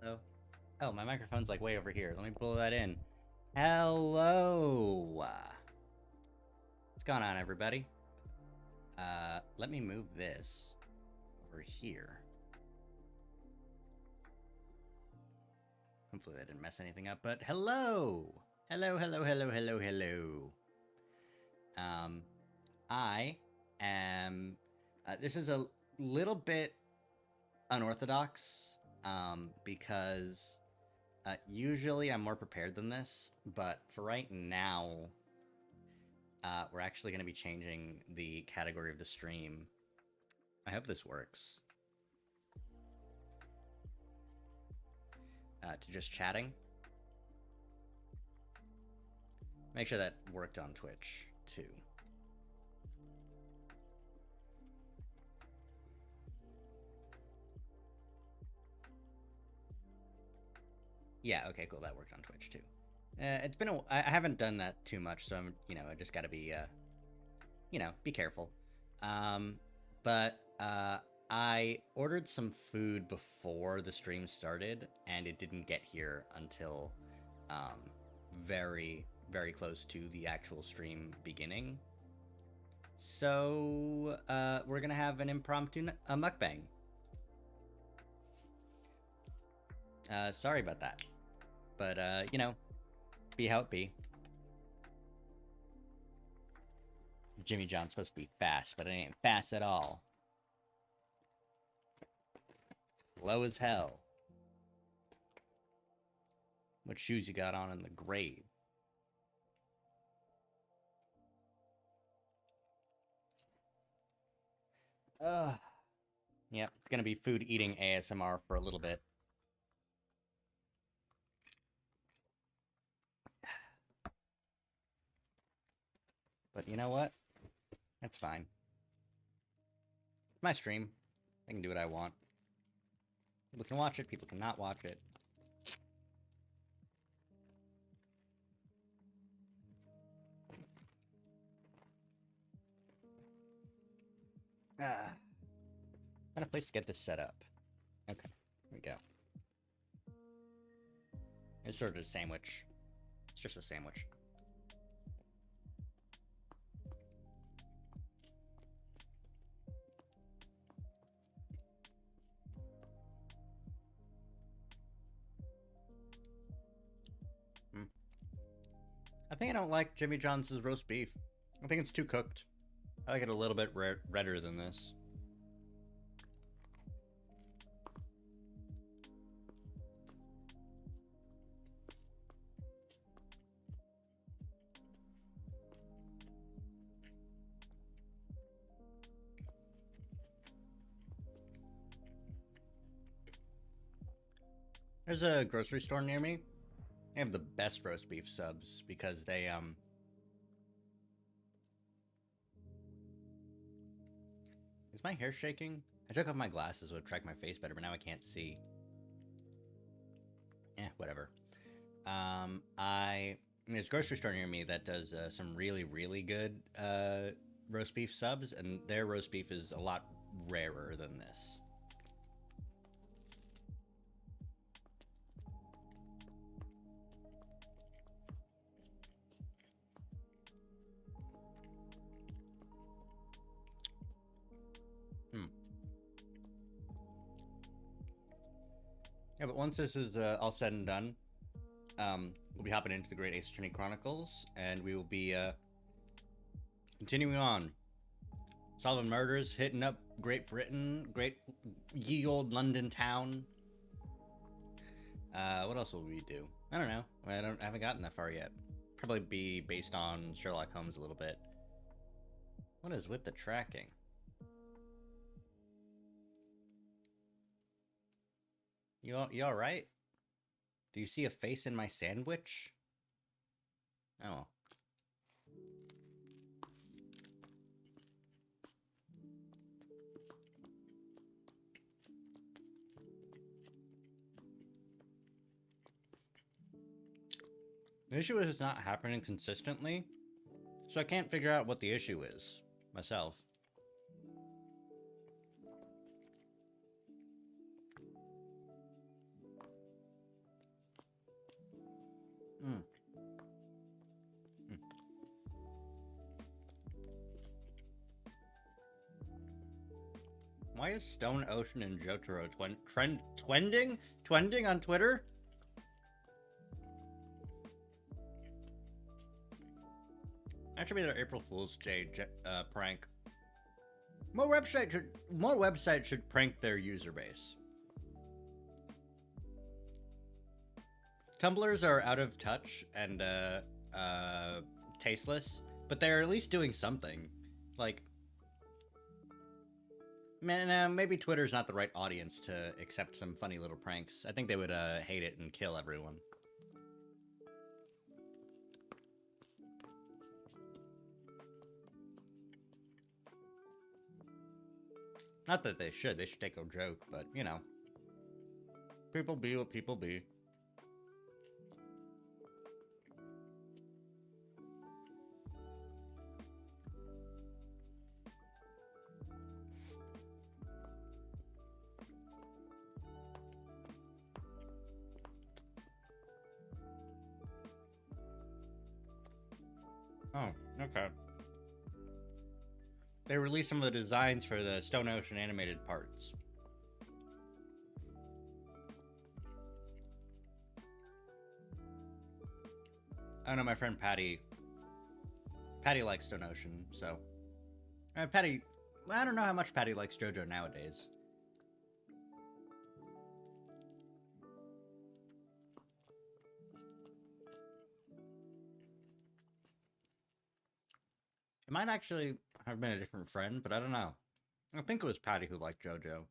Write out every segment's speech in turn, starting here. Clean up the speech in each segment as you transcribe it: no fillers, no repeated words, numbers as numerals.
Hello. Oh, my microphone's like way over here. Let me pull that in. Hello. What's going on, everybody? Let me move this over here. Hopefully that didn't mess anything up, but hello. Hello, hello, hello, hello, hello. I am, this is a little bit unorthodox, because usually I'm more prepared than this, but for right now, we're actually going to be changing the category of the stream. I hope this works. To just chatting. Make sure that worked on Twitch, too. Yeah, okay, cool. That worked on Twitch, too. It's been I haven't done that too much, so I'm, I just gotta be, be careful. But I ordered some food before the stream started, and it didn't get here until very, very close to the actual stream beginning. So we're gonna have an impromptu mukbang. Sorry about that, but be how it be. Jimmy John's supposed to be fast, but it ain't fast at all. Slow as hell. What shoes you got on in the grave? Yep, it's gonna be food eating ASMR for a little bit. But you know what? That's fine. It's my stream. I can do what I want. People can watch it, people cannot watch it. Got a place to get this set up. Okay, here we go. It's sort of a sandwich. It's just a sandwich. I think I don't like Jimmy John's roast beef. I think it's too cooked. I like it a little bit redder than this. There's a grocery store near me. They have the best roast beef subs because they, Is my hair shaking? I took off my glasses so it would track my face better, but now I can't see. Whatever. There's a grocery store near me that does some really, really good roast beef subs, and their roast beef is a lot rarer than this. Yeah, but once this is all said and done, we'll be hopping into the Great Ace Attorney Chronicles, and we will be continuing on. Solving murders, hitting up Great Britain, great ye old London town. What else will we do? I don't know. I haven't gotten that far yet. Probably be based on Sherlock Holmes a little bit. What is with the tracking? You all right? Do you see a face in my sandwich? Oh. The issue is it's not happening consistently, so I can't figure out what the issue is myself. Why is Stone Ocean and Jotaro trending on Twitter? That should be their April Fool's Day prank. More websites should prank their user base. Tumblrs are out of touch and tasteless, but they're at least doing something. Like, man, maybe Twitter's not the right audience to accept some funny little pranks. I think they would hate it and kill everyone. Not that they should take a joke, but, you know. People be what people be. Oh, okay. They released some of the designs for the Stone Ocean animated parts. I know my friend Patty likes Stone Ocean, so... Patty... I don't know how much Patty likes JoJo nowadays. It might actually have been a different friend, but I don't know. I think it was Patty who liked JoJo.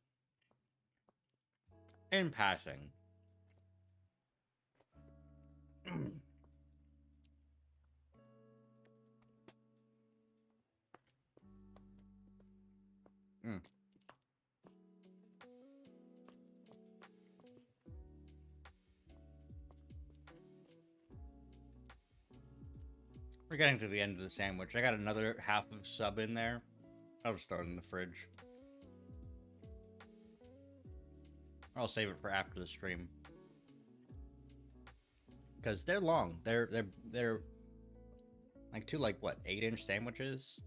In passing. We're getting to the end of the sandwich. I got another half of sub in there. I'll just throw it in the fridge. I'll save it for after the stream. Because they're long. They're like two, like, what, 8-inch sandwiches?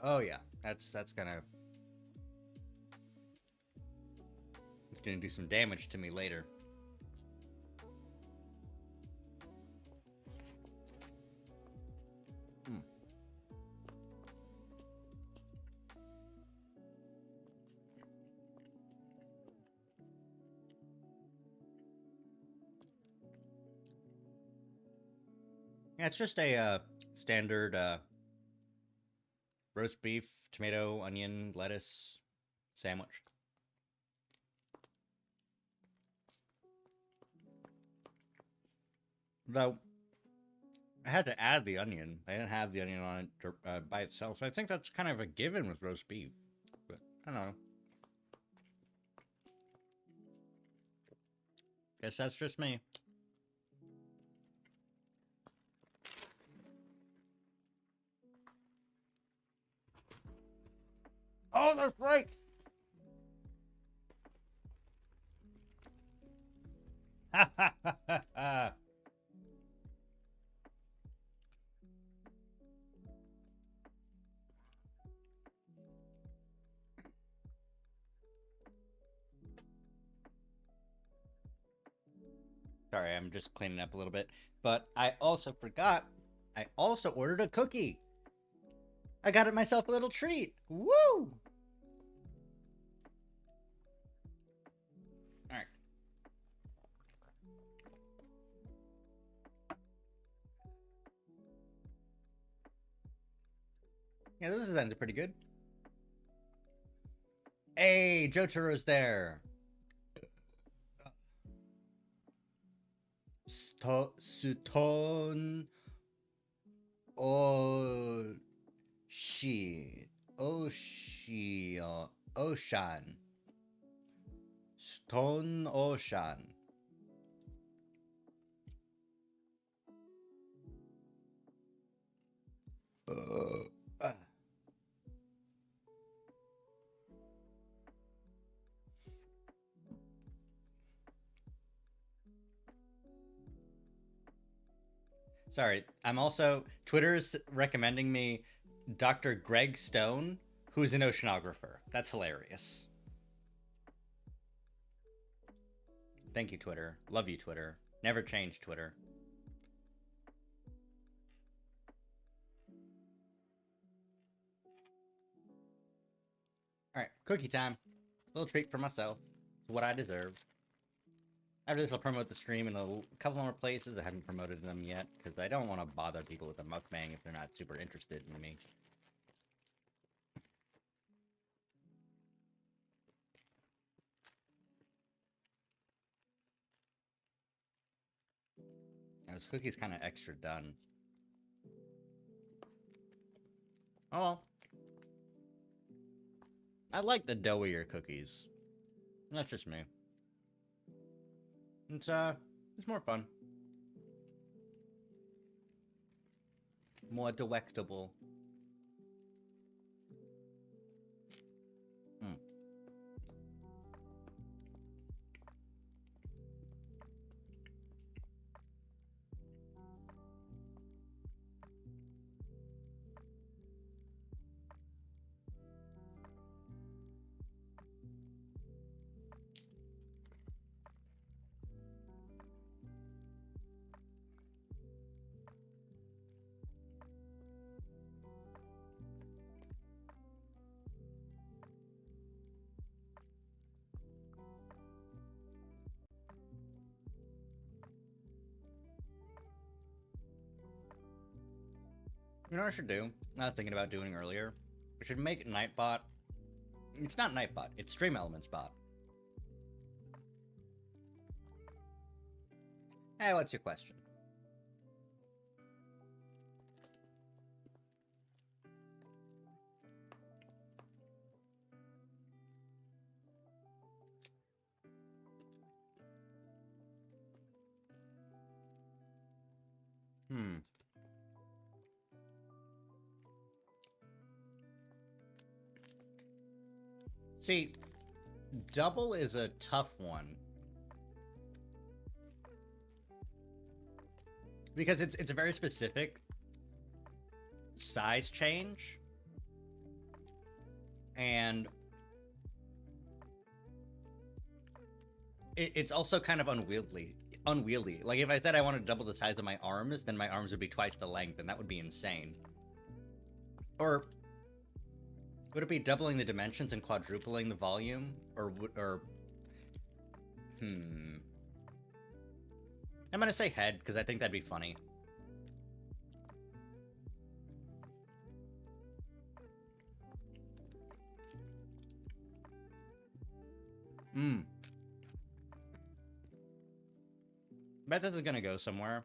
Oh yeah, that's gonna do some damage to me later. Yeah, it's just a standard roast beef, tomato, onion, lettuce sandwich. Though, I had to add the onion. I didn't have the onion on it by itself, so I think that's kind of a given with roast beef. But, I don't know. Guess that's just me. Oh, that's right! Ha ha ha ha ha! Sorry, I'm just cleaning up a little bit. But I also forgot, I also ordered a cookie. I got it myself a little treat. Woo! Alright. Yeah, those events are pretty good. Hey, Jotaro's there. Suton. Oh. Shi. Ocean. Stone Ocean. Uh. Sorry, I'm also Twitter's recommending me Dr. Greg Stone, who's an oceanographer. That's hilarious. Thank you, Twitter. Love you, Twitter. Never change, Twitter. All right, cookie time. A little treat for myself. What I deserve. After this, I'll promote the stream in a couple more places. I haven't promoted them yet because I don't want to bother people with a mukbang if they're not super interested in me. Now, this cookie's kind of extra done. Oh well. I like the doughier cookies. That's just me. It's more fun. More delectable. Mm. You know what I should do? I was thinking about doing earlier. I should make Nightbot. It's not Nightbot. It's Stream Elements Bot. Hey, what's your question? See, double is a tough one. Because it's a very specific size change. And it's also kind of unwieldy. Like, if I said I wanted to double the size of my arms, then my arms would be twice the length, and that would be insane. Or would it be doubling the dimensions and quadrupling the volume? Or I'm gonna say head, because I think that'd be funny. Bet this is gonna go somewhere.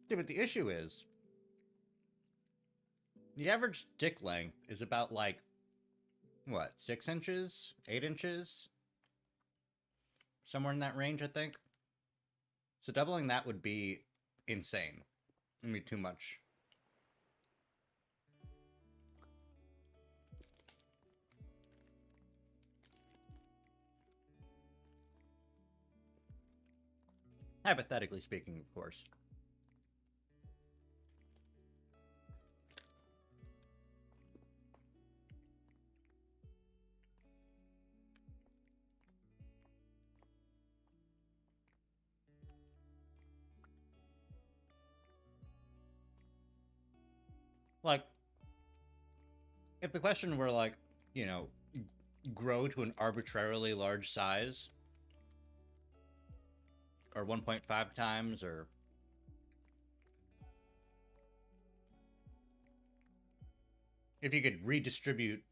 Yeah, but the issue is, the average dick length is about, like, what, 6 inches? 8 inches? Somewhere in that range, I think. So doubling that would be insane. It would be too much. Hypothetically speaking, of course. Like, if the question were, like, you know, grow to an arbitrarily large size, or 1.5 times, or if you could redistribute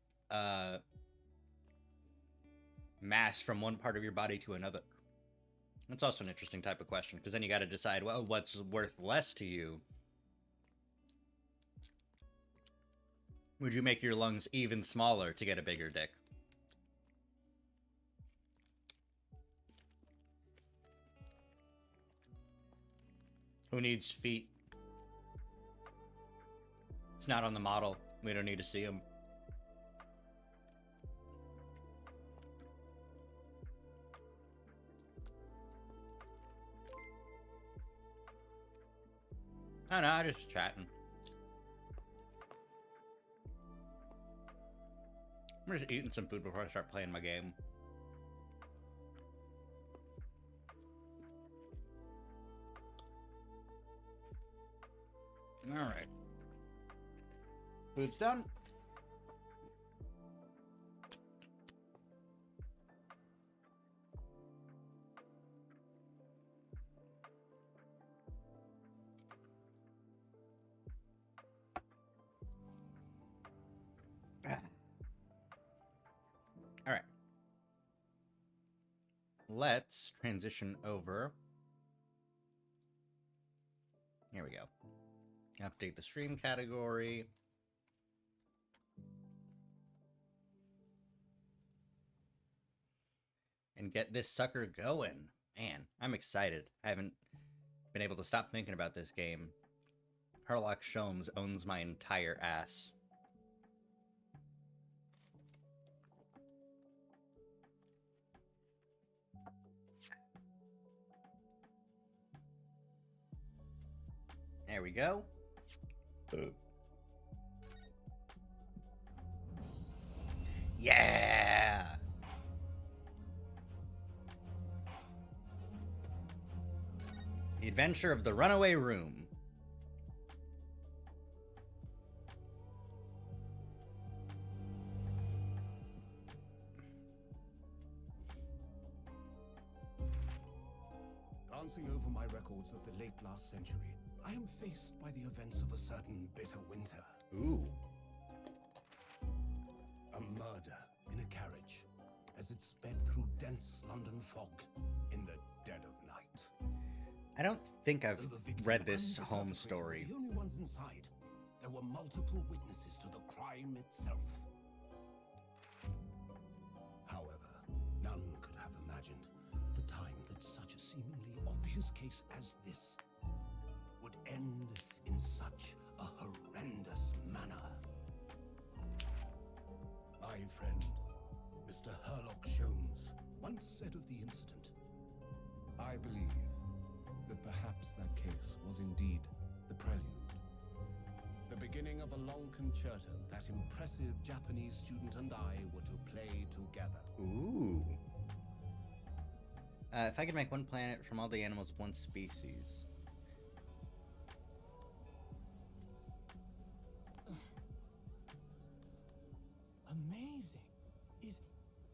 mass from one part of your body to another? That's also an interesting type of question, because then you got to decide, well, what's worth less to you? Would you make your lungs even smaller to get a bigger dick? Who needs feet? It's not on the model. We don't need to see them. Oh no, I'm just chatting. I'm just eating some food before I start playing my game. Alright. Food's done. Alright. Let's transition over. Here we go. Update the stream category. And get this sucker going. Man, I'm excited. I haven't been able to stop thinking about this game. Sherlock Holmes owns my entire ass. There we go. Yeah! The Adventure of the Runaway Room. Glancing over my records of the late last century, I am faced by the events of a certain bitter winter. Ooh. A murder in a carriage as it sped through dense London fog in the dead of night. I don't think I've Though the victim read and this the home perpetrator story. were the only ones inside, there were multiple witnesses to the crime itself. However, none could have imagined at the time that such a seemingly obvious case as this would end in such a horrendous manner. My friend, Mr. Sherlock Holmes, once said of the incident, "I believe that perhaps that case was indeed the prelude, the beginning of a long concerto that impressive Japanese student and I were to play together." Ooh. If I could make one planet from all the animals of one species. Amazing.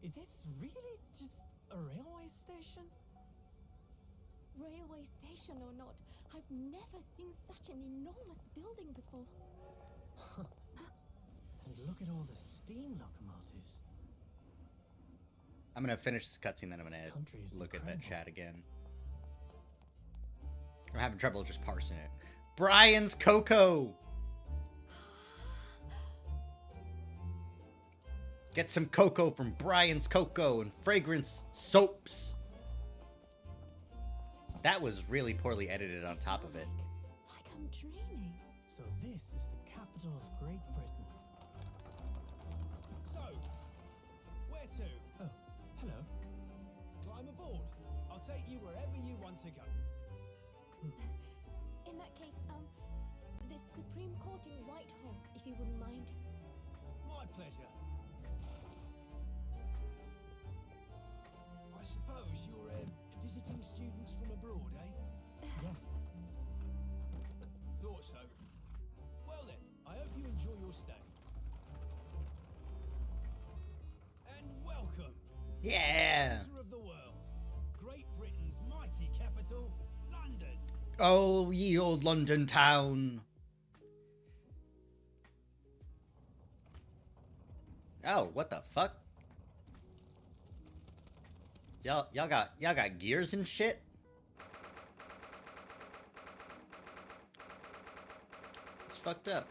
Is this really just a railway station? Railway station or not, I've never seen such an enormous building before. And look at all the steam locomotives. I'm gonna finish this cutscene, then I'm This gonna country is look at that incredible. chat again. I'm having trouble just parsing it. Brian's Cocoa! Get some cocoa from Brian's Cocoa and fragrance soaps. That was really poorly edited on top of it. Like I'm dreaming. So this is the capital of Great Britain. So, where to? Oh, hello. Climb aboard. I'll take you wherever you want to go. In that case, the Supreme Court in Whitehall, if you wouldn't mind. My pleasure. I suppose you're visiting students from abroad, eh? Yes. Thought so. Well then, I hope you enjoy your stay. And welcome, Yeah! center of the world, Great Britain's mighty capital, London. Oh, ye old London town. Oh, what the fuck? Y'all got gears and shit? It's fucked up.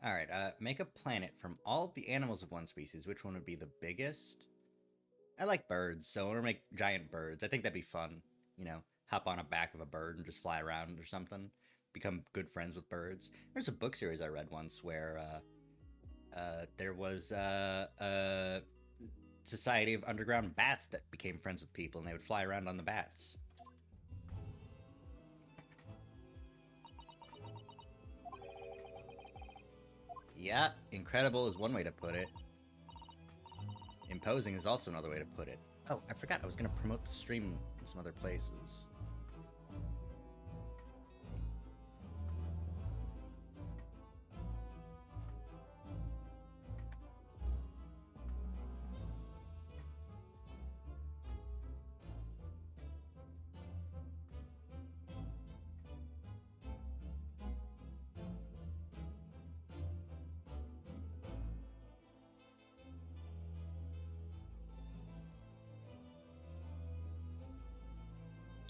Alright, make a planet from all of the animals of one species. Which one would be the biggest? I like birds, so I want to make giant birds. I think that'd be fun. You know, hop on a back of a bird and just fly around or something. Become good friends with birds. There's a book series I read once where there was a society of underground bats that became friends with people, and they would fly around on the bats. Yeah, incredible is one way to put it. Imposing is also another way to put it. Oh, I forgot I was going to promote the stream in some other places.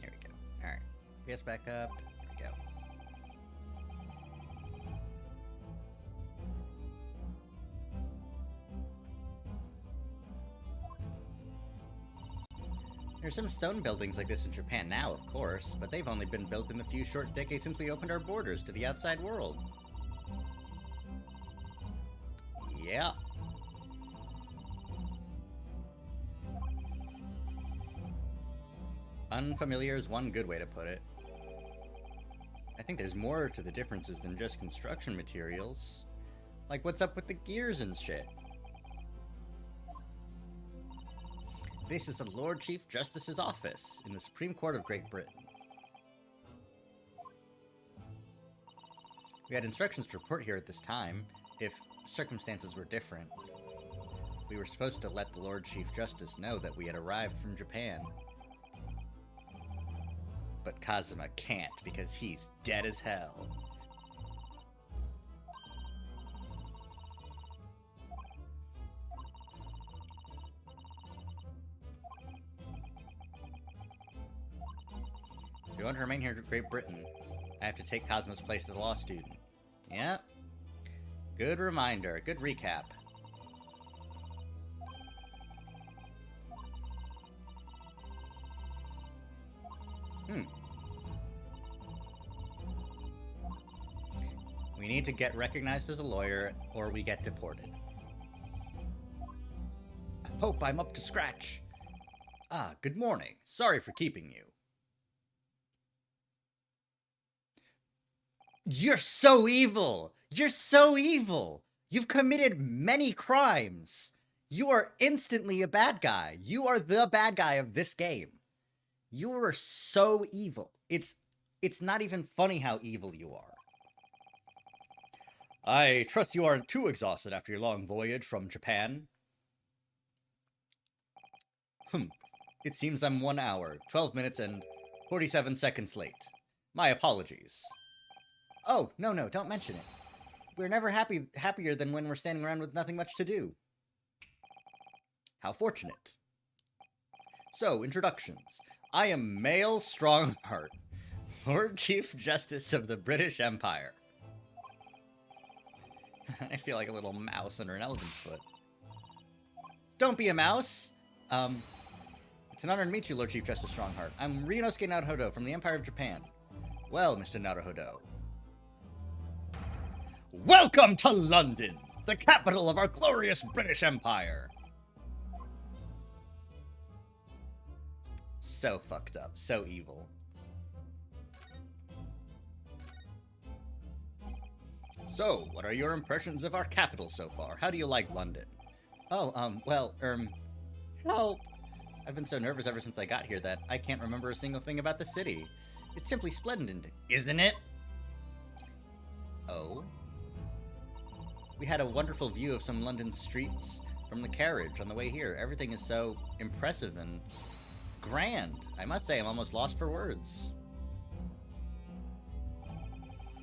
There we go. Alright. PS back up. There we go. There's some stone buildings like this in Japan now, of course, but they've only been built in the few short decades since we opened our borders to the outside world. Yeah. Unfamiliar is one good way to put it. I think there's more to the differences than just construction materials. Like, what's up with the gears and shit? This is the Lord Chief Justice's office in the Supreme Court of Great Britain. We had instructions to report here at this time, if circumstances were different. We were supposed to let the Lord Chief Justice know that we had arrived from Japan. But Kazuma can't, because he's dead as hell. If you want to remain here in Great Britain, I have to take Kazuma's place as a law student. Yeah. Good reminder. Good recap. We need to get recognized as a lawyer, or we get deported. I hope I'm up to scratch. Ah, good morning. Sorry for keeping you. You're so evil! You're so evil! You've committed many crimes! You are instantly a bad guy. You are the bad guy of this game. You are so evil. It's not even funny how evil you are. I trust you aren't too exhausted after your long voyage from Japan. It seems I'm 1 hour, 12 minutes, and 47 seconds late. My apologies. Oh, no, don't mention it. We're never happier than when we're standing around with nothing much to do. How fortunate. So, introductions. I am Male Strongheart, Lord Chief Justice of the British Empire. I feel like a little mouse under an elephant's foot. Don't be a mouse! It's an honor to meet you, Lord Chief Justice Strongheart. I'm Ryunosuke Naruhodo from the Empire of Japan. Well, Mr. Naruhodo. Welcome to London, the capital of our glorious British Empire! So fucked up, so evil. So, what are your impressions of our capital so far? How do you like London? Oh, help! I've been so nervous ever since I got here that I can't remember a single thing about the city. It's simply splendid, isn't it? Oh? We had a wonderful view of some London streets from the carriage on the way here. Everything is so impressive and grand. I must say, I'm almost lost for words.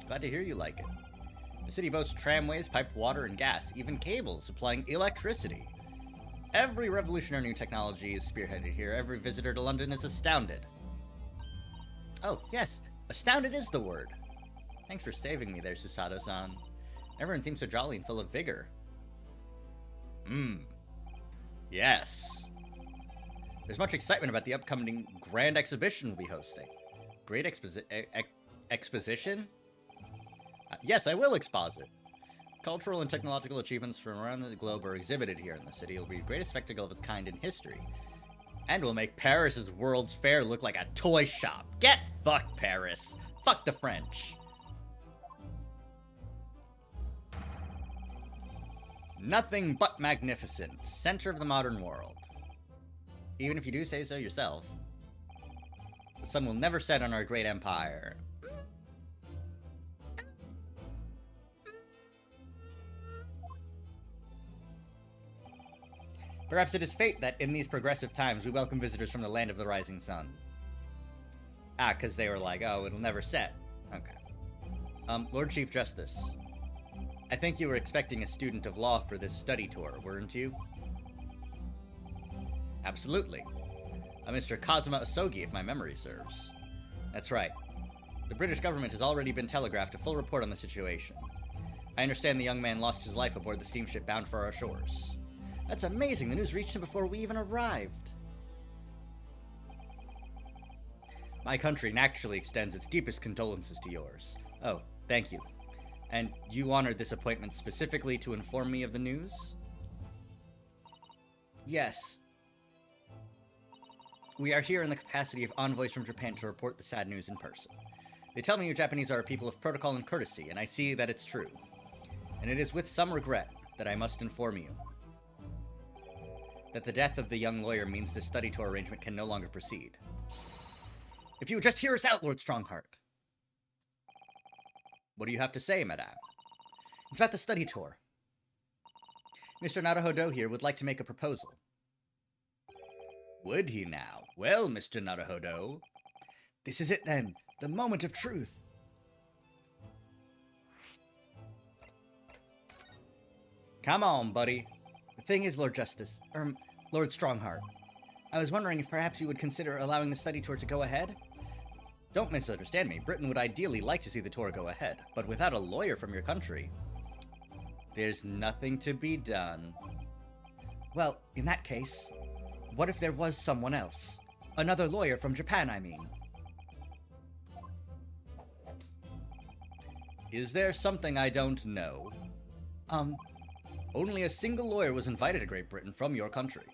Glad to hear you like it. The city boasts tramways, piped water and gas, even cables supplying electricity. Every revolutionary new technology is spearheaded here. Every visitor to London is astounded. Oh, yes, astounded is the word. Thanks for saving me there, Susato-san. Everyone seems so jolly and full of vigor. Yes. There's much excitement about the upcoming grand exhibition we'll be hosting. Great exposition? Yes, I will exposit. Cultural and technological achievements from around the globe are exhibited here in the city. It will be the greatest spectacle of its kind in history. And will make Paris's World's Fair look like a toy shop. Get fucked, Paris. Fuck the French. Nothing but magnificent. Center of the modern world. Even if you do say so yourself, the sun will never set on our great empire. Perhaps it is fate that in these progressive times we welcome visitors from the land of the rising sun. Ah, because they were like, oh, it'll never set. Okay. Lord Chief Justice, I think you were expecting a student of law for this study tour, weren't you? Absolutely. A Mr. Kazuma Asogi, if my memory serves. That's right. The British government has already been telegraphed a full report on the situation. I understand the young man lost his life aboard the steamship bound for our shores. That's amazing. The news reached him before we even arrived. My country naturally extends its deepest condolences to yours. Oh, thank you. And you honored this appointment specifically to inform me of the news? Yes. We are here in the capacity of envoys from Japan to report the sad news in person. They tell me you Japanese are a people of protocol and courtesy, and I see that it's true. And it is with some regret that I must inform you that the death of the young lawyer means the study tour arrangement can no longer proceed. If you would just hear us out, Lord Strongheart. What do you have to say, madame? It's about the study tour. Mr. Naruhodo here would like to make a proposal. Would he now? Well, Mr. Naruhodo. This is it then, the moment of truth. Come on, buddy. The thing is, Lord Justice, Lord Strongheart, I was wondering if perhaps you would consider allowing the study tour to go ahead? Don't misunderstand me. Britain would ideally like to see the tour go ahead, but without a lawyer from your country, there's nothing to be done. Well, in that case, what if there was someone else? Another lawyer from Japan, I mean. Is there something I don't know? Only a single lawyer was invited to Great Britain from your country,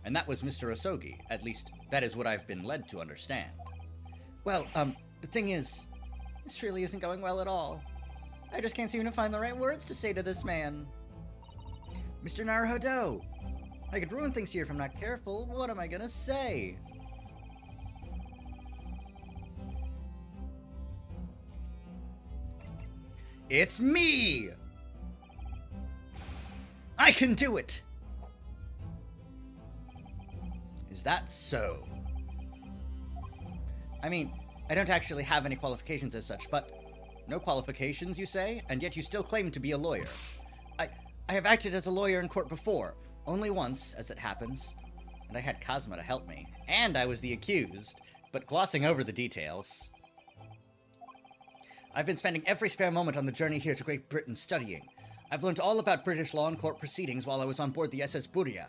and that was Mr. Asogi. At least, that is what I've been led to understand. Well, the thing is, this really isn't going well at all. I just can't seem to find the right words to say to this man. Mr. Naruhodo, I could ruin things here if I'm not careful. What am I gonna say? It's me! I can do it! Is that so? I mean, I don't actually have any qualifications as such, but... No qualifications, you say? And yet you still claim to be a lawyer. I have acted as a lawyer in court before. Only once, as it happens. And I had Kazuma to help me. And I was the accused, but glossing over the details. I've been spending every spare moment on the journey here to Great Britain studying. I've learned all about British law and court proceedings while I was on board the SS Buria.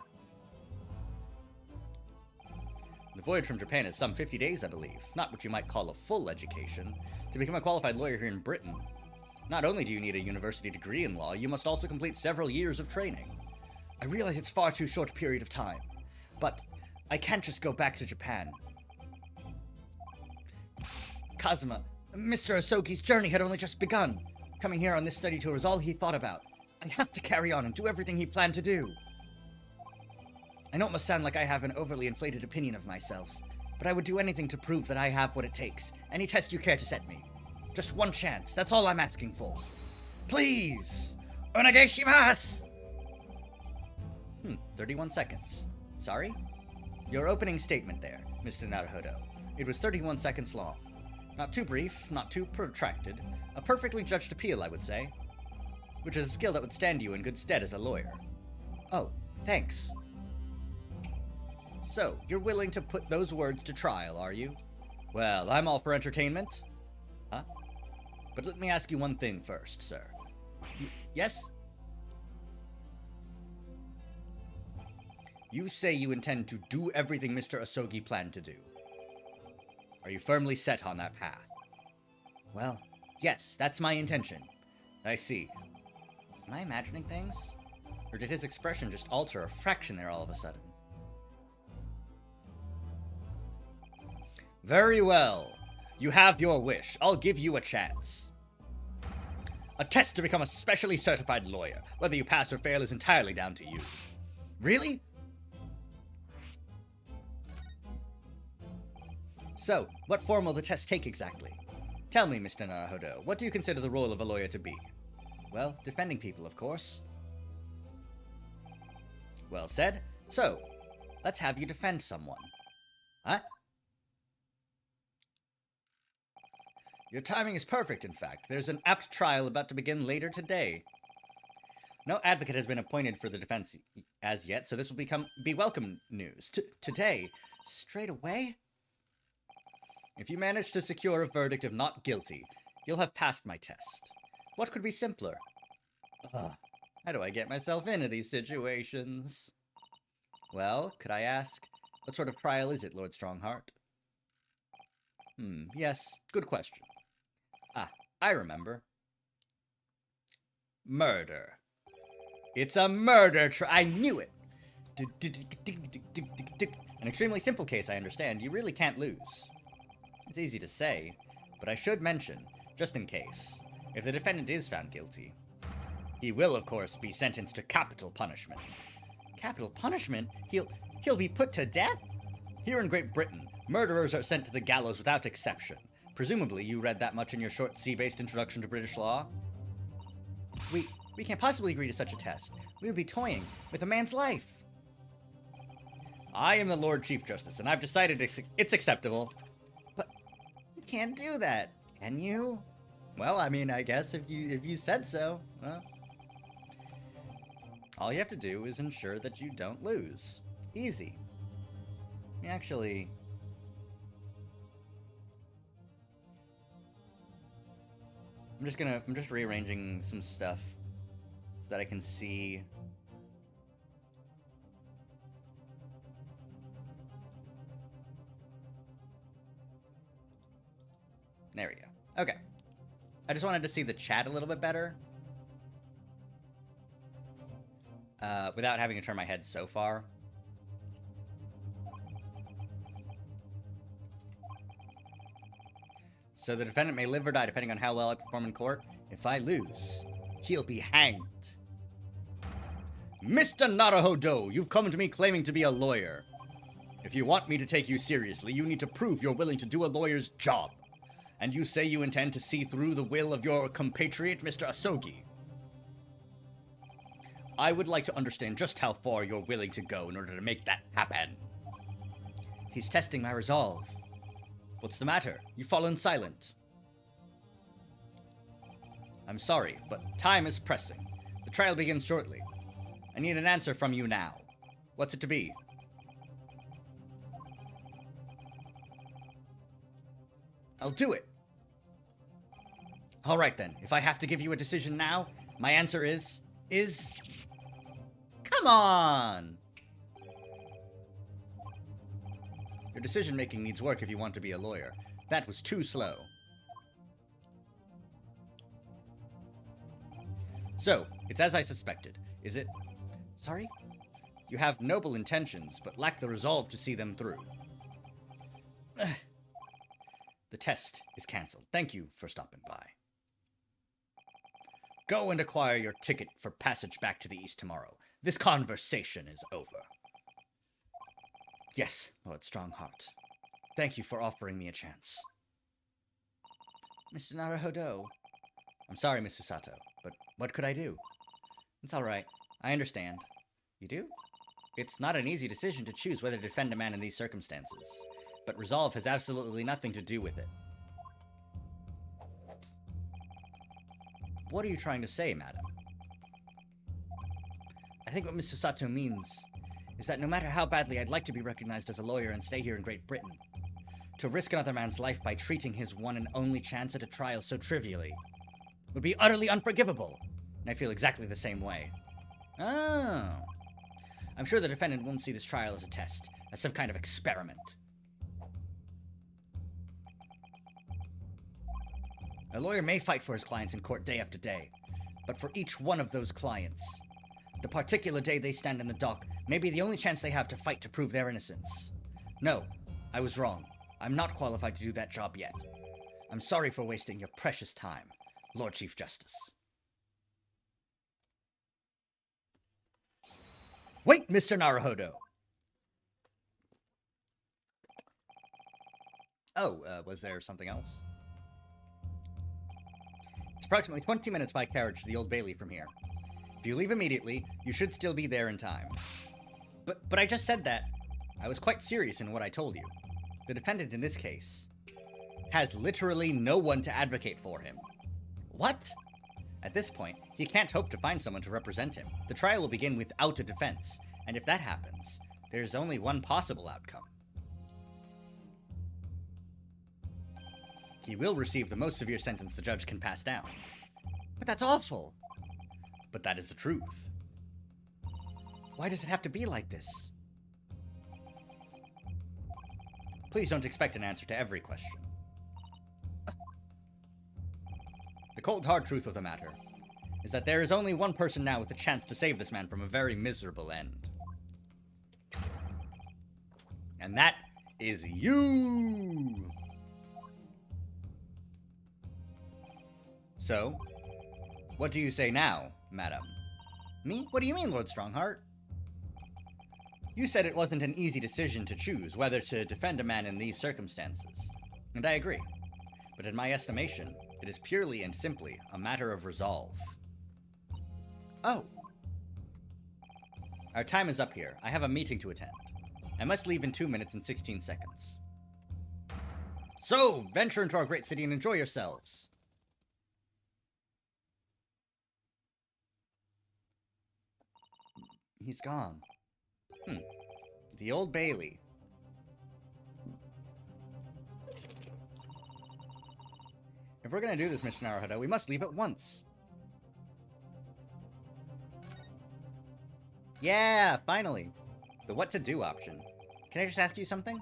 The voyage from Japan is some 50 days, I believe. Not what you might call a full education. To become a qualified lawyer here in Britain, not only do you need a university degree in law, you must also complete several years of training. I realize it's far too short a period of time, but I can't just go back to Japan. Kazuma, Mr. Asogi's journey had only just begun. Coming here on this study tour is all he thought about. I have to carry on and do everything he planned to do. I know it must sound like I have an overly inflated opinion of myself, but I would do anything to prove that I have what it takes. Any test you care to set me. Just one chance, that's all I'm asking for. Please! Onegaishimasu! 31 seconds. Sorry? Your opening statement there, Mr. Naruhodo. It was 31 seconds long. Not too brief, not too protracted. A perfectly judged appeal, I would say. which is a skill that would stand you in good stead as a lawyer. Oh, thanks. So, you're willing to put those words to trial, are you? Well, I'm all for entertainment. Huh? But let me ask you one thing first, sir. Yes? You say you intend to do everything Mr. Asogi planned to do. Are you firmly set on that path? Well, yes, that's my intention. I see. Am I imagining things? Or did his expression just alter a fraction there all of a sudden? Very well. You have your wish. I'll give you a chance. A test to become a specially certified lawyer. Whether you pass or fail is entirely down to you. Really? So, what form will the test take exactly? Tell me, Mr. Naruhodo, what do you consider the role of a lawyer to be? Well, defending people, of course. Well said. So, let's have you defend someone. Huh? Your timing is perfect, in fact. There's an apt trial about to begin later today. No advocate has been appointed for the defense as yet, so this will be welcome news. Today? Straight away? If you manage to secure a verdict of not guilty, you'll have passed my test. What could be simpler? How do I get myself into these situations? Well, could I ask, what sort of trial is it, Lord Strongheart? Yes, good question. I remember. Murder. It's a murder I knew it! An extremely simple case, I understand. You really can't lose. It's easy to say, but I should mention, just in case, if the defendant is found guilty, he will, of course, be sentenced to capital punishment. Capital punishment? He'll be put to death? Here in Great Britain, murderers are sent to the gallows without exception. Presumably, you read that much in your short sea-based introduction to British law? We can't possibly agree to such a test. We would be toying with a man's life. I am the Lord Chief Justice, and I've decided it's acceptable. But you can't do that, can you? Well, I mean, I guess if you said so. Well, all you have to do is ensure that you don't lose. Easy. Actually, I'm just rearranging some stuff so that I can see. There we go. Okay. I just wanted to see the chat a little bit better. Without having to turn my head so far. So the defendant may live or die depending on how well I perform in court. If I lose, he'll be hanged. Mr. Naruhodo, you've come to me claiming to be a lawyer. If you want me to take you seriously, you need to prove you're willing to do a lawyer's job. And you say you intend to see through the will of your compatriot, Mr. Asogi. I would like to understand just how far you're willing to go in order to make that happen. He's testing my resolve. What's the matter? You've fallen silent. I'm sorry, but time is pressing. The trial begins shortly. I need an answer from you now. What's it to be? I'll do it. All right then, if I have to give you a decision now, my answer is... Come on! Your decision-making needs work if you want to be a lawyer. That was too slow. So, it's as I suspected, is it? Sorry? You have noble intentions, but lack the resolve to see them through. The test is cancelled. Thank you for stopping by. Go and acquire your ticket for passage back to the East tomorrow. This conversation is over. Yes, Lord Strongheart. Thank you for offering me a chance. Mr. Naruhodo. I'm sorry, Mr. Sato, but what could I do? It's all right. I understand. You do? It's not an easy decision to choose whether to defend a man in these circumstances, but resolve has absolutely nothing to do with it. What are you trying to say, madam? I think what Mr. Sato means is that no matter how badly I'd like to be recognized as a lawyer and stay here in Great Britain, to risk another man's life by treating his one and only chance at a trial so trivially would be utterly unforgivable, and I feel exactly the same way. Oh. I'm sure the defendant won't see this trial as a test, as some kind of experiment. A lawyer may fight for his clients in court day after day, but for each one of those clients, the particular day they stand in the dock may be the only chance they have to fight to prove their innocence. No, I was wrong. I'm not qualified to do that job yet. I'm sorry for wasting your precious time, Lord Chief Justice. Wait, Mr. Naruhodo! Oh, was there something else? It's approximately 20 minutes by carriage to the Old Bailey from here. If you leave immediately, you should still be there in time. But I just said that. I was quite serious in what I told you. The defendant in this case has literally no one to advocate for him. What? At this point, he can't hope to find someone to represent him. The trial will begin without a defense, and if that happens, there's only one possible outcome. He will receive the most severe sentence the judge can pass down. But that's awful! But that is the truth. Why does it have to be like this? Please don't expect an answer to every question. The cold hard truth of the matter is that there is only one person now with a chance to save this man from a very miserable end. And that is you! So, what do you say now, madam? Me? What do you mean, Lord Strongheart? You said it wasn't an easy decision to choose whether to defend a man in these circumstances, and I agree. But in my estimation, it is purely and simply a matter of resolve. Oh. Our time is up here. I have a meeting to attend. I must leave in 2 minutes and 16 seconds. So, venture into our great city and enjoy yourselves. He's gone. The Old Bailey. If we're gonna do this, Mr. Naruhodo, we must leave at once. Yeah, finally. The what to do option. Can I just ask you something?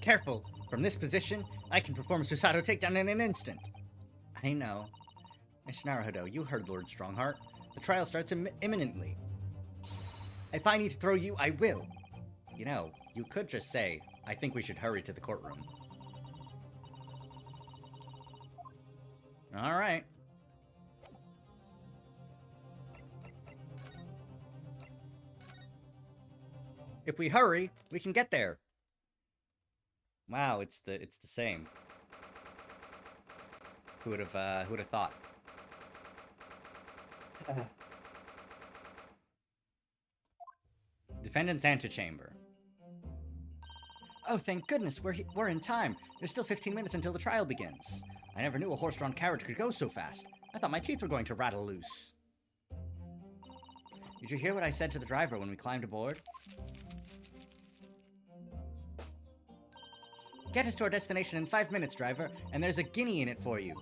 Careful. From this position, I can perform a Susato takedown in an instant. I know. Mr. Naruhodo, you heard Lord Strongheart. The trial starts imminently. If I need to throw you, I will. You know, you could just say, I think we should hurry to the courtroom. Alright. If we hurry, we can get there. Wow, it's the same. Who would have thought? Defendant's antechamber. Oh, thank goodness, we're in time. There's still 15 minutes until the trial begins. I never knew a horse-drawn carriage could go so fast. I thought my teeth were going to rattle loose. Did you hear what I said to the driver when we climbed aboard? Get us to our destination in 5 minutes, driver, and there's a guinea in it for you.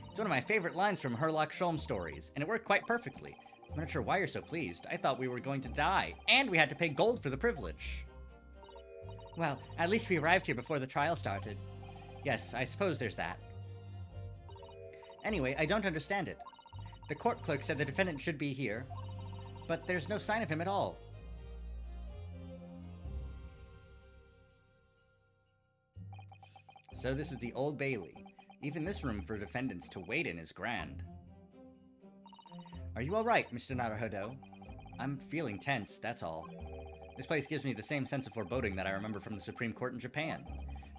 It's one of my favorite lines from Herlock Sholmes stories, and it worked quite perfectly. I'm not sure why you're so pleased. I thought we were going to die, and we had to pay gold for the privilege. Well, at least we arrived here before the trial started. Yes, I suppose there's that. Anyway, I don't understand it. The court clerk said the defendant should be here, but there's no sign of him at all. So this is the Old Bailey. Even this room for defendants to wait in is grand. Are you alright, Mr. Naruhodo? I'm feeling tense, that's all. This place gives me the same sense of foreboding that I remember from the Supreme Court in Japan.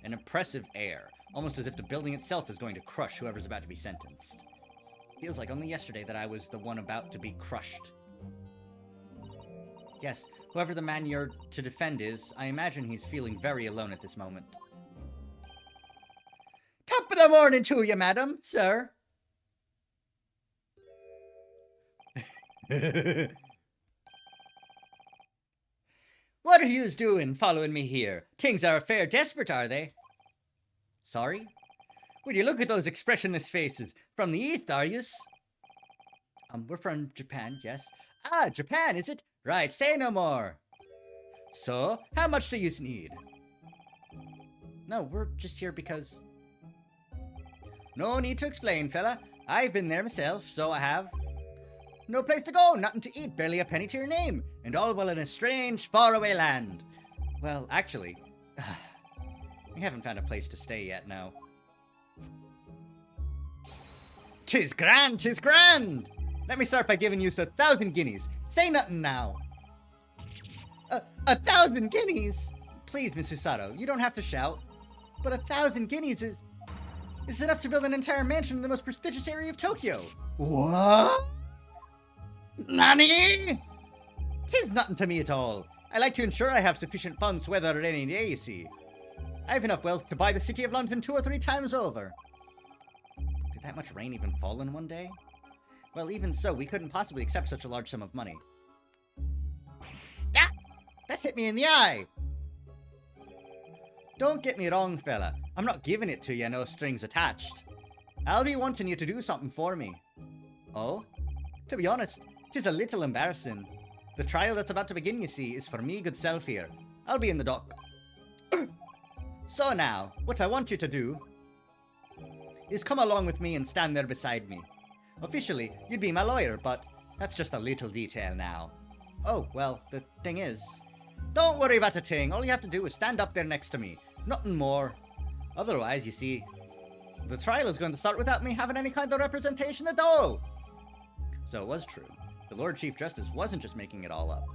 An oppressive air, almost as if the building itself is going to crush whoever's about to be sentenced. Feels like only yesterday that I was the one about to be crushed. Yes, whoever the man you're to defend is, I imagine he's feeling very alone at this moment. Top of the morning to you, madam, sir. What are yous doing following me here? Things are fair desperate, are they? Sorry? Would you look at those expressionless faces? From the East, are yous? We're from Japan, yes. Ah, Japan, is it? Right, say no more. So, how much do yous need? No, we're just here because... No need to explain, fella. I've been there myself, so I have. No place to go, nothing to eat, barely a penny to your name, and all while in a strange, faraway land. Well, actually, we haven't found a place to stay yet, no. 'Tis grand, 'tis grand! Let me start by giving you 1,000 guineas. Say nothing now. 1,000 guineas? Please, Miss Susato, you don't have to shout. But 1,000 guineas is enough to build an entire mansion in the most prestigious area of Tokyo. What? Nani? 'Tis nothing to me at all. I like to ensure I have sufficient funds to weather a rainy day, you see. I have enough wealth to buy the city of London 2 or 3 times over. Did that much rain even fall in one day? Well, even so, we couldn't possibly accept such a large sum of money. Ah! That hit me in the eye! Don't get me wrong, fella. I'm not giving it to you, no strings attached. I'll be wanting you to do something for me. Oh? To be honest, 'tis a little embarrassing. The trial that's about to begin, you see, is for me good self here. I'll be in the dock. So now, what I want you to do is come along with me and stand there beside me. Officially, you'd be my lawyer, but that's just a little detail now. Oh, well, the thing is... Don't worry about a thing. All you have to do is stand up there next to me. Nothing more. Otherwise, you see, the trial is going to start without me having any kind of representation at all. So it was true. The Lord Chief Justice wasn't just making it all up.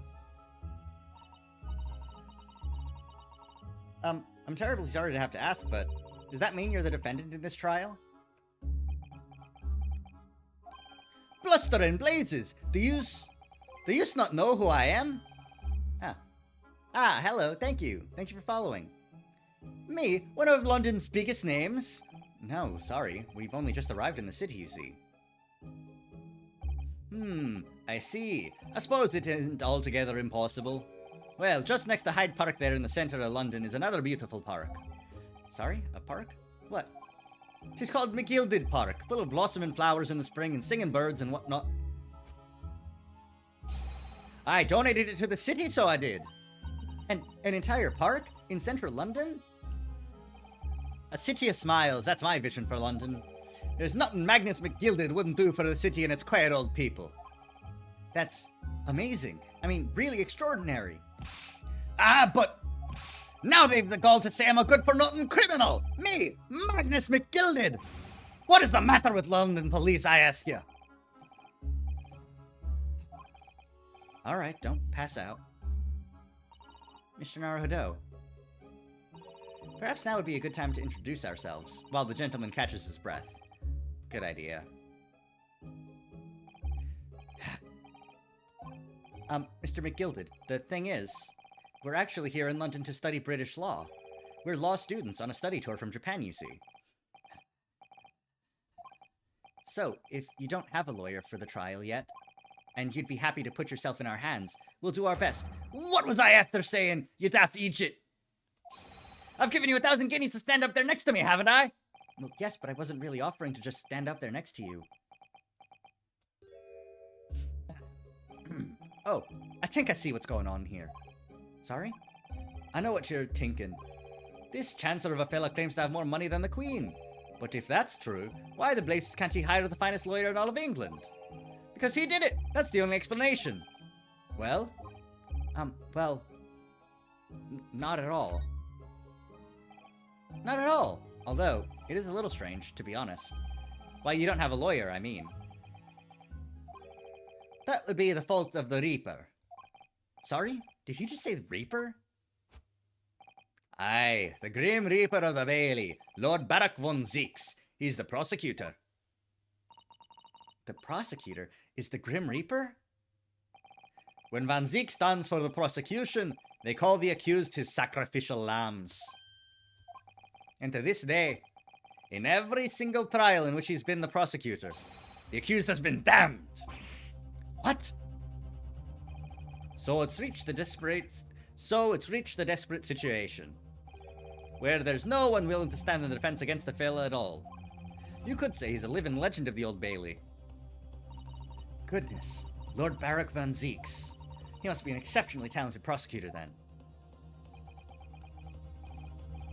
I'm terribly sorry to have to ask, but does that mean you're the defendant in this trial? Bluster and blazes! Do yous not know who I am? Hello, thank you. Thank you for following. Me, one of London's biggest names? No, sorry. We've only just arrived in the city, you see. I see. I suppose it isn't altogether impossible. Well, just next to Hyde Park there in the centre of London is another beautiful park. Sorry? A park? What? 'Tis called McGilded Park, full of blossoming flowers in the spring and singing birds and whatnot. I donated it to the city, so I did. An entire park? In central London? A city of smiles, that's my vision for London. There's nothing Magnus McGilded wouldn't do for the city and its quiet old people. That's amazing. I mean, really extraordinary. But now they've the gall to say I'm a good-for-nothing criminal! Me, Magnus McGilded! What is the matter with London police, I ask you? Alright, don't pass out. Mr. Naruhodo. Perhaps now would be a good time to introduce ourselves, while the gentleman catches his breath. Good idea. Mr. McGilded, the thing is, we're actually here in London to study British law. We're law students on a study tour from Japan, you see. So, if you don't have a lawyer for the trial yet, and you'd be happy to put yourself in our hands, we'll do our best. What was I after saying, you daft Egypt? I've given you 1,000 guineas to stand up there next to me, haven't I? Well, yes, but I wasn't really offering to just stand up there next to you. Oh, I think I see what's going on here. Sorry? I know what you're thinking. This chancellor of a fella claims to have more money than the Queen. But if that's true, why the blazes can't he hire the finest lawyer in all of England? Because he did it! That's the only explanation. Well? Not at all. Not at all. Although, it is a little strange, to be honest. Why, you don't have a lawyer, I mean. That would be the fault of the Reaper. Sorry? Did you just say Reaper? Aye, the Grim Reaper of the Bailey, Lord Barak von Zeeks. He's the prosecutor. The prosecutor is the Grim Reaper? When Van Zeek stands for the prosecution, they call the accused his sacrificial lambs. And to this day, in every single trial in which he's been the prosecutor, the accused has been damned. What? So it's reached the So it's reached the desperate situation, where there's no one willing to stand in the defense against the fella at all. You could say he's a living legend of the Old Bailey. Goodness, Lord Barak van Zeeks. He must be an exceptionally talented prosecutor then.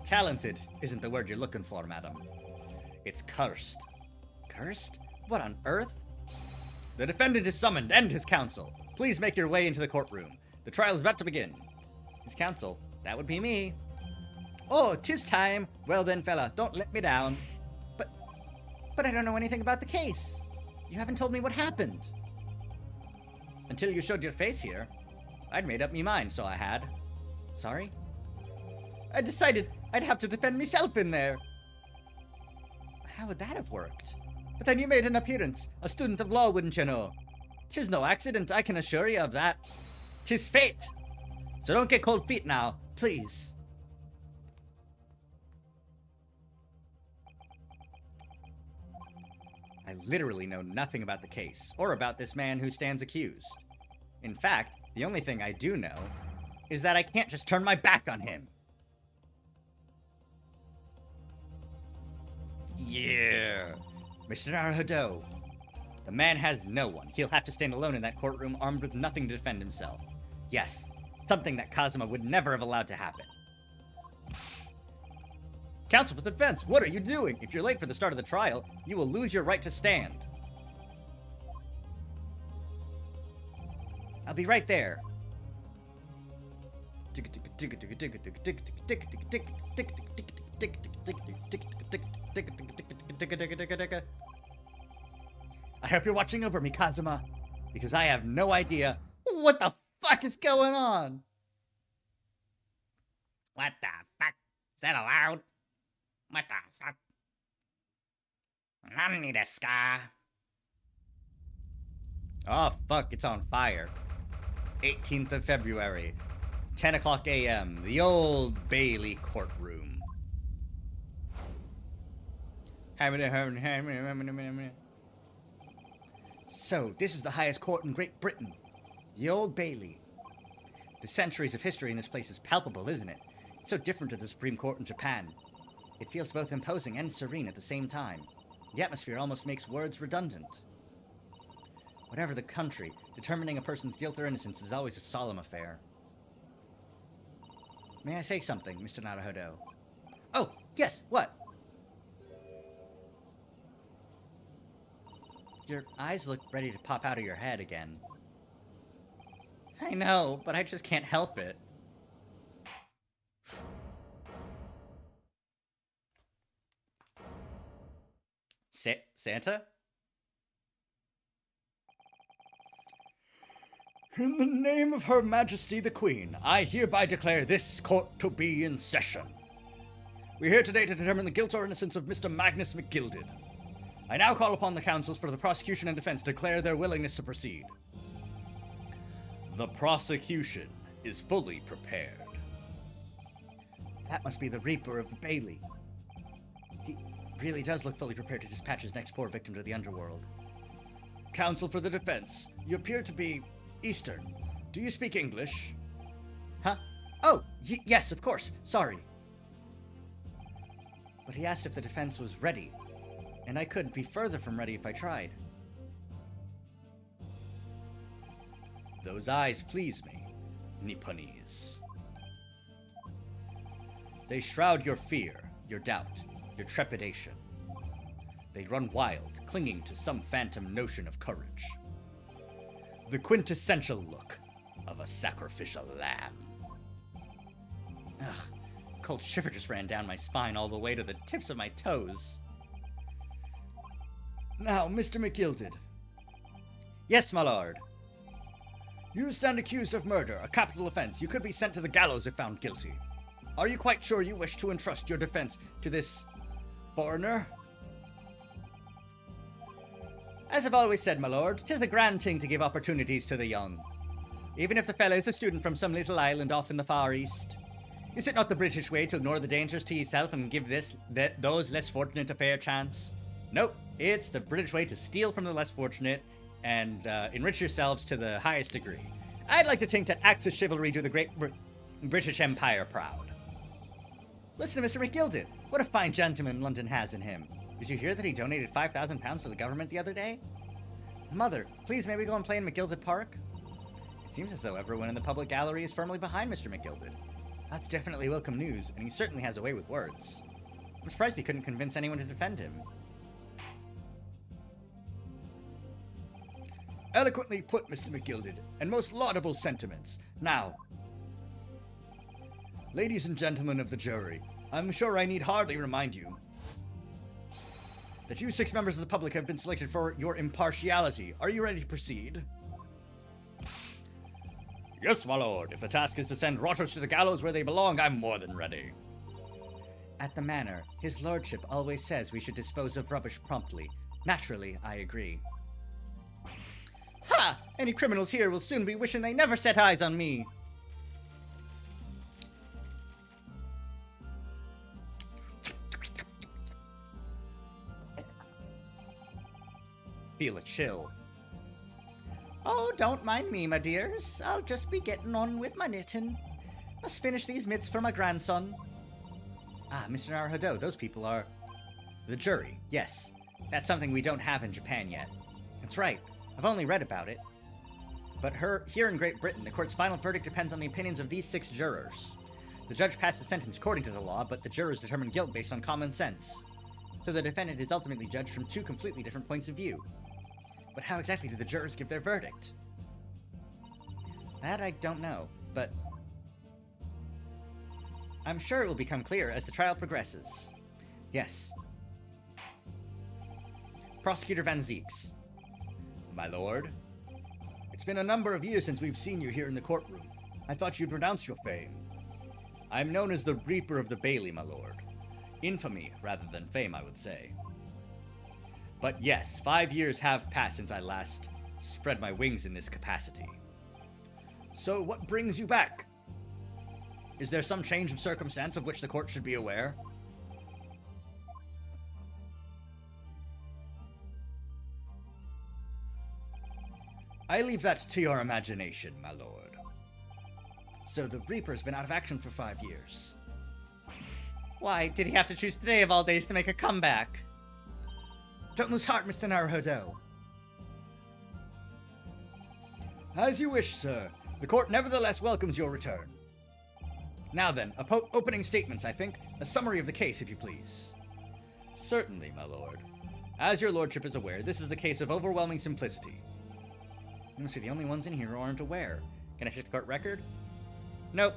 Talented isn't the word you're looking for, madam. It's cursed. Cursed? What on earth? The defendant is summoned and his counsel. Please make your way into the courtroom. The trial is about to begin. His counsel? That would be me. Oh, 'tis time. Well then, fella, don't let me down. But I don't know anything about the case. You haven't told me what happened. Until you showed your face here. I'd made up me mind, so I had. Sorry? I decided I'd have to defend myself in there. How would that have worked? But then you made an appearance. A student of law, wouldn't you know? 'Tis no accident, I can assure you of that. 'Tis fate. So don't get cold feet now, please. I literally know nothing about the case, or about this man who stands accused. In fact, the only thing I do know is that I can't just turn my back on him. Yeah, Mr. Naruhodo. The man has no one. He'll have to stand alone in that courtroom, armed with nothing to defend himself. Yes, something that Kazuma would never have allowed to happen. Counsel for the defense, what are you doing? If you're late for the start of the trial, you will lose your right to stand. I'll be right there. I hope you're watching over me, Kazuma, because I have no idea what the fuck is going on. What the fuck? Is that allowed? What the fuck? Nani desu ka? Oh fuck, it's on fire. 18th of February, 10 o'clock a.m., the Old Bailey courtroom. So, this is the highest court in Great Britain, the Old Bailey. The centuries of history in this place is palpable, isn't it? It's so different to the Supreme Court in Japan. It feels both imposing and serene at the same time. The atmosphere almost makes words redundant. Whatever the country, determining a person's guilt or innocence is always a solemn affair. May I say something, Mr. Naruhodo? Oh, yes, what? Your eyes look ready to pop out of your head again. I know, but I just can't help it. Santa? In the name of Her Majesty the Queen, I hereby declare this court to be in session. We're here today to determine the guilt or innocence of Mr. Magnus McGilded. I now call upon the counsels for the prosecution and defense to declare their willingness to proceed. The prosecution is fully prepared. That must be the Reaper of the Bailey. He really does look fully prepared to dispatch his next poor victim to the underworld. Counsel for the defense, you appear to be Eastern. Do you speak English? Huh? Oh, yes, of course. Sorry. But he asked if the defense was ready, and I couldn't be further from ready if I tried. Those eyes please me, Nipponese. They shroud your fear, your doubt, your trepidation. They run wild, clinging to some phantom notion of courage. The quintessential look of a sacrificial lamb. Ugh, a cold shiver just ran down my spine all the way to the tips of my toes. Now, Mr. McGilded. Yes, my lord. You stand accused of murder, a capital offense. You could be sent to the gallows if found guilty. Are you quite sure you wish to entrust your defense to this foreigner? As I've always said, my lord, 'tis a grand thing to give opportunities to the young. Even if the fellow is a student from some little island off in the Far East. Is it not the British way to ignore the dangers to yourself and give those less fortunate a fair chance? Nope, it's the British way to steal from the less fortunate and enrich yourselves to the highest degree. I'd like to think that acts of chivalry do the Great British Empire proud. Listen to Mr. McGilded. What a fine gentleman London has in him. Did you hear that he donated £5,000 to the government the other day? Mother, please may we go and play in McGilded Park? It seems as though everyone in the public gallery is firmly behind Mr. McGilded. That's definitely welcome news, and he certainly has a way with words. I'm surprised he couldn't convince anyone to defend him. Eloquently put, Mr. McGilded, and most laudable sentiments. Now, ladies and gentlemen of the jury, I'm sure I need hardly remind you that you 6 members of the public have been selected for your impartiality. Are you ready to proceed? Yes, my lord. If the task is to send rotters to the gallows where they belong, I'm more than ready. At the manor, his lordship always says we should dispose of rubbish promptly. Naturally, I agree. Ha! Any criminals here will soon be wishing they never set eyes on me. Feel a chill. Oh, don't mind me, my dears. I'll just be getting on with my knitting. Must finish these mitts for my grandson. Ah, Mr. Naruhodo, those people are... The jury, yes. That's something we don't have in Japan yet. That's right. I've only read about it. But here in Great Britain, the court's final verdict depends on the opinions of these 6 jurors. The judge passed the sentence according to the law, but the jurors determine guilt based on common sense. So the defendant is ultimately judged from 2 completely different points of view. But how exactly do the jurors give their verdict? That I don't know, but I'm sure it will become clear as the trial progresses. Yes. Prosecutor Van Zeeks. My lord, it's been a number of years since we've seen you here in the courtroom. I thought you'd renounce your fame. I'm known as the Reaper of the Bailey, my lord. Infamy rather than fame, I would say. But yes, 5 years have passed since I last spread my wings in this capacity. So what brings you back? Is there some change of circumstance of which the court should be aware? I leave that to your imagination, my lord. So the Reaper's been out of action for 5 years. Why, did he have to choose today of all days to make a comeback? Don't lose heart, Mr. Naruhodo. As you wish, sir. The court nevertheless welcomes your return. Now then, opening statements, I think. A summary of the case, if you please. Certainly, my lord. As your lordship is aware, this is the case of overwhelming simplicity. You must be the only ones in here who aren't aware. Can I check the court record? Nope.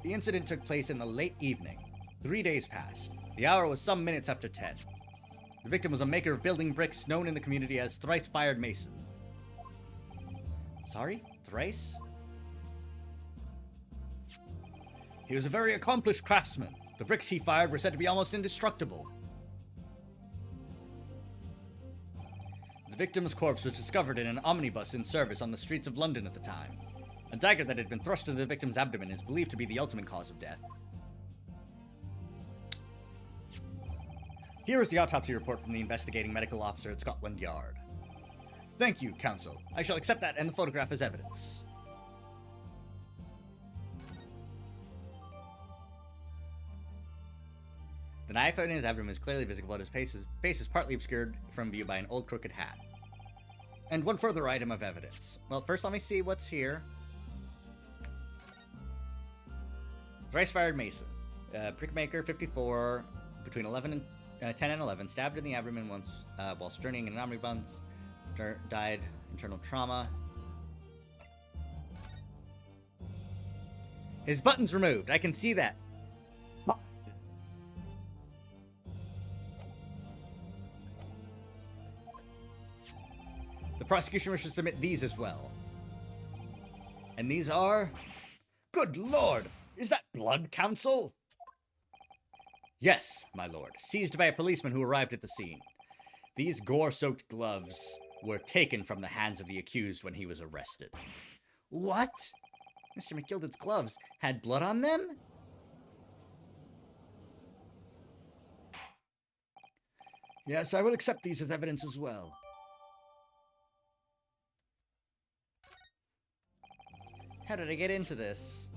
The incident took place in the late evening. 3 days passed. The hour was some minutes after 10. The victim was a maker of building bricks known in the community as Thrice-Fired Mason. Sorry? Thrice? He was a very accomplished craftsman. The bricks he fired were said to be almost indestructible. The victim's corpse was discovered in an omnibus in service on the streets of London at the time. A dagger that had been thrust into the victim's abdomen is believed to be the ultimate cause of death. Here is the autopsy report from the investigating medical officer at Scotland Yard. Thank you, counsel. I shall accept that and the photograph as evidence. The knife in his abdomen is clearly visible, but his face is partly obscured from view by an old crooked hat. And one further item of evidence. Well, first let me see what's here. Thrice-Fired Mason. Brickmaker, 54, between 10 and 11, stabbed in the abdomen once while journeying in an omnibus, died internal trauma. His button's removed. I can see that. The prosecution wishes to submit these as well. And these are... Good lord! Is that blood, counsel? Yes, my lord. Seized by a policeman who arrived at the scene. These gore-soaked gloves were taken from the hands of the accused when he was arrested. What? Mr. McGilded's gloves had blood on them? Yes, I will accept these as evidence as well. How did I get into this?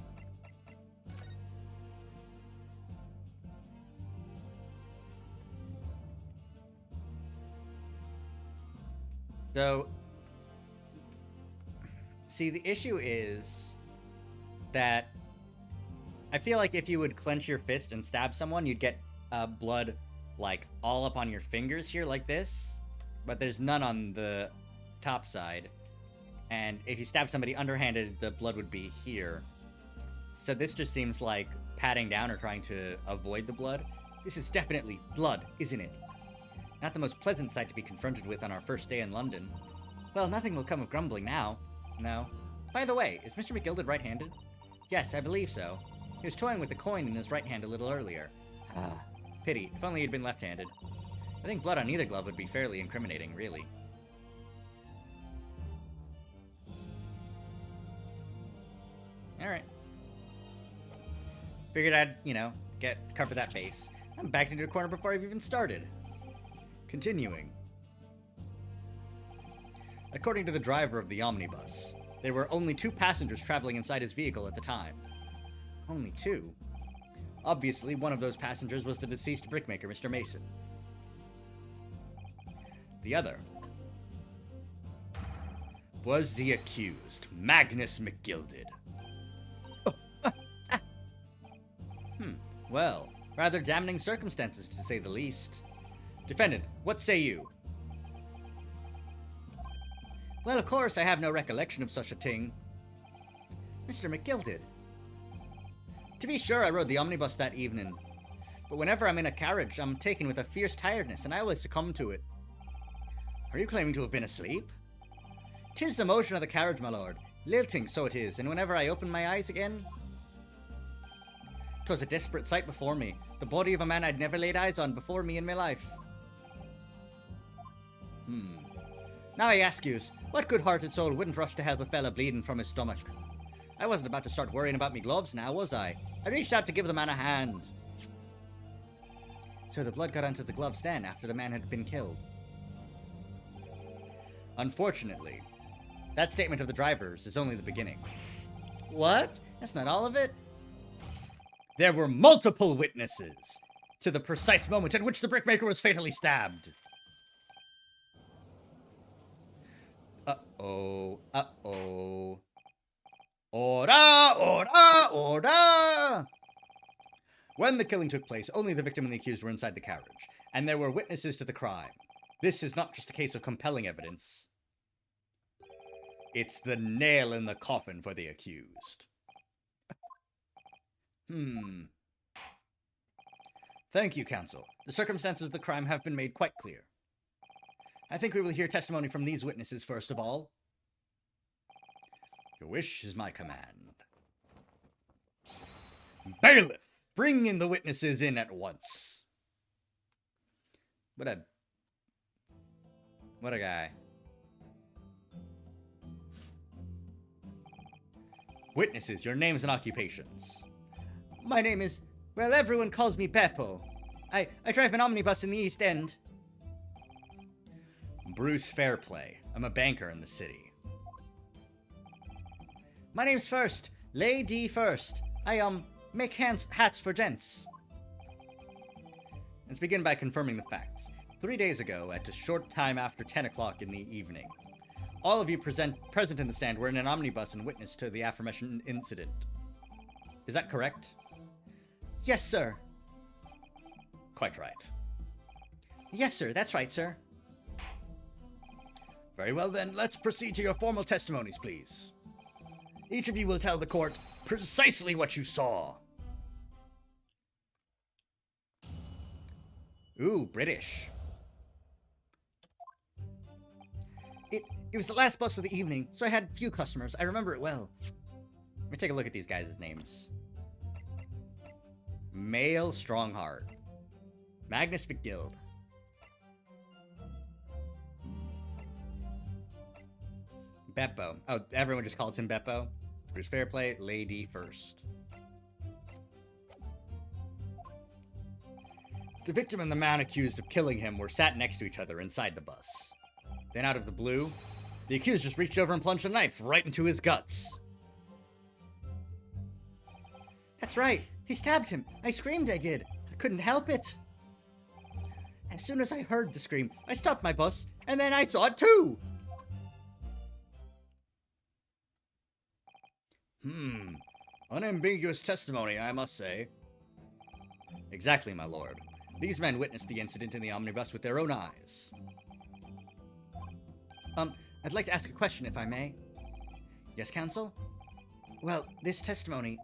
So, see, the issue is that I feel like if you would clench your fist and stab someone, you'd get blood, like, all up on your fingers here, like this. But there's none on the top side. And if you stab somebody underhanded, the blood would be here. So this just seems like patting down or trying to avoid the blood. This is definitely blood, isn't it? Not the most pleasant sight to be confronted with on our first day in London. Well, nothing will come of grumbling now. No. By the way, is Mr. McGilded right-handed? Yes, I believe so. He was toying with the coin in his right hand a little earlier. Ah, pity. If only he'd been left-handed. I think blood on either glove would be fairly incriminating, really. Alright. Figured I'd, cover that base. I'm backed into a corner before I've even started. Continuing. According to the driver of the omnibus, there were only 2 passengers traveling inside his vehicle at the time. Only 2? Obviously, one of those passengers was the deceased brickmaker, Mr. Mason. The other was the accused, Magnus McGilded. Well, rather damning circumstances, to say the least. Defendant, what say you? Well, of course, I have no recollection of such a thing. Mr. McGilded. To be sure, I rode the omnibus that evening. But whenever I'm in a carriage, I'm taken with a fierce tiredness, and I always succumb to it. Are you claiming to have been asleep? 'Tis the motion of the carriage, my lord. Lilting, so it is, and whenever I open my eyes again... 'Twas a desperate sight before me. The body of a man I'd never laid eyes on before me in my life. Now I ask yous, what good-hearted soul wouldn't rush to help a fella bleeding from his stomach? I wasn't about to start worrying about me gloves now, was I? I reached out to give the man a hand. So the blood got onto the gloves then, after the man had been killed? Unfortunately, that statement of the driver's is only the beginning. What? That's not all of it? There were multiple witnesses to the precise moment at which the brickmaker was fatally stabbed. Uh-oh, uh-oh. Ora, ora, ora! When the killing took place, only the victim and the accused were inside the carriage, and there were witnesses to the crime. This is not just a case of compelling evidence. It's the nail in the coffin for the accused. Thank you, counsel. The circumstances of the crime have been made quite clear. I think we will hear testimony from these witnesses first of all. Your wish is my command. Bailiff, bring in the witnesses in at once. What a guy. Witnesses, your names and occupations. My name is... Well, everyone calls me Beppo. I drive an omnibus in the East End. Bruce Fairplay. I'm a banker in the city. My name's First. Lady First. I, make hats for gents. Let's begin by confirming the facts. 3 days ago, at a short time after 10 o'clock in the evening, all of you present in the stand were in an omnibus and witness to the aforementioned incident. Is that correct? Yes, sir. Quite right. Yes, sir. That's right, sir. Very well, then. Let's proceed to your formal testimonies, please. Each of you will tell the court precisely what you saw. Ooh, British. It was the last bus of the evening, so I had few customers. I remember it well. Let me take a look at these guys' names. Male Strongheart. Magnus McGild. Beppo. Oh, everyone just calls him Beppo. Bruce Fairplay, Lady First. The victim and the man accused of killing him were sat next to each other inside the bus. Then out of the blue, the accused just reached over and plunged a knife right into his guts. That's right. He stabbed him. I screamed, I did. I couldn't help it. As soon as I heard the scream, I stopped my bus, and then I saw it too. Unambiguous testimony, I must say. Exactly, my lord. These men witnessed the incident in the omnibus with their own eyes. I'd like to ask a question, if I may. Yes, counsel? Well, this testimony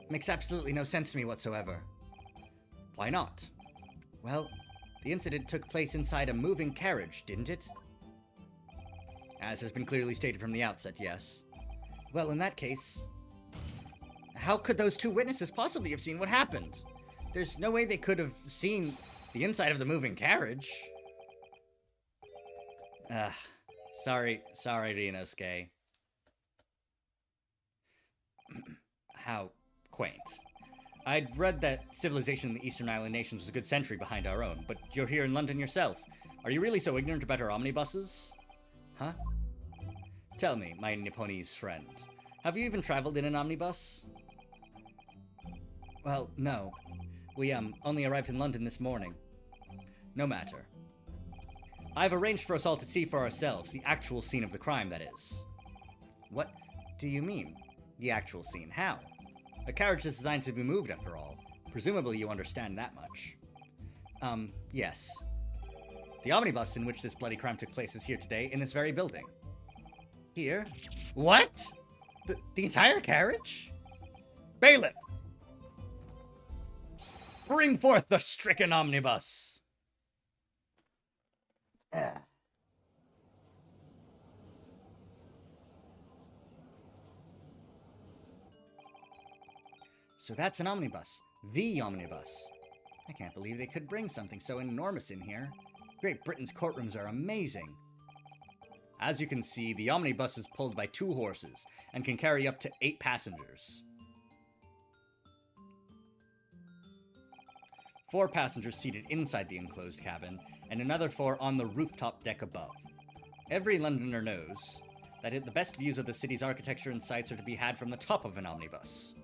makes absolutely no sense to me whatsoever. Why not? Well, the incident took place inside a moving carriage, didn't it? As has been clearly stated from the outset, yes. Well, in that case, how could those two witnesses possibly have seen what happened? There's no way they could have seen the inside of the moving carriage. Sorry, Rinosuke. How quaint. I'd read that civilization in the Eastern Island nations was a good century behind our own, but you're here in London yourself. Are you really so ignorant about our omnibuses? Huh? Tell me, my Nipponese friend, have you even traveled in an omnibus? Well, no. We, only arrived in London this morning. No matter. I've arranged for us all to see for ourselves the actual scene of the crime, that is. What do you mean, the actual scene? How? A carriage is designed to be moved, after all. Presumably you understand that much. Yes. The omnibus in which this bloody crime took place is here today, in this very building. Here? What? The entire carriage? Bailiff! Bring forth the stricken omnibus! So that's an omnibus. The omnibus. I can't believe they could bring something so enormous in here. Great Britain's courtrooms are amazing. As you can see, the omnibus is pulled by 2 horses and can carry up to 8 passengers. 4 passengers seated inside the enclosed cabin, and another 4 on the rooftop deck above. Every Londoner knows that the best views of the city's architecture and sights are to be had from the top of an omnibus.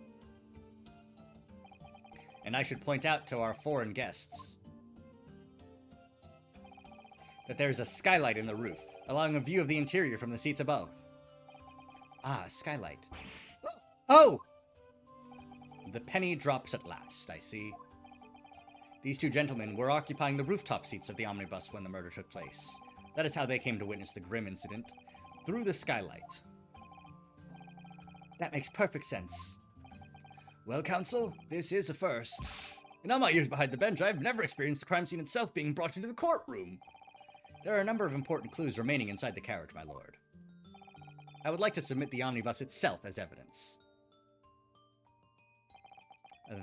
And I should point out to our foreign guests that there's a skylight in the roof, allowing a view of the interior from the seats above. Ah, a skylight. Oh! The penny drops at last, I see. These 2 gentlemen were occupying the rooftop seats of the omnibus when the murder took place. That is how they came to witness the grim incident, through the skylight. That makes perfect sense. Well, counsel, this is a first. In all my years behind the bench, I've never experienced the crime scene itself being brought into the courtroom. There are a number of important clues remaining inside the carriage, my lord. I would like to submit the omnibus itself as evidence.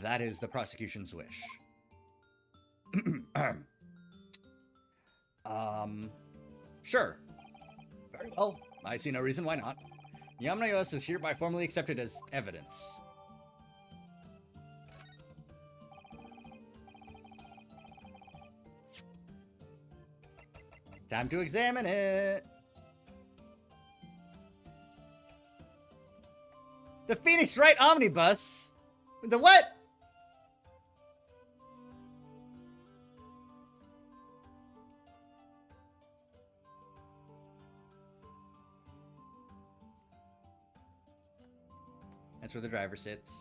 That is the prosecution's wish. Sure. Very well. I see no reason why not. The omnibus is hereby formally accepted as evidence. Time to examine it. The Phoenix Wright omnibus? The what? That's where the driver sits.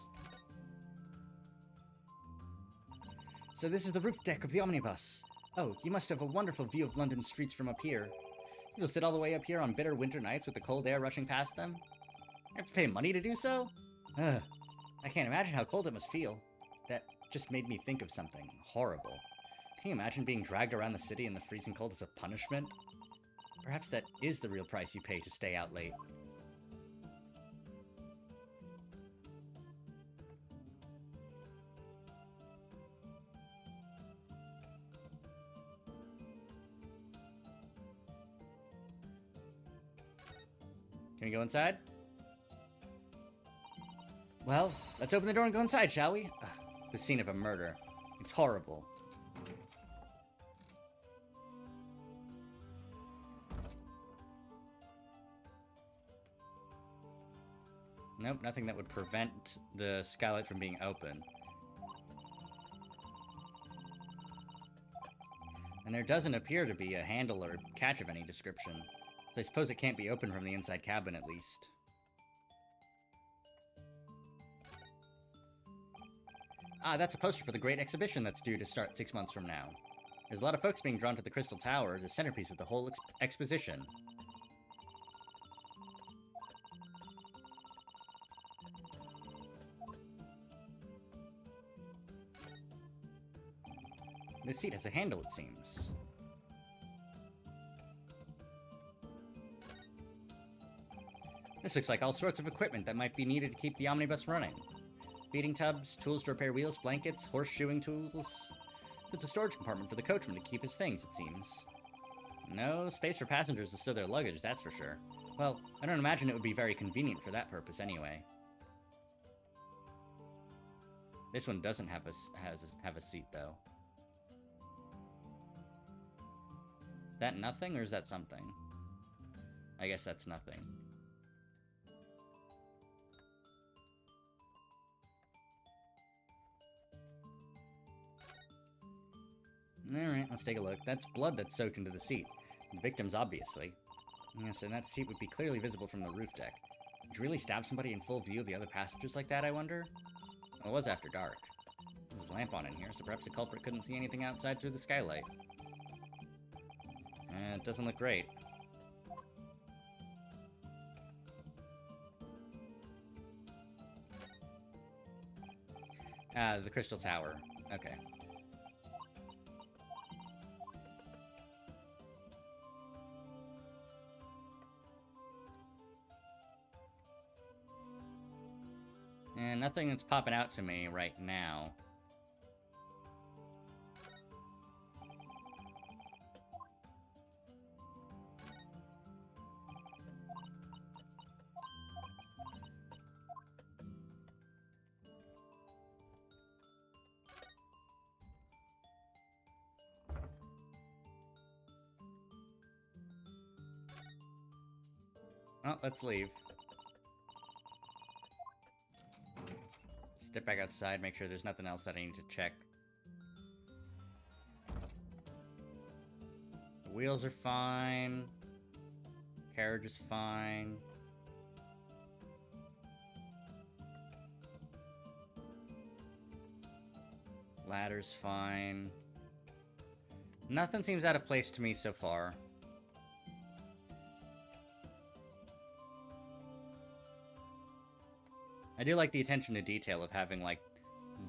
So this is the roof deck of the omnibus. Oh, you must have a wonderful view of London streets from up here. You'll sit all the way up here on bitter winter nights with the cold air rushing past them? I have to pay money to do so? Ugh. I can't imagine how cold it must feel. That just made me think of something horrible. Can you imagine being dragged around the city in the freezing cold as a punishment? Perhaps that is the real price you pay to stay out late. Can we go inside? Well, let's open the door and go inside, shall we? Ugh, the scene of a murder. It's horrible. Nope, nothing that would prevent the skylight from being open. And there doesn't appear to be a handle or catch of any description. So I suppose it can't be opened from the inside cabin, at least. Ah, that's a poster for the great exhibition that's due to start 6 months from now. There's a lot of folks being drawn to the Crystal Tower as a centerpiece of the whole exposition. This seat has a handle, it seems. This looks like all sorts of equipment that might be needed to keep the omnibus running. Feeding tubs, tools to repair wheels, blankets, horseshoeing tools. It's a storage compartment for the coachman to keep his things, it seems. No space for passengers to stow their luggage, that's for sure. Well, I don't imagine it would be very convenient for that purpose anyway. This one doesn't have a seat, though. Is that nothing, or is that something? I guess that's nothing. Alright, let's take a look. That's blood that's soaked into the seat. The victims, obviously. Yes, and that seat would be clearly visible from the roof deck. Did you really stab somebody in full view of the other passengers like that, I wonder? Well, it was after dark. There's a lamp on in here, so perhaps the culprit couldn't see anything outside through the skylight. It doesn't look great. Ah, the Crystal Tower. Okay. And nothing that's popping out to me right now. Well, let's leave. Step back outside, make sure there's nothing else that I need to check. The wheels are fine. Carriage is fine. Ladder's fine. Nothing seems out of place to me so far. I do like the attention to detail of having, like,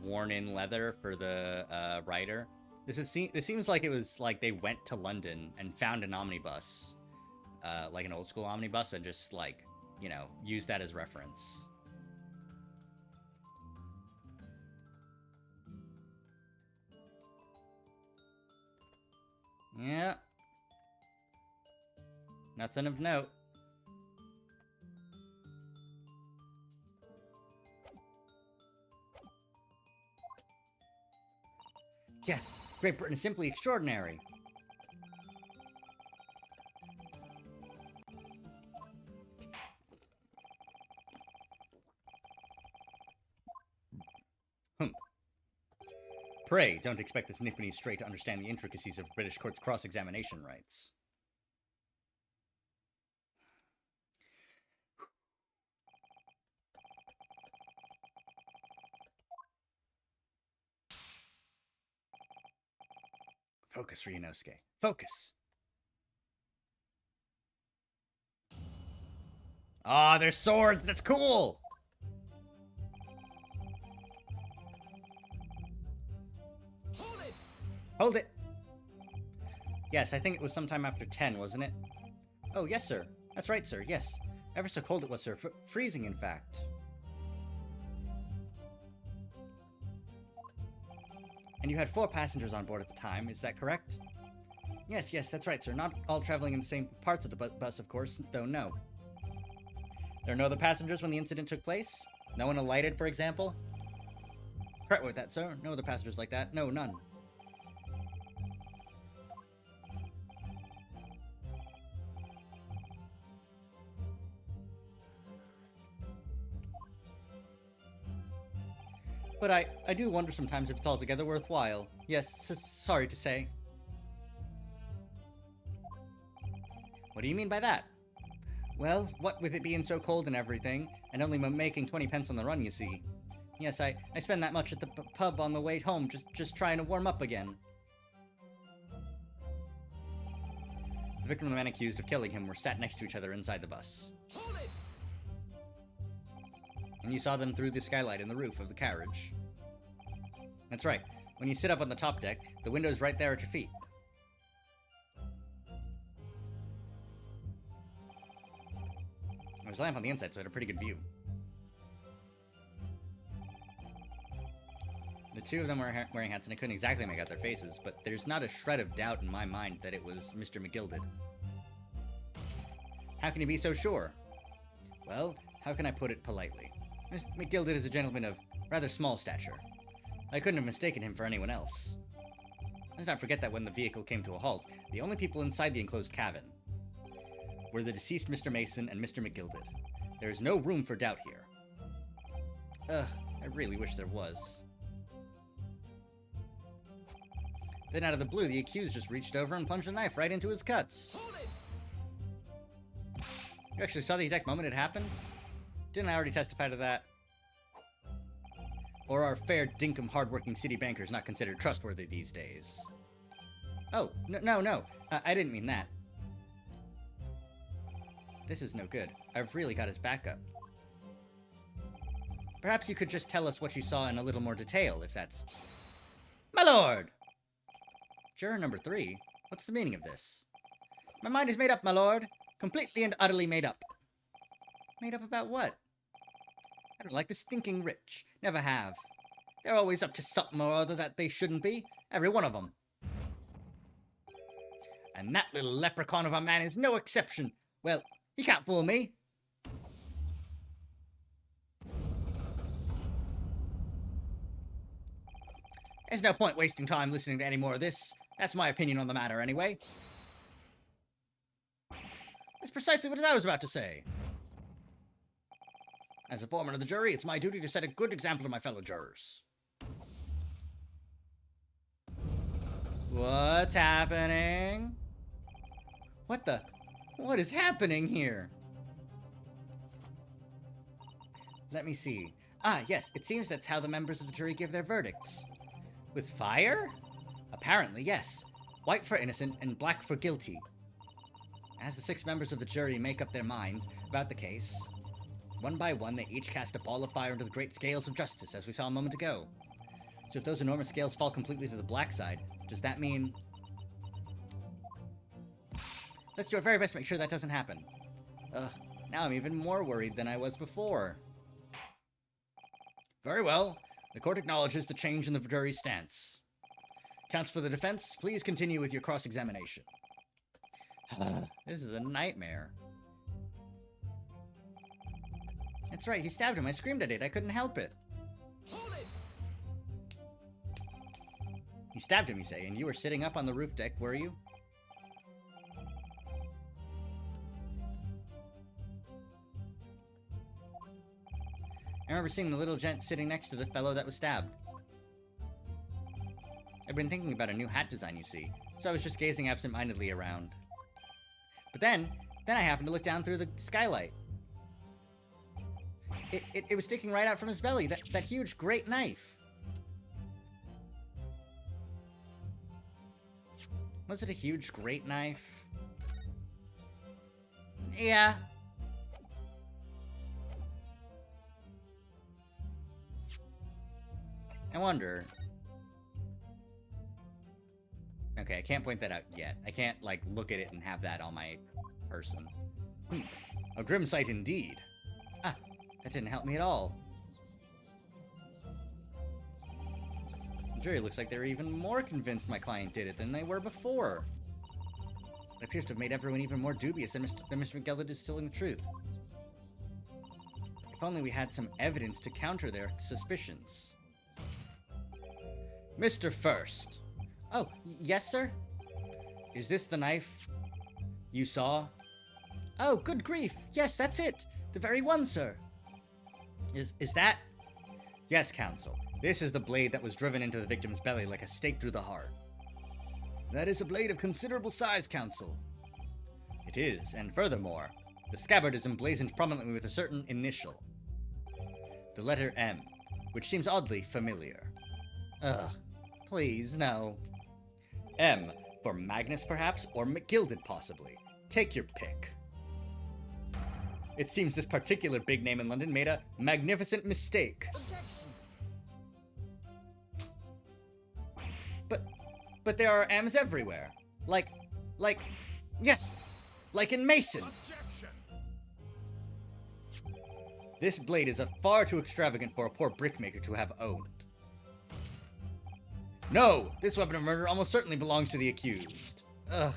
worn-in leather for the rider. This seems like it was like they went to London and found an omnibus, like an old-school omnibus, and just, like, you know, used that as reference. Yeah. Nothing of note. Yes, Great Britain is simply extraordinary. Pray, don't expect this nippity straight to understand the intricacies of British courts' cross-examination rights. Focus, Ryunosuke. Focus! Ah, there's swords! That's cool! Hold it! Hold it! Yes, I think it was sometime after 10, wasn't it? Oh, yes, sir. That's right, sir, yes. Ever so cold it was, sir. Freezing, in fact. And you had 4 passengers on board at the time, is that correct? Yes, that's right, sir. Not all traveling in the same parts of the bus, of course, though, no. There are no other passengers when the incident took place? No one alighted, for example? Correct with that, sir. No other passengers like that. No, none. But I do wonder sometimes if it's altogether worthwhile. Yes, sorry to say. What do you mean by that? Well, what with it being so cold and everything, and only making 20 pence on the run, you see. Yes, I spend that much at the pub on the way home, just trying to warm up again. The victim and the man accused of killing him were sat next to each other inside the bus. Hold it! And you saw them through the skylight in the roof of the carriage. That's right. When you sit up on the top deck, the window's right there at your feet. There's a lamp on the inside, so I had a pretty good view. The two of them were wearing hats, and I couldn't exactly make out their faces, but there's not a shred of doubt in my mind that it was Mr. McGilded. How can you be so sure? Well, how can I put it politely? Mr. McGilded is a gentleman of rather small stature. I couldn't have mistaken him for anyone else. Let's not forget that when the vehicle came to a halt, the only people inside the enclosed cabin were the deceased Mr. Mason and Mr. McGilded. There is no room for doubt here. Ugh, I really wish there was. Then out of the blue, the accused just reached over and plunged a knife right into his cuts. Hold it! You actually saw the exact moment it happened? Didn't I already testify to that? Or are fair, dinkum, hardworking city bankers not considered trustworthy these days? Oh, no. I didn't mean that. This is no good. I've really got his back up. Perhaps you could just tell us what you saw in a little more detail, if that's... My lord! Juror number 3? What's the meaning of this? My mind is made up, my lord. Completely and utterly made up. Made up about what? I don't like the stinking rich. Never have. They're always up to something or other that they shouldn't be. Every one of them. And that little leprechaun of a man is no exception. Well, he can't fool me. There's no point wasting time listening to any more of this. That's my opinion on the matter, anyway. That's precisely what I was about to say. As a foreman of the jury, it's my duty to set a good example to my fellow jurors. What's happening? What is happening here? Let me see. Ah, yes, it seems that's how the members of the jury give their verdicts. With fire? Apparently, yes. White for innocent and black for guilty. As the 6 members of the jury make up their minds about the case, one by one they each cast a ball of fire into the great scales of justice, as we saw a moment ago. So if those enormous scales fall completely to the black side, does that mean... Let's do our very best to make sure that doesn't happen. Ugh, now I'm even more worried than I was before. Very well. The court acknowledges the change in the jury's stance. Counsel for the defense, please continue with your cross-examination. This is a nightmare. That's right, he stabbed him. I screamed at it. I couldn't help it. Hold it! He stabbed him, you say, and you were sitting up on the roof deck, were you? I remember seeing the little gent sitting next to the fellow that was stabbed. I've been thinking about a new hat design, you see, so I was just gazing absent-mindedly around. But then I happened to look down through the skylight. It was sticking right out from his belly, that huge, great knife. Was it a huge, great knife? Yeah. I wonder. Okay, I can't point that out yet. I can't, like, look at it and have that on my person. A grim sight indeed. Ah, that didn't help me at all. The jury looks like they're even more convinced my client did it than they were before. It appears to have made everyone even more dubious that Mr. McGilded is telling the truth. If only we had some evidence to counter their suspicions. Mr. First. Oh, yes, sir? Is this the knife you saw? Oh, good grief. Yes, that's it. The very one, sir. Is that? Yes, counsel. This is the blade that was driven into the victim's belly like a stake through the heart. That is a blade of considerable size, Counsel. It is, and furthermore, the scabbard is emblazoned prominently with a certain initial. The letter M, which seems oddly familiar. Ugh. Please, no. M, for Magnus perhaps, or McGilded possibly. Take your pick. It seems this particular big name in London made a magnificent mistake. But there are M's everywhere. Like in Mason. Objection! This blade is far too extravagant for a poor brickmaker to have owned. No! This weapon of murder almost certainly belongs to the accused. Ugh.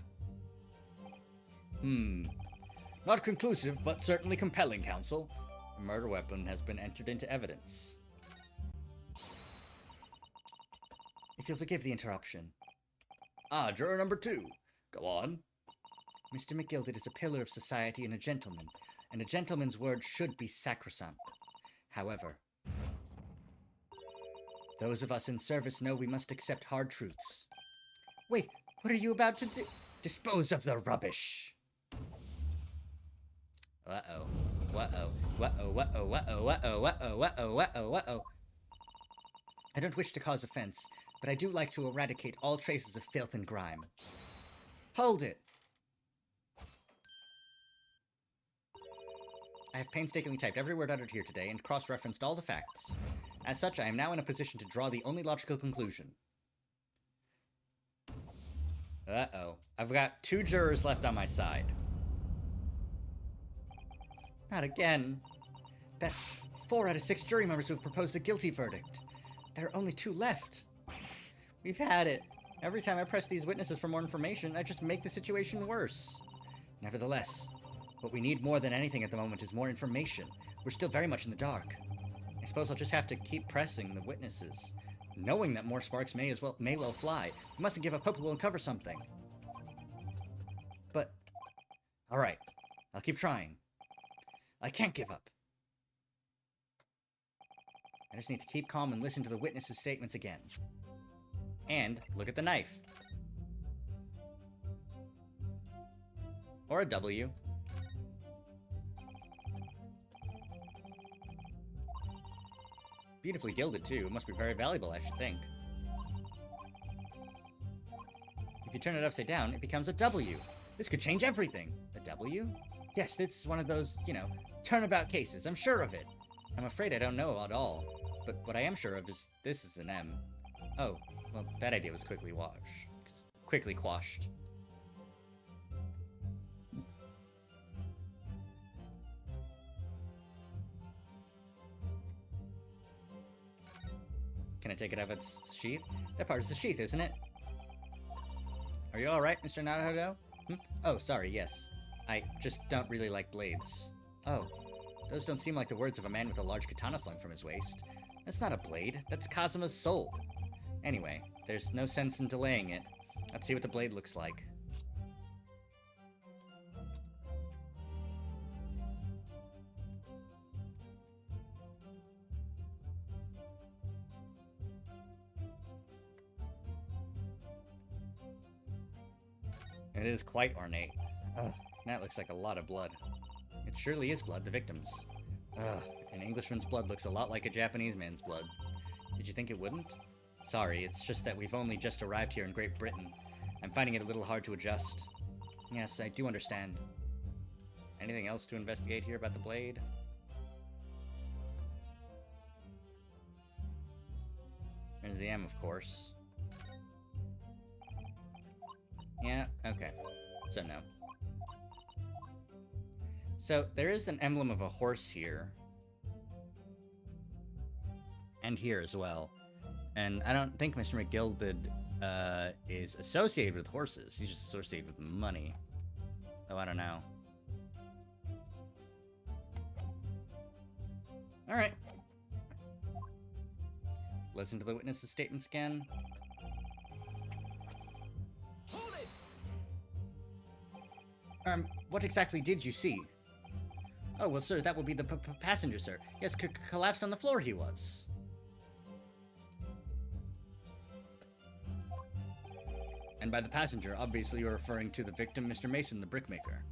Not conclusive, but certainly compelling, Counsel. The murder weapon has been entered into evidence. If you'll forgive the interruption. Ah, juror number 2. Go on. Mr. McGilded is a pillar of society and a gentleman's word should be sacrosanct. However, those of us in service know we must accept hard truths. Wait, what are you about to do? Dispose of the rubbish. Uh-oh. Uh-oh. Uh-oh. Uh-oh. Uh-oh. Uh-oh. Uh-oh. Uh-oh. Uh-oh. Uh-oh. I don't wish to cause offense, but I do like to eradicate all traces of filth and grime. Hold it! I have painstakingly typed every word uttered here today and cross-referenced all the facts. As such, I am now in a position to draw the only logical conclusion. Uh-oh. I've got 2 jurors left on my side. Not again. That's 4 out of 6 jury members who have proposed a guilty verdict. There are only 2 left. We've had it. Every time I press these witnesses for more information, I just make the situation worse. Nevertheless, what we need more than anything at the moment is more information. We're still very much in the dark. I suppose I'll just have to keep pressing the witnesses, knowing that more sparks may well fly. We mustn't give up hope we'll uncover something. But, alright, I'll keep trying. I can't give up. I just need to keep calm and listen to the witnesses' statements again. And look at the knife. Or a W. Beautifully gilded, too. It must be very valuable, I should think. If you turn it upside down, it becomes a W. This could change everything. A W? Yes, this is one of those, turnabout cases. I'm sure of it. I'm afraid I don't know at all. But what I am sure of is this is an M. Oh, well, that idea was quickly quashed. Can I take it out of its sheath? That part is the sheath, isn't it? Are you alright, Mr. Naruto? Oh, sorry, yes. I just don't really like blades. Oh, those don't seem like the words of a man with a large katana slung from his waist. That's not a blade, that's Kazuma's soul. Anyway, there's no sense in delaying it. Let's see what the blade looks like. It is quite ornate. Ugh, that looks like a lot of blood. It surely is blood, the victim's. Ugh, an Englishman's blood looks a lot like a Japanese man's blood. Did you think it wouldn't? Sorry, it's just that we've only just arrived here in Great Britain. I'm finding it a little hard to adjust. Yes, I do understand. Anything else to investigate here about the blade? There's the M, of course. Yeah, okay. So no. So, there is an emblem of a horse here. And here as well. And I don't think Mr. McGilded is associated with horses. He's just associated with money. Oh, I don't know. Alright. Listen to the witnesses' statements again. Hold it! What exactly did you see? Oh, well, sir, that would be the passenger, sir. Yes, collapsed on the floor he was. And by the passenger, obviously you're referring to the victim, Mr. Mason, the brickmaker.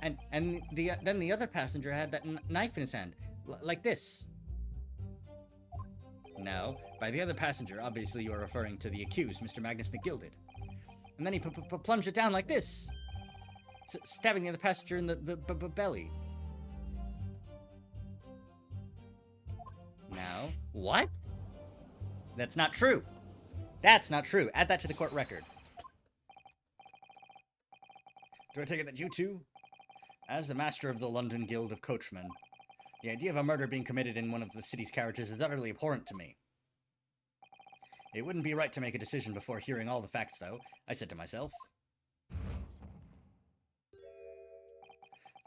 And then the other passenger had that knife in his hand, like this. No, by the other passenger, obviously you are referring to the accused, Mr. Magnus McGilded. And then he plunged it down like this, stabbing the other passenger in the belly. Now, what? That's not true. That's not true. Add that to the court record. Do I take it that you too? As the master of the London Guild of Coachmen, the idea of a murder being committed in one of the city's carriages is utterly abhorrent to me. It wouldn't be right to make a decision before hearing all the facts, though, I said to myself.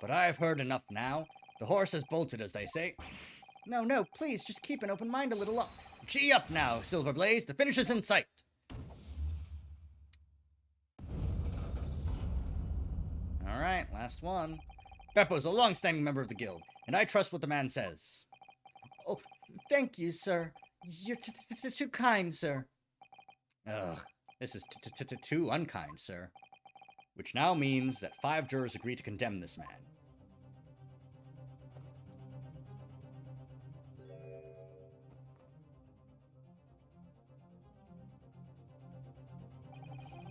But I've heard enough now. The horse has bolted, as they say. No, please, just keep an open mind a little longer. Gee up now, Silverblaze, the finish is in sight. Alright, last one. Beppo's a long-standing member of the guild, and I trust what the man says. Oh, thank you, sir. You're too kind, sir. Ugh, this is too unkind, sir. Which now means that 5 jurors agree to condemn this man.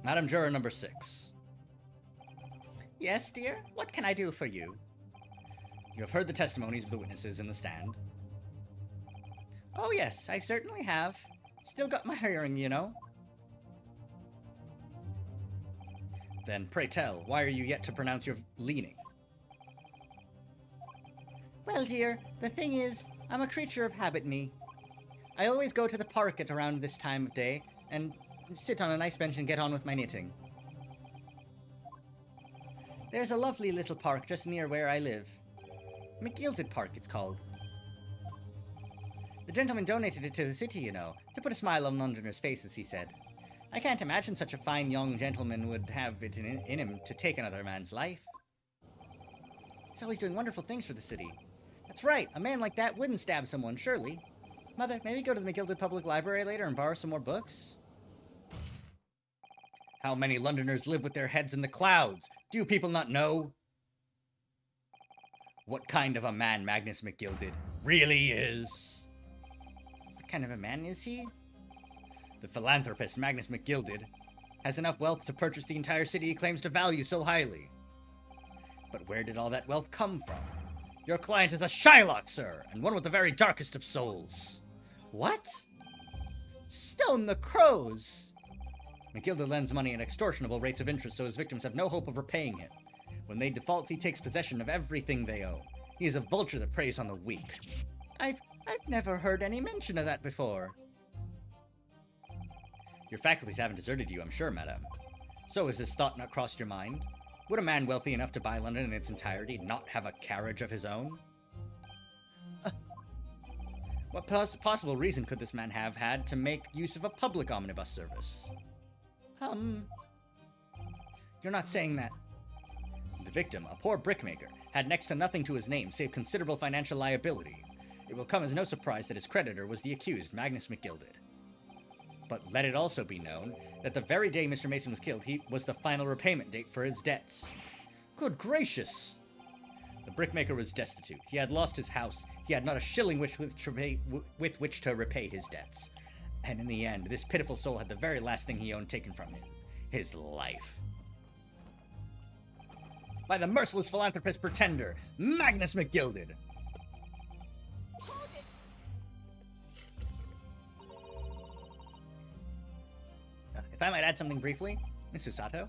Madam Juror number 6. Yes, dear? What can I do for you? You have heard the testimonies of the witnesses in the stand. Oh yes, I certainly have. Still got my hearing, you know. Then, pray tell, why are you yet to pronounce your leaning? Well, dear, the thing is, I'm a creature of habit, me. I always go to the park at around this time of day, and sit on a nice bench and get on with my knitting. There's a lovely little park just near where I live. McGilded Park, it's called. The gentleman donated it to the city, you know, to put a smile on Londoners' faces, he said. I can't imagine such a fine young gentleman would have it in him to take another man's life. He's always doing wonderful things for the city. That's right, a man like that wouldn't stab someone, surely. Mother, maybe go to the McGilded Public Library later and borrow some more books? How many Londoners live with their heads in the clouds? Do you people not know? What kind of a man Magnus McGilded really is? What kind of a man is he? The philanthropist Magnus McGilded has enough wealth to purchase the entire city he claims to value so highly. But where did all that wealth come from? Your client is a Shylock, sir, and one with the very darkest of souls. What? Stone the crows! McGilded lends money at extortionable rates of interest so his victims have no hope of repaying him. When they default, he takes possession of everything they owe. He is a vulture that preys on the weak. I've never heard any mention of that before. Your faculties haven't deserted you, I'm sure, madame. So has this thought not crossed your mind? Would a man wealthy enough to buy London in its entirety not have a carriage of his own? What possible reason could this man have had to make use of a public omnibus service? You're not saying that. The victim, a poor brickmaker, had next to nothing to his name save considerable financial liability. It will come as no surprise that his creditor was the accused, Magnus McGilded. But let it also be known that the very day Mr. Mason was killed, he was the final repayment date for his debts. Good gracious! The brickmaker was destitute. He had lost his house. He had not a shilling with which to repay his debts. And in the end, this pitiful soul had the very last thing he owned taken from him, his life. By the merciless philanthropist pretender, Magnus McGilded! If I might add something briefly, Miss Susato.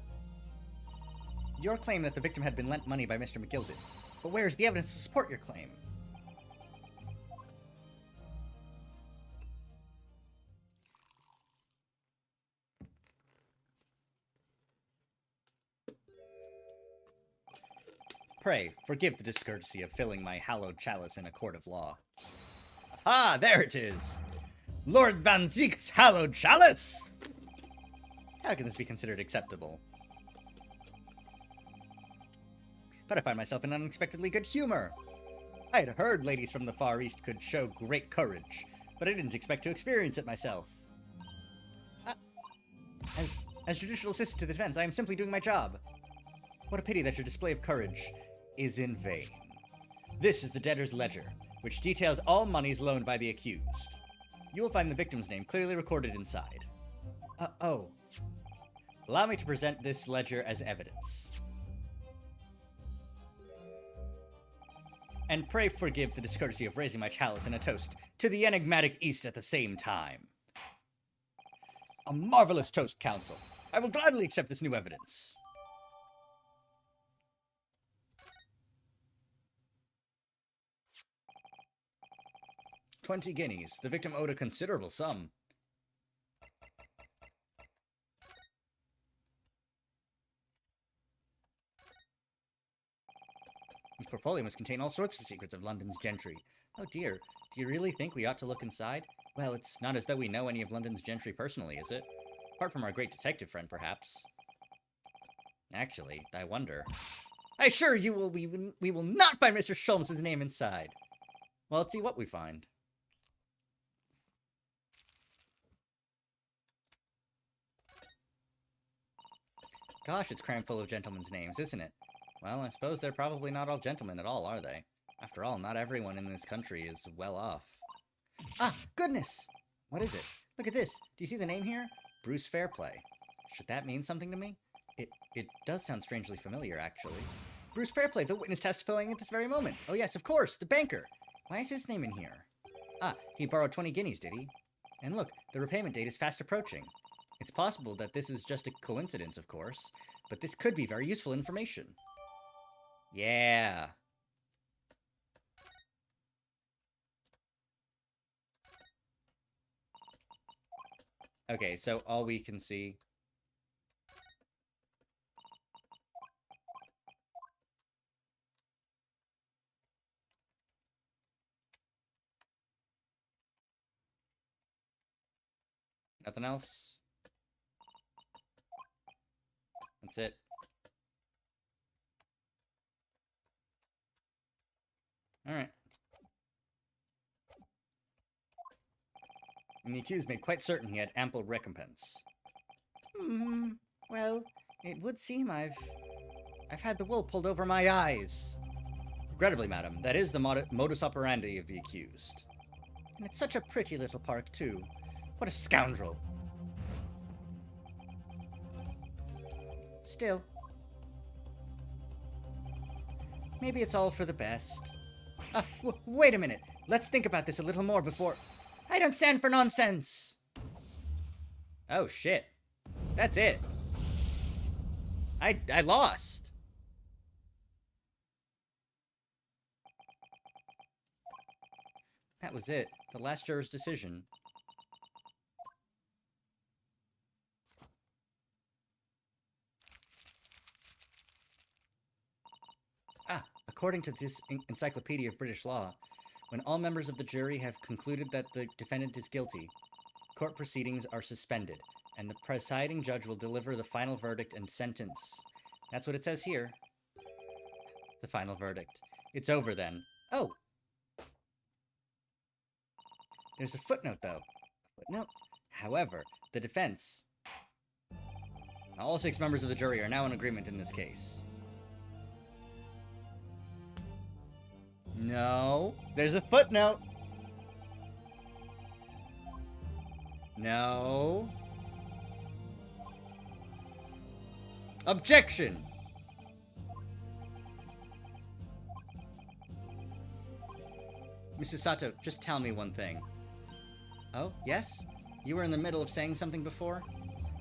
Your claim that the victim had been lent money by Mr. McGilded, but where is the evidence to support your claim? Pray, forgive the discourtesy of filling my hallowed chalice in a court of law. Ah, there it is! Lord Van Zeek's hallowed chalice! How can this be considered acceptable? But I find myself in unexpectedly good humor. I had heard ladies from the Far East could show great courage, but I didn't expect to experience it myself. As judicial assistant to the defense, I am simply doing my job. What a pity that your display of courage is in vain. This is the debtor's ledger, which details all monies loaned by the accused. You will find the victim's name clearly recorded inside. Oh. Allow me to present this ledger as evidence. And pray forgive the discourtesy of raising my chalice in a toast to the enigmatic East at the same time. A marvelous toast, Counsel. I will gladly accept this new evidence. $20. The victim owed a considerable sum. This portfolio must contain all sorts of secrets of London's gentry. Oh dear, do you really think we ought to look inside? Well, it's not as though we know any of London's gentry personally, is it? Apart from our great detective friend, perhaps. Actually, I wonder. I assure you we will not find Mr. Sholmes' name inside. Well, let's see what we find. Gosh, it's crammed full of gentlemen's names, isn't it? Well, I suppose they're probably not all gentlemen at all, are they? After all, not everyone in this country is well off. Ah, goodness! What is it? Look at this. Do you see the name here? Bruce Fairplay. Should that mean something to me? It does sound strangely familiar, actually. Bruce Fairplay, the witness testifying at this very moment. Oh yes, of course, the banker. Why is his name in here? Ah, he borrowed 20 guineas, did he? And look, the repayment date is fast approaching. It's possible that this is just a coincidence, of course, but this could be very useful information. Yeah. Okay, so all we can see... Nothing else? That's it. Alright. And the accused made quite certain he had ample recompense. Well, it would seem I've had the wool pulled over my eyes. Regrettably, madam, that is the modus operandi of the accused. And it's such a pretty little park, too. What a scoundrel. Still. Maybe it's all for the best. Wait a minute. Let's think about this a little more before... I don't stand for nonsense! Oh, shit. That's it. I lost. That was it. The last juror's decision. According to this Encyclopedia of British Law, when all members of the jury have concluded that the defendant is guilty, court proceedings are suspended, and the presiding judge will deliver the final verdict and sentence. That's what it says here. The final verdict. It's over then. Oh! There's a footnote, though. A footnote? However, the defense... All 6 members of the jury are now in agreement in this case. No, there's a footnote. No. Objection. Mrs. Sato, just tell me one thing. Oh, yes? You were in the middle of saying something before?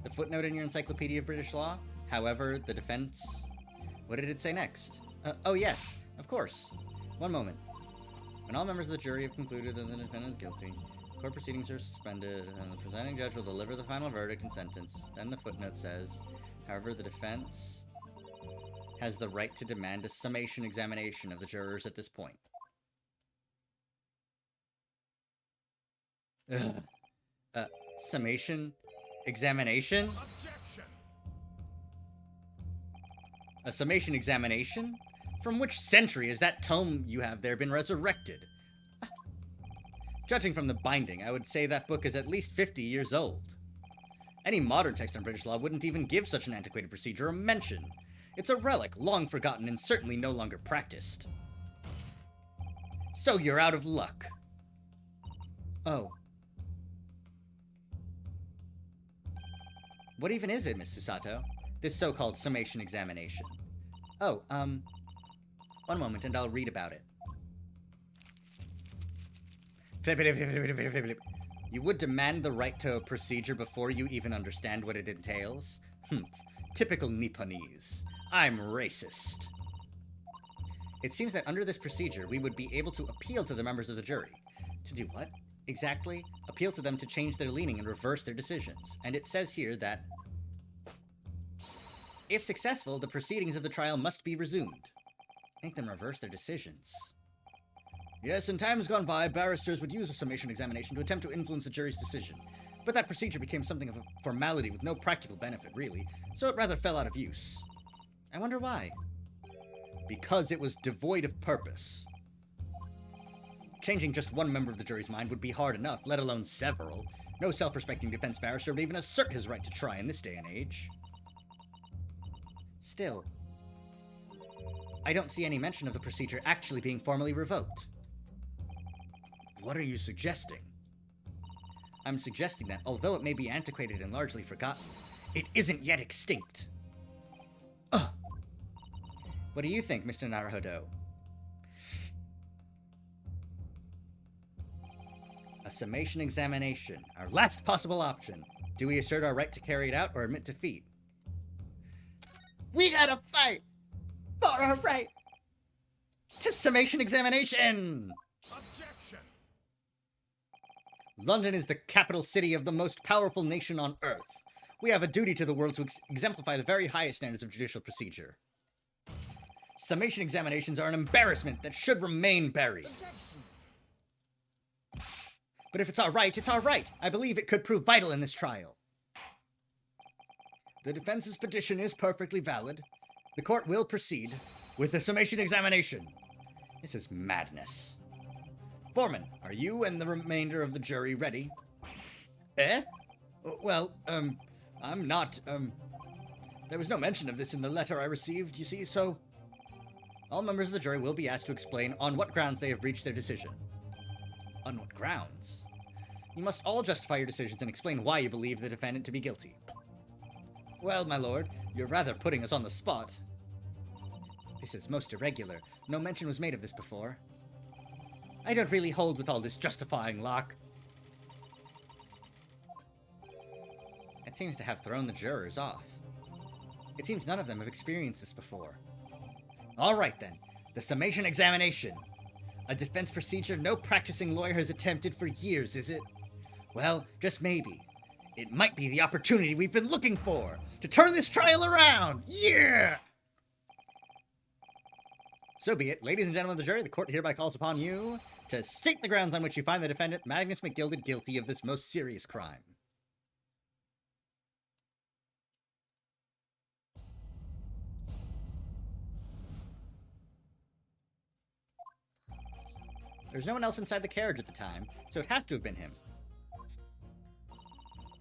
The footnote in your Encyclopedia of British Law? However, the defense... What did it say next? Oh, yes, of course. One moment. When all members of the jury have concluded that the defendant is guilty, court proceedings are suspended, and the presiding judge will deliver the final verdict and sentence. Then the footnote says, however, the defense has the right to demand a summation examination of the jurors at this point. Summation examination? Objection! A summation examination? From which century has that tome you have there been resurrected? Judging from the binding, I would say that book is at least 50 years old. Any modern text on British law wouldn't even give such an antiquated procedure a mention. It's a relic, long forgotten and certainly no longer practiced. So you're out of luck. Oh. What even is it, Mr. Sato? This so-called summation examination. Oh, one moment and I'll read about it. You would demand the right to a procedure before you even understand what it entails? Typical Nipponese. I'm racist. It seems that under this procedure, we would be able to appeal to the members of the jury. To do what? Exactly? Appeal to them to change their leaning and reverse their decisions. And it says here that, if successful, the proceedings of the trial must be resumed. Make them reverse their decisions. Yes, in times gone by, barristers would use a summation examination to attempt to influence the jury's decision. But that procedure became something of a formality with no practical benefit, really, so it rather fell out of use. I wonder why. Because it was devoid of purpose. Changing just one member of the jury's mind would be hard enough, let alone several. No self-respecting defense barrister would even assert his right to try in this day and age. Still, I don't see any mention of the procedure actually being formally revoked. What are you suggesting? I'm suggesting that, although it may be antiquated and largely forgotten, it isn't yet extinct. Ugh! What do you think, Mr. Naruhodo? A summation examination, our last possible option. Do we assert our right to carry it out or admit defeat? We gotta fight for our right to summation examination! Objection! London is the capital city of the most powerful nation on earth. We have a duty to the world to exemplify the very highest standards of judicial procedure. Summation examinations are an embarrassment that should remain buried. Objection! But if it's our right, it's our right. I believe it could prove vital in this trial. The defense's petition is perfectly valid. The court will proceed with the summation examination. This is madness. Foreman, are you and the remainder of the jury ready? Eh? Well, I'm not, there was no mention of this in the letter I received, you see, so... All members of the jury will be asked to explain on what grounds they have reached their decision. On what grounds? You must all justify your decisions and explain why you believe the defendant to be guilty. Well, my lord, you're rather putting us on the spot. This is most irregular. No mention was made of this before. I don't really hold with all this justifying, Locke. It seems to have thrown the jurors off. It seems none of them have experienced this before. All right, then. The summation examination. A defense procedure no practicing lawyer has attempted for years, is it? Well, just maybe. It might be the opportunity we've been looking for to turn this trial around. Yeah! So be it. Ladies and gentlemen of the jury, the court hereby calls upon you to state the grounds on which you find the defendant, Magnus McGilded, guilty of this most serious crime. There's no one else inside the carriage at the time, so it has to have been him.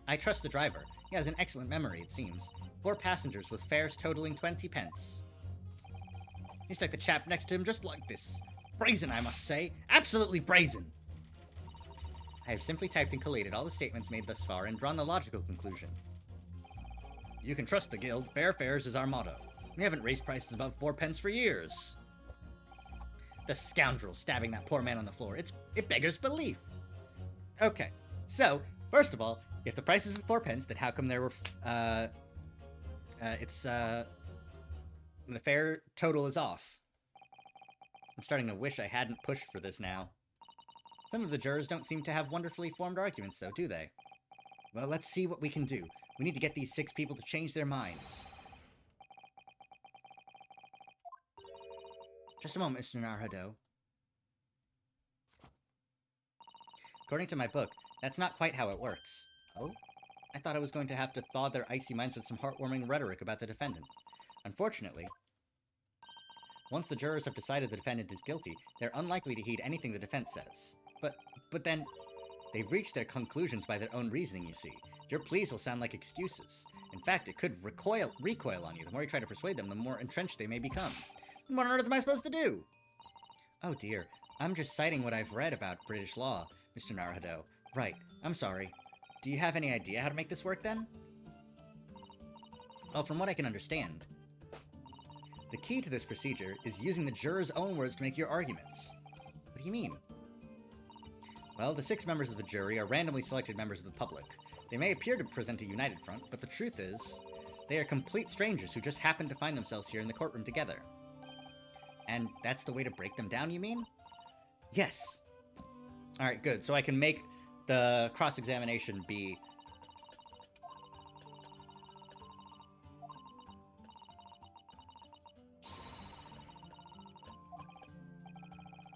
I trust the driver. He has an excellent memory, it seems. 4 passengers with fares totaling 20 pence. He stuck the chap next to him just like this. Brazen, I must say. Absolutely brazen. I have simply typed and collated all the statements made thus far and drawn the logical conclusion. You can trust the guild. Fair fares is our motto. We haven't raised prices above 4 pence for years. The scoundrel stabbing that poor man on the floor. It beggars belief. Okay, so, first of all, if the price is 4 pence, then how come there were, the fare total is off. I'm starting to wish I hadn't pushed for this now. Some of the jurors don't seem to have wonderfully formed arguments, though, do they? Well, let's see what we can do. We need to get these 6 people to change their minds. Just a moment, Mr. Naruhodo. According to my book, that's not quite how it works. Oh? I thought I was going to have to thaw their icy minds with some heartwarming rhetoric about the defendant. Unfortunately, once the jurors have decided the defendant is guilty, they're unlikely to heed anything the defense says. But then, They've reached their conclusions by their own reasoning, you see. Your pleas will sound like excuses. In fact, it could recoil on you. The more you try to persuade them, the more entrenched they may become. What on earth am I supposed to do? Oh dear, I'm just citing what I've read about British law, Mr. Naruhodo. Right, I'm sorry. Do you have any idea how to make this work, then? Well, from what I can understand, the key to this procedure is using the jurors' own words to make your arguments. What do you mean? Well, the 6 members of the jury are randomly selected members of the public. They may appear to present a united front, but the truth is, they are complete strangers who just happen to find themselves here in the courtroom together. And that's the way to break them down, you mean? Yes. Alright, good. So I can make the cross-examination be...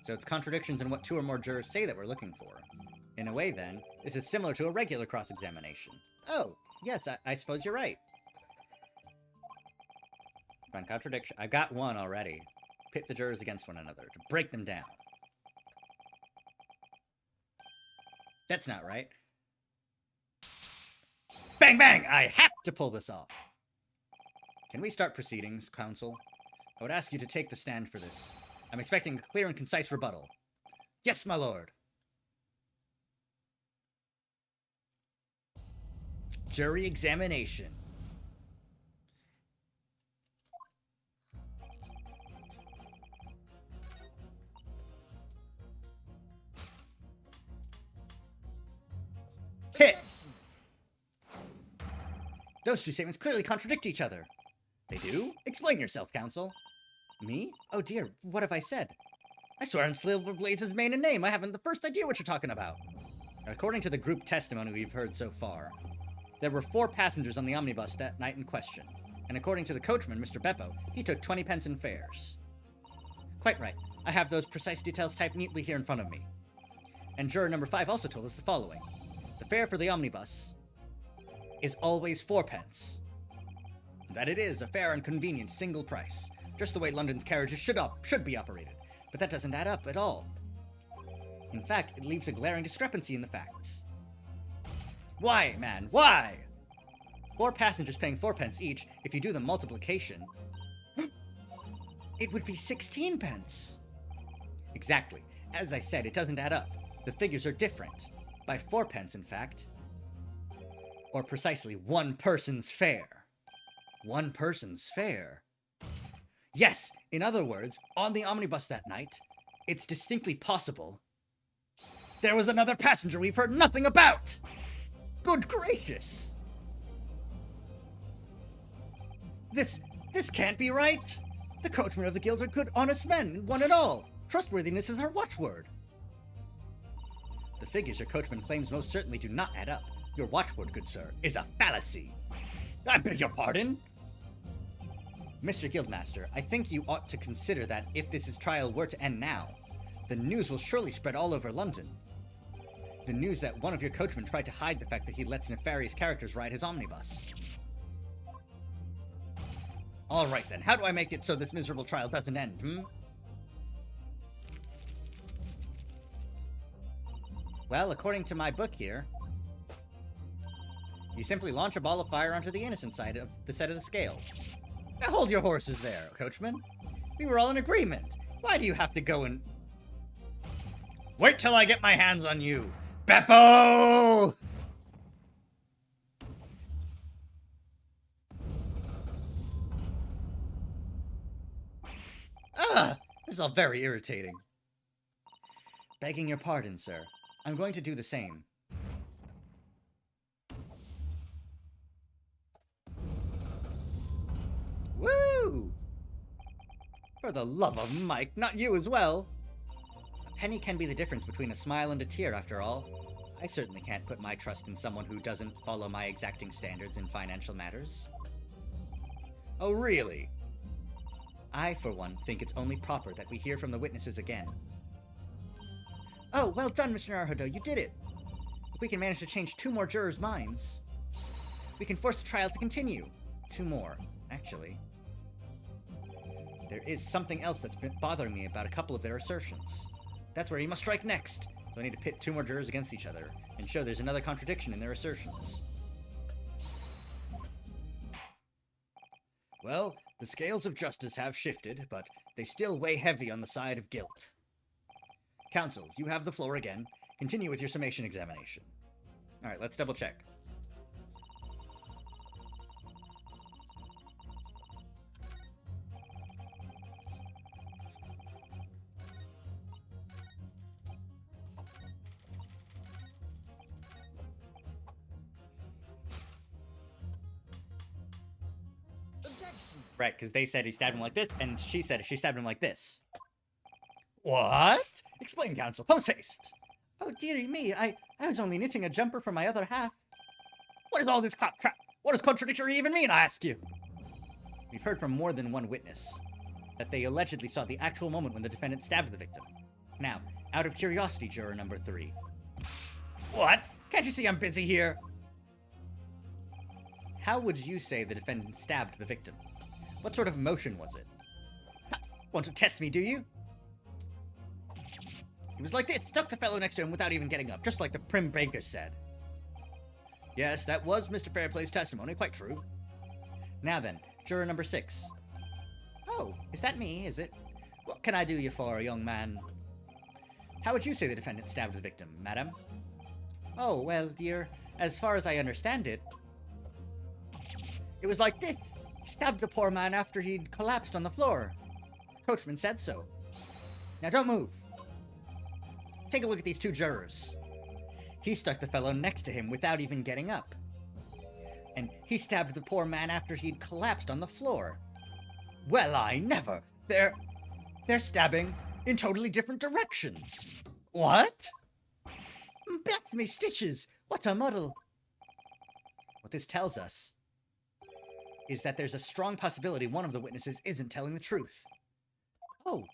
So it's contradictions in what 2 or more jurors say that we're looking for. In a way, then, this is similar to a regular cross-examination. Oh, yes, I suppose you're right. Find contradiction. I got one already. Pit the jurors against one another to break them down. That's not right. Bang, bang! I have to pull this off. Can we start proceedings, counsel? I would ask you to take the stand for this. I'm expecting a clear and concise rebuttal. Yes, my lord. Jury examination. Hit! Those 2 statements clearly contradict each other. They do? Explain yourself, counsel. Me? Oh dear, what have I said? I swear on Silver Blaze's maiden name, I haven't the first idea what you're talking about. According to the group testimony we've heard so far, there were 4 passengers on the omnibus that night in question, and according to the coachman, Mr. Beppo, he took 20 pence in fares. Quite right. I have those precise details typed neatly here in front of me. And juror number 5 also told us the following. The fare for the omnibus is always 4 pence. That it is a fair and convenient single price, just the way London's carriages should be operated, but that doesn't add up at all. In fact, it leaves a glaring discrepancy in the facts. Why, man, why? 4 passengers paying 4 pence each, if you do the multiplication, it would be 16 pence. Exactly. As I said, it doesn't add up. The figures are different. By 4 pence, in fact. Or precisely 1 person's fare. 1 person's fare. Yes, in other words, on the omnibus that night, it's distinctly possible there was another passenger we've heard nothing about! Good gracious! This can't be right! The coachmen of the guild are good, honest men, one and all. Trustworthiness is our watchword. The figures your coachman claims most certainly do not add up. Your watchword, good sir, is a fallacy. I beg your pardon? Mr. Guildmaster, I think you ought to consider that if this trial were to end now, the news will surely spread all over London. The news that one of your coachmen tried to hide the fact that he lets nefarious characters ride his omnibus. All right then, how do I make it so this miserable trial doesn't end, Well, according to my book here, you simply launch a ball of fire onto the innocent side of the set of the scales. Now hold your horses there, coachman. We were all in agreement. Why do you have to go and... Wait till I get my hands on you, Beppo! This is all very irritating. Begging your pardon, sir. I'm going to do the same. Woo! For the love of Mike, not you as well! A penny can be the difference between a smile and a tear, after all. I certainly can't put my trust in someone who doesn't follow my exacting standards in financial matters. Oh, really? I, for one, think it's only proper that we hear from the witnesses again. Oh, well done, Mr. Naruhodo, you did it! If we can manage to change 2 more jurors' minds, we can force the trial to continue. 2 more, actually. There is something else that's been bothering me about a couple of their assertions. That's where you must strike next. So I need to pit 2 more jurors against each other and show there's another contradiction in their assertions. Well, the scales of justice have shifted, but they still weigh heavy on the side of guilt. Counsel, you have the floor again. Continue with your summation examination. Alright, let's double check. Objection! Right, because they said he stabbed him like this, and she said she stabbed him like this. What? Explain, counsel. Post haste! Oh, dearie me, I was only knitting a jumper for my other half. What is all this claptrap? What does contradictory even mean, I ask you? We've heard from more than one witness that they allegedly saw the actual moment when the defendant stabbed the victim. Now, out of curiosity, juror number 3. What? Can't you see I'm busy here? How would you say the defendant stabbed the victim? What sort of motion was it? Ha, want to test me, do you? It was like this, stuck the fellow next to him without even getting up, just like the prim banker said. Yes, that was Mr. Fairplay's testimony, quite true. Now then, juror number 6. Oh, is that me, is it? What can I do you for, young man? How would you say the defendant stabbed the victim, madam? Oh, well, dear, as far as I understand it, it was like this. He stabbed the poor man after he'd collapsed on the floor. The coachman said so. Now don't move. Take a look at these 2 jurors. He stuck the fellow next to him without even getting up. And he stabbed the poor man after he'd collapsed on the floor. Well, I never. They're stabbing in totally different directions. What? Bless me stitches. What a muddle. What this tells us is that there's a strong possibility one of the witnesses isn't telling the truth. Oh,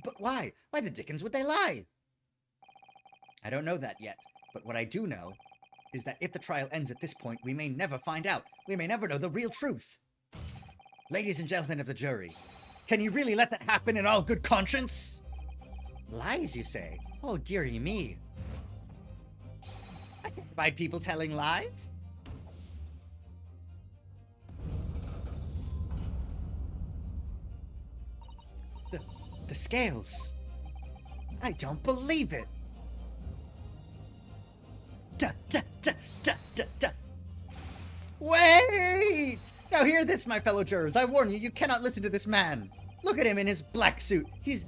but why? Why the dickens would they lie? I don't know that yet, but what I do know is that if the trial ends at this point, we may never find out. We may never know the real truth. Ladies and gentlemen of the jury, can you really let that happen in all good conscience? Lies, you say? Oh, dearie me. I can't abide people telling lies. The scales. I don't believe it. Da, da, da, da, da, da. Wait! Now hear this, my fellow jurors. I warn you, you cannot listen to this man. Look at him in his black suit. He's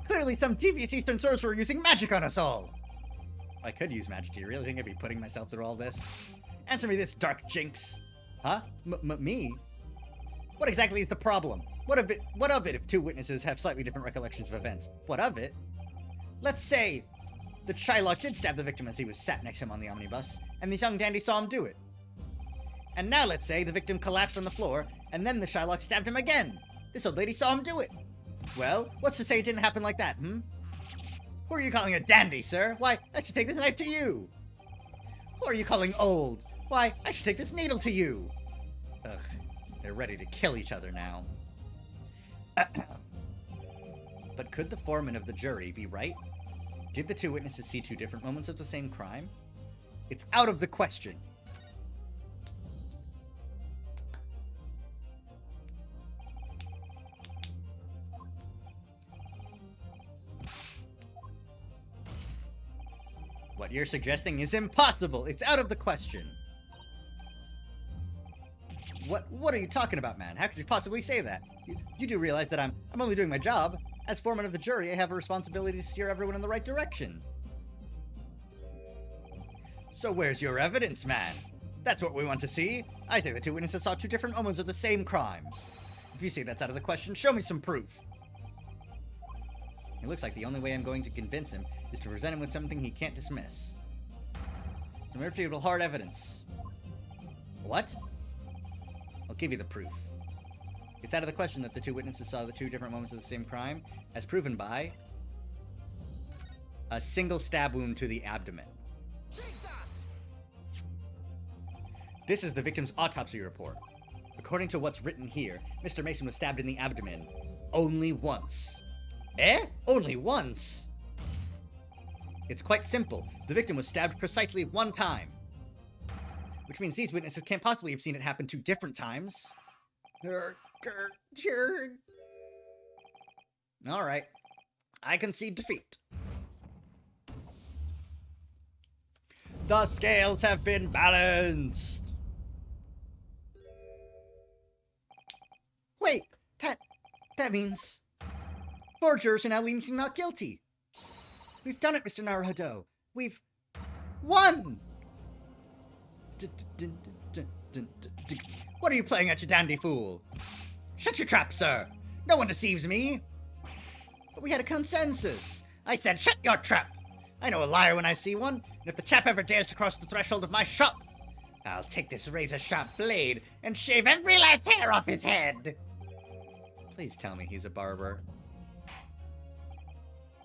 clearly some devious Eastern sorcerer using magic on us all. I could use magic. Do you really think I'd be putting myself through all this? Answer me this, dark jinx. Huh? Me? What exactly is the problem? What of it if 2 witnesses have slightly different recollections of events? What of it? Let's say the Shylock did stab the victim as he was sat next to him on the omnibus, and this young dandy saw him do it. And now let's say the victim collapsed on the floor, and then the Shylock stabbed him again. This old lady saw him do it. Well, what's to say it didn't happen like that, Who are you calling a dandy, sir? Why, I should take this knife to you. Who are you calling old? Why, I should take this needle to you. Ugh, they're ready to kill each other now. But could the foreman of the jury be right? Did the 2 witnesses see 2 different moments of the same crime? It's out of the question. What you're suggesting is impossible. It's out of the question. What are you talking about, man? How could you possibly say that? You do realize that I'm only doing my job. As foreman of the jury, I have a responsibility to steer everyone in the right direction. So where's your evidence, man? That's what we want to see. I say the 2 witnesses saw 2 different moments of the same crime. If you say that's out of the question, show me some proof. It looks like the only way I'm going to convince him is to present him with something he can't dismiss. Some irrefutable hard evidence. What? I'll give you the proof. It's out of the question that the 2 witnesses saw the 2 different moments of the same crime, as proven by a single stab wound to the abdomen. Take that! This is the victim's autopsy report. According to what's written here, Mr. Mason was stabbed in the abdomen only once. Eh? Only once? It's quite simple. The victim was stabbed precisely 1 time. Which means these witnesses can't possibly have seen it happen 2 different times. Alright. I concede defeat. The scales have been balanced! Wait, that means... forgers are now leaning not guilty. We've done it, Mr. Naruhodo. We've won! What are you playing at, you dandy fool? Shut your trap, sir! No one deceives me! But we had a consensus. I said, shut your trap! I know a liar when I see one, and if the chap ever dares to cross the threshold of my shop, I'll take this razor-sharp blade and shave every last hair off his head! Please tell me he's a barber.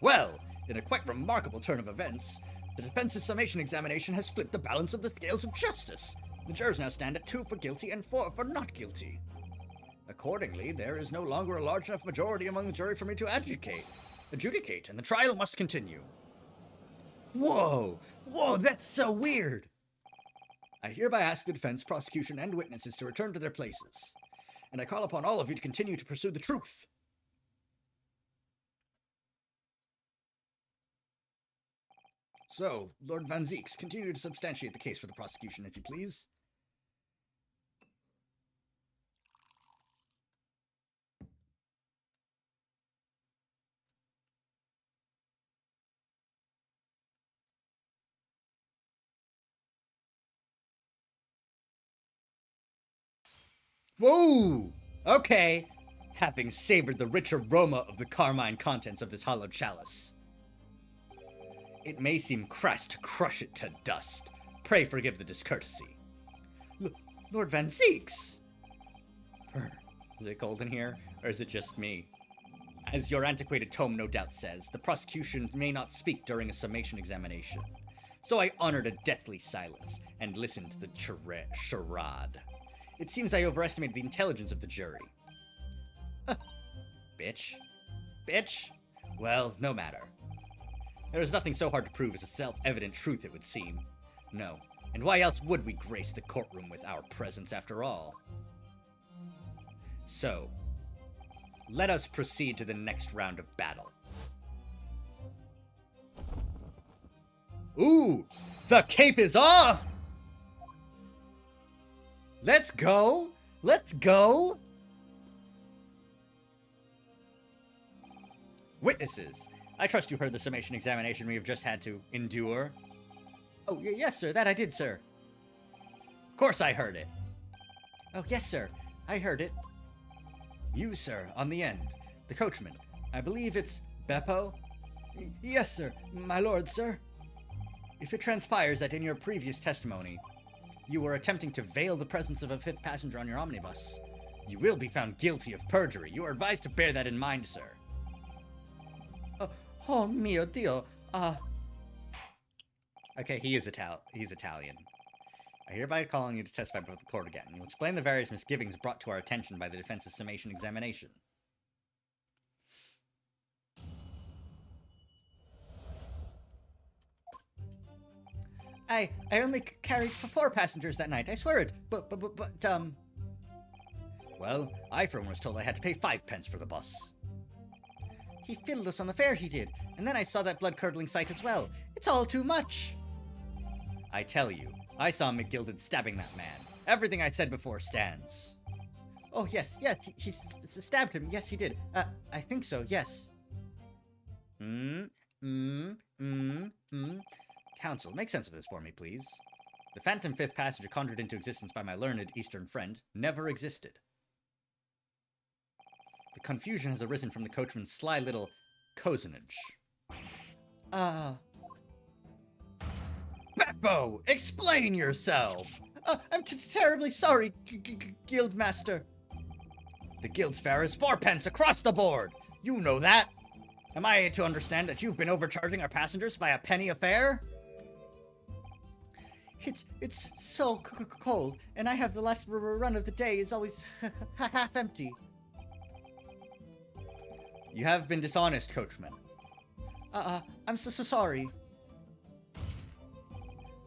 Well, in a quite remarkable turn of events, the defense's summation examination has flipped the balance of the scales of justice. The jurors now stand at 2 for guilty and 4 for not guilty. Accordingly, there is no longer a large enough majority among the jury for me to adjudicate, and the trial must continue. Whoa! Whoa, that's so weird! I hereby ask the defense, prosecution, and witnesses to return to their places, and I call upon all of you to continue to pursue the truth. So, Lord Van Zeeks, continue to substantiate the case for the prosecution, if you please. Whoa! Okay. Having savored the rich aroma of the carmine contents of this hollowed chalice, it may seem crass to crush it to dust. Pray forgive the discourtesy. Lord Van Zeeks! Is it cold in here, or is it just me? As your antiquated tome no doubt says, the prosecution may not speak during a summation examination. So I honored a deathly silence and listened to the charade. It seems I overestimated the intelligence of the jury. Bitch. Bitch? Well, no matter. There is nothing so hard to prove as a self-evident truth, it would seem. No. And why else would we grace the courtroom with our presence, after all? So, let us proceed to the next round of battle. Ooh! The cape is off! Let's go! Let's go! Witnesses, I trust you heard the summation examination we have just had to endure. Oh, yes, sir. That I did, sir. Of course I heard it. Oh, yes, sir. I heard it. You, sir, on the end. The coachman. I believe it's Beppo? Yes, sir. My lord, sir. If it transpires that in your previous testimony, you were attempting to veil the presence of a 5th passenger on your omnibus, you will be found guilty of perjury. You are advised to bear that in mind, sir. Oh mio Dio, Okay, he's Italian. I hereby call on you to testify before the court again. You explain the various misgivings brought to our attention by the defense's summation examination. I only carried for 4 passengers that night, I swear it, but, Well, I for one was told I had to pay 5 pence for the bus. He fiddled us on the fare, he did, and then I saw that blood-curdling sight as well. It's all too much. I tell you, I saw McGilded stabbing that man. Everything I said before stands. Oh, yes, he stabbed him. Yes, he did. I think so, yes. Counsel, make sense of this for me, please. The phantom 5th passenger conjured into existence by my learned Eastern friend never existed. The confusion has arisen from the coachman's sly little cozenage. Beppo, explain yourself! I'm terribly sorry, Guildmaster. The guild's fare is 4 pence across the board! You know that! Am I to understand that you've been overcharging our passengers by a penny a fare? It's so cold, and I have the last run of the day is always half empty. You have been dishonest, coachman. I'm so sorry.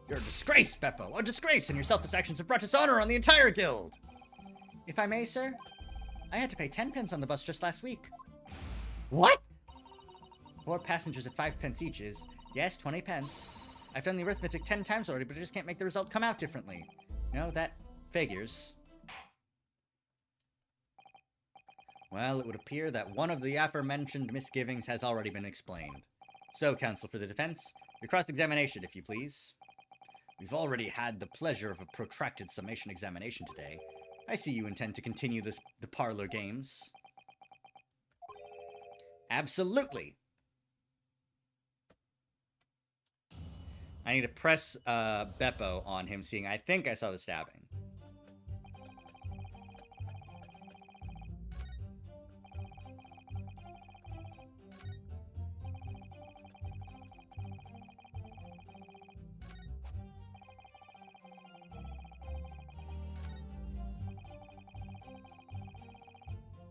You're a disgrace, Beppo! A disgrace, and your selfless actions have brought dishonor on the entire guild! If I may, sir, I had to pay 10 pence on the bus just last week. What? 4 passengers at 5 pence each is, yes, 20 pence. I've done the arithmetic 10 times already, but I just can't make the result come out differently. No, that figures. Well, it would appear that one of the aforementioned misgivings has already been explained. So, counsel for the defense, your cross-examination, if you please. We've already had the pleasure of a protracted summation examination today. I see you intend to continue the parlor games. Absolutely! I need to press Beppo on him, seeing I think I saw the stabbing.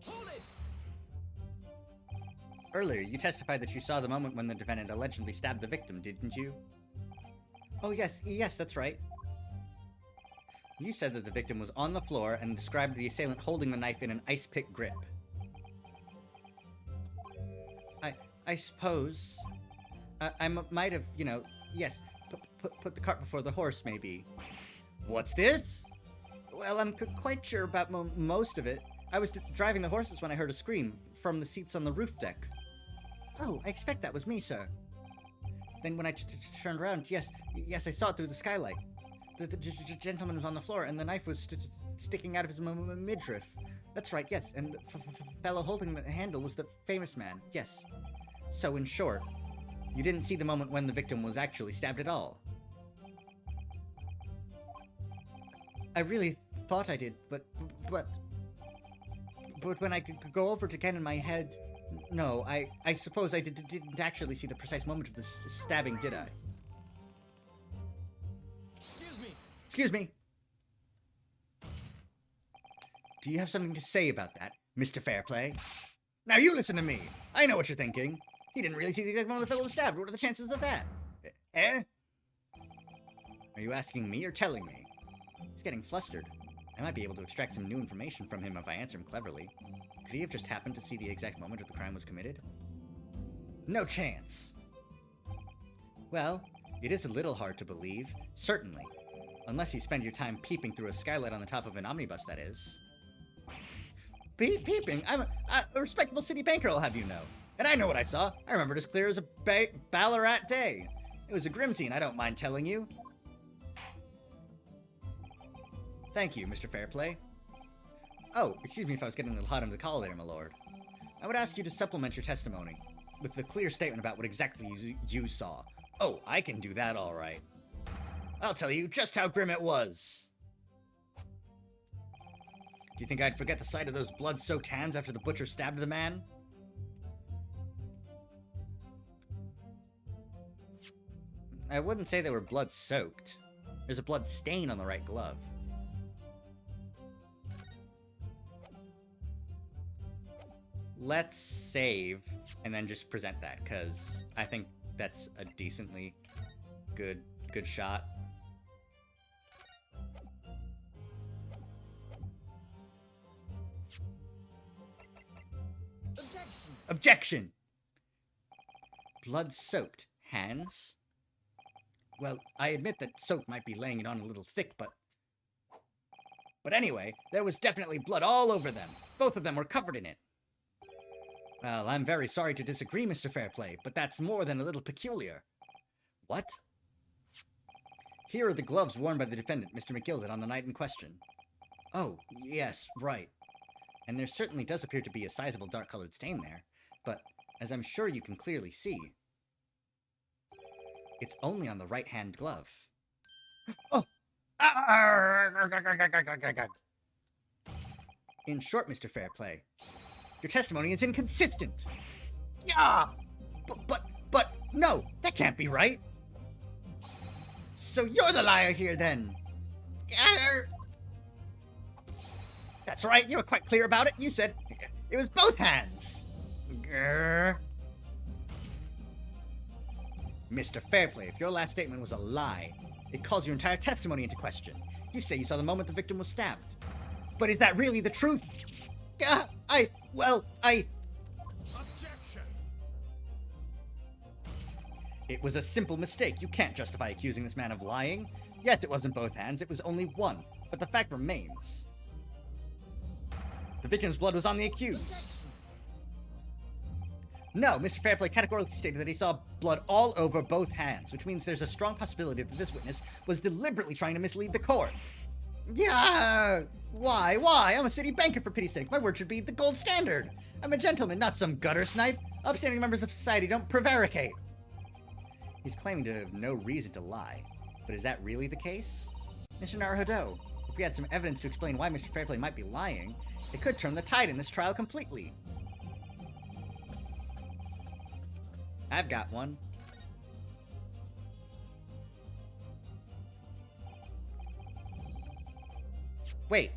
Hold it! Earlier, you testified that you saw the moment when the defendant allegedly stabbed the victim, didn't you? Oh, yes, that's right. You said that the victim was on the floor and described the assailant holding the knife in an ice pick grip. I suppose... I might have, yes, put the cart before the horse, maybe. What's this? Well, I'm quite sure about most of it. I was driving the horses when I heard a scream from the seats on the roof deck. Oh, I expect that was me, sir. Then when I turned around, yes, I saw it through the skylight. The gentleman was on the floor, and the knife was sticking out of his midriff. That's right, yes, and the fellow holding the handle was the famous man, yes. So, in short, you didn't see the moment when the victim was actually stabbed at all. I really thought I did, but when I could go over it again in my head... No, I suppose I didn't actually see the precise moment of the stabbing, did I? Excuse me. Do you have something to say about that, Mr. Fairplay? Now you listen to me. I know what you're thinking. He didn't really see the exact moment the fellow was stabbed. What are the chances of that? Eh? Are you asking me or telling me? He's getting flustered. I might be able to extract some new information from him if I answer him cleverly. Could he have just happened to see the exact moment of the crime was committed? No chance. Well, it is a little hard to believe, certainly. Unless you spend your time peeping through a skylight on the top of an omnibus, that is. Peeping? I'm a respectable city banker, I'll have you know. And I know what I saw. I remember it as clear as a Ballarat day. It was a grim scene, I don't mind telling you. Thank you, Mr. Fairplay. Oh, excuse me if I was getting a little hot under the collar there, my lord. I would ask you to supplement your testimony with a clear statement about what exactly you saw. Oh, I can do that all right. I'll tell you just how grim it was. Do you think I'd forget the sight of those blood-soaked hands after the butcher stabbed the man? I wouldn't say they were blood-soaked. There's a blood stain on the right glove. Let's save and then just present that, because I think that's a decently good shot. Objection! Blood-soaked hands? Well, I admit that soap might be laying it on a little thick, but anyway, there was definitely blood all over them. Both of them were covered in it. Well, I'm very sorry to disagree, Mr. Fairplay, but that's more than a little peculiar. What? Here are the gloves worn by the defendant, Mr. McGilden, on the night in question. Oh, yes, right. And there certainly does appear to be a sizable dark-colored stain there, but as I'm sure you can clearly see, it's only on the right-hand glove. Oh! In short, Mr. Fairplay, your testimony is inconsistent. Yeah! But, no, that can't be right. So you're the liar here, then. That's right, you were quite clear about it. You said it was both hands. Mr. Fairplay, if your last statement was a lie, It calls your entire testimony into question. You say you saw the moment the victim was stabbed. But is that really the truth? Objection! It was a simple mistake. You can't justify accusing this man of lying. Yes, it wasn't both hands, it was only one. But the fact remains. The victim's blood was on the accused. No, Mr. Fairplay categorically stated that he saw blood all over both hands, which means there's a strong possibility that this witness was deliberately trying to mislead the court. Yeah! Why? I'm a city banker, for pity's sake. My word should be the gold standard. I'm a gentleman, not some gutter snipe. Upstanding members of society don't prevaricate. He's claiming to have no reason to lie. But is that really the case? Mr. Naruhodo, if we had some evidence to explain why Mr. Fairplay might be lying, it could turn the tide in this trial completely. I've got one. Wait.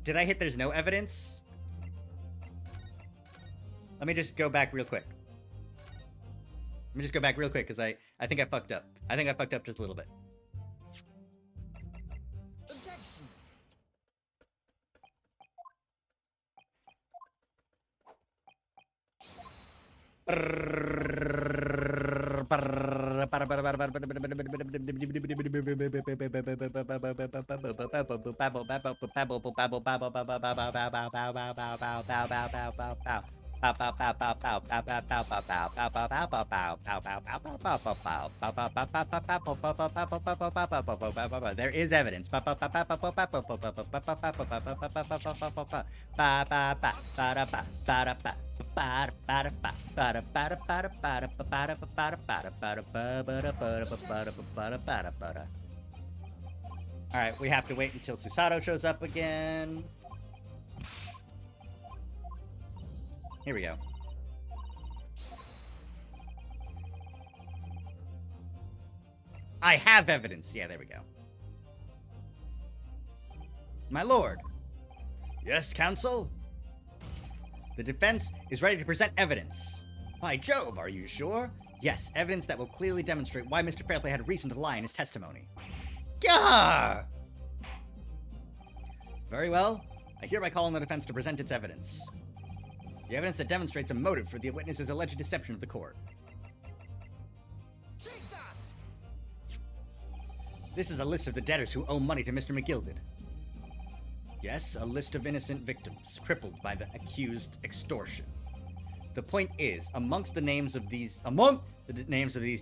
Did I hit there's no evidence? Let me just go back real quick. Because I think I fucked up. I think I fucked up just a little bit. Objection! There is evidence. Alright, we have to wait until Susato shows up again. Here we go. I have evidence. Yeah, there we go. My lord. Yes, counsel? The defense is ready to present evidence. By Jove, are you sure? Yes, evidence that will clearly demonstrate why Mr. Fairplay had a reason to lie in his testimony. Gah! Very well. I hereby call on the defense to present its evidence. The evidence that demonstrates a motive for the witness's alleged deception of the court. Take that! This is a list of the debtors who owe money to Mr. McGilded. Yes, a list of innocent victims, crippled by the accused extortion. The point is, among the names of these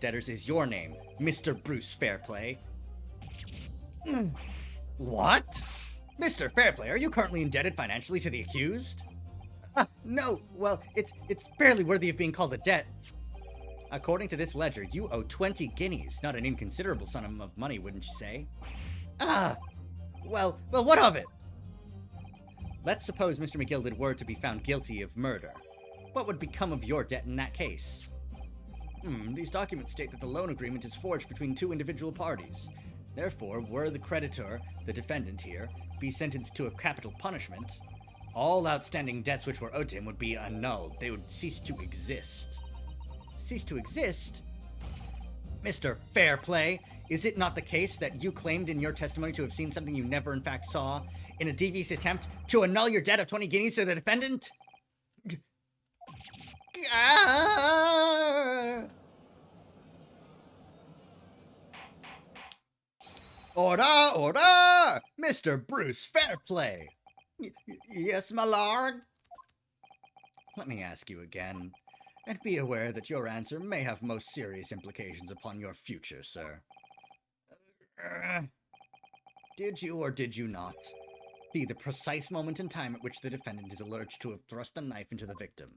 debtors is your name, Mr. Bruce Fairplay. What? Mr. Fairplay, are you currently indebted financially to the accused? No, well, it's barely worthy of being called a debt. According to this ledger, you owe 20 guineas, not an inconsiderable sum of money, wouldn't you say? Well, what of it? Let's suppose Mr. McGilded were to be found guilty of murder. What would become of your debt in that case? These documents state that the loan agreement is forged between two individual parties. Therefore, were the creditor, the defendant here, be sentenced to a capital punishment, all outstanding debts which were owed to him would be annulled. They would cease to exist. Cease to exist? Mr. Fairplay, is it not the case that you claimed in your testimony to have seen something you never in fact saw in a devious attempt to annul your debt of 20 guineas to the defendant? Order! Mr. Bruce Fairplay! Yes, my lord? Let me ask you again, and be aware that your answer may have most serious implications upon your future, sir. Did you or did you not see the precise moment in time at which the defendant is alleged to have thrust a knife into the victim?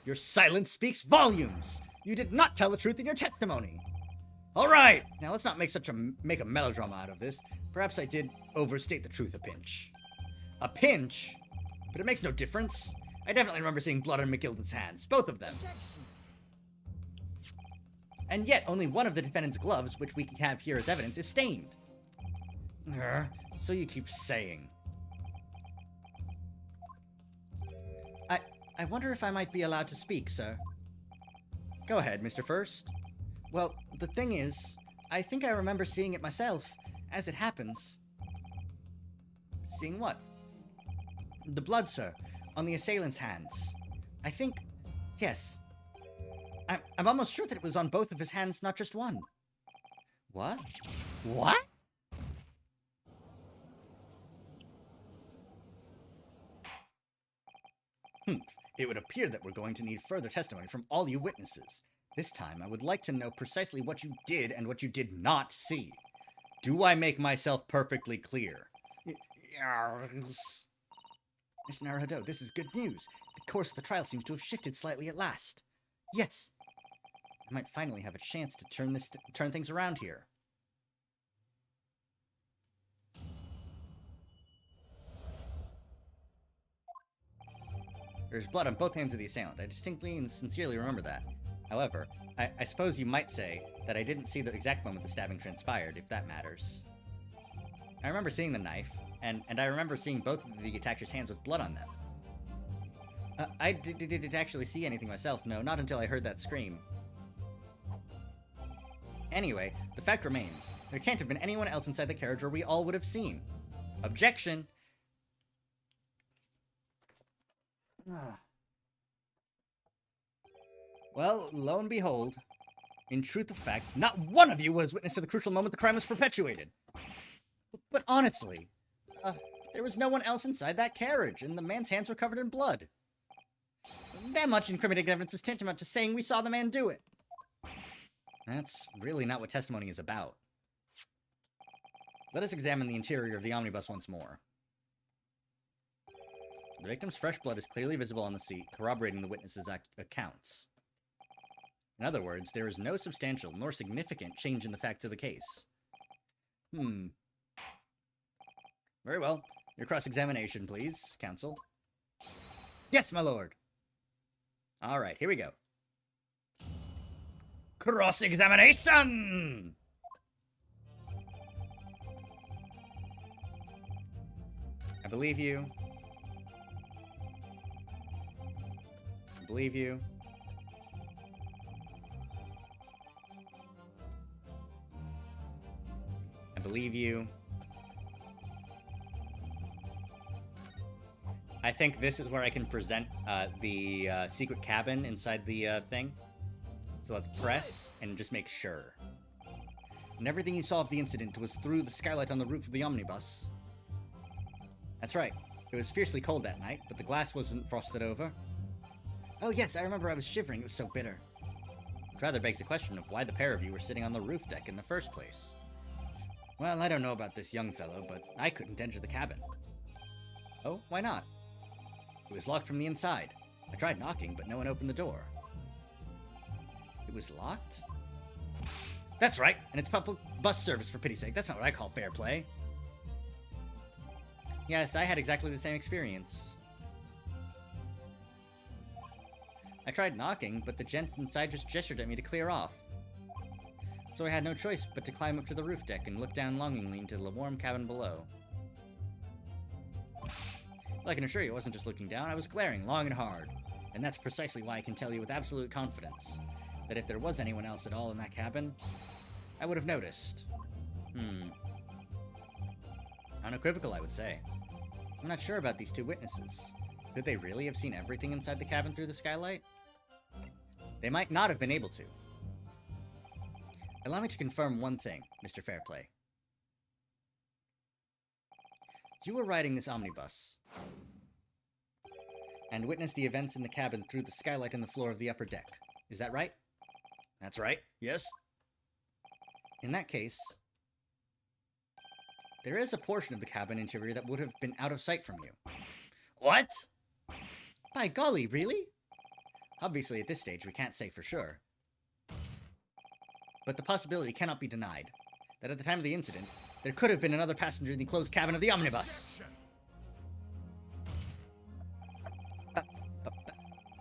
Your silence speaks volumes! You did not tell the truth in your testimony! Alright! Now let's not make a melodrama out of this. Perhaps I did overstate the truth a pinch. A pinch? But it makes no difference. I definitely remember seeing blood on McGilded's hands. Both of them. Objection! And yet, only one of the defendant's gloves, which we have here as evidence, is stained. So you keep saying. I wonder if I might be allowed to speak, sir. Go ahead, Mr. First. Well, the thing is, I think I remember seeing it myself, as it happens. Seeing what? The blood, sir, on the assailant's hands. I think... yes. I'm almost sure that it was on both of his hands, not just one. What? What? It would appear that we're going to need further testimony from all you witnesses. This time, I would like to know precisely what you did and what you did not see. Do I make myself perfectly clear? Mr. Naruhodo, this is good news. The course of the trial seems to have shifted slightly at last. Yes. I might finally have a chance to turn things around here. There's blood on both hands of the assailant. I distinctly and sincerely remember that. However, I suppose you might say that I didn't see the exact moment the stabbing transpired, if that matters. I remember seeing the knife, and I remember seeing both of the attacker's hands with blood on them. I didn't actually see anything myself, no, not until I heard that scream. Anyway, the fact remains, there can't have been anyone else inside the carriage or we all would have seen. Objection! Well, lo and behold, in truth of fact, not one of you was witness to the crucial moment the crime was perpetuated. But honestly, there was no one else inside that carriage, and the man's hands were covered in blood. That much incriminating evidence is tantamount to saying we saw the man do it. That's really not what testimony is about. Let us examine the interior of the omnibus once more. The victim's fresh blood is clearly visible on the seat, corroborating the witness's accounts. In other words, there is no substantial nor significant change in the facts of the case. Very well. Your cross-examination, please, counsel. Yes, my lord. All right, here we go. Cross-examination! I believe you. I believe you. I believe you. I think this is where I can present the secret cabin inside the thing. So let's press and just make sure. And everything you saw of the incident was through the skylight on the roof of the omnibus. That's right. It was fiercely cold that night, but the glass wasn't frosted over. Oh yes, I remember I was shivering. It was so bitter. It rather begs the question of why the pair of you were sitting on the roof deck in the first place. Well, I don't know about this young fellow, but I couldn't enter the cabin. Oh, why not? It was locked from the inside. I tried knocking, but no one opened the door. It was locked? That's right, and it's public bus service, for pity's sake. That's not what I call fair play. Yes, I had exactly the same experience. I tried knocking, but the gent inside just gestured at me to clear off. So I had no choice but to climb up to the roof deck and look down longingly into the warm cabin below. Well, I can assure you I wasn't just looking down, I was glaring long and hard. And that's precisely why I can tell you with absolute confidence that if there was anyone else at all in that cabin, I would have noticed. Unequivocal, I would say. I'm not sure about these two witnesses. Could they really have seen everything inside the cabin through the skylight? They might not have been able to. Allow me to confirm one thing, Mr. Fairplay. You were riding this omnibus and witnessed the events in the cabin through the skylight in the floor of the upper deck. Is that right? That's right, yes. In that case, there is a portion of the cabin interior that would have been out of sight from you. What? By golly, really? Obviously, at this stage, we can't say for sure. But the possibility cannot be denied that at the time of the incident, there could have been another passenger in the closed cabin of the omnibus.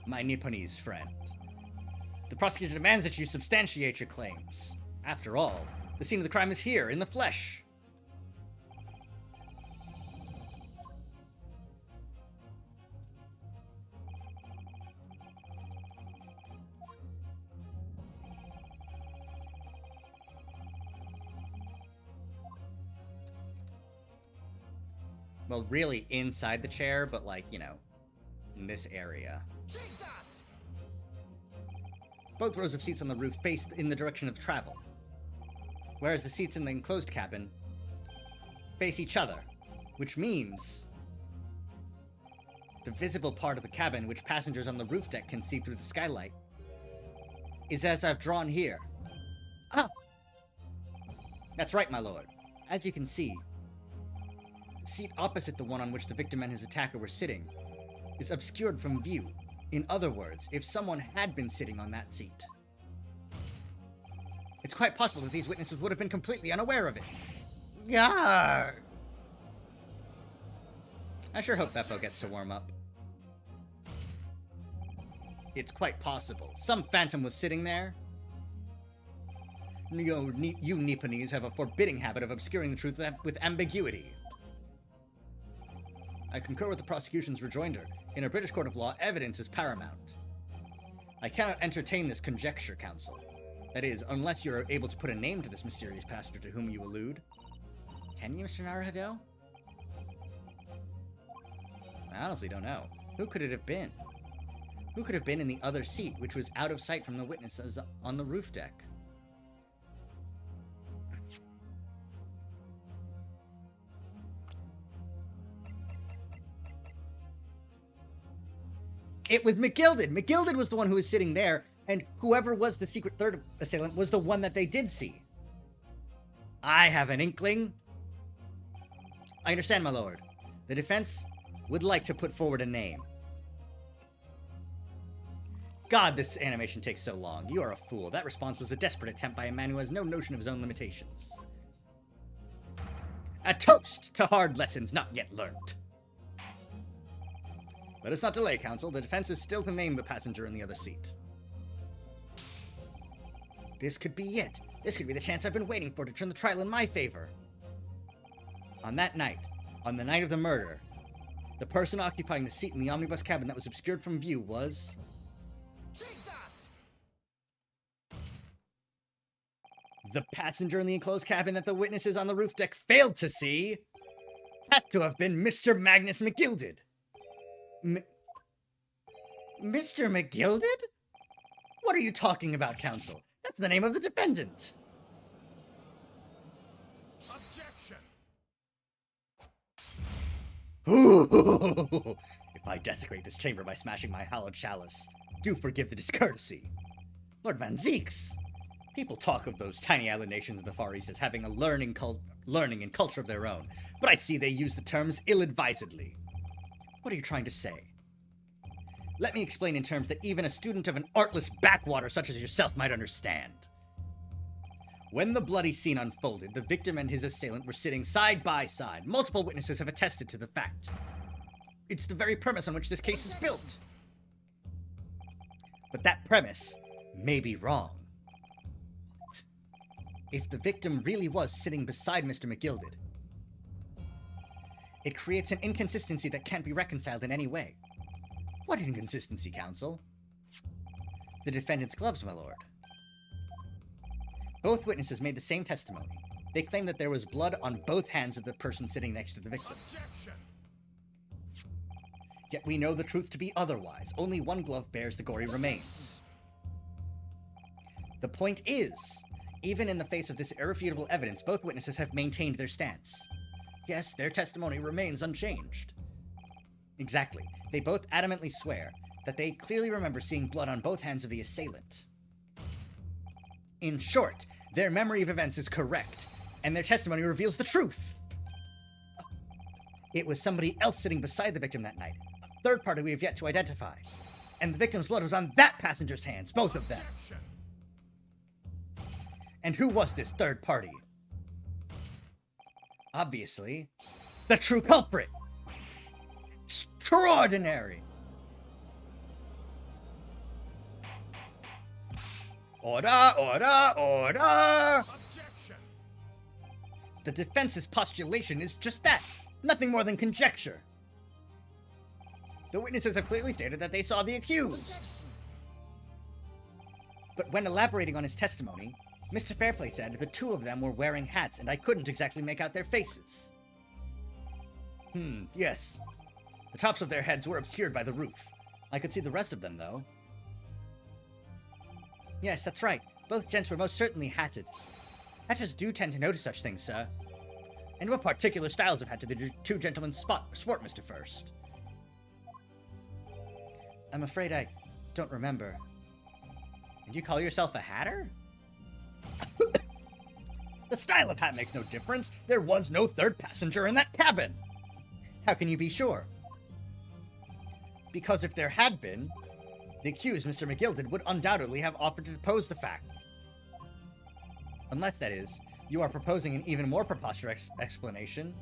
My Nipponese friend. The prosecutor demands that you substantiate your claims. After all, the scene of the crime is here, in the flesh. Well, really inside the chair, but like, you know, in this area. Take that! Both rows of seats on the roof face in the direction of travel, whereas the seats in the enclosed cabin face each other, which means the visible part of the cabin, which passengers on the roof deck can see through the skylight, is as I've drawn here. Ah! That's right, my lord. As you can see, the seat opposite the one on which the victim and his attacker were sitting is obscured from view. In other words, if someone had been sitting on that seat, it's quite possible that these witnesses would have been completely unaware of it. Yarr! I sure hope Beppo gets to warm up. It's quite possible. Some phantom was sitting there. You Nipponese have a forbidding habit of obscuring the truth with ambiguity. I concur with the prosecution's rejoinder. In a British court of law, evidence is paramount. I cannot entertain this conjecture, counsel. That is, unless you are able to put a name to this mysterious passenger to whom you allude. Can you, Mr. Naruhodo? I honestly don't know. Who could it have been? Who could have been in the other seat, which was out of sight from the witnesses on the roof deck? It was McGilded! McGilded was the one who was sitting there, and whoever was the secret third assailant was the one that they did see. I have an inkling. I understand, my lord. The defense would like to put forward a name. God, this animation takes so long. You are a fool. That response was a desperate attempt by a man who has no notion of his own limitations. A toast to hard lessons not yet learnt. Let us not delay, counsel. The defense is still to name the passenger in the other seat. This could be it. This could be the chance I've been waiting for to turn the trial in my favor. On that night, on the night of the murder, the person occupying the seat in the omnibus cabin that was obscured from view was... Take that! The passenger in the enclosed cabin that the witnesses on the roof deck failed to see has to have been Mr. Magnus McGilded. Mr. McGilded? What are you talking about, counsel? That's the name of the defendant. Objection! Ooh, if I desecrate this chamber by smashing my hallowed chalice, do forgive the discourtesy. Lord Van Zeeks, people talk of those tiny island nations in the Far East as having a learning and culture of their own, but I see they use the terms ill-advisedly. What are you trying to say? Let me explain in terms that even a student of an artless backwater such as yourself might understand. When the bloody scene unfolded, the victim and his assailant were sitting side by side. Multiple witnesses have attested to the fact. It's the very premise on which this case is built. But that premise may be wrong. What? If the victim really was sitting beside Mr. McGilded, it creates an inconsistency that can't be reconciled in any way. What inconsistency, counsel? The defendant's gloves, my lord. Both witnesses made the same testimony. They claimed that there was blood on both hands of the person sitting next to the victim. Objection! Yet we know the truth to be otherwise. Only one glove bears the gory remains. The point is, even in the face of this irrefutable evidence, both witnesses have maintained their stance. Yes, their testimony remains unchanged. Exactly. They both adamantly swear that they clearly remember seeing blood on both hands of the assailant. In short, their memory of events is correct, and their testimony reveals the truth. It was somebody else sitting beside the victim that night, a third party we have yet to identify. And the victim's blood was on that passenger's hands, both of them. Objection! And who was this third party? Obviously, the true culprit. Extraordinary. Order, order, order! Objection! The defense's postulation is just that, nothing more than conjecture. The witnesses have clearly stated that they saw the accused. But when elaborating on his testimony, Mr. Fairplay said the two of them were wearing hats and I couldn't exactly make out their faces. Yes. The tops of their heads were obscured by the roof. I could see the rest of them, though. Yes, that's right. Both gents were most certainly hatted. Hatters do tend to notice such things, sir. And what particular styles of hat did the two gentlemen sport, Mr. First? I'm afraid I don't remember. And you call yourself a hatter? The style of hat makes no difference. There was no third passenger in that cabin. How can you be sure? Because if there had been, the accused, Mr. McGilded, would undoubtedly have offered to depose the fact. Unless, that is, you are proposing an even more preposterous explanation.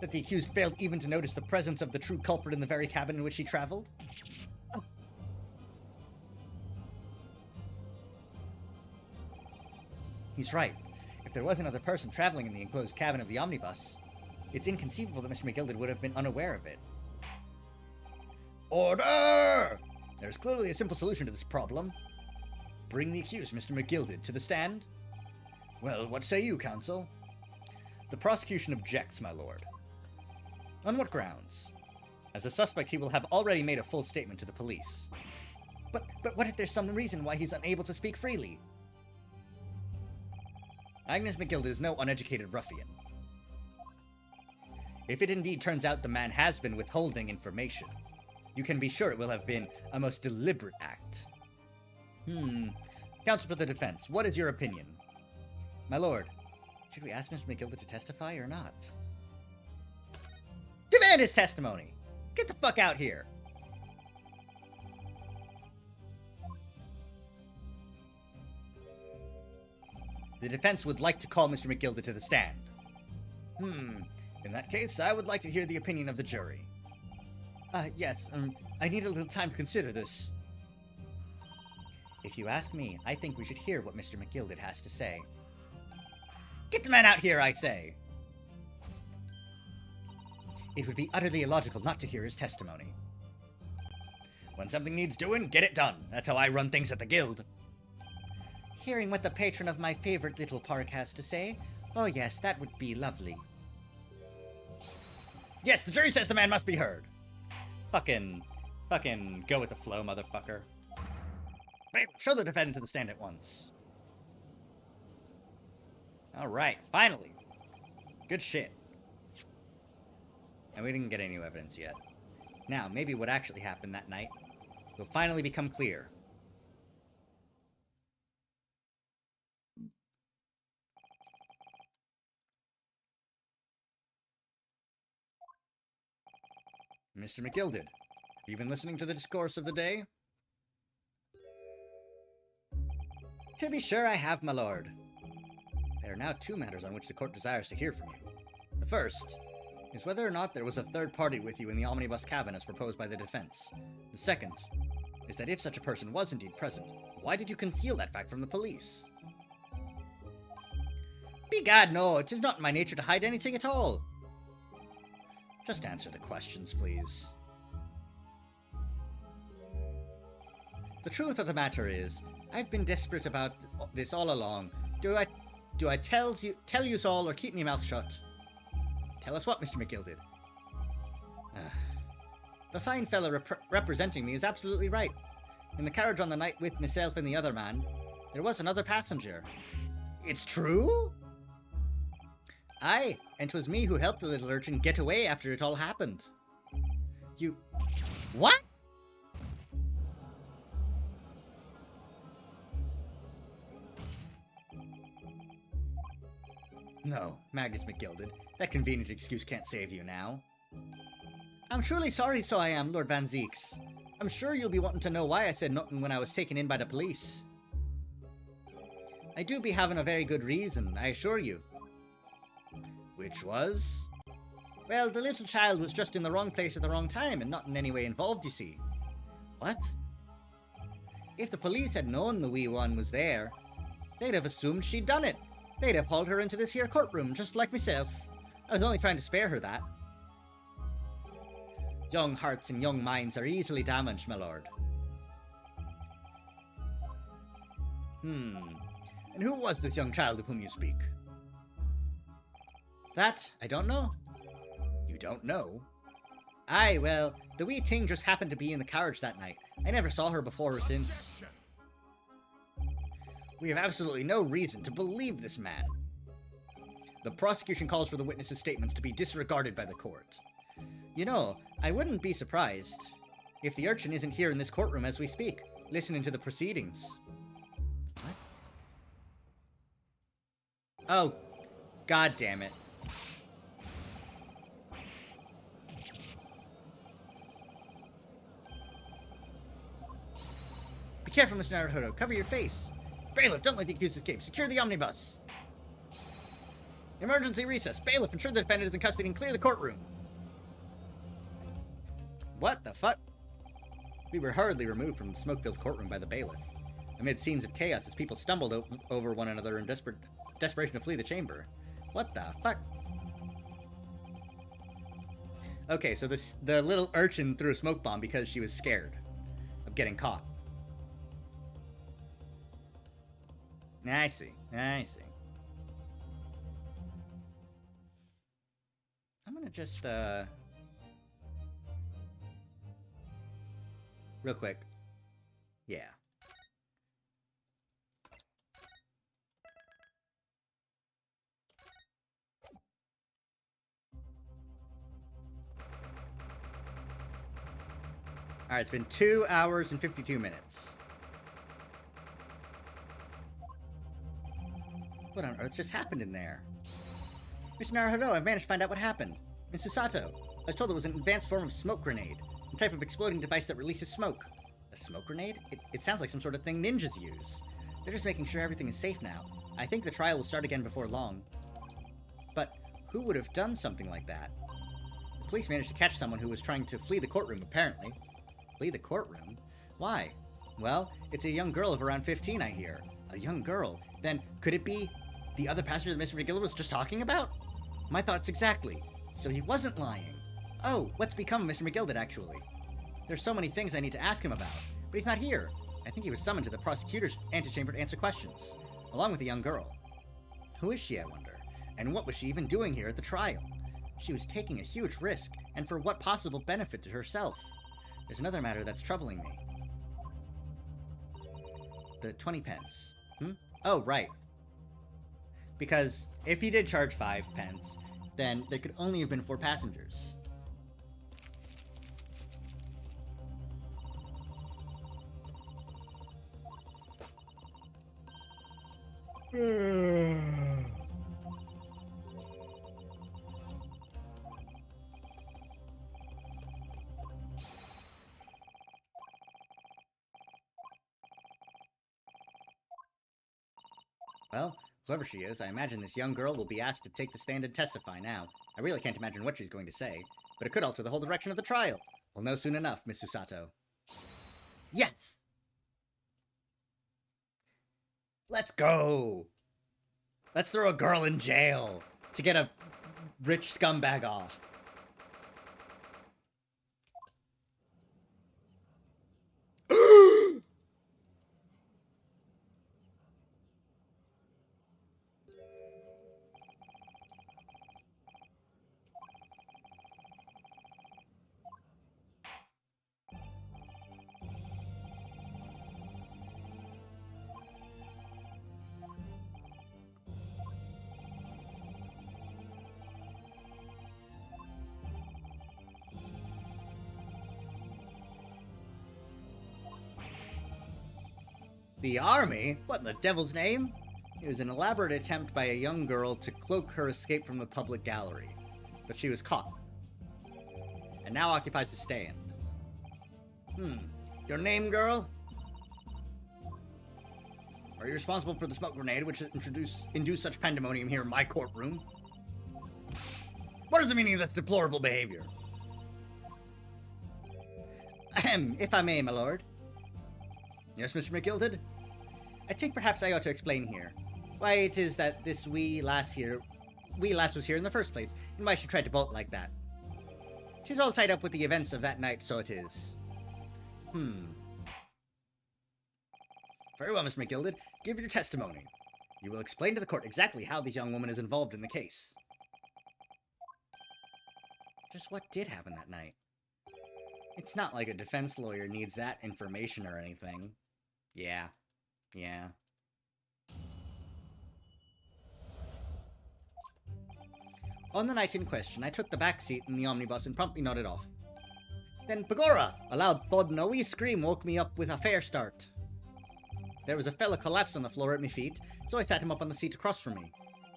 That the accused failed even to notice the presence of the true culprit in the very cabin in which he traveled? Oh. He's right. If there was another person traveling in the enclosed cabin of the omnibus, it's inconceivable that Mr. McGilded would have been unaware of it. Order! There's clearly a simple solution to this problem. Bring the accused, Mr. McGilded, to the stand. Well, what say you, counsel? The prosecution objects, my lord. On what grounds? As a suspect, he will have already made a full statement to the police. But what if there's some reason why he's unable to speak freely? Agnes McGilded is no uneducated ruffian. If it indeed turns out the man has been withholding information, you can be sure it will have been a most deliberate act. Counsel for the defense, what is your opinion? My lord, should we ask Mr. McGilded to testify or not? Demand his testimony! Get the fuck out here! The defense would like to call Mr. McGilded to the stand. In that case, I would like to hear the opinion of the jury. Yes, I need a little time to consider this. If you ask me, I think we should hear what Mr. McGilded has to say. Get the man out here, I say! It would be utterly illogical not to hear his testimony. When something needs doing, get it done. That's how I run things at the guild. Hearing what the patron of my favorite little park has to say? Oh yes, that would be lovely. Yes, the jury says the man must be heard. Fucking go with the flow, motherfucker. Show the defendant to the stand at once. Alright, finally. Good shit. And we didn't get any new evidence yet. Now, maybe what actually happened that night will finally become clear. Mr. McGilded, have you been listening to the discourse of the day? To be sure I have, my lord. There are now two matters on which the court desires to hear from you. The first is whether or not there was a third party with you in the omnibus cabin as proposed by the defense. The second is that if such a person was indeed present, why did you conceal that fact from the police? Begad, no, it is not in my nature to hide anything at all. Just answer the questions, please. The truth of the matter is, I've been desperate about this all along. Do I tell you all or keep my mouth shut? Tell us what, Mr. McGilded? The fine fellow representing me is absolutely right. In the carriage on the night with myself and the other man, there was another passenger. It's true? Aye, and 'twas me who helped the little urchin get away after it all happened. You... What? No, Magnus McGilded, that convenient excuse can't save you now. I'm truly sorry, so I am, Lord Van Zeeks. I'm sure you'll be wanting to know why I said nothing when I was taken in by the police. I do be having a very good reason, I assure you. Which was? Well, the little child was just in the wrong place at the wrong time and not in any way involved, you see. What? If the police had known the wee one was there, they'd have assumed she'd done it. They'd have hauled her into this here courtroom, just like myself. I was only trying to spare her that. Young hearts and young minds are easily damaged, my lord. And who was this young child of whom you speak? That, I don't know. You don't know? Aye, well, the wee ting just happened to be in the carriage that night. I never saw her before or since. Objection! We have absolutely no reason to believe this man. The prosecution calls for the witness's statements to be disregarded by the court. You know, I wouldn't be surprised if the urchin isn't here in this courtroom as we speak, listening to the proceedings. What? Oh, god damn it. Be careful, Mr. Naruhodo. Cover your face. Bailiff, don't let the accused escape. Secure the omnibus. Emergency recess. Bailiff, ensure the defendant is in custody and clear the courtroom. What the fuck? We were hurriedly removed from the smoke-filled courtroom by the bailiff, amid scenes of chaos as people stumbled over one another in desperation to flee the chamber. What the fuck? Okay, so the little urchin threw a smoke bomb because she was scared of getting caught. I see. I see. I'm gonna just, real quick. Yeah. Alright, it's been 2 hours and 52 minutes. What on earth just happened in there? Mr. Naruhodo, I've managed to find out what happened. Mr. Sato, I was told it was an advanced form of smoke grenade, a type of exploding device that releases smoke. A smoke grenade? It sounds like some sort of thing ninjas use. They're just making sure everything is safe now. I think the trial will start again before long. But who would have done something like that? The police managed to catch someone who was trying to flee the courtroom, apparently. Flee the courtroom? Why? Well, it's a young girl of around 15, I hear. A young girl? Then, could it be the other passenger that Mr. McGill was just talking about? My thoughts exactly. So he wasn't lying. Oh, what's become of Mr. McGilded, actually? There's so many things I need to ask him about, but he's not here. I think he was summoned to the prosecutor's antechamber to answer questions, along with the young girl. Who is she, I wonder? And what was she even doing here at the trial? She was taking a huge risk, and for what possible benefit to herself? There's another matter that's troubling me. The 20 pence. Oh, right. Because if he did charge 5 pence, then there could only have been 4 passengers. Well, whoever she is, I imagine this young girl will be asked to take the stand and testify now. I really can't imagine what she's going to say, but it could alter the whole direction of the trial. We'll know soon enough, Miss Susato. Yes! Let's go! Let's throw a girl in jail to get a rich scumbag off. The army? What in the devil's name? It was an elaborate attempt by a young girl to cloak her escape from the public gallery, but she was caught, and now occupies the stand. Your name, girl? Are you responsible for the smoke grenade which induced such pandemonium here in my courtroom? What is the meaning of this deplorable behavior? Ahem, if I may, my lord. Yes, Mr. McGilded? I think perhaps I ought to explain here why it is that this wee lass was here in the first place, and why she tried to bolt like that. She's all tied up with the events of that night, so it is. Very well, Mr. McGilded. Give your testimony. You will explain to the court exactly how this young woman is involved in the case. Just what did happen that night? It's not like a defense lawyer needs that information or anything. Yeah. On the night in question, I took the back seat in the omnibus and promptly nodded off. Then, begorra! A loud thud and a wee scream woke me up with a fair start. There was a fella collapsed on the floor at my feet, so I sat him up on the seat across from me.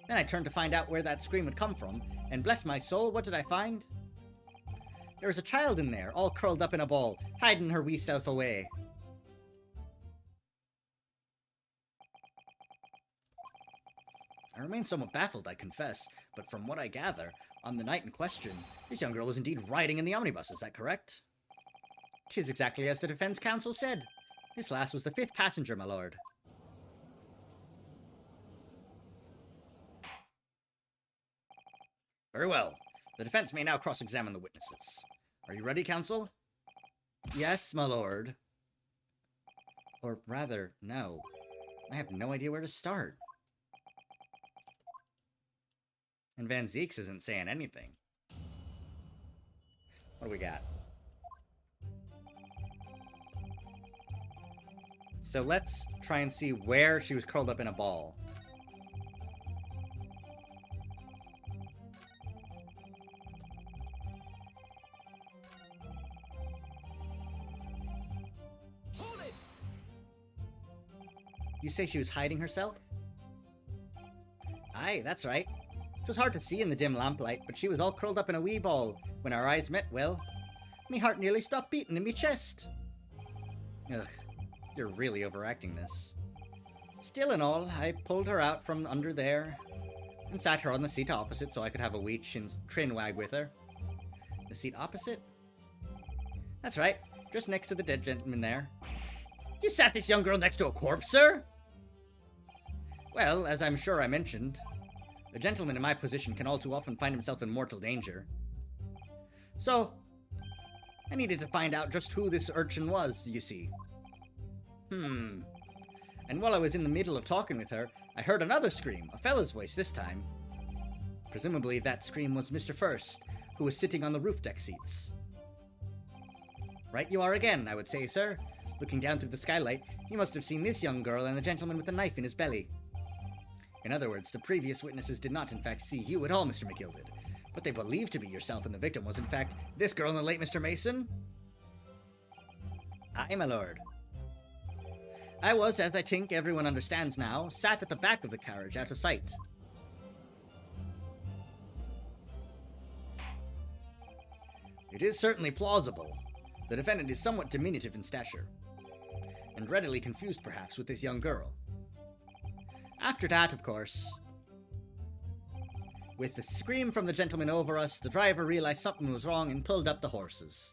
Then I turned to find out where that scream had come from, and bless my soul, what did I find? There was a child in there, all curled up in a ball, hiding her wee self away. I remain somewhat baffled, I confess, but from what I gather, on the night in question, this young girl was indeed riding in the omnibus, is that correct? 'Tis exactly as the defense counsel said. This lass was the 5th passenger, my lord. Very well. The defense may now cross-examine the witnesses. Are you ready, counsel? Yes, my lord. Or rather, no. I have no idea where to start. And Van Zeeks isn't saying anything. What do we got? So let's try and see where she was curled up in a ball. Hold it! You say she was hiding herself? Aye, that's right. It was hard to see in the dim lamplight, but she was all curled up in a wee ball. When our eyes met, well, me heart nearly stopped beating in me chest. Ugh, you're really overacting this. Still and all, I pulled her out from under there and sat her on the seat opposite so I could have a wee chin wag with her. The seat opposite? That's right, just next to the dead gentleman there. You sat this young girl next to a corpse, sir? Well, as I'm sure I mentioned, a gentleman in my position can all too often find himself in mortal danger. So, I needed to find out just who this urchin was, you see. And while I was in the middle of talking with her, I heard another scream, a fella's voice this time. Presumably that scream was Mr. First, who was sitting on the roof deck seats. Right you are again, I would say, sir. Looking down through the skylight, he must have seen this young girl and the gentleman with the knife in his belly. In other words, the previous witnesses did not in fact see you at all, Mr. McGilded. What they believed to be yourself and the victim was in fact this girl and the late Mr. Mason? Aye, my lord. I was, as I think everyone understands now, sat at the back of the carriage out of sight. It is certainly plausible. The defendant is somewhat diminutive in stature, and readily confused perhaps with this young girl. After that, of course, with the scream from the gentleman over us, the driver realized something was wrong and pulled up the horses.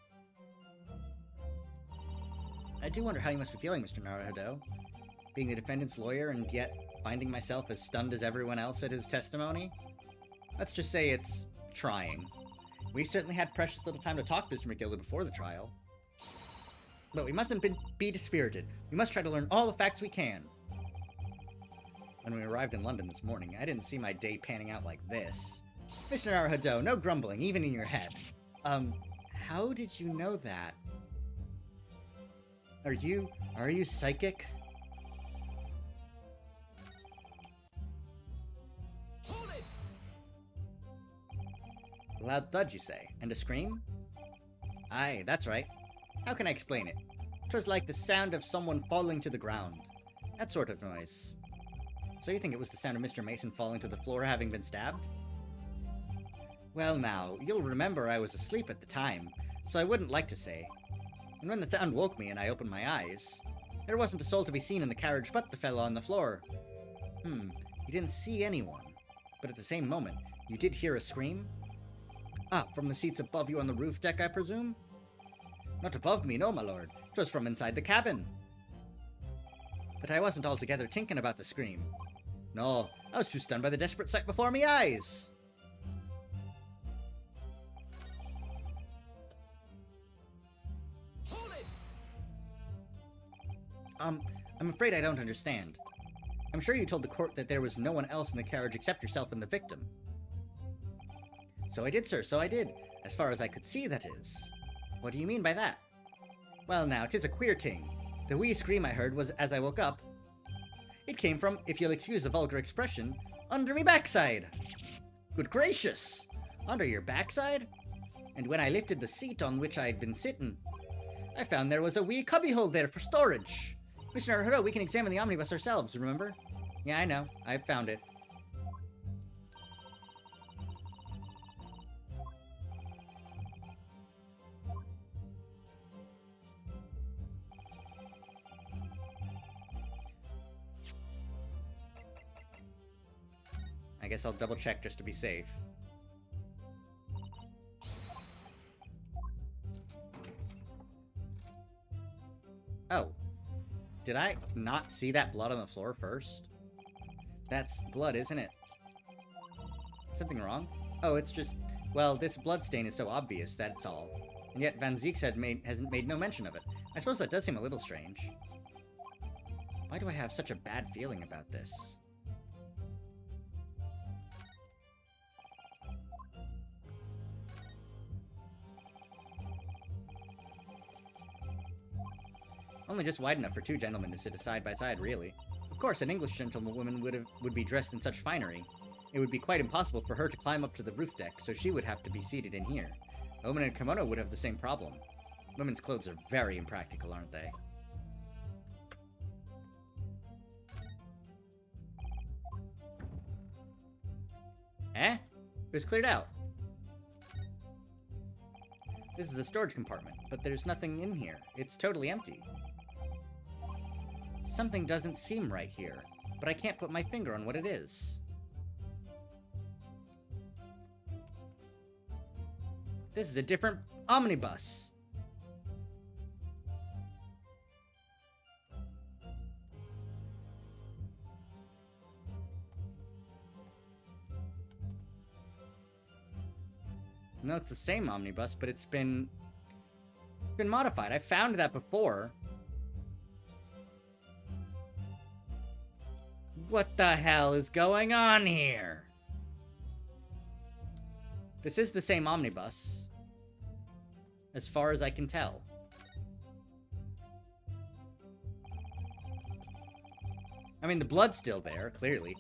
I do wonder how you must be feeling, Mr. Naruhodo, being the defendant's lawyer and yet finding myself as stunned as everyone else at his testimony. Let's just say it's trying. We certainly had precious little time to talk, Mr. McGilded, before the trial. But we mustn't be dispirited. We must try to learn all the facts we can. When we arrived in London this morning, I didn't see my day panning out like this. Mr. Naruhodo, no grumbling, even in your head. How did you know that? Are you psychic? Hold it! A loud thud, you say? And a scream? Aye, that's right. How can I explain it? 'Twas like the sound of someone falling to the ground. That sort of noise. So you think it was the sound of Mr. Mason falling to the floor having been stabbed? Well now, you'll remember I was asleep at the time, so I wouldn't like to say. And when the sound woke me and I opened my eyes, there wasn't a soul to be seen in the carriage but the fellow on the floor. You didn't see anyone. But at the same moment, you did hear a scream? Ah, from the seats above you on the roof deck, I presume? Not above me, no, my lord. 'Twas from inside the cabin. But I wasn't altogether thinking about the scream. No, I was too stunned by the desperate sight before me eyes. Hold it! I'm afraid I don't understand. I'm sure you told the court that there was no one else in the carriage except yourself and the victim. So I did, sir, so I did. As far as I could see, that is. What do you mean by that? Well now, 'tis a queer ting. The wee scream I heard was as I woke up. It came from, if you'll excuse the vulgar expression, under me backside. Good gracious! Under your backside? And when I lifted the seat on which I'd been sitting, I found there was a wee cubbyhole there for storage. Mr. Naruto, we can examine the omnibus ourselves, remember? Yeah, I know. I found it. I guess I'll double check just to be safe. Oh. Did I not see that blood on the floor first? That's blood, isn't it? Something wrong? Oh, it's just... Well, this blood stain is so obvious, that's all. And yet Van Zieks hasn't made no mention of it. I suppose that does seem a little strange. Why do I have such a bad feeling about this? Only just wide enough for two gentlemen to sit side by side, really. Of course, an English gentlewoman would be dressed in such finery. It would be quite impossible for her to climb up to the roof deck, so she would have to be seated in here. A woman in a kimono would have the same problem. Women's clothes are very impractical, aren't they? Eh? It was cleared out. This is a storage compartment, but there's nothing in here. It's totally empty. Something doesn't seem right here, but I can't put my finger on what it is. This is a different omnibus. No, it's the same omnibus, but it's been modified. I found that before. What the hell is going on here? This is the same omnibus, as far as I can tell. I mean, the blood's still there, clearly.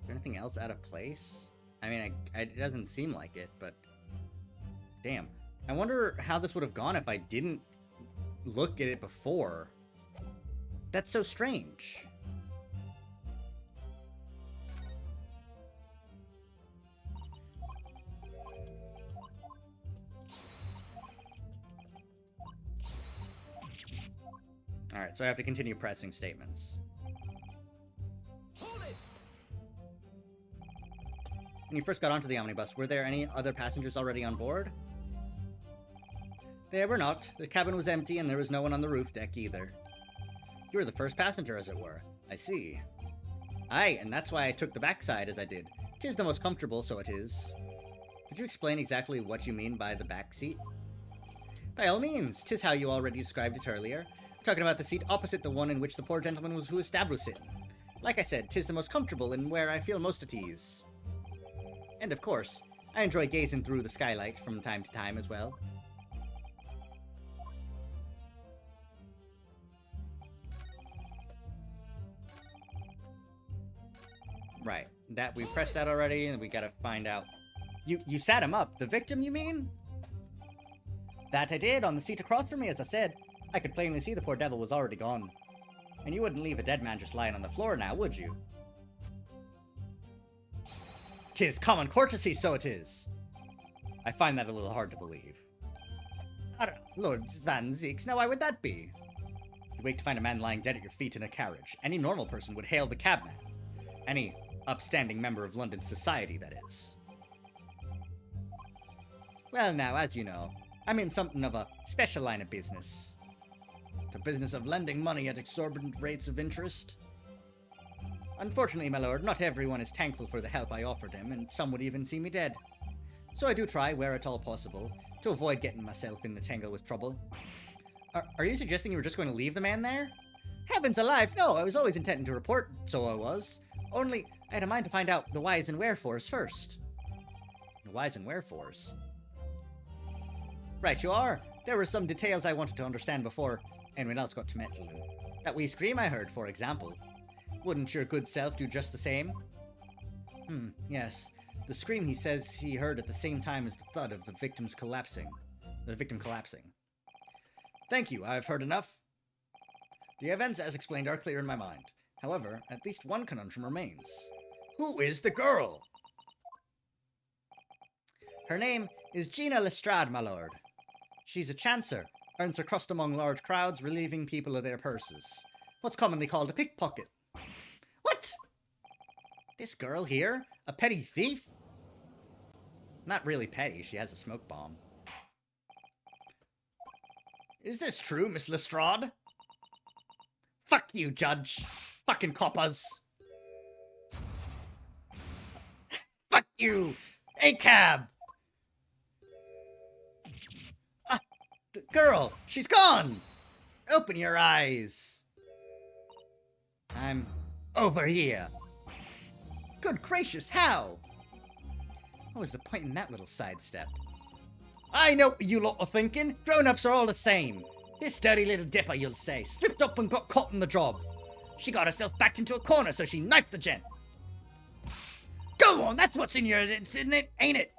Is there anything else out of place? I mean, it doesn't seem like it, but... Damn. I wonder how this would have gone if I didn't look at it before. That's so strange. Alright, so I have to continue pressing statements. Hold it! When you first got onto the omnibus, were there any other passengers already on board? There were not. The cabin was empty and there was no one on the roof deck either. You were the first passenger, as it were. I see. Aye, and that's why I took the backside as I did. 'Tis the most comfortable, so it is. Could you explain exactly what you mean by the back seat? By all means. 'Tis how you already described it earlier. Talking about the seat opposite the one in which the poor gentleman was who established it. Like I said, 'tis the most comfortable and where I feel most at ease. And of course, I enjoy gazing through the skylight from time to time as well. Right, that we pressed that already, and we gotta find out. You sat him up. The victim, you mean? That I did, on the seat across from me, as I said. I could plainly see the poor devil was already gone. And you wouldn't leave a dead man just lying on the floor now, would you? 'Tis common courtesy, so it is. I find that a little hard to believe. Lord Van Zieks, now why would that be? You wake to find a man lying dead at your feet in a carriage. Any normal person would hail the cabman. Any upstanding member of London society, that is. Well now, as you know, I'm in something of a special line of business. The business of lending money at exorbitant rates of interest. Unfortunately, my lord, not everyone is thankful for the help I offered him, and some would even see me dead. So I do try, where at all possible, to avoid getting myself in a tangle with trouble. Are you suggesting you were just going to leave the man there? Heavens alive, no, I was always intending to report, so I was. Only, I had a mind to find out the whys and wherefores first. The whys and wherefores? Right you are. There were some details I wanted to understand before anyone else got to meddling. That wee scream I heard, for example. Wouldn't your good self do just the same? Yes. The scream he says he heard at the same time as the thud of the victim collapsing. Thank you, I've heard enough. The events as explained are clear in my mind. However, at least one conundrum remains. Who is the girl? Her name is Gina Lestrade, my lord. She's a chancer, earns her crust among large crowds, relieving people of their purses. What's commonly called a pickpocket. What? This girl here? A petty thief? Not really petty, she has a smoke bomb. Is this true, Miss Lestrade? Fuck you, Judge. Fucking coppers. Fuck you! A cab! The girl! She's gone! Open your eyes! I'm over here. Good gracious, how? What was the point in that little sidestep? I know what you lot are thinking. Grown-ups are all the same. This dirty little dipper, you'll say, slipped up and got caught in the job. She got herself backed into a corner, so she knifed the gent. Go on, that's what's in your... isn't it? Ain't it?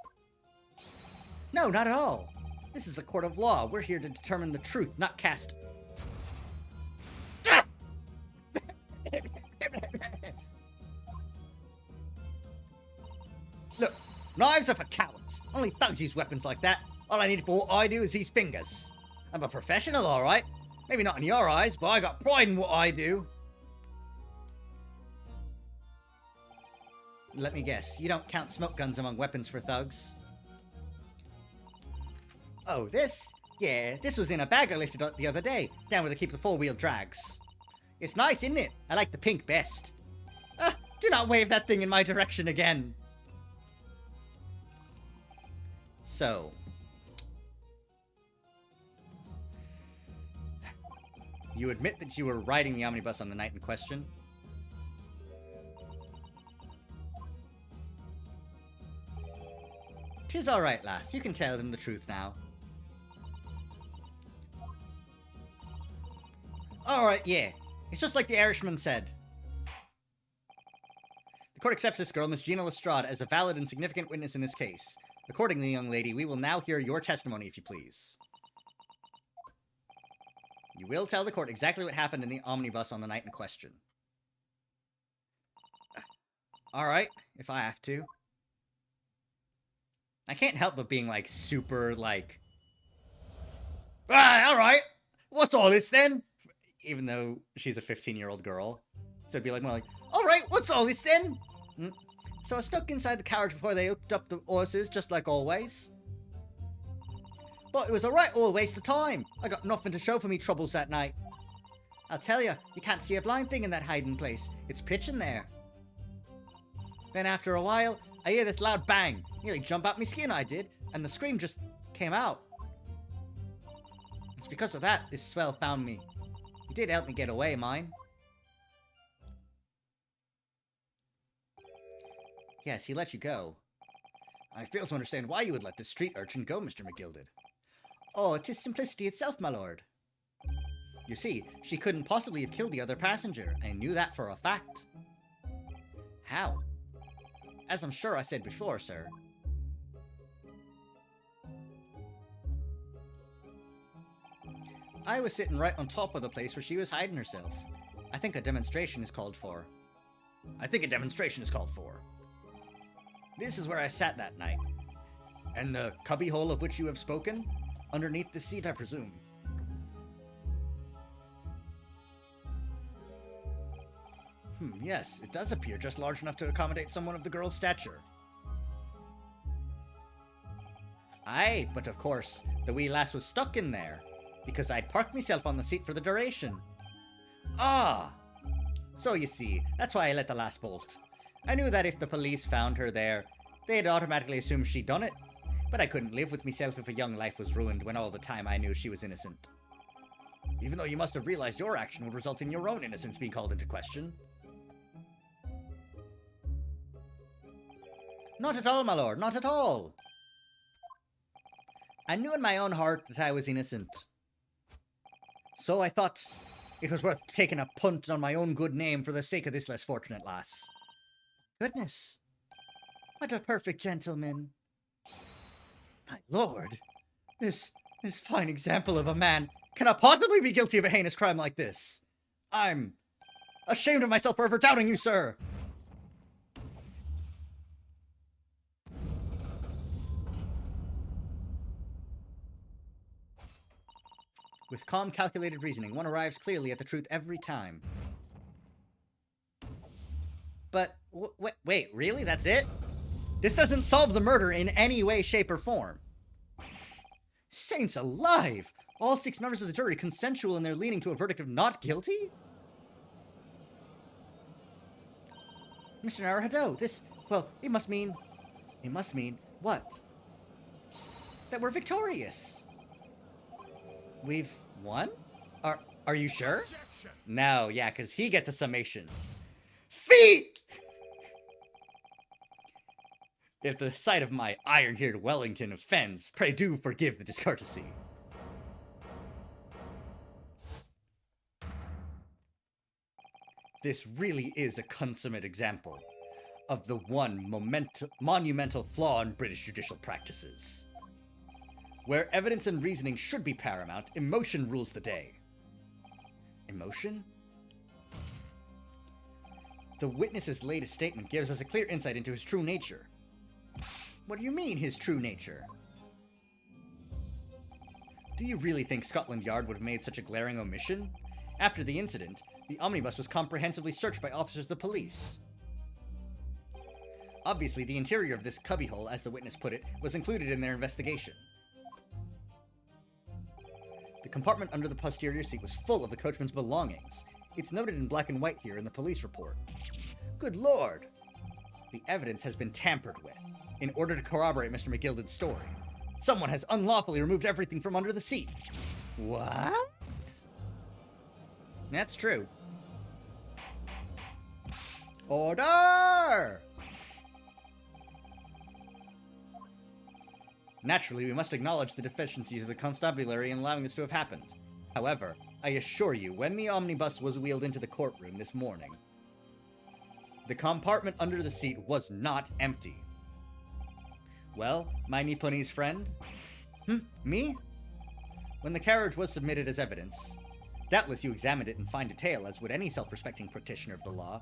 No, not at all. This is a court of law. We're here to determine the truth, not cast... Ah! Look, knives are for cowards. Only thugs use weapons like that. All I need for what I do is these fingers. I'm a professional, alright. Maybe not in your eyes, but I got pride in what I do. Let me guess, you don't count smoke guns among weapons for thugs? Oh, this? Yeah, this was in a bag I lifted up the other day, down where they keep the four-wheel drags. It's nice, isn't it? I like the pink best. Do not wave that thing in my direction again. So... you admit that you were riding the omnibus on the night in question? "'Tis all right, lass. You can tell them the truth now." All right, yeah. It's just like the Irishman said. The court accepts this girl, Miss Gina Lestrade, as a valid and significant witness in this case. Accordingly, young lady, we will now hear your testimony, if you please. You will tell the court exactly what happened in the omnibus on the night in question. All right, if I have to. I can't help but being, like, super, like... all right! What's all this, then? Even though she's a 15-year-old girl. So it'd be like more like, all right, what's all this, then? So I stuck inside the carriage before they hooked up the horses, just like always. But it was a right old waste of time. I got nothing to show for me troubles that night. I'll tell you can't see a blind thing in that hiding place. It's pitch in there. Then after a while, I hear this loud bang. Nearly jump out my skin, I did, and the scream just came out. It's because of that this swell found me. He did help me get away, mind. Yes, he let you go. I fail to understand why you would let this street urchin go, Mr. McGilded. Oh, 'tis simplicity itself, my lord. You see, she couldn't possibly have killed the other passenger. I knew that for a fact. How? As I'm sure I said before, sir. I was sitting right on top of the place where she was hiding herself. I think a demonstration is called for. This is where I sat that night. And the cubbyhole of which you have spoken? Underneath the seat, I presume. Yes, it does appear just large enough to accommodate someone of the girl's stature. Aye, but of course, the wee lass was stuck in there, because I'd parked myself on the seat for the duration. Ah! So you see, that's why I let the last bolt. I knew that if the police found her there, they'd automatically assume she'd done it. But I couldn't live with myself if a young life was ruined when all the time I knew she was innocent. Even though you must have realized your action would result in your own innocence being called into question. Not at all, my lord, not at all. I knew in my own heart that I was innocent. So I thought it was worth taking a punt on my own good name for the sake of this less fortunate lass. Goodness, what a perfect gentleman. My lord, this fine example of a man cannot possibly be guilty of a heinous crime like this. I'm ashamed of myself for ever doubting you, sir. With calm, calculated reasoning, one arrives clearly at the truth every time. But, wait, really? That's it? This doesn't solve the murder in any way, shape, or form. Saints alive! All 6 members of the jury consensual in their leaning to a verdict of not guilty? Mr. Naruhado, it must mean, what? That we're victorious. We've won? Are you sure? Objection. No, yeah, because he gets a summation. Feet! If the sight of my iron-haired Wellington offends, pray do forgive the discourtesy. This really is a consummate example of the one monumental flaw in British judicial practices. Where evidence and reasoning should be paramount, emotion rules the day. Emotion? The witness's latest statement gives us a clear insight into his true nature. What do you mean, his true nature? Do you really think Scotland Yard would have made such a glaring omission? After the incident, the omnibus was comprehensively searched by officers of the police. Obviously, the interior of this cubbyhole, as the witness put it, was included in their investigation. The compartment under the posterior seat was full of the coachman's belongings. It's noted in black and white here in the police report. Good lord! The evidence has been tampered with, in order to corroborate Mr. McGilded's story. Someone has unlawfully removed everything from under the seat. What? That's true. Order! Naturally, we must acknowledge the deficiencies of the constabulary in allowing this to have happened. However, I assure you, when the omnibus was wheeled into the courtroom this morning, the compartment under the seat was not empty. Well, my Nipponese friend? Me? When the carriage was submitted as evidence, doubtless you examined it in fine detail, as would any self-respecting practitioner of the law.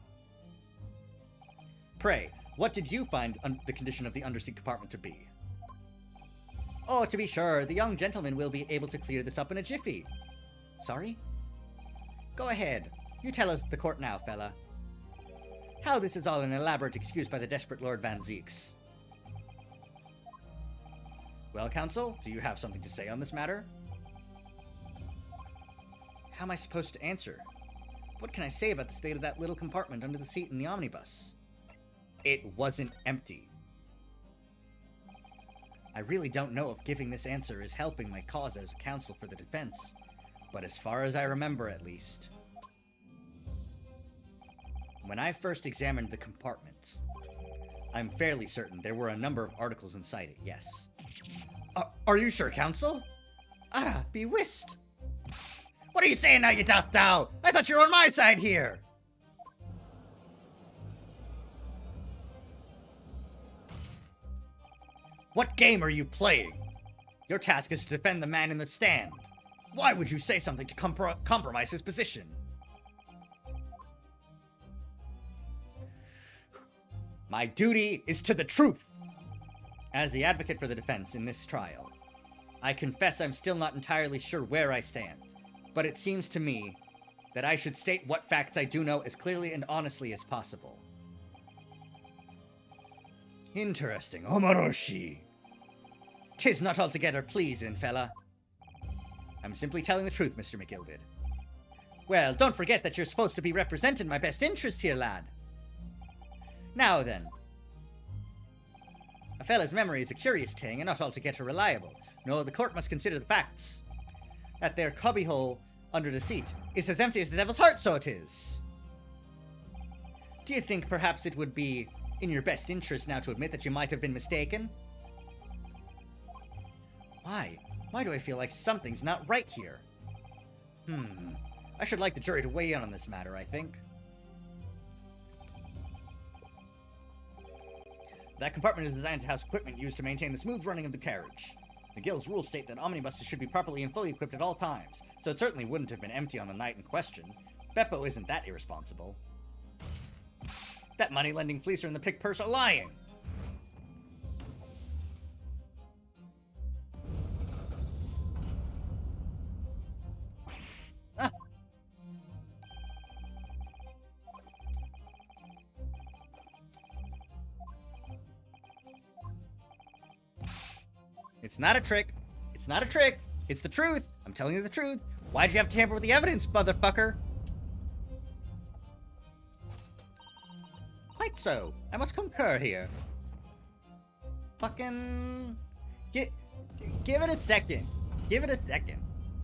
Pray, what did you find the condition of the underseat compartment to be? Oh, to be sure, the young gentleman will be able to clear this up in a jiffy. Sorry? Go ahead. You tell us the court now, fella. How this is all an elaborate excuse by the desperate Lord Van Zeeks. Well, counsel, do you have something to say on this matter? How am I supposed to answer? What can I say about the state of that little compartment under the seat in the omnibus? It wasn't empty. I really don't know if giving this answer is helping my cause as counsel for the defense, but as far as I remember at least. When I first examined the compartment, I'm fairly certain there were a number of articles inside it, yes. Are you sure, counsel? Ah, be whist! What are you saying now, you daft dow? I thought you were on my side here! What game are you playing? Your task is to defend the man in the stand. Why would you say something to compromise his position? My duty is to the truth. As the advocate for the defense in this trial, I confess I'm still not entirely sure where I stand, but it seems to me that I should state what facts I do know as clearly and honestly as possible. Interesting, Omaroshi. 'Tis not altogether pleasing, fella. I'm simply telling the truth, Mr. McGilded. Well, don't forget that you're supposed to be representing my best interest here, lad. Now then. A fella's memory is a curious thing and not altogether reliable. No, the court must consider the facts. That there cubbyhole under the seat is as empty as the devil's heart, so it is. Do you think perhaps it would be in your best interest now to admit that you might have been mistaken? Why? Why do I feel like something's not right here? I should like the jury to weigh in on this matter, I think. That compartment is designed to house equipment used to maintain the smooth running of the carriage. The Guild's rules state that omnibuses should be properly and fully equipped at all times, so it certainly wouldn't have been empty on the night in question. Beppo isn't that irresponsible. That money-lending fleecer and the pick purse are lying! Ah. It's not a trick. It's not a trick. It's the truth. I'm telling you the truth. Why'd you have to tamper with the evidence, motherfucker? Quite so. I must concur here. Fucking... Give it a second. Give it a second.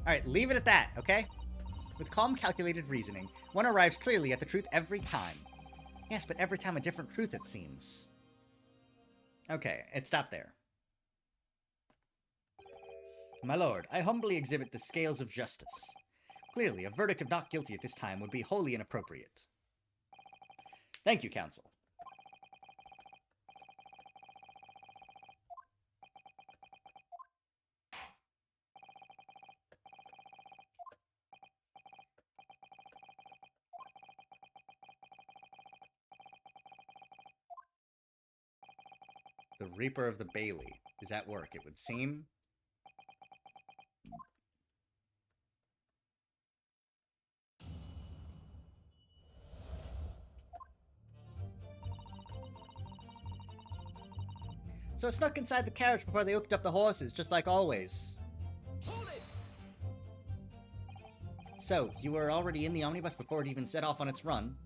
Alright, leave it at that, okay? With calm, calculated reasoning, one arrives clearly at the truth every time. Yes, but every time a different truth, it seems. Okay, it stopped there. My lord, I humbly exhibit the scales of justice. Clearly, a verdict of not guilty at this time would be wholly inappropriate. Thank you, counsel. The Reaper of the Bailey is at work, it would seem. So I snuck inside the carriage before they hooked up the horses, just like always. Hold it! So, you were already in the omnibus before it even set off on its run?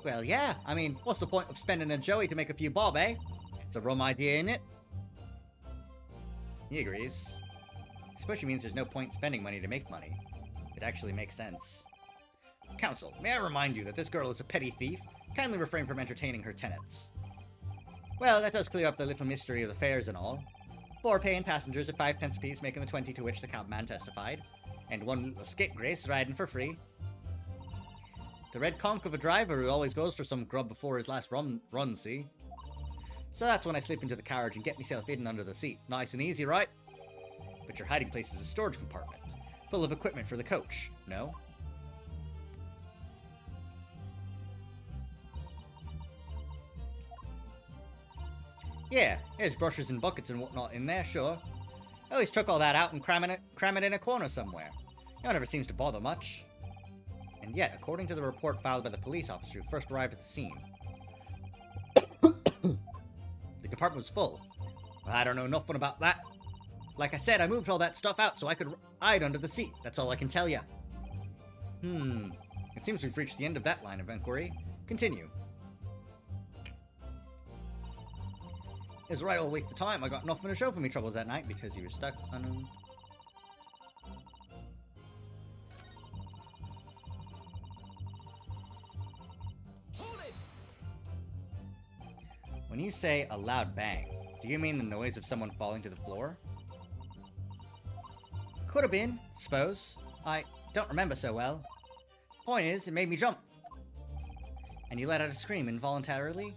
Well, yeah. I mean, what's the point of spending a joey to make a few bob, eh? It's a rum idea, ain't it? He agrees. Especially means there's no point spending money to make money. It actually makes sense. Counsel, may I remind you that this girl is a petty thief? Kindly refrain from entertaining her tenants. Well, that does clear up the little mystery of the fares and all. 4 paying passengers at 5 pence apiece, making the 20 to which the countman testified. And 1 little scapegrace riding for free. The red conch of a driver who always goes for some grub before his last run, see? So that's when I slip into the carriage and get myself hidden under the seat. Nice and easy, right? But your hiding place is a storage compartment, full of equipment for the coach, no? Yeah, there's brushes and buckets and whatnot in there, sure. I always chuck all that out and cram it in a corner somewhere. No one ever seems to bother much. And yet, according to the report filed by the police officer who first arrived at the scene, the compartment was full. Well, I don't know nothing about that. Like I said, I moved all that stuff out so I could hide under the seat. That's all I can tell you. It seems we've reached the end of that line of inquiry. Continue. It's a right old waste of time. I got nothing to show for me troubles that night because you were stuck on... Hold it! When you say a loud bang, do you mean the noise of someone falling to the floor? Could have been, suppose. I don't remember so well. Point is, it made me jump. And you let out a scream involuntarily?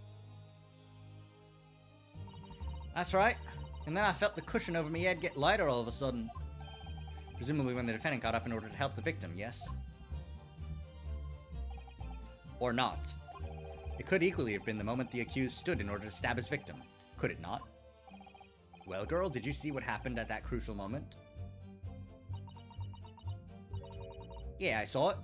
That's right. And then I felt the cushion over my head get lighter all of a sudden. Presumably when the defendant got up in order to help the victim, yes? Or not. It could equally have been the moment the accused stood in order to stab his victim. Could it not? Well, girl, did you see what happened at that crucial moment? Yeah, I saw it.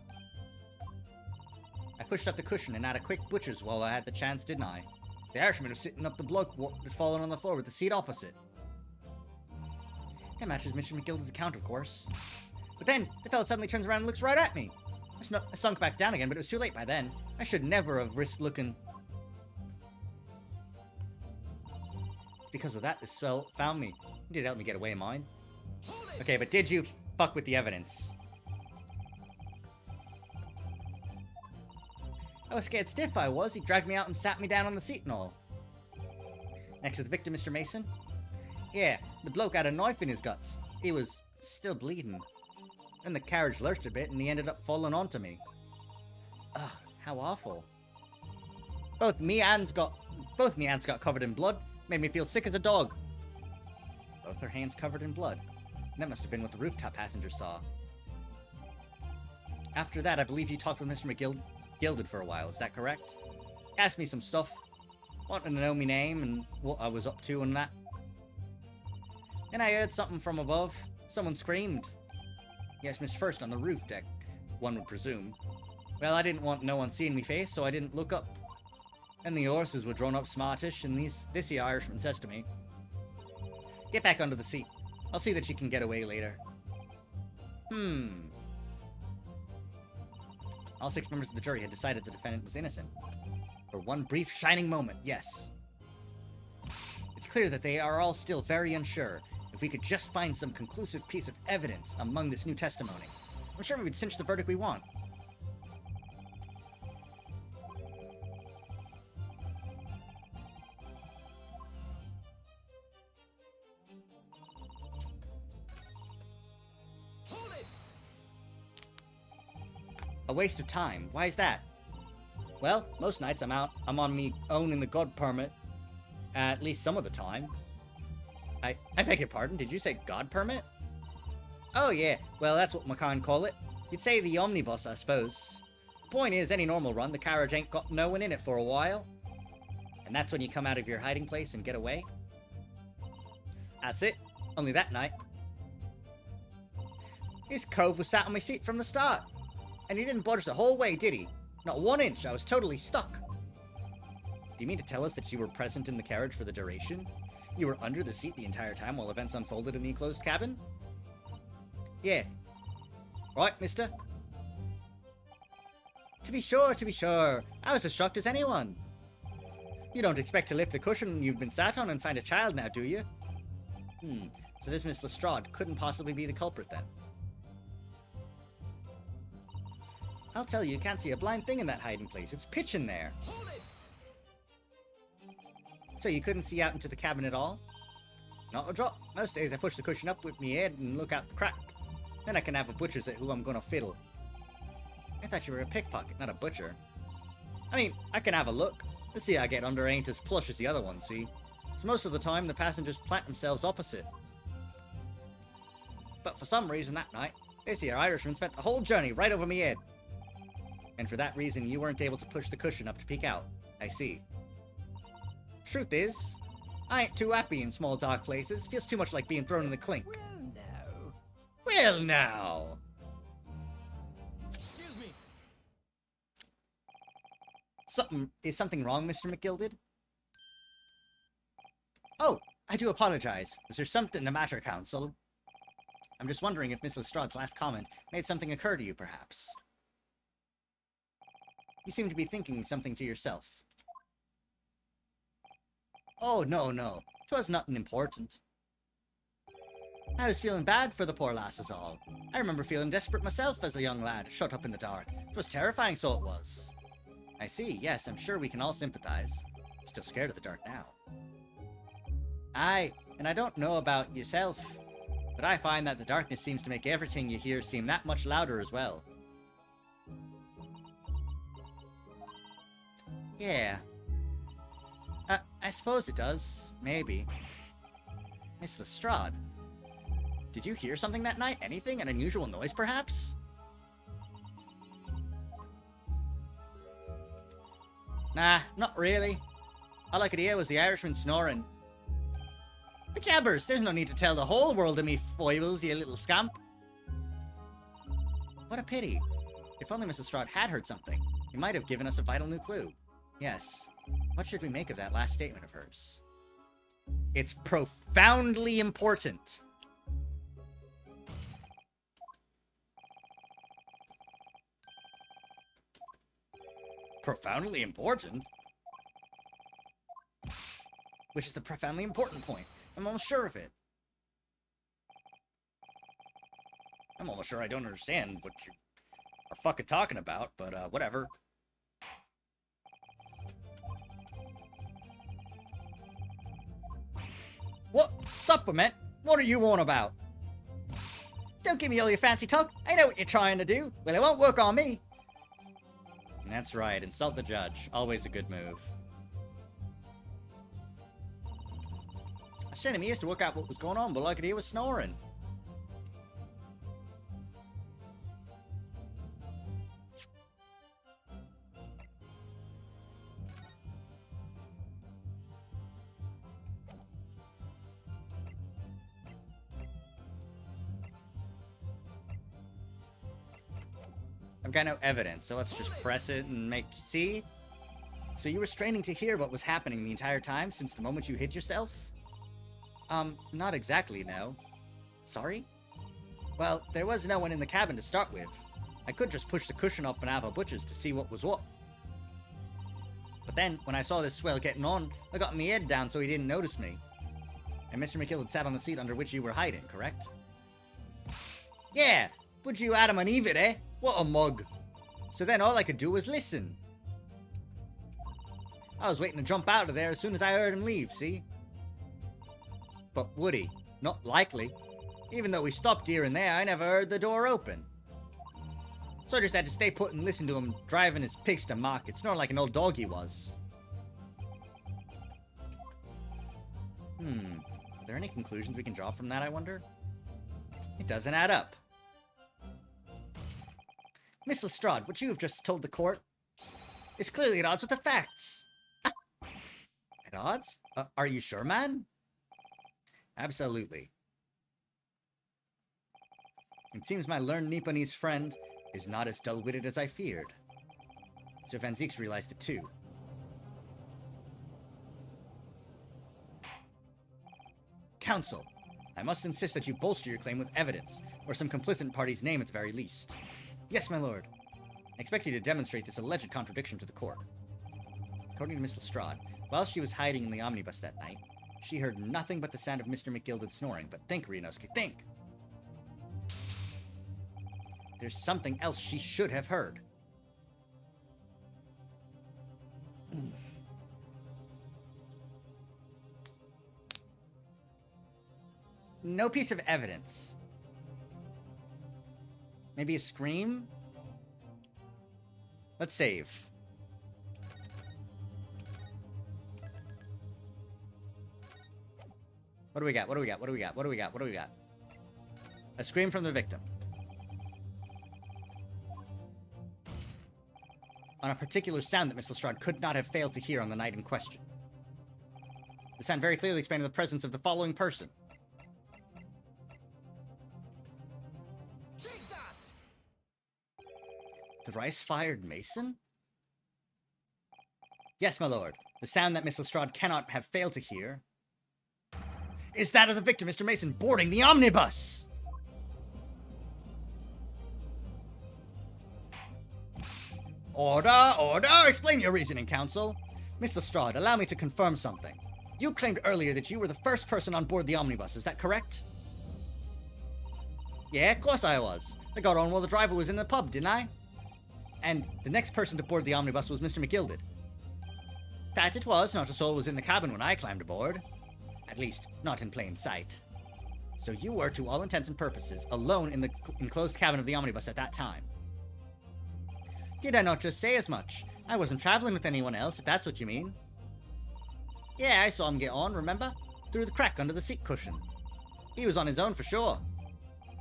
I pushed up the cushion and had a quick butcher's while I had the chance, didn't I? The Irishman was sitting up the bloke had fallen on the floor with the seat opposite. That matches Mr. McGilda's account, of course. But then, the fellow suddenly turns around and looks right at me. I sunk back down again, but it was too late by then. I should never have risked looking. Because of that, this fella found me. He did help me get away, mine. Okay, but did you fuck with the evidence? I was scared stiff, I was. He dragged me out and sat me down on the seat and all. Next to the victim, Mr. Mason? Yeah, the bloke had a knife in his guts. He was still bleeding. Then the carriage lurched a bit and he ended up falling onto me. Ugh, how awful. Both me hands got covered in blood. Made me feel sick as a dog. Both her hands covered in blood. That must have been what the rooftop passenger saw. After that, I believe you talked with Mr. McGilded for a while, is that correct? Asked me some stuff. Wanted to know me name and what I was up to and that. Then I heard something from above. Someone screamed. Yes, Miss First on the roof deck, one would presume. Well, I didn't want no one seeing me face, so I didn't look up. And the horses were drawn up smartish, and this here Irishman says to me, "Get back under the seat. I'll see that you can get away later." All 6 members of the jury had decided the defendant was innocent. For one brief shining moment, yes. It's clear that they are all still very unsure. If we could just find some conclusive piece of evidence among this new testimony, I'm sure we would cinch the verdict we want. Hold it! A waste of time. Why is that? Well, most nights I'm on me own in the God permit. At least some of the time. I beg your pardon, did you say God permit? Oh yeah, well that's what my kind call it. You'd say the omnibus, I suppose. Point is, any normal run, the carriage ain't got no one in it for a while. And that's when you come out of your hiding place and get away. That's it. Only that night. This cove was sat on my seat from the start. And he didn't budge the whole way, did he? Not 1 inch, I was totally stuck. Do you mean to tell us that you were present in the carriage for the duration? You were under the seat the entire time while events unfolded in the enclosed cabin? Yeah. Right, mister? To be sure, to be sure. I was as shocked as anyone. You don't expect to lift the cushion you've been sat on and find a child now, do you? So this Miss Lestrade couldn't possibly be the culprit then. I'll tell you can't see a blind thing in that hiding place. It's pitch in there. Hold it! So you couldn't see out into the cabin at all? Not a drop. Most days I push the cushion up with me head and look out the crack. Then I can have a butcher's at who I'm gonna fiddle. I thought you were a pickpocket, not a butcher. I mean, I can have a look. The seat I get under ain't as plush as the other one, see? So most of the time the passengers plant themselves opposite. But for some reason that night, this here Irishman spent the whole journey right over me head. And for that reason you weren't able to push the cushion up to peek out. I see. Truth is, I ain't too happy in small dark places. Feels too much like being thrown in the clink. Well, no. Well now! Excuse me. Is something wrong, Mr. McGilded? Oh, I do apologize. Was there something the matter, counsel? I'm just wondering if Miss Lestrade's last comment made something occur to you, perhaps. You seem to be thinking something to yourself. Oh, no, no. 'Twas nothing important. I was feeling bad for the poor lass is all. I remember feeling desperate myself as a young lad, shut up in the dark. 'Twas terrifying, so it was. I see, yes, I'm sure we can all sympathize. Still scared of the dark now. Aye, and I don't know about yourself, but I find that the darkness seems to make everything you hear seem that much louder as well. Yeah. I suppose it does. Maybe. Miss Lestrade. Did you hear something that night? Anything? An unusual noise, perhaps? Nah, not really. All I could hear was the Irishman snoring. But jabbers, there's no need to tell the whole world of me foibles, you little scamp. What a pity. If only Miss Lestrade had heard something, it might have given us a vital new clue. Yes. What should we make of that last statement of hers? It's profoundly important. Profoundly important? Which is the profoundly important point. I'm almost sure of it. I'm almost sure I don't understand what you are fucking talking about, but whatever. What? Supplement? What are you on about? Don't give me all your fancy talk. I know what you're trying to do. Well, it won't work on me. That's right. Insult the judge. Always a good move. I sent him ears to work out what was going on, but all I could hear was snoring. I've got no evidence, so let's just press it and make... See? So you were straining to hear what was happening the entire time since the moment you hid yourself? Not exactly, no. Sorry? Well, there was no one in the cabin to start with. I could just push the cushion up and have a butcher's to see what was what. But then, when I saw this swell getting on, I got my head down so he didn't notice me. And Mr. McGill had sat on the seat under which you were hiding, correct? Yeah! Would you Adam and Eve it, eh? What a mug. So then all I could do was listen. I was waiting to jump out of there as soon as I heard him leave, see? But would he? Not likely. Even though we stopped here and there, I never heard the door open. So I just had to stay put and listen to him driving his pigs to market, snoring like an old dog he was. Are there any conclusions we can draw from that, I wonder? It doesn't add up. Miss Lestrade, what you have just told the court is clearly at odds with the facts. At odds? Are you sure, man? Absolutely. It seems my learned Nipponese friend is not as dull-witted as I feared. Sir Van Zieks realized it too. Counsel, I must insist that you bolster your claim with evidence, or some complicit party's name at the very least. Yes, my lord. I expect you to demonstrate this alleged contradiction to the court. According to Miss Lestrade, while she was hiding in the omnibus that night, she heard nothing but the sound of Mr. McGilded snoring. But think, Renosuke, think! There's something else she should have heard. No piece of evidence. Maybe a scream? Let's save. What do we got? What do we got? What do we got? What do we got? What do we got? A scream from the victim. On a particular sound that Miss Lestrade could not have failed to hear on the night in question. The sound very clearly explained the presence of the following person. Take that! Thrice-fired mason? Yes, my lord. The sound that Miss Lestrade cannot have failed to hear is that of the victim, Mr. Mason, boarding the omnibus! Order! Order! Explain your reasoning, counsel. Miss Lestrade, allow me to confirm something. You claimed earlier that you were the first person on board the omnibus, is that correct? Yeah, of course I was. I got on while the driver was in the pub, didn't I? And the next person to board the omnibus was Mr. McGilded. That it was, not a soul was in the cabin when I climbed aboard. At least, not in plain sight. So you were, to all intents and purposes, alone in the enclosed cabin of the omnibus at that time. Did I not just say as much? I wasn't traveling with anyone else, if that's what you mean. Yeah, I saw him get on, remember? Through the crack under the seat cushion. He was on his own for sure.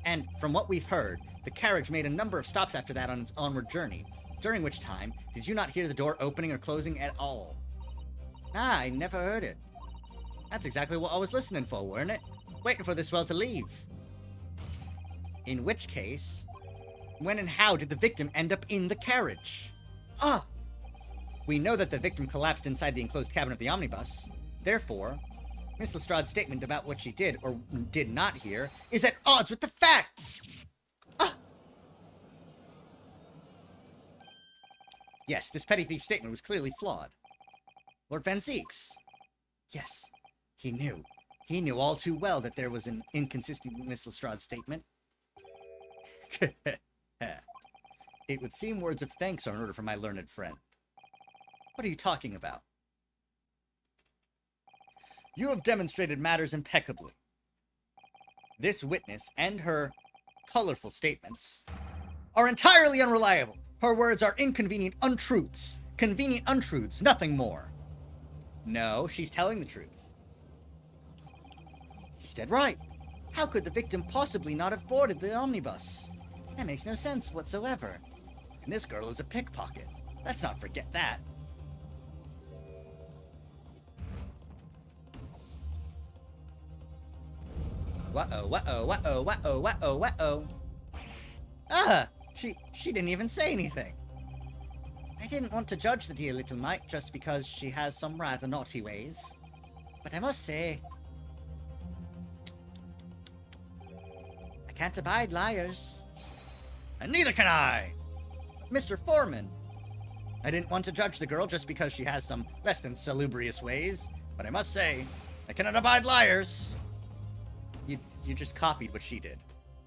And from what we've heard, the carriage made a number of stops after that on its onward journey, during which time, did you not hear the door opening or closing at all? Ah, I never heard it. That's exactly what I was listening for, weren't it? Waiting for this swell to leave. In which case, when and how did the victim end up in the carriage? Ah! We know that the victim collapsed inside the enclosed cabin of the omnibus. Therefore, Miss Lestrade's statement about what she did or did not hear is at odds with the facts! Ah! Yes, this petty thief statement was clearly flawed. Lord Van Zeeks. Yes, he knew. He knew all too well that there was an inconsistency in Miss Lestrade's statement. It would seem words of thanks are in order for my learned friend. What are you talking about? You have demonstrated matters impeccably. This witness and her colorful statements are entirely unreliable. Her words are inconvenient untruths. Convenient untruths, nothing more. No, she's telling the truth. He's dead right. How could the victim possibly not have boarded the omnibus? That makes no sense whatsoever. And this girl is a pickpocket. Let's not forget that. Wha-oh, wha-oh, wha-oh, wha-oh, wha-oh, wha-oh. Ah! She didn't even say anything. I didn't want to judge the dear little mite just because she has some rather naughty ways. But I must say, I can't abide liars. And neither can I! Mr. Foreman, I didn't want to judge the girl just because she has some less than salubrious ways, but I must say, I cannot abide liars. You just copied what she did.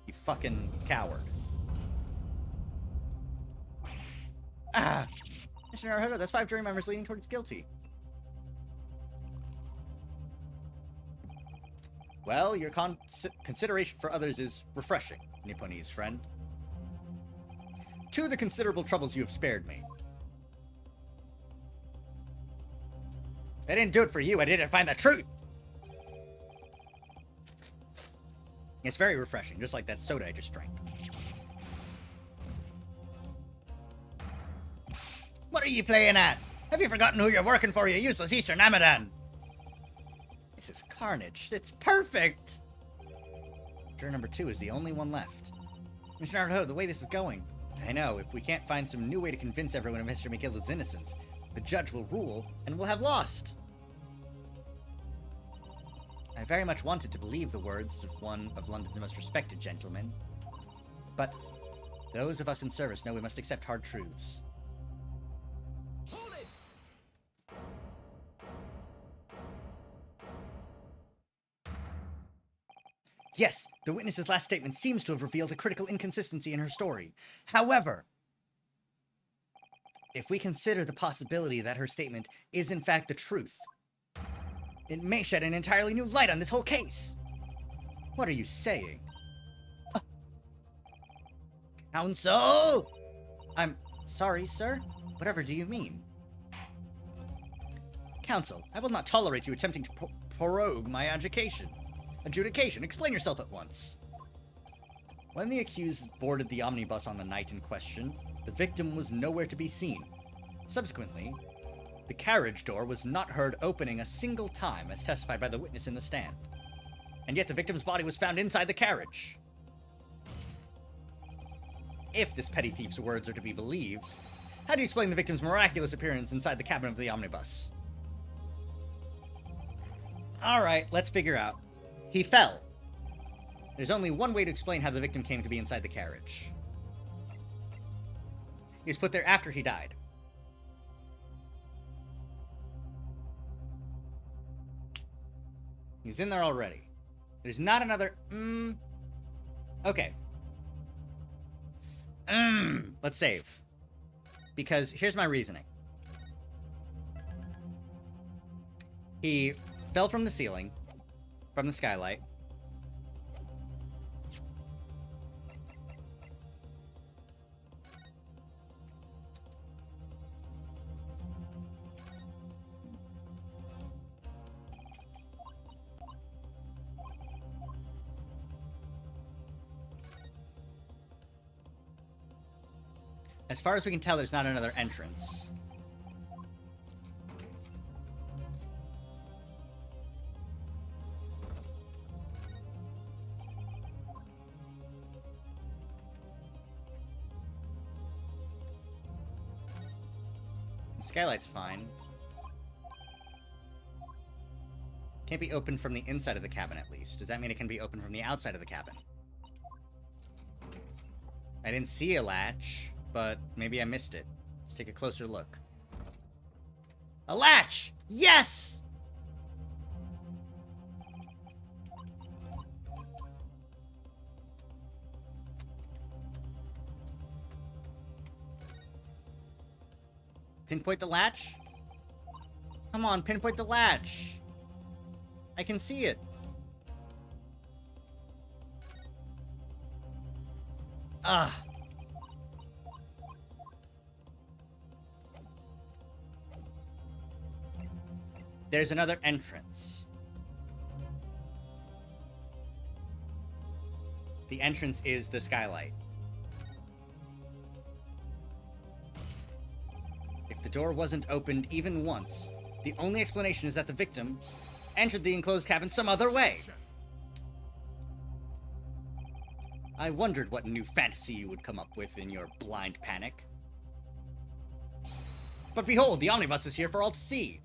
You fucking coward. Ah! Mr. Naruhodo, that's 5 jury members leaning towards guilty. Well, your consideration for others is refreshing, Nipponese friend. To the considerable troubles you have spared me. I didn't do it for you, I did it to find the truth! It's very refreshing, just like that soda I just drank. What are you playing at? Have you forgotten who you're working for, you useless Eastern Amadan? This is carnage. It's perfect! Juror number 2 is the only one left. Mr. Naruhodo, the way this is going... I know, if we can't find some new way to convince everyone of Mr. McGillicud's innocence, the judge will rule, and we'll have lost. I very much wanted to believe the words of one of London's most respected gentlemen. But those of us in service know we must accept hard truths. Hold it! Yes, the witness's last statement seems to have revealed a critical inconsistency in her story. However, if we consider the possibility that her statement is in fact the truth, it may shed an entirely new light on this whole case. What are you saying? Counsel! I'm sorry, sir. Whatever do you mean? Counsel, I will not tolerate you attempting to prorogue my adjudication. Explain yourself at once. When the accused boarded the omnibus on the night in question, the victim was nowhere to be seen. Subsequently, the carriage door was not heard opening a single time, as testified by the witness in the stand. And yet the victim's body was found inside the carriage. If this petty thief's words are to be believed, how do you explain the victim's miraculous appearance inside the cabin of the omnibus? Alright, let's figure out. He fell. There's only one way to explain how the victim came to be inside the carriage. He was put there after he died. He was in there already. There's not another... Okay. Let's save. Because here's my reasoning. He fell from the ceiling, from the skylight. As far as we can tell, there's not another entrance. The skylight's fine. Can't be opened from the inside of the cabin, at least. Does that mean it can be opened from the outside of the cabin? I didn't see a latch, but maybe I missed it. Let's take a closer look. A latch! Yes! Pinpoint the latch? Come on, pinpoint the latch. I can see it. Ah. There's another entrance. The entrance is the skylight. If the door wasn't opened even once, the only explanation is that the victim entered the enclosed cabin some other way. I wondered what new fantasy you would come up with in your blind panic. But behold, the omnibus is here for all to see.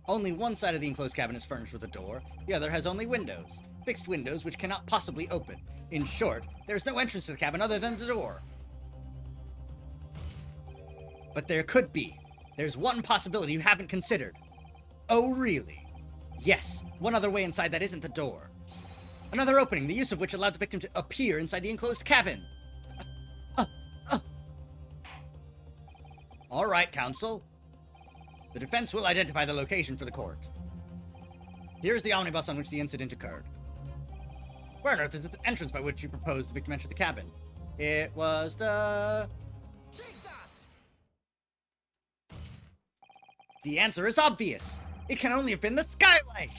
Only one side of the enclosed cabin is furnished with a door, the other has only windows. Fixed windows which cannot possibly open. In short, there is no entrance to the cabin other than the door. But there could be. There's one possibility you haven't considered. Oh, really? Yes, one other way inside that isn't the door. Another opening, the use of which allowed the victim to appear inside the enclosed cabin. All right, counsel. The defense will identify the location for the court. Here's the omnibus on which the incident occurred. Where on earth is the entrance by which you proposed the victim enter the cabin? It was the... Take that! The answer is obvious. It can only have been the skylight.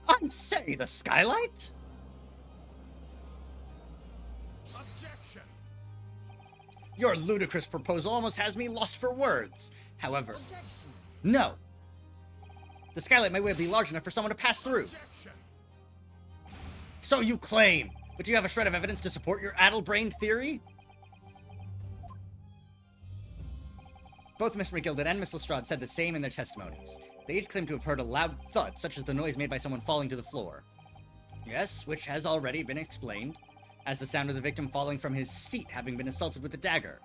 I say, the skylight? Objection! Your ludicrous proposal almost has me lost for words. However, Objection! no. The skylight may well be large enough for someone to pass through. Objection! So you claim, but do you have a shred of evidence to support your addle-brained theory? Both Mr. McGilden and Miss Lestrade said the same in their testimonies. They each claimed to have heard a loud thud, such as the noise made by someone falling to the floor. Yes, which has already been explained, as the sound of the victim falling from his seat having been assaulted with a dagger.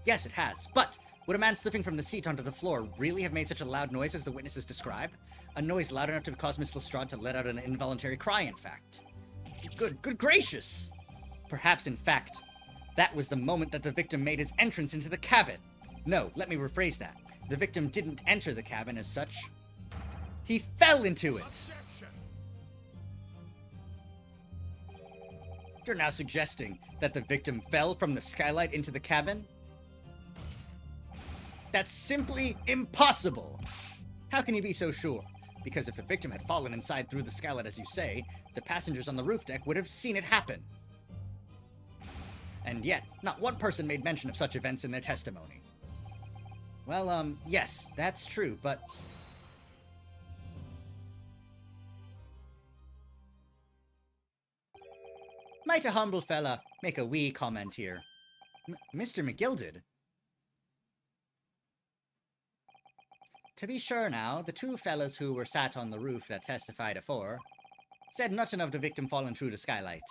Yes, it has, but would a man slipping from the seat onto the floor really have made such a loud noise as the witnesses describe? A noise loud enough to cause Miss Lestrade to let out an involuntary cry, in fact. Good gracious! Perhaps, in fact, that was the moment that the victim made his entrance into the cabin. No, let me rephrase that. The victim didn't enter the cabin as such. He fell into it! Objection! You're now suggesting that the victim fell from the skylight into the cabin? That's simply impossible! How can you be so sure? Because if the victim had fallen inside through the skylight as you say, the passengers on the roof deck would have seen it happen. And yet, not one person made mention of such events in their testimony. Well, yes, that's true, but... Might a humble fella make a wee comment here? Mr. McGilded? To be sure now, the two fellas who were sat on the roof that testified afore said nothing of the victim falling through the skylight.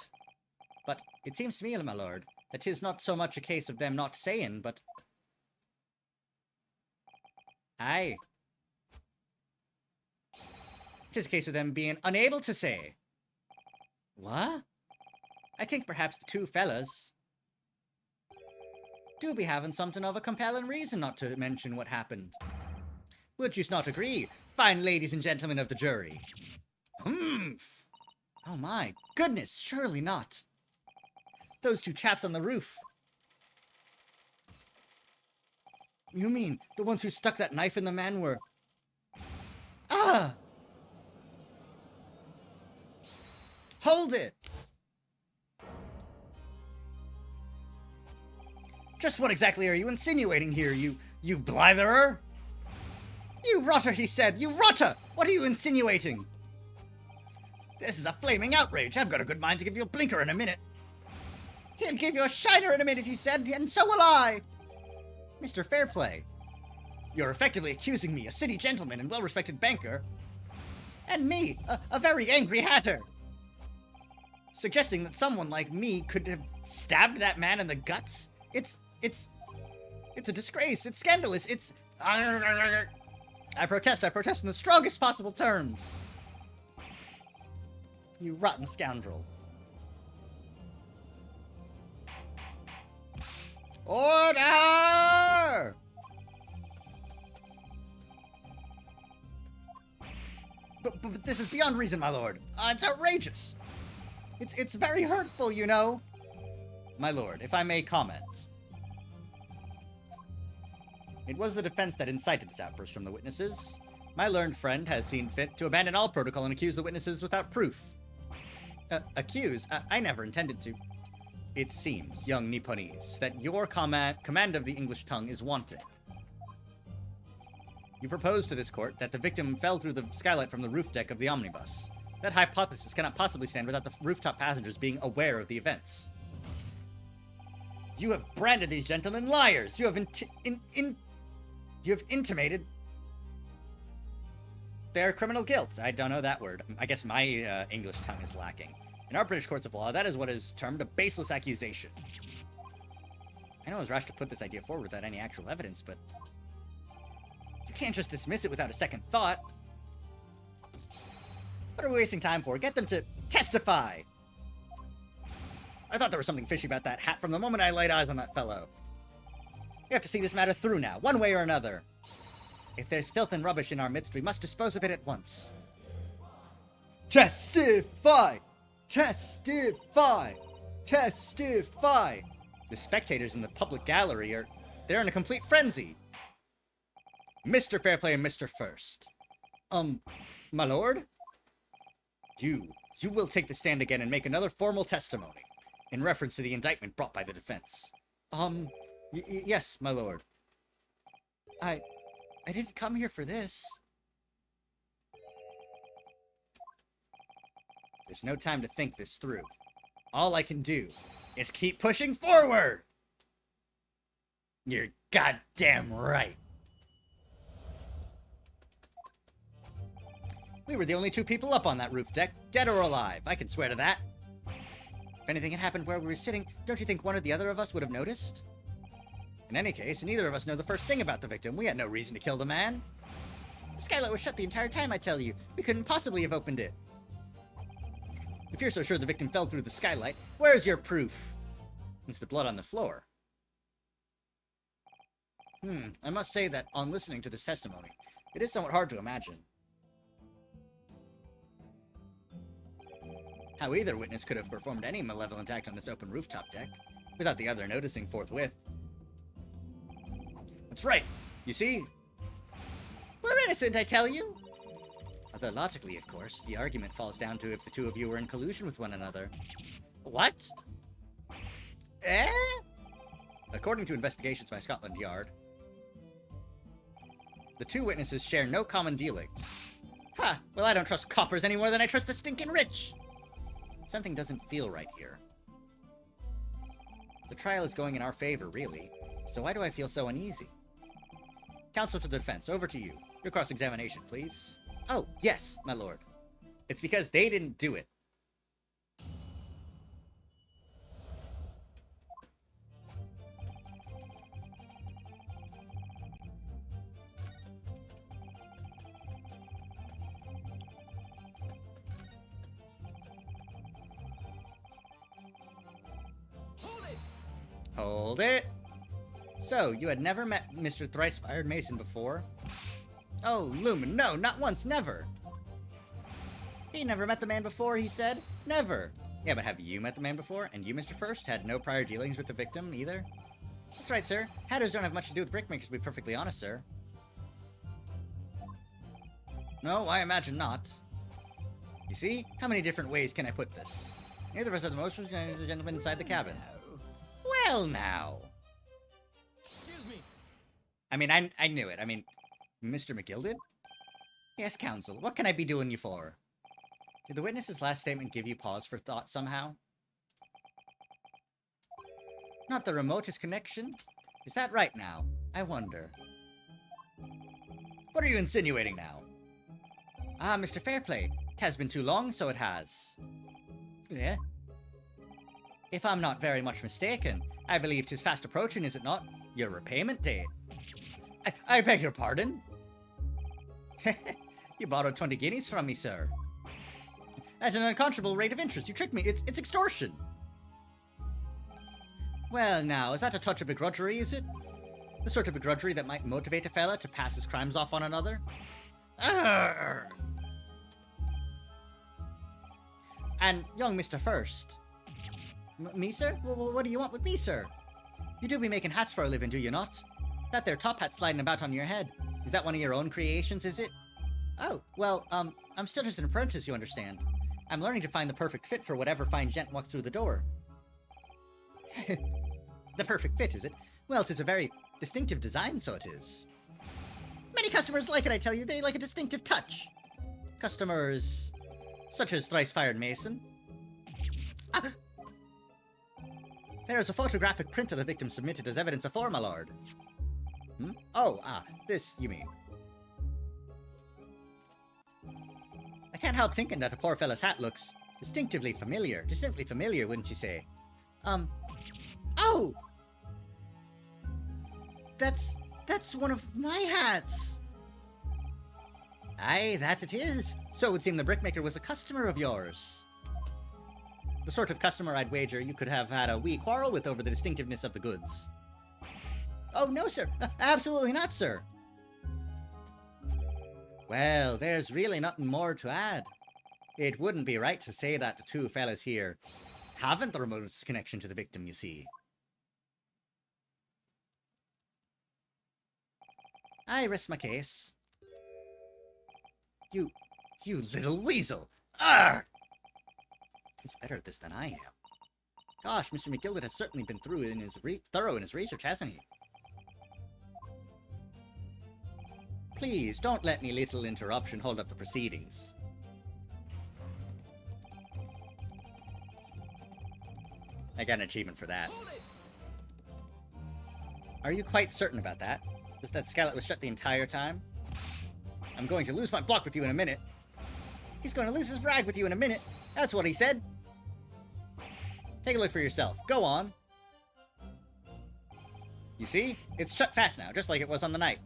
But it seems to me, my lord, that 'tis not so much a case of them not saying, but... Aye. 'Tis a case of them being unable to say. What? I think perhaps the two fellas do be having something of a compelling reason not to mention what happened. Would you not agree, fine ladies and gentlemen of the jury? Humph! Oh my goodness, surely not. Those two chaps on the roof. You mean the ones who stuck that knife in the man were... Ah! Hold it! Just what exactly are you insinuating here, you blitherer? You rotter, he said! You rotter! What are you insinuating? This is a flaming outrage. I've got a good mind to give you a blinker in a minute. He'll give you a shiner in a minute, he said, and so will I. Mr. Fairplay, you're effectively accusing me, a city gentleman and well-respected banker, and me, a very angry hatter, suggesting that someone like me could have stabbed that man in the guts? It's It's a disgrace. It's scandalous. It's... I protest in the strongest possible terms. You rotten scoundrel. Order! But this is beyond reason, my lord. It's outrageous. It's very hurtful, you know. My lord, if I may comment. It was the defense that incited this outburst from the witnesses. My learned friend has seen fit to abandon all protocol and accuse the witnesses without proof. Accuse? I never intended to. It seems, young Nipponese, that your command of the English tongue is wanting. You propose to this court that the victim fell through the skylight from the roof deck of the omnibus. That hypothesis cannot possibly stand without the rooftop passengers being aware of the events. You have branded these gentlemen liars! You have you have intimated their criminal guilt. I don't know that word. I guess my English tongue is lacking. In our British courts of law, that is what is termed a baseless accusation. I know it was rash to put this idea forward without any actual evidence, but you can't just dismiss it without a second thought. What are we wasting time for? Get them to testify! I thought there was something fishy about that hat from the moment I laid eyes on that fellow. We have to see this matter through now, one way or another. If there's filth and rubbish in our midst, we must dispose of it at once. Testify! Testify! Testify! The spectators in the public gallery they're in a complete frenzy. Mr. Fairplay and Mr. First. My lord? You will take the stand again and make another formal testimony in reference to the indictment brought by the defense. Yes, my lord. I didn't come here for this. There's no time to think this through. All I can do is keep pushing forward! You're goddamn right. We were the only two people up on that roof deck, dead or alive. I can swear to that. If anything had happened where we were sitting, don't you think one or the other of us would have noticed? In any case, neither of us know the first thing about the victim. We had no reason to kill the man. The skylight was shut the entire time, I tell you. We couldn't possibly have opened it. If you're so sure the victim fell through the skylight, where's your proof? It's the blood on the floor. I must say that, on listening to this testimony, it is somewhat hard to imagine how either witness could have performed any malevolent act on this open rooftop deck, without the other noticing forthwith. That's right, you see? We're innocent, I tell you! Although logically, of course, the argument falls down to if the two of you were in collusion with one another. What? Eh? According to investigations by Scotland Yard, the two witnesses share no common dealings. Ha! Well, I don't trust coppers any more than I trust the stinking rich! Something doesn't feel right here. The trial is going in our favor, really, so why do I feel so uneasy? Counsel for the defense, over to you. Your cross-examination, please. Oh, yes, my lord. It's because they didn't do it. Hold it! So, you had never met Mr. Thrice-Fired Mason before? Oh, Lumen, no, not once, never! He never met the man before, he said? Never! Yeah, but have you met the man before? And you, Mr. First, had no prior dealings with the victim, either? That's right, sir. Hatters don't have much to do with brickmakers, to be perfectly honest, sir. No, I imagine not. You see? How many different ways can I put this? Neither of us are the most gentlemen inside the cabin. Well, now. Excuse me. I mean, I knew it. I mean, Mr. McGilded? Yes, counsel. What can I be doing you for? Did the witness's last statement give you pause for thought somehow? Not the remotest connection? Is that right now? I wonder. What are you insinuating now? Ah, Mr. Fairplay. It has been too long, so it has. Yeah? If I'm not very much mistaken, I believe 'tis fast approaching, is it not? Your repayment date? I beg your pardon? You borrowed 20 guineas from me, sir. At an unconscionable rate of interest. You tricked me. It's extortion. Well, now, is that a touch of begrudgery, is it? The sort of begrudgery that might motivate a fella to pass his crimes off on another? Arrgh. And young Mr. First. Me, sir? What do you want with me, sir? You do be making hats for a living, do you not? That there top hat sliding about on your head. Is that one of your own creations, is it? Oh, well, I'm still just an apprentice, you understand. I'm learning to find the perfect fit for whatever fine gent walks through the door. The perfect fit, is it? Well, 'tis a very distinctive design, so it is. Many customers like it, I tell you. They like a distinctive touch. Customers such as thrice-fired Mason. Ah! There is a photographic print of the victim submitted as evidence afore, my lord. Oh, this, you mean. I can't help thinking that a poor fella's hat looks distinctly familiar, wouldn't you say? Oh! That's one of my hats! Aye, that it is. So it would seem the brickmaker was a customer of yours. The sort of customer I'd wager you could have had a wee quarrel with over the distinctiveness of the goods. Oh, no, sir. Absolutely not, sir. Well, there's really nothing more to add. It wouldn't be right to say that the two fellas here haven't the remotest connection to the victim, you see. I rest my case. You little weasel! Arrgh! He's better at this than I am. Gosh, Mr. McGildet has certainly been thorough in his research, hasn't he? Please, don't let me little interruption hold up the proceedings. I got an achievement for that. Are you quite certain about that? Just that Skylight was shut the entire time? I'm going to lose my block with you in a minute. He's going to lose his rag with you in a minute. That's what he said. Take a look for yourself. Go on. You see? It's shut fast now, just like it was on the night.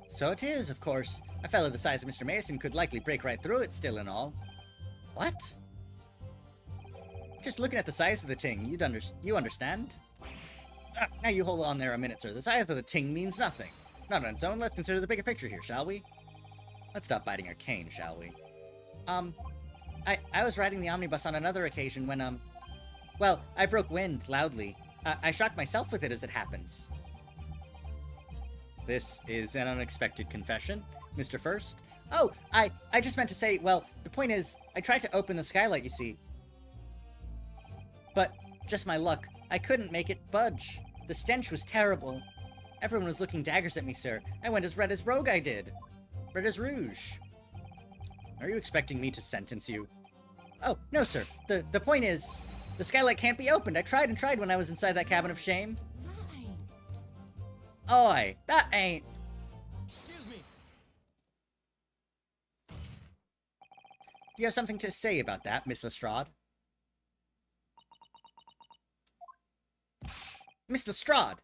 So it is, of course. A fellow the size of Mr. Mason could likely break right through it still and all. What? Just looking at the size of the ting, you understand? Now you hold on there a minute, sir. The size of the ting means nothing. Not on its own. Let's consider the bigger picture here, shall we? Let's stop biting our cane, shall we? I was riding the omnibus on another occasion when, well, I broke wind loudly. I shocked myself with it as it happens. This is an unexpected confession, Mr. First. Oh, I just meant to say, well, the point is, I tried to open the skylight, you see. But, just my luck, I couldn't make it budge. The stench was terrible. Everyone was looking daggers at me, sir. I went as red as rogue, I did. Red as rouge. Are you expecting me to sentence you? Oh, no, sir. The point is, the skylight can't be opened. I tried and tried when I was inside that cabin of shame. That ain't. Oi, that ain't. Excuse me. Do you have something to say about that, Miss Lestrade? Miss Lestrade!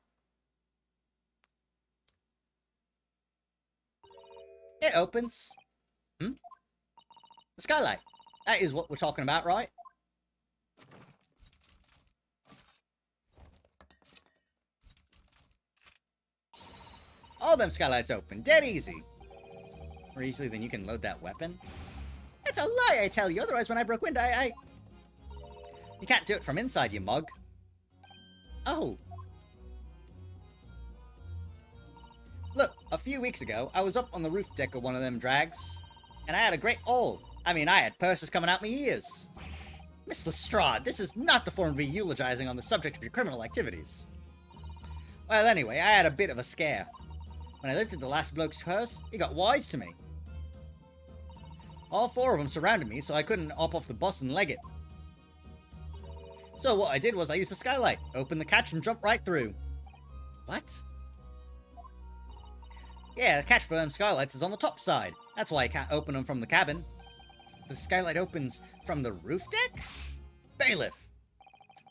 It opens. The skylight. That is what we're talking about, right? All them skylights open. Dead easy. More easily than you can load that weapon. It's a lie, I tell you. Otherwise, when I broke wind, You can't do it from inside, you mug. Oh. Look, a few weeks ago, I was up on the roof deck of one of them drags, and I had a great haul. I mean, I had purses coming out my ears. Miss Lestrade, this is not the forum to be eulogizing on the subject of your criminal activities. Well, anyway, I had a bit of a scare. When I lifted the last bloke's purse, he got wise to me. All four of them surrounded me, so I couldn't hop off the bus and leg it. So what I did was I used the skylight, opened the catch, and jumped right through. What? Yeah, the catch for them skylights is on the top side. That's why I can't open them from the cabin. The skylight opens from the roof deck? Bailiff!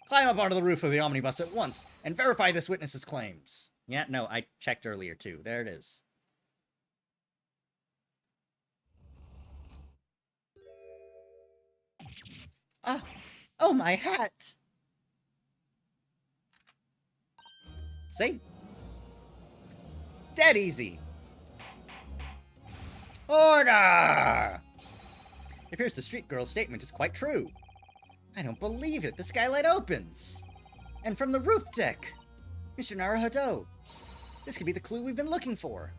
Climb up onto the roof of the omnibus at once and verify this witness's claims. Yeah, no, I checked earlier too. There it is. Ah! Oh, my hat! See? Dead easy. Order! It appears the street girl's statement is quite true. I don't believe it. The skylight opens. And from the roof deck. Mr. Naruhodo. This could be the clue we've been looking for.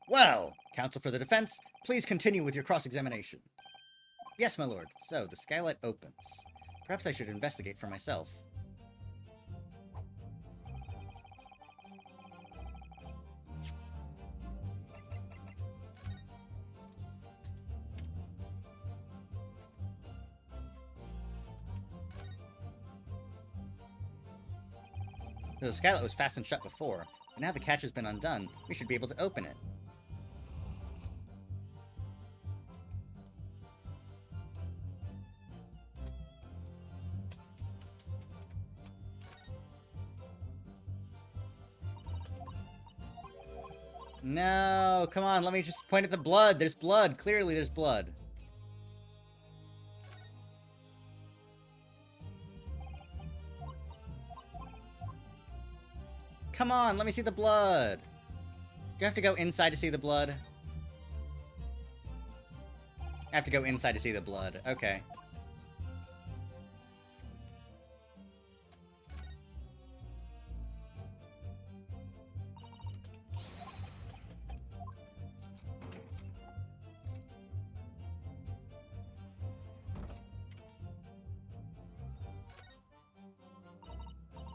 Well, counsel for the defense, please continue with your cross-examination. Yes, my lord. So, the skylight opens. Perhaps I should investigate for myself. The skylight was fastened shut before, but now the catch has been undone, we should be able to open it. No, come on, let me just point at the blood. There's blood. Clearly there's blood. Come on, let me see the blood. Do you have to go inside to see the blood? I have to go inside to see the blood. Okay.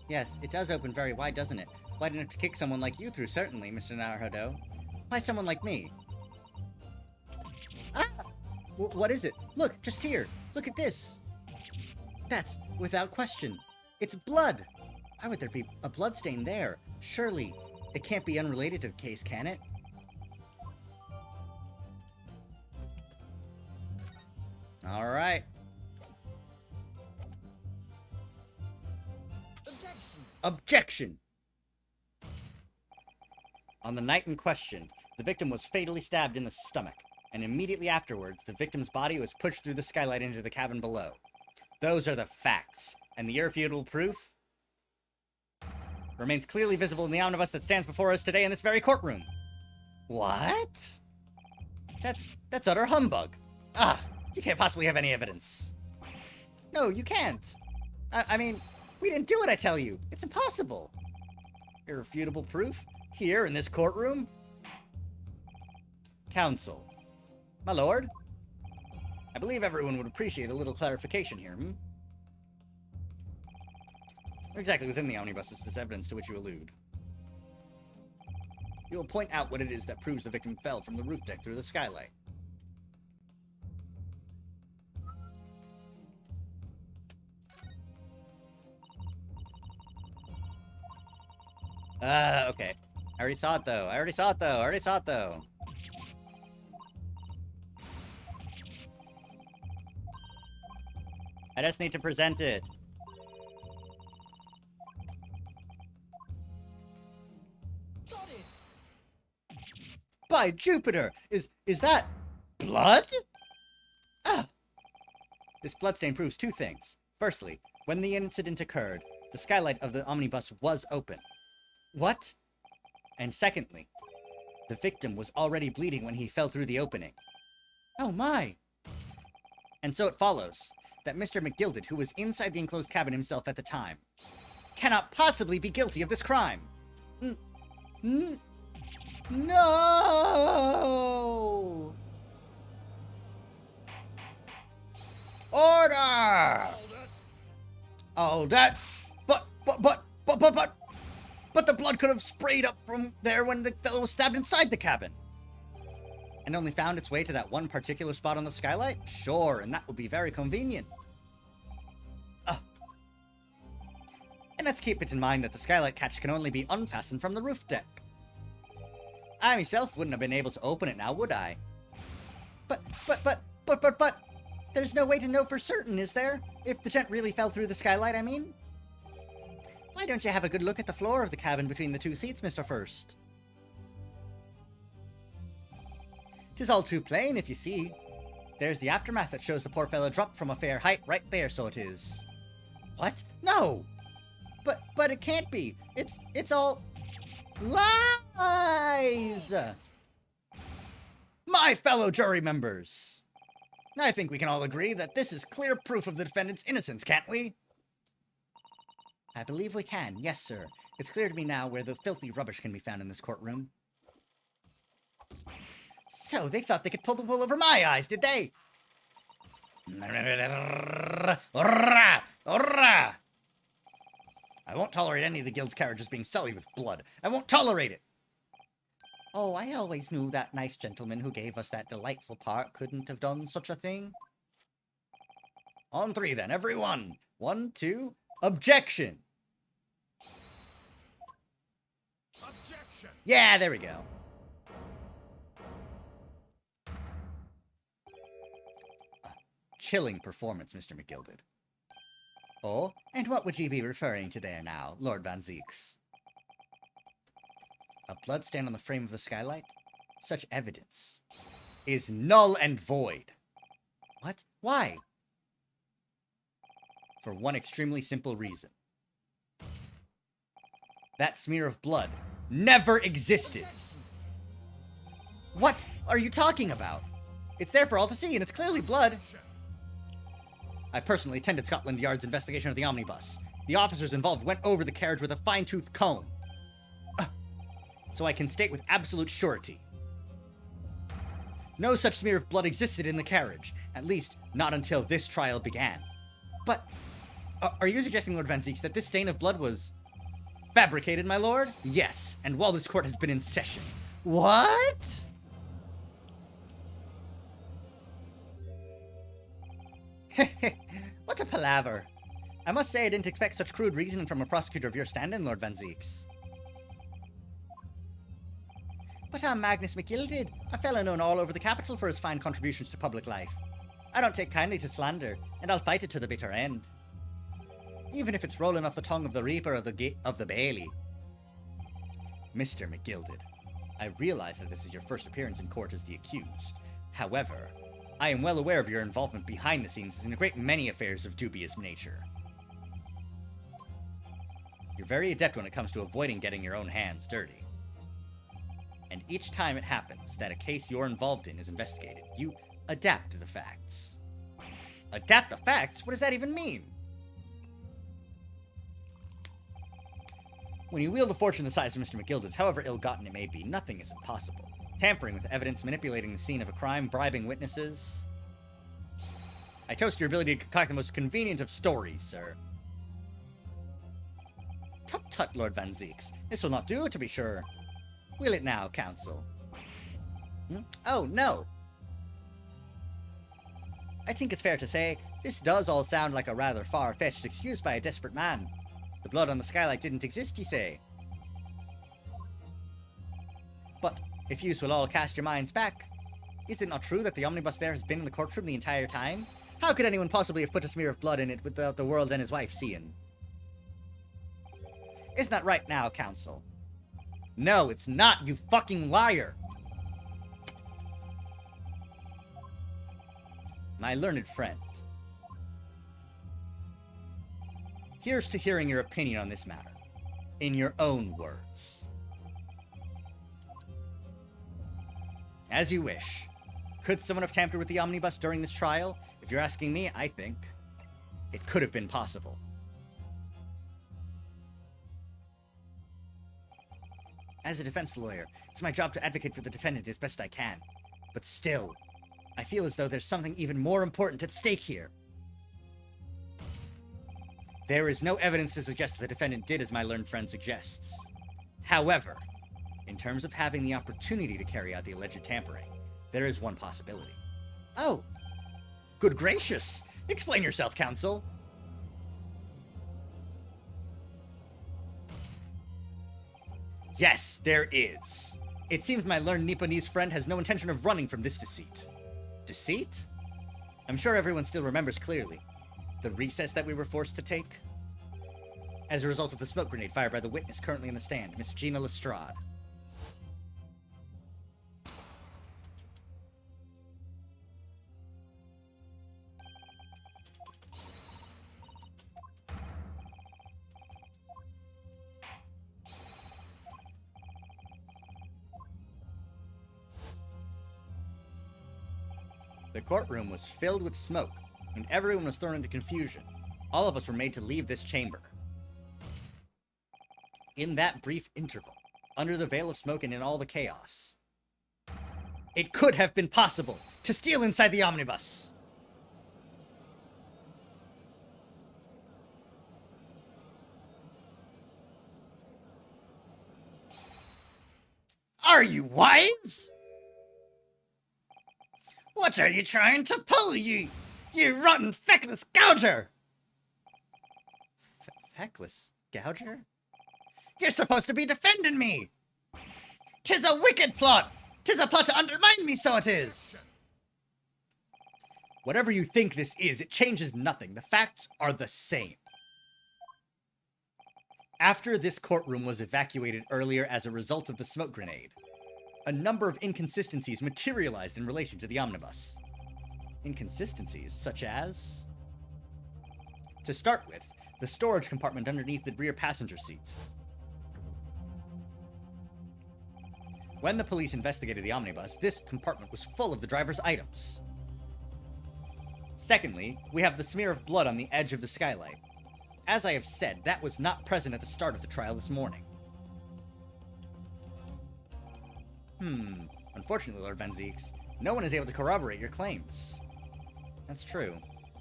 Yes, it does open very wide, doesn't it? Wide enough to kick someone like you through, certainly, Mr. Naruhodo. Why someone like me? Ah! What is it? Look, just here. Look at this. That's, without question, it's blood. Why would there be a blood stain there? Surely, it can't be unrelated to the case, can it? All right. Objection! On the night in question, the victim was fatally stabbed in the stomach, and immediately afterwards, the victim's body was pushed through the skylight into the cabin below. Those are the facts, and the irrefutable proof remains clearly visible in the omnibus that stands before us today in this very courtroom. What? That's utter humbug. Ah, you can't possibly have any evidence. No, you can't. I mean, we didn't do it, I tell you. It's impossible. Irrefutable proof? Here, in this courtroom? Counsel. My lord? I believe everyone would appreciate a little clarification here, hmm? Where exactly within the omnibus is this evidence to which you allude? You will point out what it is that proves the victim fell from the roof deck through the skylight. Okay. I already saw it, though. I just need to present it. Got it! By Jupiter! Is that blood? Ah! This bloodstain proves two things. Firstly, when the incident occurred, the skylight of the omnibus was open. What? And secondly, the victim was already bleeding when he fell through the opening. Oh my! And so it follows that Mr. McGilded, who was inside the enclosed cabin himself at the time, cannot possibly be guilty of this crime. No! Order! All that. But the blood could have sprayed up from there when the fellow was stabbed inside the cabin. And only found its way to that one particular spot on the skylight? Sure, and that would be very convenient. And let's keep it in mind that the skylight catch can only be unfastened from the roof deck. I myself wouldn't have been able to open it now, would I? But, there's no way to know for certain, is there? If the gent really fell through the skylight, I mean? Why don't you have a good look at the floor of the cabin between the two seats, Mr. First? 'Tis all too plain, if you see. There's the aftermath that shows the poor fellow dropped from a fair height right there, so it is. What? No! But it can't be. It's all lies! My fellow jury members! I think we can all agree that this is clear proof of the defendant's innocence, can't we? I believe we can, yes, sir. It's clear to me now where the filthy rubbish can be found in this courtroom. So, they thought they could pull the wool over my eyes, did they? I won't tolerate any of the guild's carriages being sullied with blood. I won't tolerate it! Oh, I always knew that nice gentleman who gave us that delightful part couldn't have done such a thing. On three, then, everyone. 1, 2, objection! Objection! Yeah, there we go. A chilling performance, Mr. McGilded. Oh, and what would you be referring to there now, Lord Van Zeeks? A bloodstain on the frame of the skylight? Such evidence is null and void. What? Why? For one extremely simple reason. That smear of blood never existed. What are you talking about? It's there for all to see, and it's clearly blood. I personally attended Scotland Yard's investigation of the omnibus. The officers involved went over the carriage with a fine-tooth comb. So I can state with absolute surety. No such smear of blood existed in the carriage, at least not until this trial began. But, are you suggesting, Lord Van Zeeks, that this stain of blood was fabricated, my lord? Yes, and while this court has been in session. What? What a palaver. I must say I didn't expect such crude reasoning from a prosecutor of your standing, Lord Van Zeeks. But I'm Magnus McGilded, a fellow known all over the capital for his fine contributions to public life. I don't take kindly to slander, and I'll fight it to the bitter end. Even if it's rolling off the tongue of the Reaper of the Bailey. Mr. McGilded, I realize that this is your first appearance in court as the accused. However, I am well aware of your involvement behind the scenes in a great many affairs of dubious nature. You're very adept when it comes to avoiding getting your own hands dirty. And each time it happens that a case you're involved in is investigated, you adapt to the facts. Adapt the facts? What does that even mean? When you wield a fortune the size of Mr. McGilded's, however ill-gotten it may be, nothing is impossible. Tampering with evidence, manipulating the scene of a crime, bribing witnesses. I toast your ability to concoct the most convenient of stories, sir. Tut-tut, Lord Van Zeeks. This will not do, to be sure. Will it now, counsel? Oh, no. I think it's fair to say, this does all sound like a rather far-fetched excuse by a desperate man. The blood on the skylight didn't exist, you say. But, if you will all cast your minds back, is it not true that the omnibus there has been in the courtroom the entire time? How could anyone possibly have put a smear of blood in it without the world and his wife seeing? Isn't that right now, counsel? No, it's not, you fucking liar! My learned friend. Here's to hearing your opinion on this matter. In your own words. As you wish. Could someone have tampered with the omnibus during this trial? If you're asking me, I think it could have been possible. As a defense lawyer, it's my job to advocate for the defendant as best I can. But still, I feel as though there's something even more important at stake here. There is no evidence to suggest that the defendant did as my learned friend suggests. However, in terms of having the opportunity to carry out the alleged tampering, there is one possibility. Oh, good gracious! Explain yourself, counsel! Yes, there is. It seems my learned Nipponese friend has no intention of running from this deceit. Deceit? I'm sure everyone still remembers clearly the recess that we were forced to take. As a result of the smoke grenade fired by the witness currently in the stand, Miss Gina Lestrade. The courtroom was filled with smoke, and everyone was thrown into confusion. All of us were made to leave this chamber. In that brief interval, under the veil of smoke and in all the chaos, it could have been possible to steal inside the omnibus. Are you wise? What are you trying to pull, you rotten feckless gouger? Feckless gouger? You're supposed to be defending me! 'Tis a wicked plot! 'Tis a plot to undermine me, so it is! Whatever you think this is, it changes nothing. The facts are the same. After this courtroom was evacuated earlier as a result of the smoke grenade, a number of inconsistencies materialized in relation to the omnibus. Inconsistencies such as... To start with, the storage compartment underneath the rear passenger seat. When the police investigated the omnibus, this compartment was full of the driver's items. Secondly, we have the smear of blood on the edge of the skylight. As I have said, that was not present at the start of the trial this morning. Unfortunately, Lord Van Zieks, no one is able to corroborate your claims. That's true.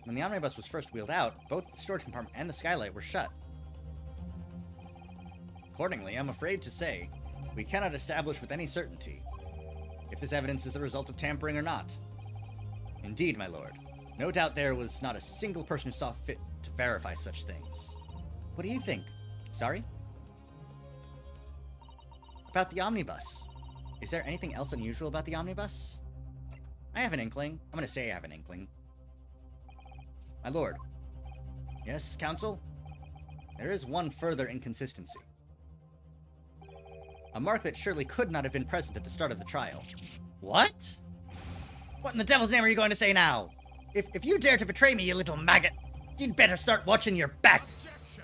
When the omnibus was first wheeled out, both the storage compartment and the skylight were shut. Accordingly, I'm afraid to say, we cannot establish with any certainty if this evidence is the result of tampering or not. Indeed, my lord, no doubt there was not a single person who saw fit to verify such things. What do you think? Sorry? About the omnibus. Is there anything else unusual about the omnibus? I have an inkling. I'm going to say I have an inkling. My lord. Yes, counsel? There is one further inconsistency. A mark that surely could not have been present at the start of the trial. What? What in the devil's name are you going to say now? If you dare to betray me, you little maggot, you'd better start watching your back. Objection!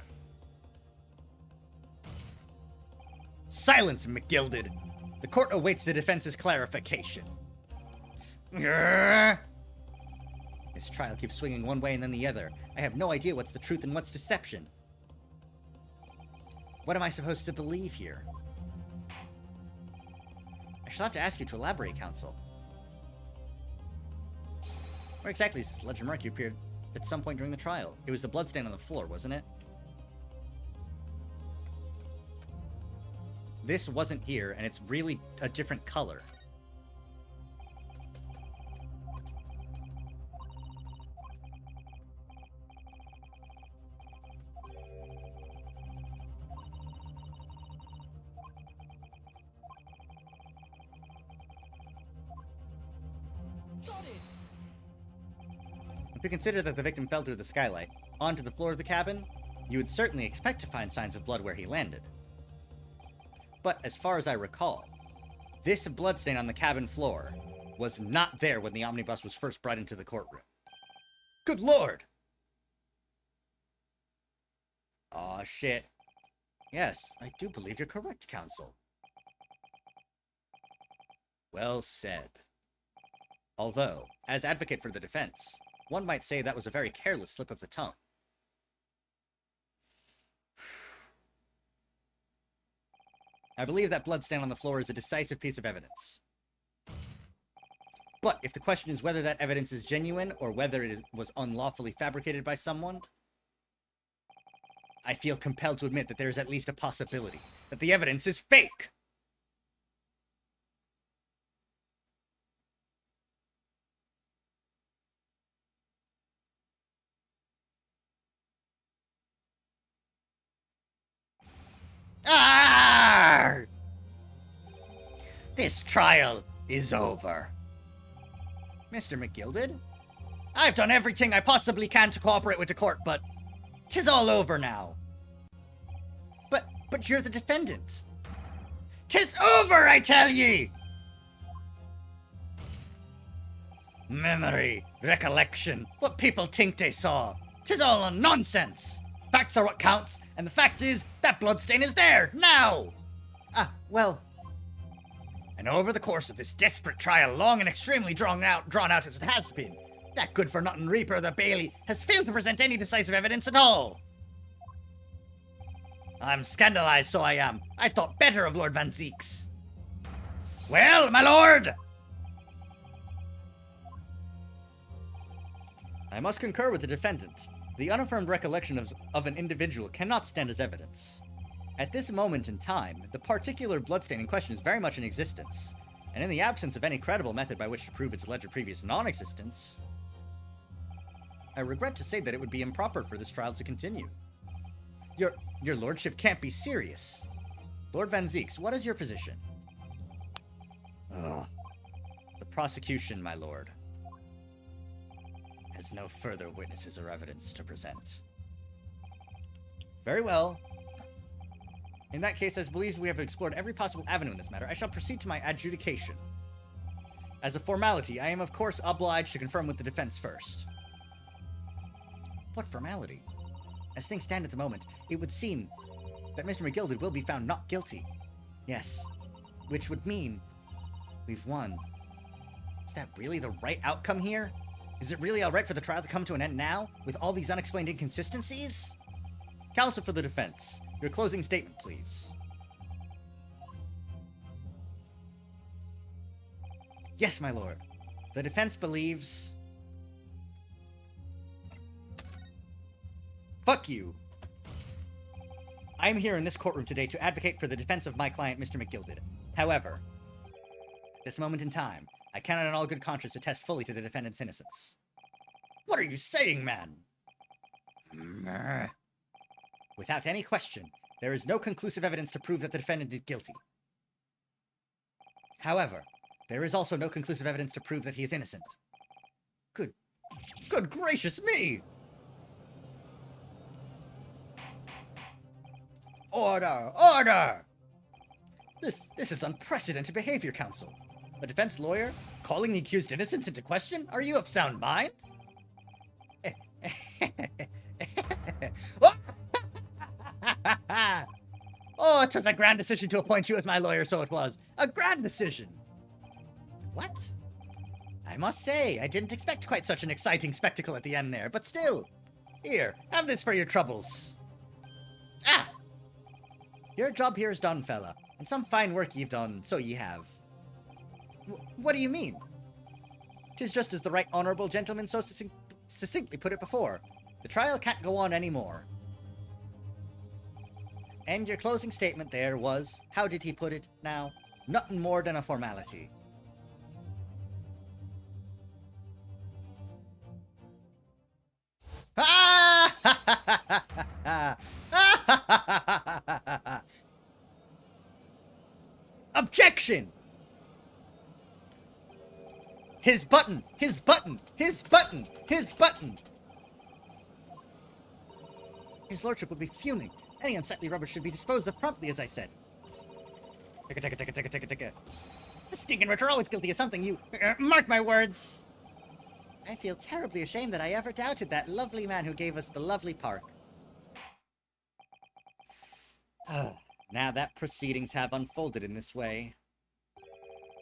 Silence, McGilded. The court awaits the defense's clarification. Grrr. This trial keeps swinging one way and then the other. I have no idea what's the truth and what's deception. What am I supposed to believe here? I shall have to ask you to elaborate, counsel. Where exactly is this Legend Mercury appeared at some point during the trial? It was the bloodstain on the floor, wasn't it? This wasn't here, and it's really a different color. Got it! If you consider that the victim fell through the skylight onto the floor of the cabin, you would certainly expect to find signs of blood where he landed. But as far as I recall, this bloodstain on the cabin floor was not there when the omnibus was first brought into the courtroom. Good lord! Aw, shit. Yes, I do believe you're correct, counsel. Well said. Although, as advocate for the defense, one might say that was a very careless slip of the tongue. I believe that bloodstain on the floor is a decisive piece of evidence. But if the question is whether that evidence is genuine or whether was unlawfully fabricated by someone, I feel compelled to admit that there is at least a possibility that the evidence is fake! Arrgh! This trial is over. Mr. McGilded? I've done everything I possibly can to cooperate with the court, but 'tis all over now. But you're the defendant. 'Tis over, I tell ye! Memory, recollection, what people think they saw. 'Tis all a nonsense. Facts are what counts, and the fact is, that bloodstain is there, now! Well... And over the course of this desperate trial, long and extremely drawn out as it has been, that good-for-nothing Reaper of the Bailey has failed to present any decisive evidence at all. I'm scandalized, so I am. I thought better of Lord Van Zeeks. Well, my lord! I must concur with the defendant. The unaffirmed recollection of an individual cannot stand as evidence. At this moment in time, the particular bloodstain in question is very much in existence, and in the absence of any credible method by which to prove its alleged previous non-existence, I regret to say that it would be improper for this trial to continue. Your lordship can't be serious. Lord Van Zeeks, what is your position? Ugh. The prosecution, my lord, has no further witnesses or evidence to present. Very well. In that case, as believed we have explored every possible avenue in this matter, I shall proceed to my adjudication. As a formality, I am of course obliged to confirm with the defense first. What formality? As things stand at the moment, it would seem that Mr. McGilded will be found not guilty. Yes. Which would mean we've won. Is that really the right outcome here? Is it really alright for the trial to come to an end now, with all these unexplained inconsistencies? Counsel for the defense, your closing statement, please. Yes, my lord. The defense believes... Fuck you! I am here in this courtroom today to advocate for the defense of my client, Mr. McGilded. However, at this moment in time, I cannot in all good conscience attest fully to the defendant's innocence. What are you saying, man? Without any question, there is no conclusive evidence to prove that the defendant is guilty. However, there is also no conclusive evidence to prove that he is innocent. Good gracious me! Order! Order! This is unprecedented behavior, counsel. A defense lawyer calling the accused innocence into question? Are you of sound mind? Oh, it was a grand decision to appoint you as my lawyer, so it was. A grand decision. What? I must say, I didn't expect quite such an exciting spectacle at the end there, but still. Here, have this for your troubles. Ah! Your job here is done, fella, and some fine work you've done, so ye have. What do you mean? 'Tis just as the right honourable gentleman so succinctly put it before. The trial can't go on anymore. And your closing statement there was, how did he put it now? Nothing more than a formality. Objection! His button! His button! His button! His button! His lordship would be fuming. Any unsightly rubbish should be disposed of promptly, as I said. Ticka. The stinking rich are always guilty of something, you... mark my words! I feel terribly ashamed that I ever doubted that lovely man who gave us the lovely park. Now that proceedings have unfolded in this way,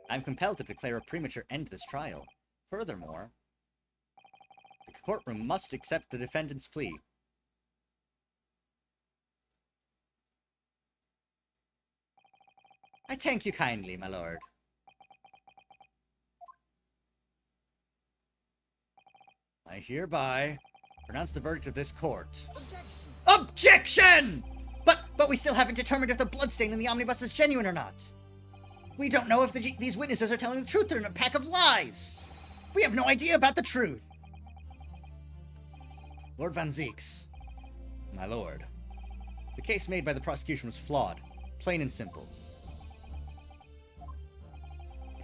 I'm compelled to declare a premature end to this trial. Furthermore, the courtroom must accept the defendant's plea. I thank you kindly, my lord. I hereby pronounce the verdict of this court. Objection! But we still haven't determined if the bloodstain in the omnibus is genuine or not. We don't know if these witnesses are telling the truth or in a pack of lies. We have no idea about the truth. Lord Van Zeeks, my lord, the case made by the prosecution was flawed, plain and simple.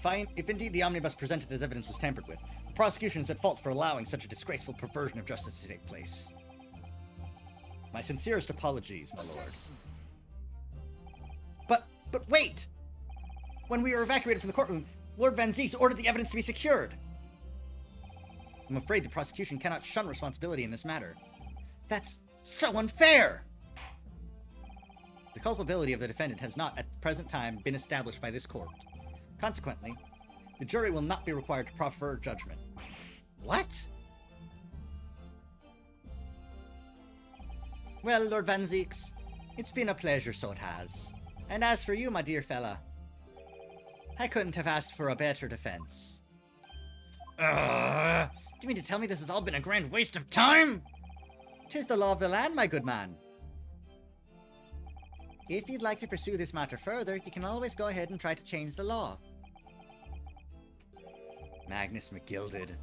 If indeed the omnibus presented as evidence was tampered with, the prosecution is at fault for allowing such a disgraceful perversion of justice to take place. My sincerest apologies, my lord. But wait! When we were evacuated from the courtroom, Lord Van Zieks ordered the evidence to be secured. I'm afraid the prosecution cannot shun responsibility in this matter. That's so unfair! The culpability of the defendant has not, at the present time, been established by this court. Consequently, the jury will not be required to proffer judgment. What? Well, Lord Van Zieks, it's been a pleasure, so it has. And as for you, my dear fella, I couldn't have asked for a better defense. Do you mean to tell me this has all been a grand waste of time? 'Tis the law of the land, my good man. If you'd like to pursue this matter further, you can always go ahead and try to change the law. Magnus McGilded.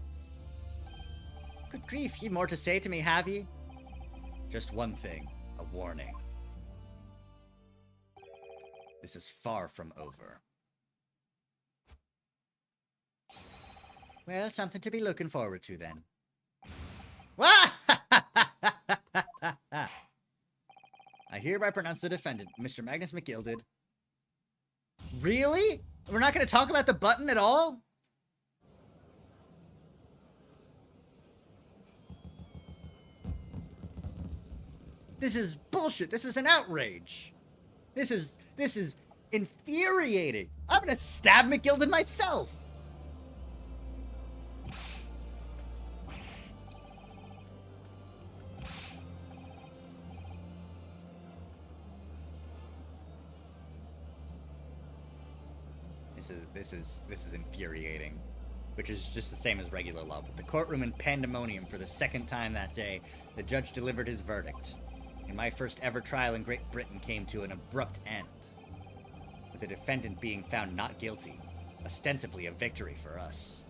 Good grief, you've more to say to me, have ye? Just one thing, a warning. This is far from over. Well, something to be looking forward to then. I hereby pronounce the defendant, Mr. Magnus McGilded. Really? We're not going to talk about the button at all? This is bullshit. This is an outrage. This is infuriating. I'm going to stab McGilded myself. This is infuriating, which is just the same as regular law. But the courtroom in pandemonium for the second time that day, the judge delivered his verdict. And my first ever trial in Great Britain came to an abrupt end, with the defendant being found not guilty, ostensibly a victory for us.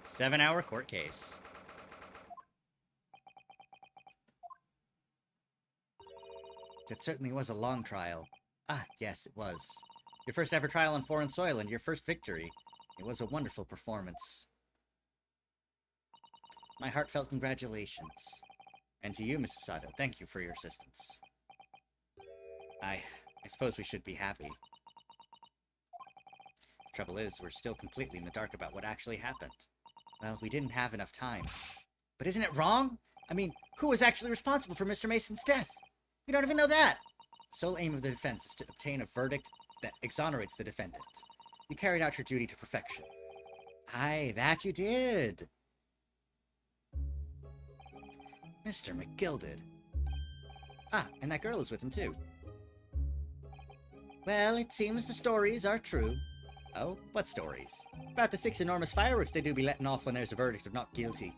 Seven-hour court case. It certainly was a long trial. Ah, yes, it was. Your first ever trial on foreign soil and your first victory. It was a wonderful performance. My heartfelt congratulations. And to you, Mrs. Sato, thank you for your assistance. I suppose we should be happy. Trouble is, we're still completely in the dark about what actually happened. Well, we didn't have enough time. But isn't it wrong? I mean, who was actually responsible for Mr. Mason's death? We don't even know that. The sole aim of the defense is to obtain a verdict that exonerates the defendant. You carried out your duty to perfection. Aye, that you did. Mr. McGilded. Ah, and that girl is with him too. Well, it seems the stories are true. Oh, what stories? About the 6 enormous fireworks they do be letting off when there's a verdict of not guilty.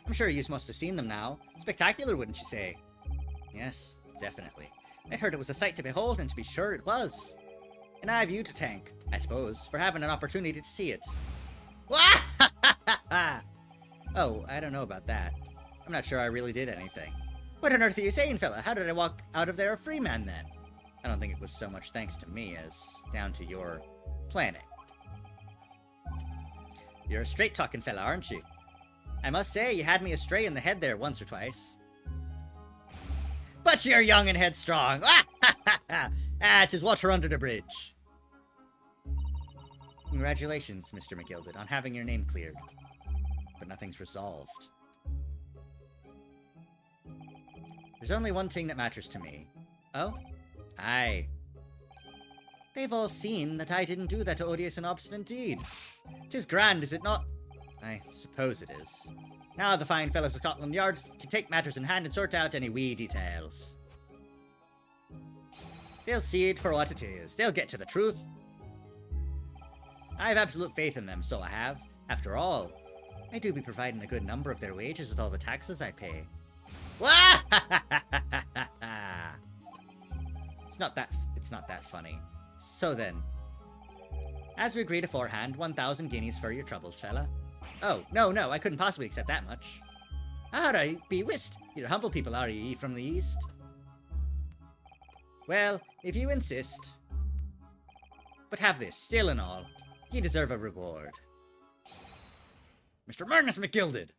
I'm sure you must have seen them now. Spectacular, wouldn't you say? Yes, definitely. I'd heard it was a sight to behold, and to be sure it was. And I have you to thank, I suppose, for having an opportunity to see it. Oh, I don't know about that. I'm not sure I really did anything. What on earth are you saying, fella? How did I walk out of there a free man, then? I don't think it was so much thanks to me as down to your planning. You're a straight-talking fella, aren't you? I must say, you had me astray in the head there once or twice. But you're young and headstrong. Ah, 'tis water under the bridge. Congratulations, Mr. McGilded, on having your name cleared. But nothing's resolved. There's only one thing that matters to me. Oh? Aye. They've all seen that I didn't do that odious and obstinate deed. 'Tis grand, is it not? I suppose it is. Now the fine fellows of Scotland Yard can take matters in hand and sort out any wee details. They'll see it for what it is. They'll get to the truth. I have absolute faith in them, so I have. After all, I do be providing a good number of their wages with all the taxes I pay. It's not that funny. So then, as we agreed aforehand, 1,000 guineas for your troubles, fella. Oh, no, I couldn't possibly accept that much. How I be whist? You're humble people, are ye, from the east? Well, if you insist. But have this, still and all, ye deserve a reward. Mr. Magnus McGilded!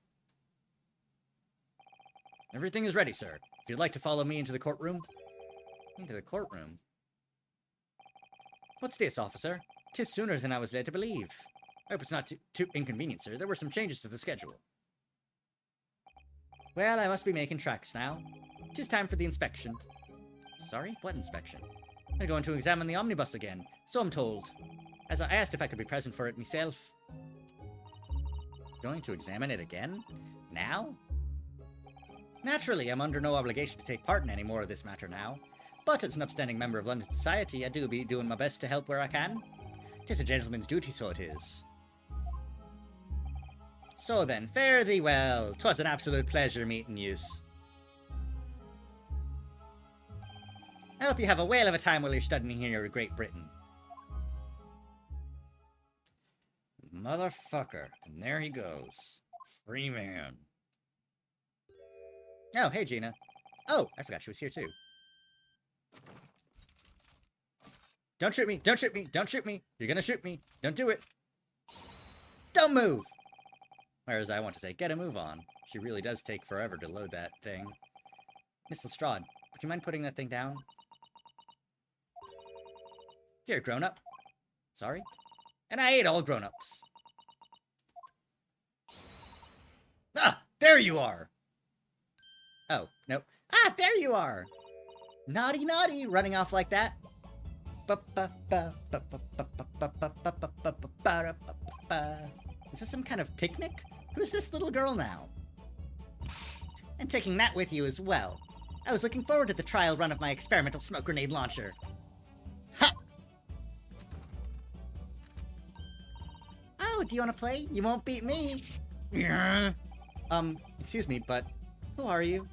Everything is ready, sir. If you'd like to follow me into the courtroom. Into the courtroom? What's this, officer? 'Tis sooner than I was led to believe. I hope it's not too inconvenient, sir. There were some changes to the schedule. Well, I must be making tracks now. 'Tis time for the inspection. Sorry? What inspection? I'm going to examine the omnibus again, so I'm told. As I asked if I could be present for it myself. Going to examine it again? Now? Naturally, I'm under no obligation to take part in any more of this matter now. But as an upstanding member of London society, I do be doing my best to help where I can. 'Tis a gentleman's duty, so it is. So then, fare thee well. 'Twas an absolute pleasure meeting yous. I hope you have a whale of a time while you're studying here in Great Britain. Motherfucker. And there he goes. Free man. Oh, hey, Gina. Oh, I forgot she was here, too. Don't shoot me! Don't shoot me! Don't shoot me! You're gonna shoot me! Don't do it! Don't move! Whereas I want to say, get a move on. She really does take forever to load that thing. Miss Lestrade, would you mind putting that thing down? You're a grown-up. Sorry? And I hate all grown-ups. Ah! There you are! Oh, nope. Ah, there you are! Naughty, naughty, running off like that. Is this some kind of picnic? Who's this little girl now? And taking that with you as well. I was looking forward to the trial run of my experimental smoke grenade launcher. Ha! Oh, do you want to play? You won't beat me. Excuse me, but who are you?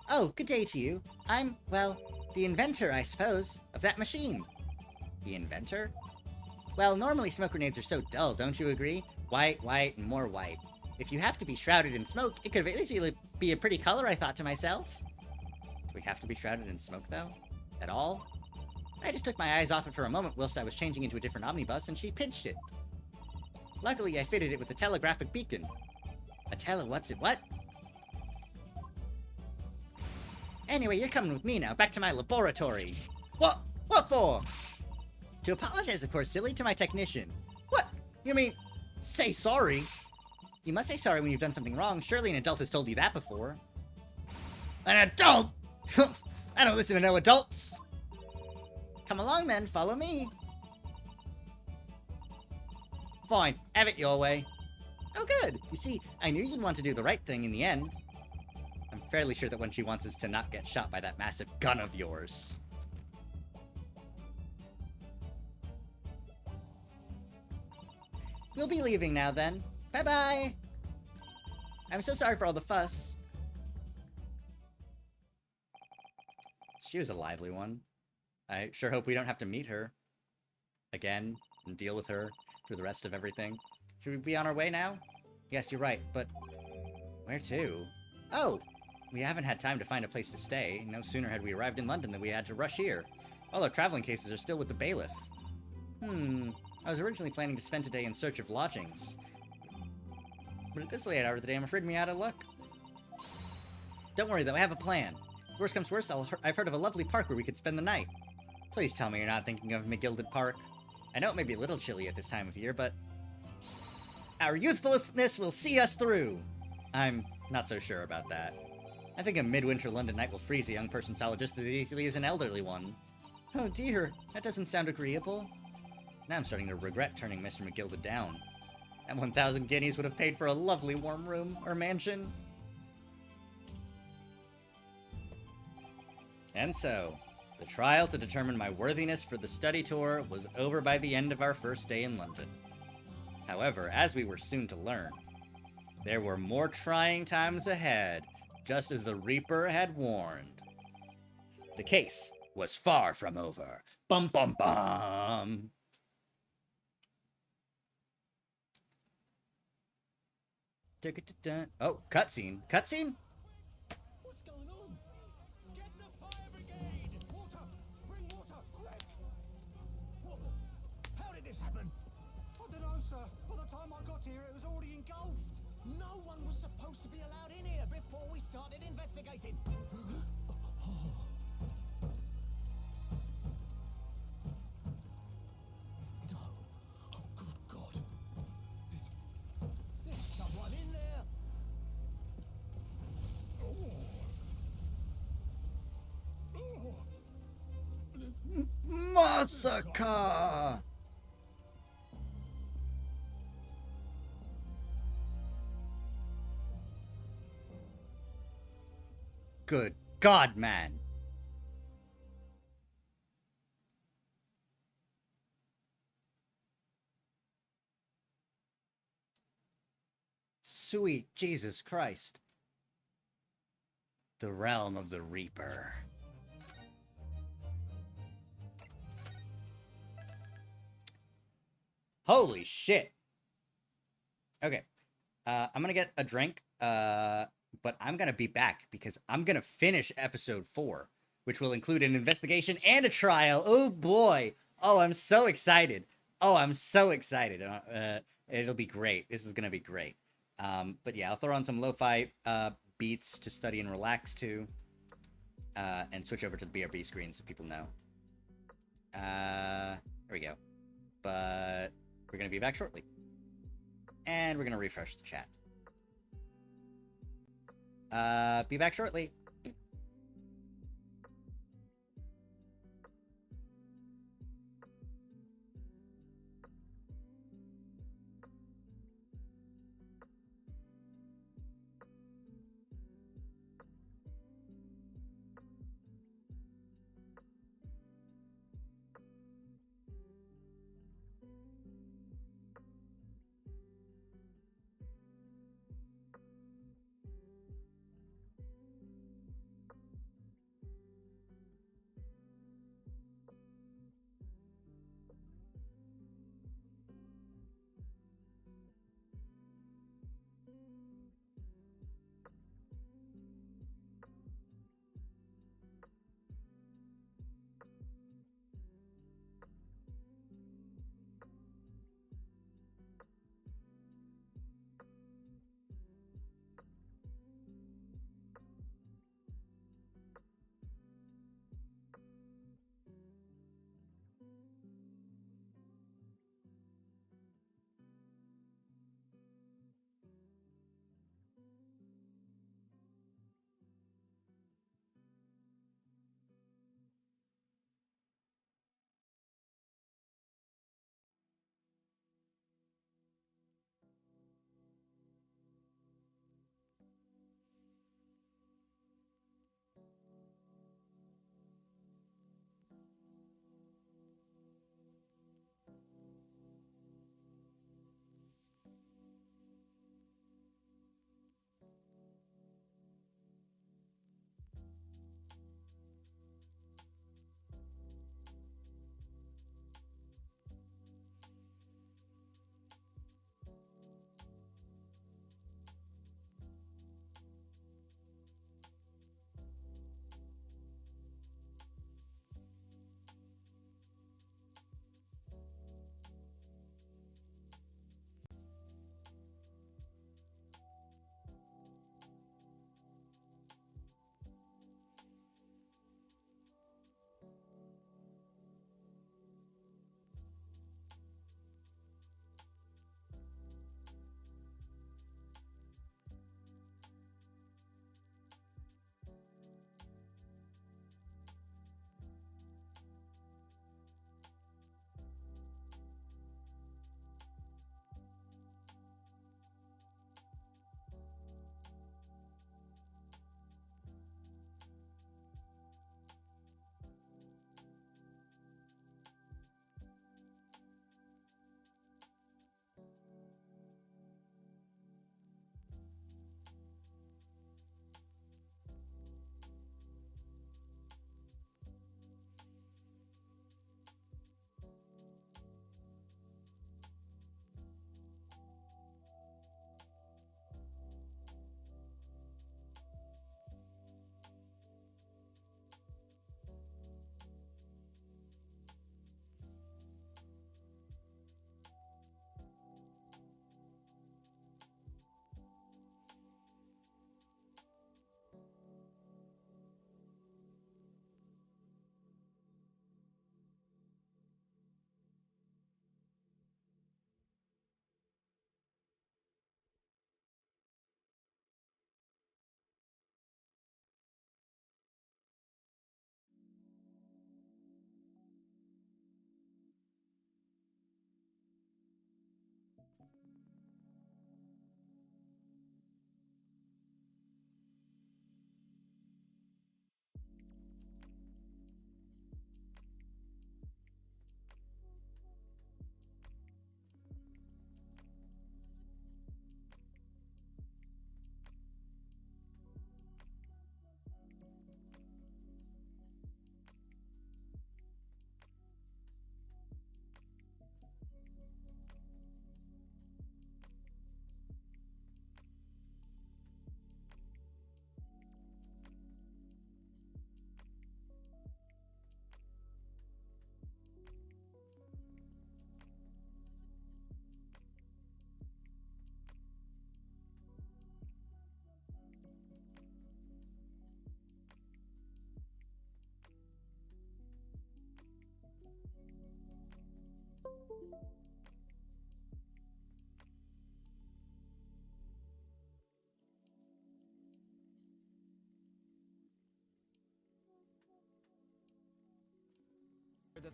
Oh, good day to you. I'm, well, the inventor, I suppose, of that machine. The inventor? Well, normally smoke grenades are so dull, don't you agree? White, white, and more white. If you have to be shrouded in smoke, it could at least be a pretty color, I thought to myself. Do we have to be shrouded in smoke, though? At all? I just took my eyes off it for a moment whilst I was changing into a different omnibus, and she pinched it. Luckily, I fitted it with a telegraphic beacon. What's it, what? Anyway, you're coming with me now, back to my laboratory. What? What for? To apologize, of course, silly, to my technician. What? You mean, say sorry? You must say sorry when you've done something wrong. Surely an adult has told you that before. An adult? I don't listen to no adults. Come along, then. Follow me. Fine. Have it your way. Oh, good. You see, I knew you'd want to do the right thing in the end. I'm fairly sure that what she wants is to not get shot by that massive gun of yours. We'll be leaving now, then. Bye-bye! I'm so sorry for all the fuss. She was a lively one. I sure hope we don't have to meet her again and deal with her through the rest of everything. Should we be on our way now? Yes, you're right, but where to? Oh! We haven't had time to find a place to stay. No sooner had we arrived in London than we had to rush here. All our traveling cases are still with the bailiff. I was originally planning to spend today in search of lodgings. But at this late hour of the day, I'm afraid we're out of luck. Don't worry, though, I have a plan. Worst comes worst, I've heard of a lovely park where we could spend the night. Please tell me you're not thinking of McGilded Park. I know it may be a little chilly at this time of year, but our youthfulness will see us through. I'm not so sure about that. I think a midwinter London night will freeze a young person solid just as easily as an elderly one. Oh dear, that doesn't sound agreeable. Now I'm starting to regret turning Mr. McGilded down. That 1,000 guineas would have paid for a lovely warm room or mansion. And so, the trial to determine my worthiness for the study tour was over by the end of our first day in London. However, as we were soon to learn, there were more trying times ahead, just as the Reaper had warned. The case was far from over. Bum bum bum! Oh, cutscene. Cutscene? What's going on? Get the fire brigade! Water! Bring water, quick! What the? How did this happen? I don't know, sir. By the time I got here, it was already engulfed. No one was supposed to be allowed in here before we started investigating. No. Oh, good God. There's someone in there. Massacre! Good God, man. Sweet Jesus Christ. The realm of the Reaper. Holy shit. Okay. I'm gonna get a drink, but I'm gonna be back because I'm gonna finish episode 4, which will include an investigation and a trial. Oh boy. Oh, I'm so excited. Oh, I'm so excited. It'll be great. This is gonna be great. But yeah, I'll throw on some lo-fi beats to study and relax to, and switch over to the BRB screen so people know. There we go. But we're gonna be back shortly. And we're gonna refresh the chat. Be back shortly.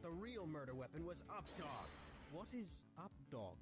the real murder weapon was Updog. What is Updog?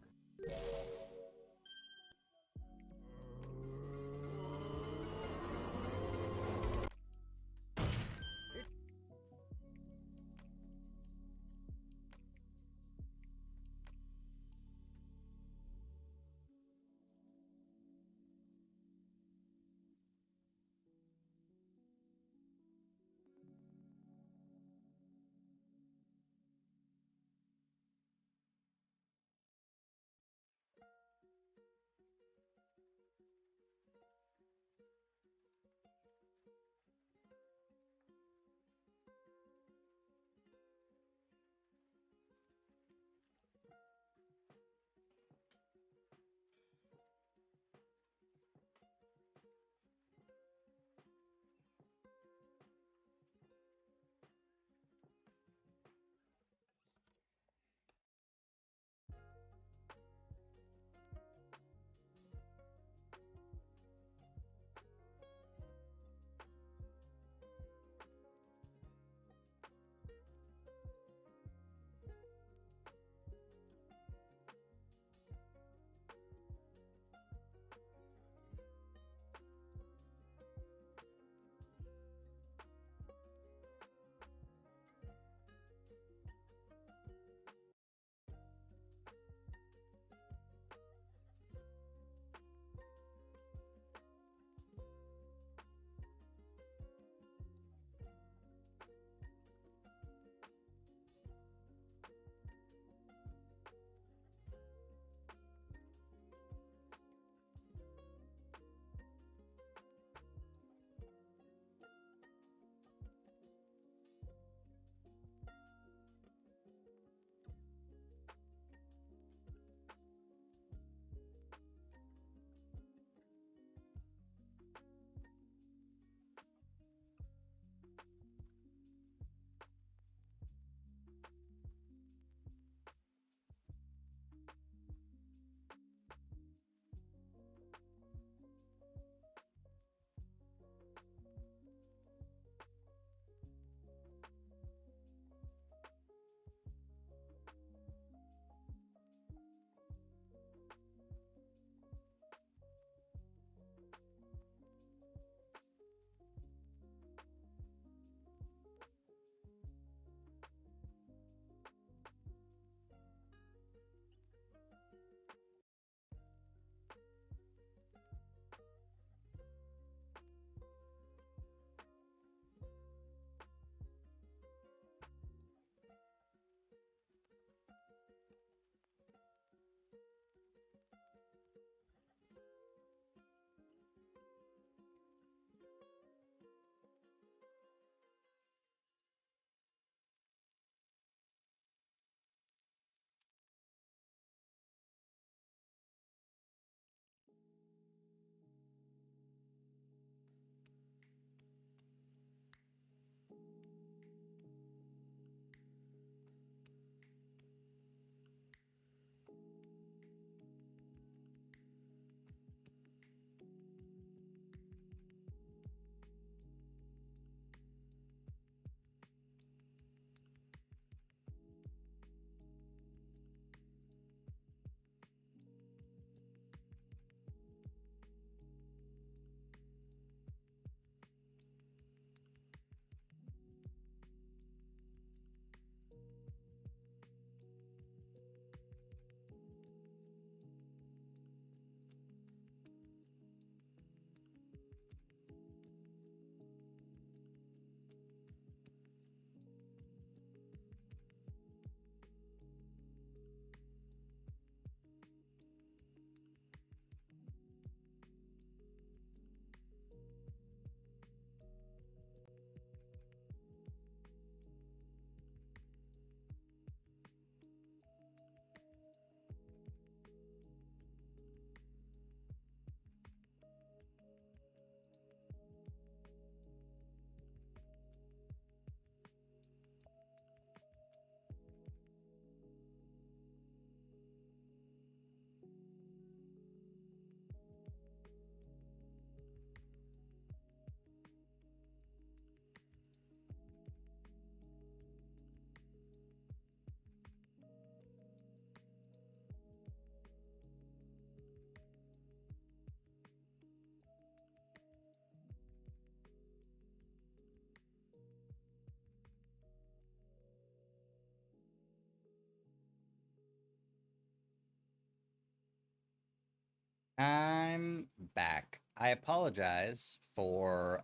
I'm back. I apologize for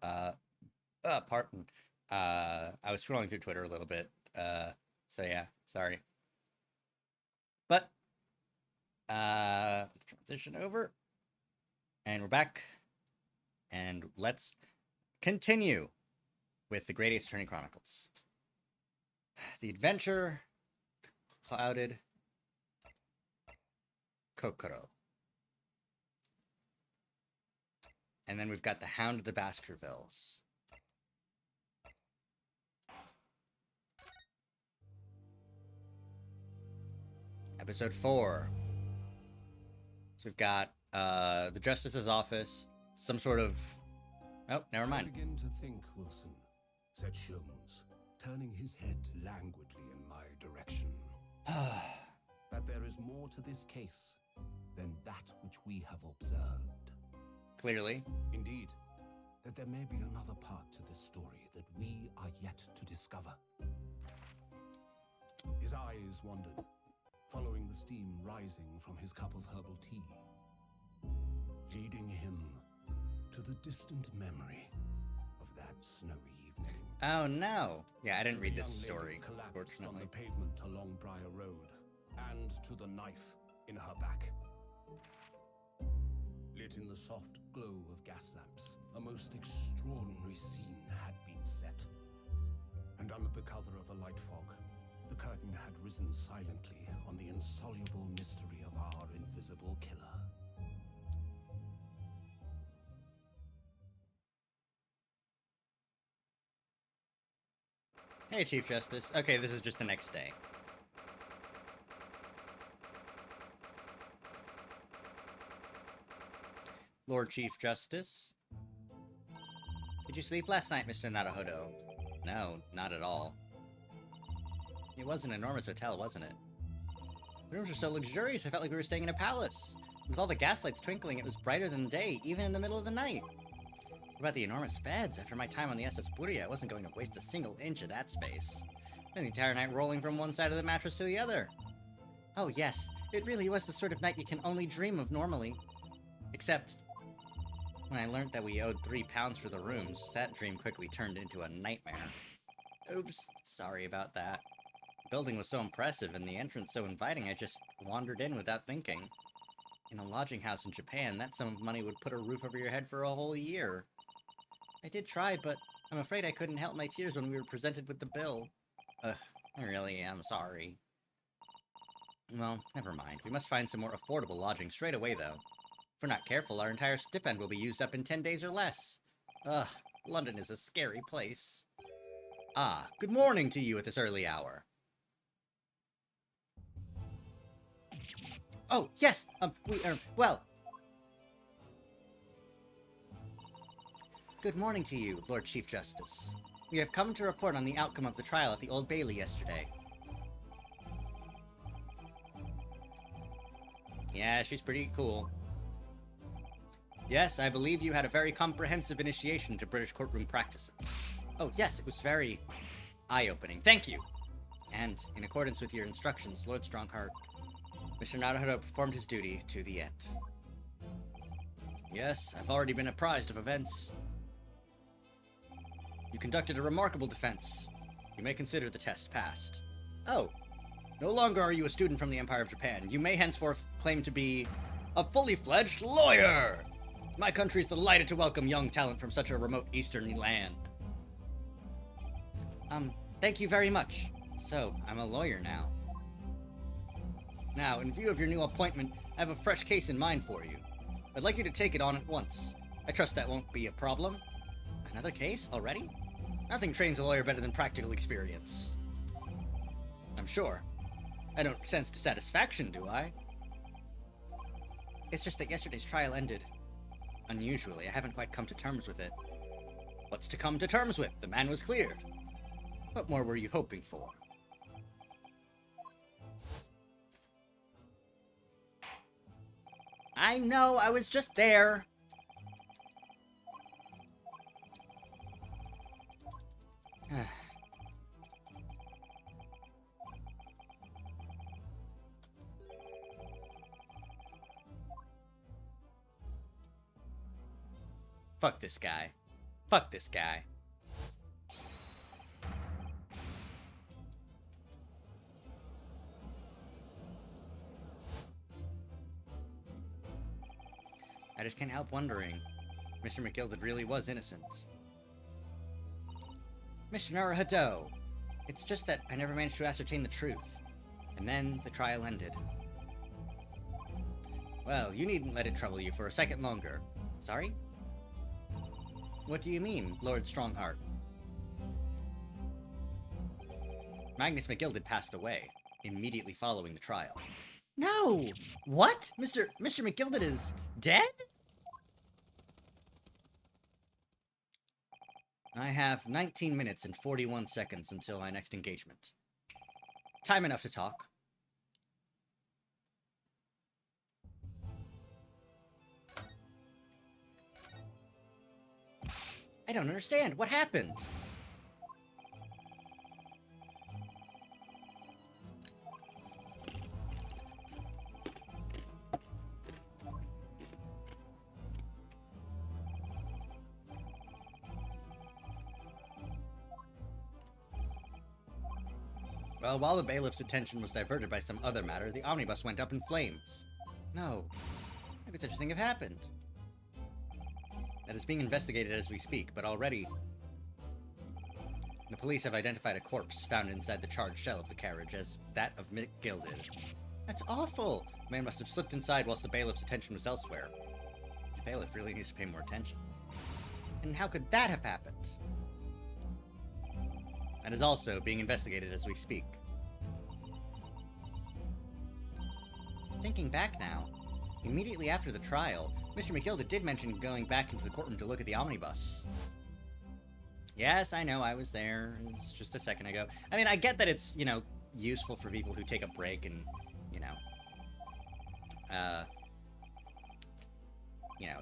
pardon. I was scrolling through Twitter a little bit. So yeah, sorry. But transition over. And we're back. And let's continue with the Great Ace Attorney Chronicles. The Adventure, Clouded Kokoro. And then we've got the Hound of the Baskervilles. Episode 4. So we've got the Justice's office, some sort of... Oh, never mind. I begin to think, Wilson, said Sholmes, turning his head languidly in my direction, that there is more to this case than that which we have observed. Clearly. Indeed, that there may be another part to this story that we are yet to discover. His eyes wandered, following the steam rising from his cup of herbal tea, leading him to the distant memory of that snowy evening. Oh no! Yeah, I didn't read this The young story, lady collapsed on unfortunately. the pavement along Briar Road, and to the knife in her back. Lit in the soft glow of gas lamps, a most extraordinary scene had been set. And under the cover of a light fog, the curtain had risen silently on the insoluble mystery of our invisible killer. Hey, Chief Justice. Okay, this is just the next day. Lord Chief Justice. Did you sleep last night, Mr. Naruhodo? No, not at all. It was an enormous hotel, wasn't it? The rooms were so luxurious, I felt like we were staying in a palace. With all the gaslights twinkling, it was brighter than day, even in the middle of the night. What about the enormous beds? After my time on the SS Buria, I wasn't going to waste a single inch of that space. Spent the entire night rolling from one side of the mattress to the other. Oh yes, it really was the sort of night you can only dream of normally. Except, when I learned that we owed £3 for the rooms, that dream quickly turned into a nightmare. Oops, sorry about that. The building was so impressive and the entrance so inviting, I just wandered in without thinking. In a lodging house in Japan, that sum of money would put a roof over your head for a whole year. I did try, but I'm afraid I couldn't help my tears when we were presented with the bill. Ugh, I really am sorry. Well, never mind. We must find some more affordable lodging straight away, though. If we're not careful, our entire stipend will be used up in 10 days or less. Ugh, London is a scary place. Ah, good morning to you at this early hour. Oh, yes! Well... Good morning to you, Lord Chief Justice. We have come to report on the outcome of the trial at the Old Bailey yesterday. Yeah, she's pretty cool. Yes, I believe you had a very comprehensive initiation into British courtroom practices. Oh, yes, it was very eye-opening. Thank you! And, in accordance with your instructions, Lord Strongheart, Mr. Naruhodo performed his duty to the end. Yes, I've already been apprised of events. You conducted a remarkable defense. You may consider the test passed. Oh, no longer are you a student from the Empire of Japan. You may henceforth claim to be a fully fledged lawyer! My country is delighted to welcome young talent from such a remote eastern land. Thank you very much. So, I'm a lawyer now. Now, in view of your new appointment, I have a fresh case in mind for you. I'd like you to take it on at once. I trust that won't be a problem. Another case already? Nothing trains a lawyer better than practical experience. I'm sure. I don't sense dissatisfaction, do I? It's just that yesterday's trial ended. Unusually, I haven't quite come to terms with it. What's to come to terms with? The man was cleared. What more were you hoping for? I know, I was just there. Fuck this guy. Fuck this guy. I just can't help wondering. Mr. McGilded really was innocent. Mr. Naruhodo! It's just that I never managed to ascertain the truth. And then the trial ended. Well, you needn't let it trouble you for a second longer. Sorry? What do you mean, Lord Strongheart? Magnus McGilded passed away, immediately following the trial. No! What? Mr. McGilded is dead? I have 19 minutes and 41 seconds until my next engagement. Time enough to talk. I don't understand. What happened? Well, while the bailiff's attention was diverted by some other matter, the omnibus went up in flames. No. How could such a thing have happened? That is being investigated as we speak, but already the police have identified a corpse found inside the charred shell of the carriage as that of McGilded. That's awful! The man must have slipped inside whilst the bailiff's attention was elsewhere. The bailiff really needs to pay more attention. And how could that have happened? That is also being investigated as we speak. Thinking back now, immediately after the trial, Mr. McGilded did mention going back into the courtroom to look at the omnibus. Yes, I know, I was there. It's just a second ago. I mean, I get that it's, useful for people who take a break and,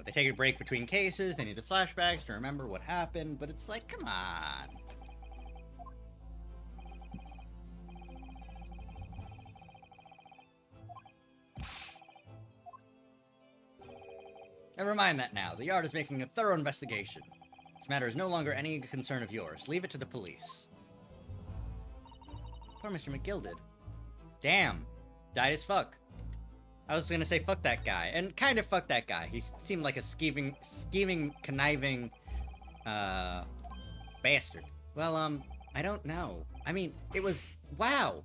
they take a break between cases, they need the flashbacks to remember what happened, but it's like, come on. Never mind that now. The Yard is making a thorough investigation. This matter is no longer any concern of yours. Leave it to the police. Poor Mr. McGilded. Damn. Died as fuck. I was gonna say fuck that guy. And kind of fuck that guy. He seemed like a scheming, conniving, bastard. Well, I don't know. I mean, it was... Wow!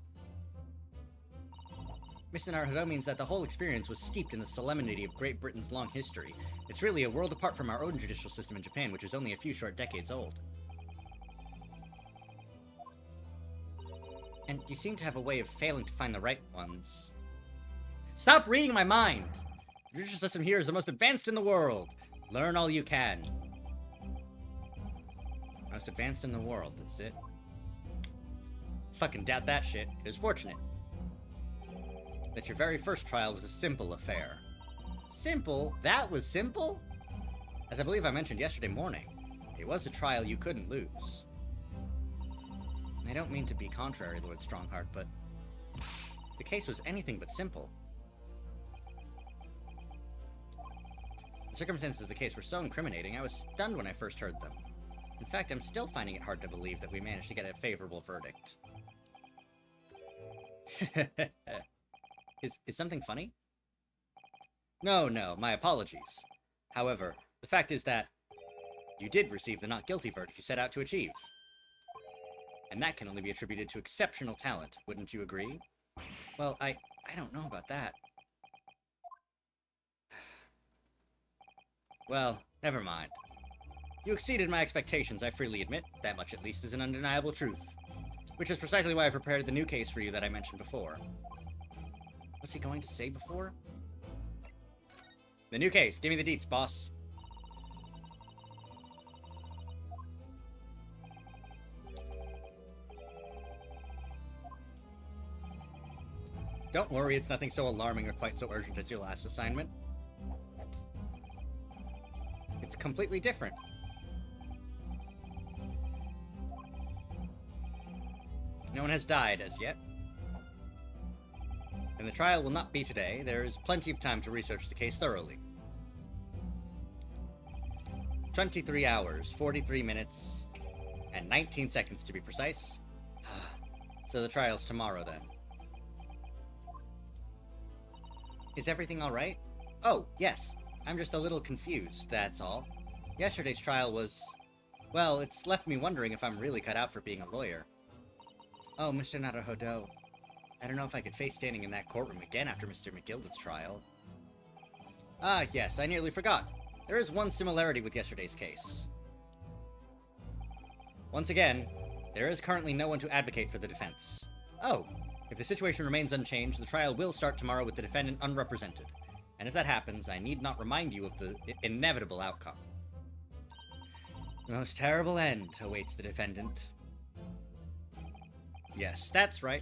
Mr. Naruhodo means that the whole experience was steeped in the solemnity of Great Britain's long history. It's really a world apart from our own judicial system in Japan, which is only a few short decades old. And you seem to have a way of failing to find the right ones. Stop reading my mind! The judicial system here is the most advanced in the world. Learn all you can. Most advanced in the world, that's it. Fucking doubt that shit. It was fortunate that your very first trial was a simple affair. Simple? That was simple? As I believe I mentioned yesterday morning, it was a trial you couldn't lose. I don't mean to be contrary, Lord Strongheart, but the case was anything but simple. The circumstances of the case were so incriminating, I was stunned when I first heard them. In fact, I'm still finding it hard to believe that we managed to get a favorable verdict. Is something funny? No, my apologies. However, the fact is that you did receive the not guilty verdict you set out to achieve. And that can only be attributed to exceptional talent, wouldn't you agree? Well, I don't know about that. Well, never mind. You exceeded my expectations, I freely admit. That much at least is an undeniable truth. Which is precisely why I prepared the new case for you that I mentioned before. What's he going to say before? The new case. Give me the deets, boss. Don't worry, it's nothing so alarming or quite so urgent as your last assignment. It's completely different. No one has died as yet. And the trial will not be today. There is plenty of time to research the case thoroughly. 23 hours, 43 minutes, and 19 seconds to be precise. So the trial's tomorrow then. Is everything alright? Oh, yes. I'm just a little confused, that's all. Yesterday's trial was... well, it's left me wondering if I'm really cut out for being a lawyer. Oh, Mr. Naruhodo. I don't know if I could face standing in that courtroom again after Mr. McGilda's trial. Ah, yes, I nearly forgot. There is one similarity with yesterday's case. Once again, there is currently no one to advocate for the defense. Oh, if the situation remains unchanged, the trial will start tomorrow with the defendant unrepresented. And if that happens, I need not remind you of the inevitable outcome. The most terrible end awaits the defendant. Yes, that's right.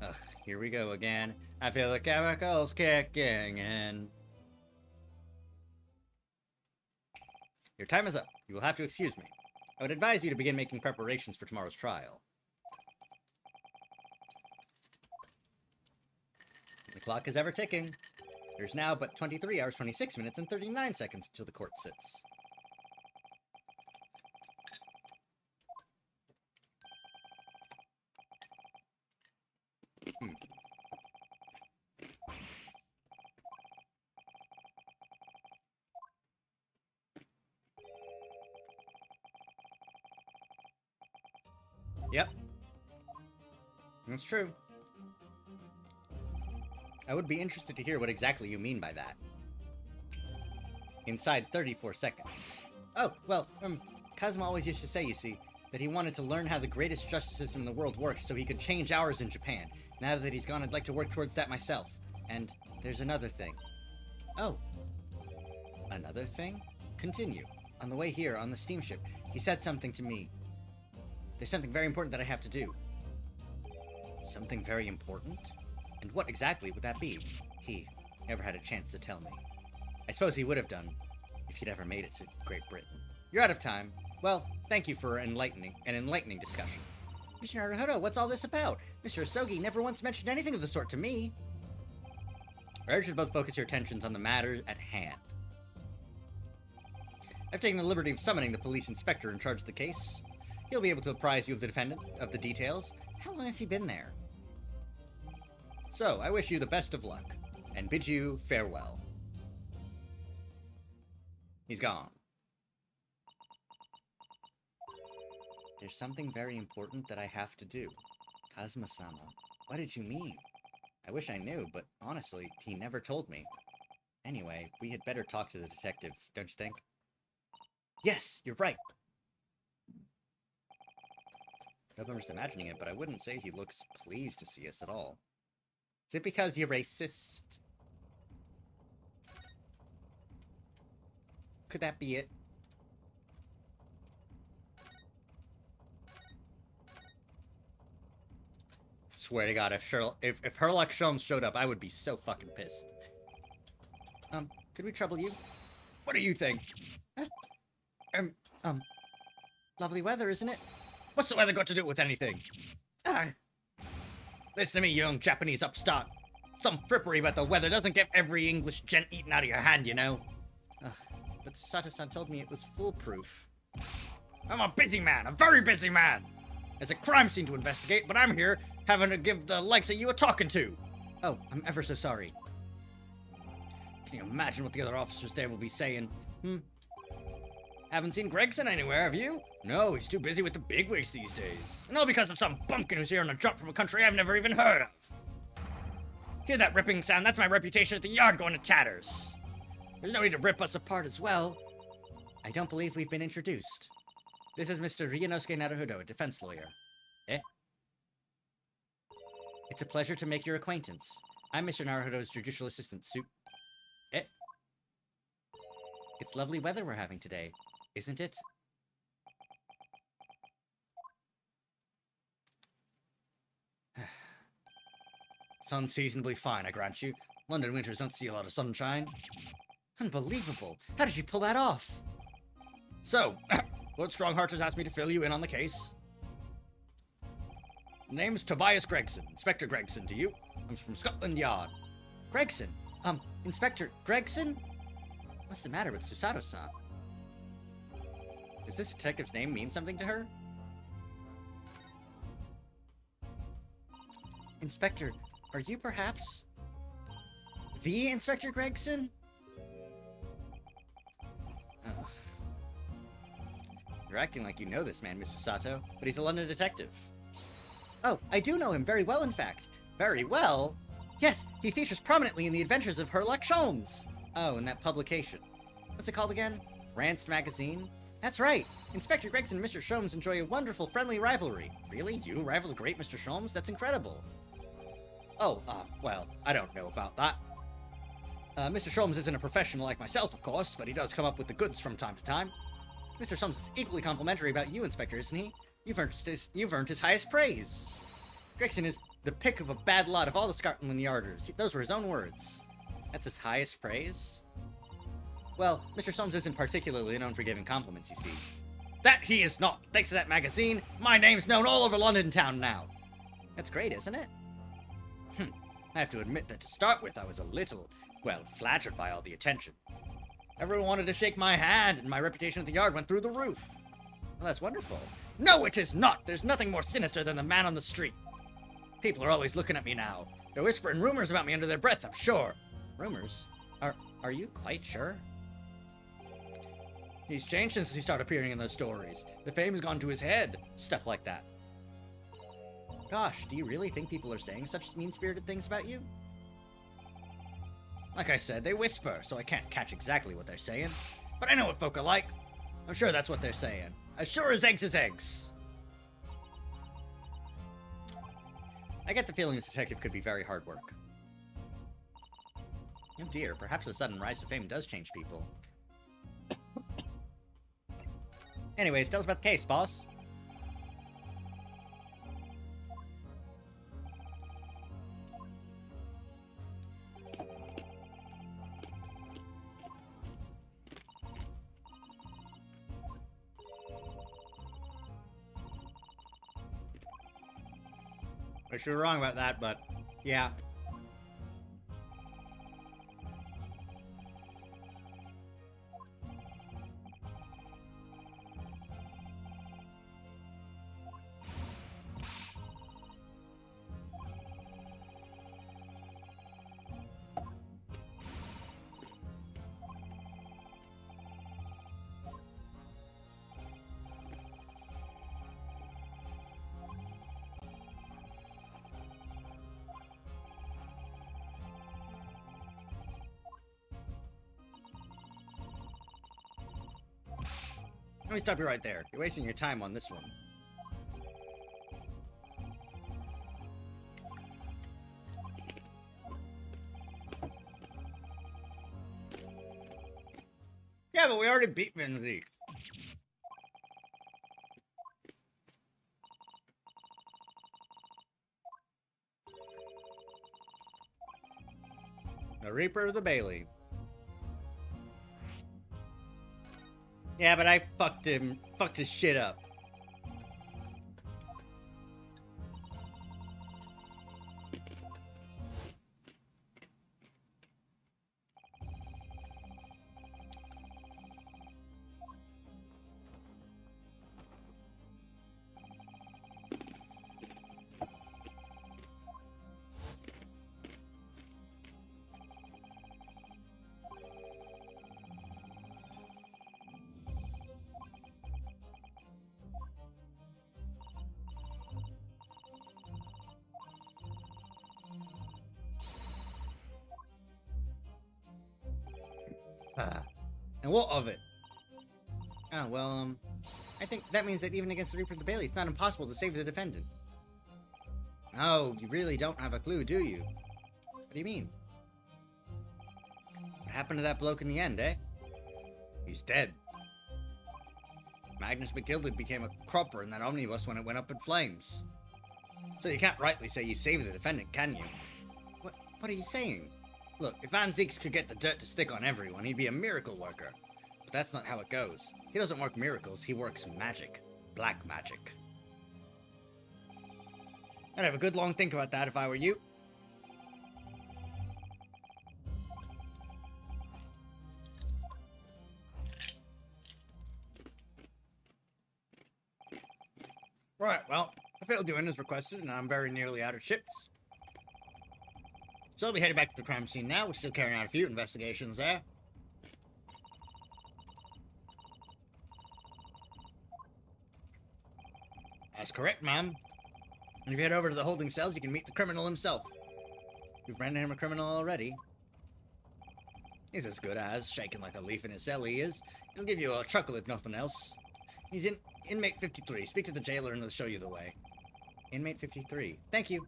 Ugh, here we go again. I feel the chemicals kicking in. Your time is up. You will have to excuse me. I would advise you to begin making preparations for tomorrow's trial. The clock is ever ticking. There's now but 23 hours, 26 minutes, and 39 seconds until the court sits. Yep. That's true. I would be interested to hear what exactly you mean by that. Inside 34 seconds. Oh, well, Kazuma always used to say, you see, that he wanted to learn how the greatest justice system in the world works so he could change ours in Japan. Now that he's gone, I'd like to work towards that myself. And there's another thing. Oh. Another thing? Continue. On the way here, on the steamship, he said something to me. There's something very important that I have to do. Something very important? And what exactly would that be? He never had a chance to tell me. I suppose he would have done if he'd ever made it to Great Britain. You're out of time. Well, thank you for an enlightening discussion. Mr. Naruhodo, what's all this about? Mr. Asogi never once mentioned anything of the sort to me. I urge you to both focus your attentions on the matter at hand. I've taken the liberty of summoning the police inspector in charge of the case. He'll be able to apprise you of the defendant, of the details. How long has he been there? So, I wish you the best of luck, and bid you farewell. He's gone. There's something very important that I have to do. Kazuma-sama, what did you mean? I wish I knew, but honestly, he never told me. Anyway, we had better talk to the detective, don't you think? Yes, you're right. I hope I'm just imagining it, but I wouldn't say he looks pleased to see us at all. Is it because you're racist? Could that be it? Swear to God, if Sherlock Sholmes showed up, I would be so fucking pissed. Could we trouble you? What do you think? Lovely weather, isn't it? What's the weather got to do with anything? Listen to me, young Japanese upstart. Some frippery about the weather doesn't get every English gent eaten out of your hand, you know. But Sato-san told me it was foolproof. I'm a busy man, a very busy man. There's a crime scene to investigate, but I'm here having to give the likes of you a talking to. Oh, I'm ever so sorry. Can you imagine what the other officers there will be saying? Haven't seen Gregson anywhere, have you? No, he's too busy with the bigwigs these days. And all because of some bumpkin who's here on a jump from a country I've never even heard of. Hear that ripping sound? That's my reputation at the yard going to tatters. There's no need to rip us apart as well. I don't believe we've been introduced. This is Mr. Ryunosuke Naruhodo, a defense lawyer. Eh? It's a pleasure to make your acquaintance. I'm Mr. Naruhodo's judicial assistant, Eh? It's lovely weather we're having today, isn't it? It's unseasonably fine, I grant you. London winters don't see a lot of sunshine. Unbelievable! How did you pull that off? So, Lord Strongheart has asked me to fill you in on the case. Name's Tobias Gregson. Inspector Gregson to you. I'm from Scotland Yard. Gregson? Inspector Gregson? What's the matter with Susato-san? Does this detective's name mean something to her? Inspector, are you perhaps the Inspector Gregson? Ugh. You're acting like you know this man, Mr. Sato, but he's a London detective. Oh, I do know him very well, in fact. Very well? Yes, he features prominently in the adventures of Sherlock Holmes. Oh, in that publication. What's it called again? Rance Magazine? That's right. Inspector Gregson and Mr. Sholmes enjoy a wonderful friendly rivalry. Really? You rival the great Mr. Sholmes? That's incredible. Oh, well, I don't know about that. Mr. Sholmes isn't a professional like myself, of course, but he does come up with the goods from time to time. Mr. Sholmes is equally complimentary about you, Inspector, isn't he? You've earned his highest praise. Gregson is the pick of a bad lot of all the Scotland Yarders. Those were his own words. That's his highest praise? Well, Mr. Sholmes isn't particularly known for giving compliments, you see. That he is not! Thanks to that magazine, my name's known all over London town now! That's great, isn't it? I have to admit that to start with, I was a little, well, flattered by all the attention. Everyone wanted to shake my hand, and my reputation at the yard went through the roof. Well, that's wonderful. No, it is not! There's nothing more sinister than the man on the street. People are always looking at me now. They're whispering rumors about me under their breath, I'm sure. Rumors? Are you quite sure? He's changed since he started appearing in those stories. The fame's gone to his head. Stuff like that. Gosh, do you really think people are saying such mean-spirited things about you? Like I said, they whisper, so I can't catch exactly what they're saying. But I know what folk are like. I'm sure that's what they're saying. As sure as eggs is eggs. I get the feeling this detective could be very hard work. Oh dear, perhaps the sudden rise to fame does change people. Anyways, tell us about the case, boss. I sure wrong about that, but yeah. Let me stop you right there. You're wasting your time on this one. Yeah, but we already beat Minzy. The Reaper of the Bailey. Yeah, but I fucked his shit up. And what of it? Oh, well, I think that means that even against the Reaper of the Bailey, it's not impossible to save the defendant. Oh, you really don't have a clue, do you? What do you mean? What happened to that bloke in the end, eh? He's dead. Magnus McGilded became a cropper in that omnibus when it went up in flames. So you can't rightly say you saved the defendant, can you? What are you saying? Look, if Van Zeeks could get the dirt to stick on everyone, he'd be a miracle worker. But that's not how it goes. He doesn't work miracles, he works magic. Black magic. I'd have a good long think about that if I were you. Right, well, I failed you in as requested, and I'm very nearly out of ships. So I'll be headed back to the crime scene now. We're still carrying out a few investigations there. That's correct, ma'am. And if you head over to the holding cells, you can meet the criminal himself. You've rendered him a criminal already. He's as good as, shaking like a leaf in his cell he is. He'll give you a chuckle if nothing else. He's in inmate 53. Speak to the jailer and he'll show you the way. Inmate 53. Thank you.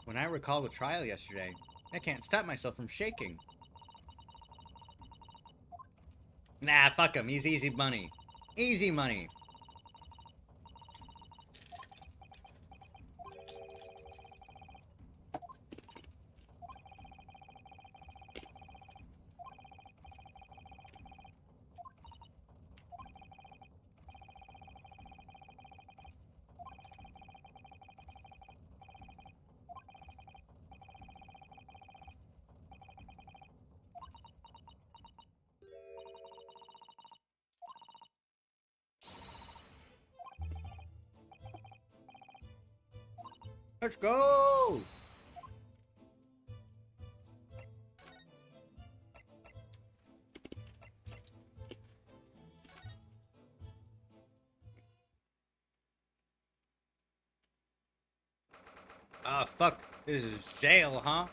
When I recall the trial yesterday, I can't stop myself from shaking. Nah, fuck him. He's easy money. Easy money. Let's go! Ah, fuck. This is jail, huh?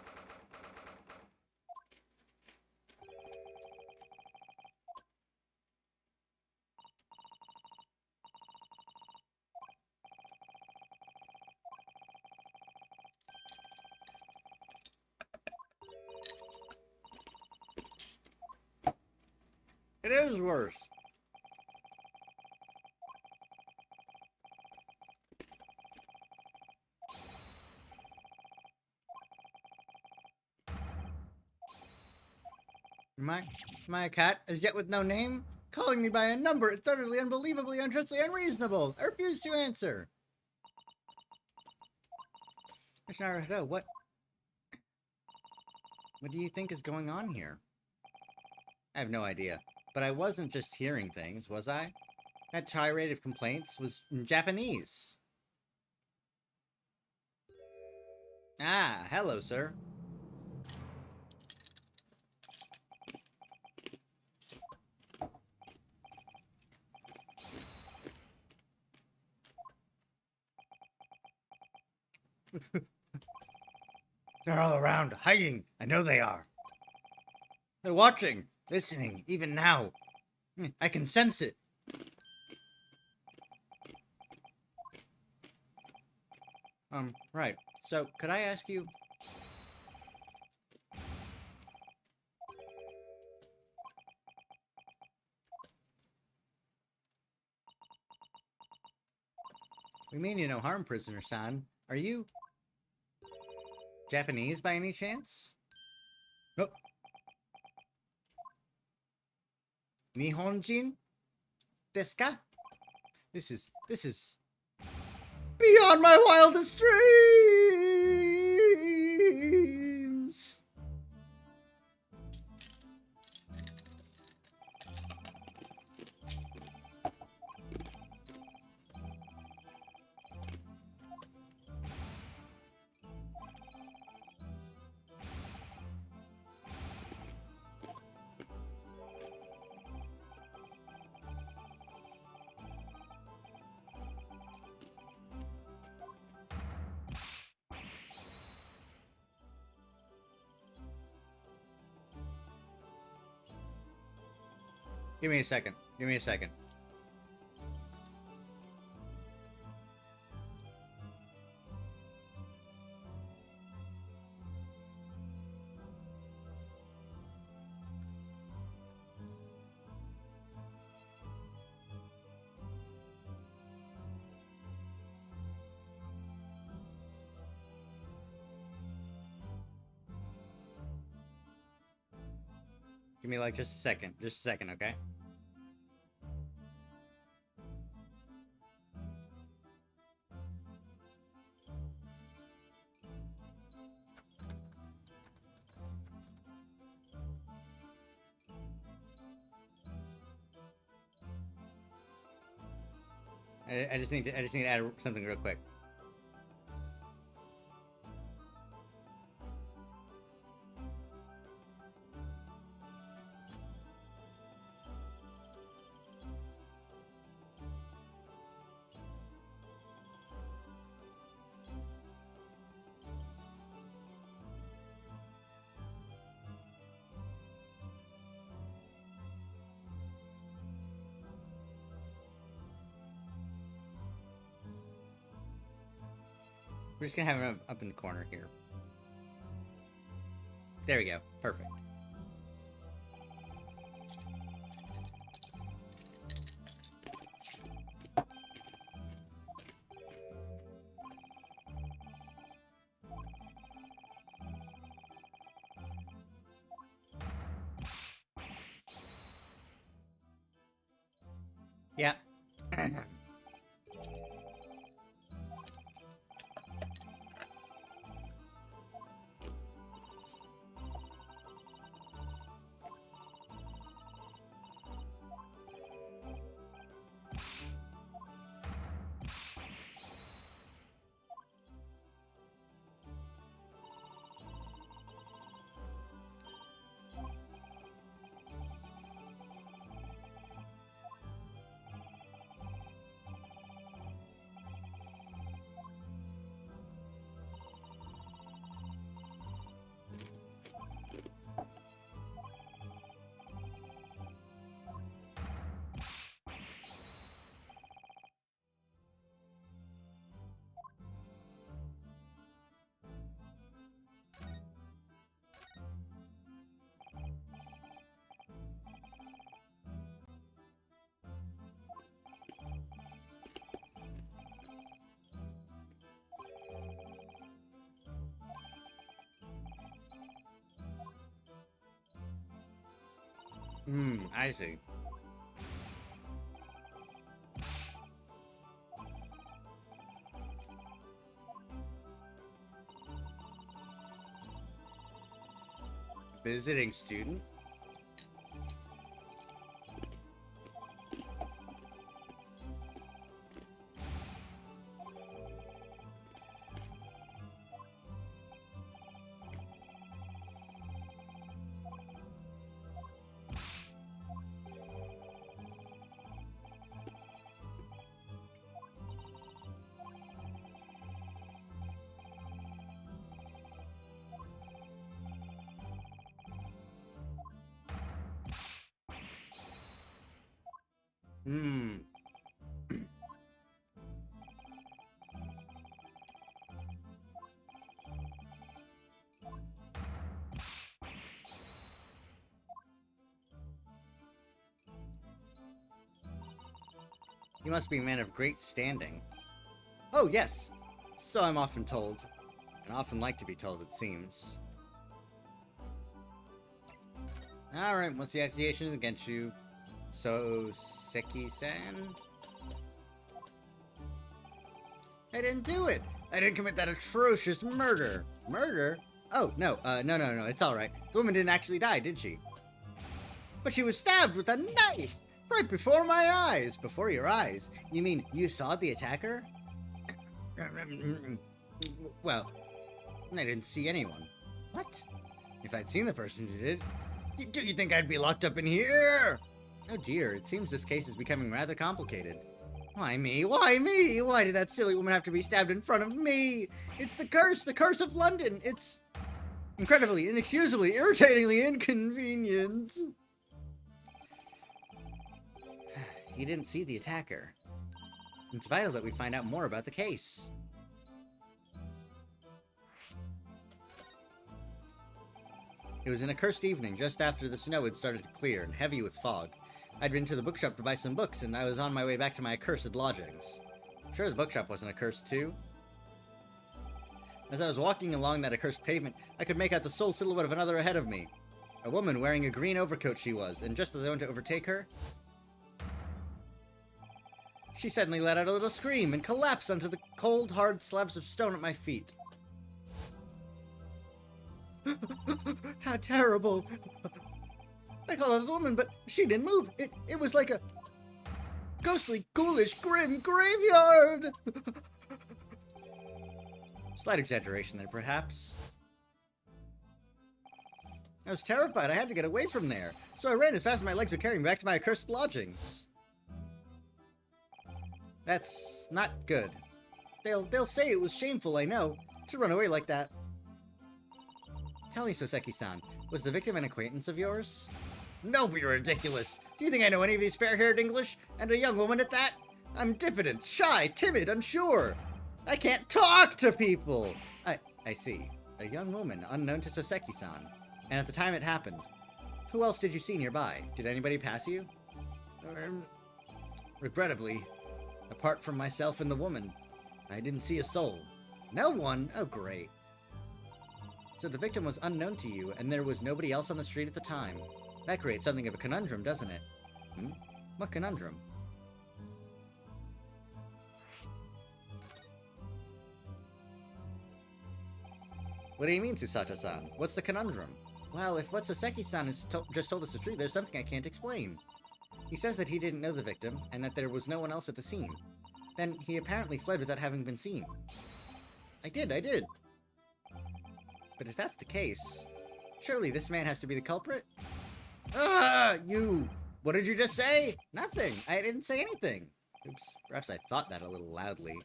It is worse. Am I a cat, as yet with no name? Calling me by a number, it's utterly, unbelievably, untrustly, unreasonable. I refuse to answer. Commissioner Naruto, what do you think is going on here? I have no idea. But I wasn't just hearing things, was I? That tirade of complaints was in Japanese. Ah, hello, sir. They're all around, hiding. I know they are. They're watching, listening, even now. I can sense it. Right. So, could I ask you... We mean you no harm, prisoner-san. Are you... Japanese by any chance? Oh. Nihonjin? Desu ka? This is beyond my wildest dreams! Give me a second. Give me a second. Give me like just a second, okay? I just need to add something real quick. We're just gonna have him up in the corner here. There we go. Perfect. Yeah. I see. Visiting student? Hmm. You must be a man of great standing. Oh, yes. So I'm often told. And often like to be told, it seems. Alright, what's the accusation against you? So, Seki-san? I didn't do it! I didn't commit that atrocious murder! Murder? Oh, no, no, it's alright. The woman didn't actually die, did she? But she was stabbed with a knife! Right before my eyes! Before your eyes? You mean you saw the attacker? Well, I didn't see anyone. What? If I'd seen the person who did it, do you think I'd be locked up in here? Oh dear, it seems this case is becoming rather complicated. Why me? Why me? Why did that silly woman have to be stabbed in front of me? It's the curse of London. It's incredibly, inexcusably, irritatingly inconvenient. He didn't see the attacker. It's vital that we find out more about the case. It was an accursed evening, just after the snow had started to clear and heavy with fog. I'd been to the bookshop to buy some books, and I was on my way back to my accursed lodgings. Sure, the bookshop wasn't accursed too. As I was walking along that accursed pavement, I could make out the sole silhouette of another ahead of me. A woman wearing a green overcoat she was, and just as I went to overtake her, she suddenly let out a little scream and collapsed onto the cold, hard slabs of stone at my feet. How terrible! I called out the woman, but she didn't move. It was like a ghostly, ghoulish, grim graveyard! Slight exaggeration there, perhaps. I was terrified. I had to get away from there. So I ran as fast as my legs would carry me back to my accursed lodgings. That's not good. They'll say it was shameful, I know, to run away like that. Tell me, Soseki-san, was the victim an acquaintance of yours? No, be ridiculous. Do you think I know any of these fair-haired English? And a young woman at that? I'm diffident, shy, timid, unsure. I can't talk to people. I see. A young woman unknown to Soseki-san. And at the time it happened, who else did you see nearby? Did anybody pass you? Regrettably, apart from myself and the woman, I didn't see a soul. No one? Oh, great. So the victim was unknown to you, and there was nobody else on the street at the time. That creates something of a conundrum, doesn't it? What conundrum? What do you mean, Susato-san? What's the conundrum? Well, if what Soseki-san has just told us is true, there's something I can't explain. He says that he didn't know the victim, and that there was no one else at the scene. Then he apparently fled without having been seen. I did. But if that's the case, surely this man has to be the culprit? Ah, you! What did you just say? Nothing. I didn't say anything. Oops, perhaps I thought that a little loudly.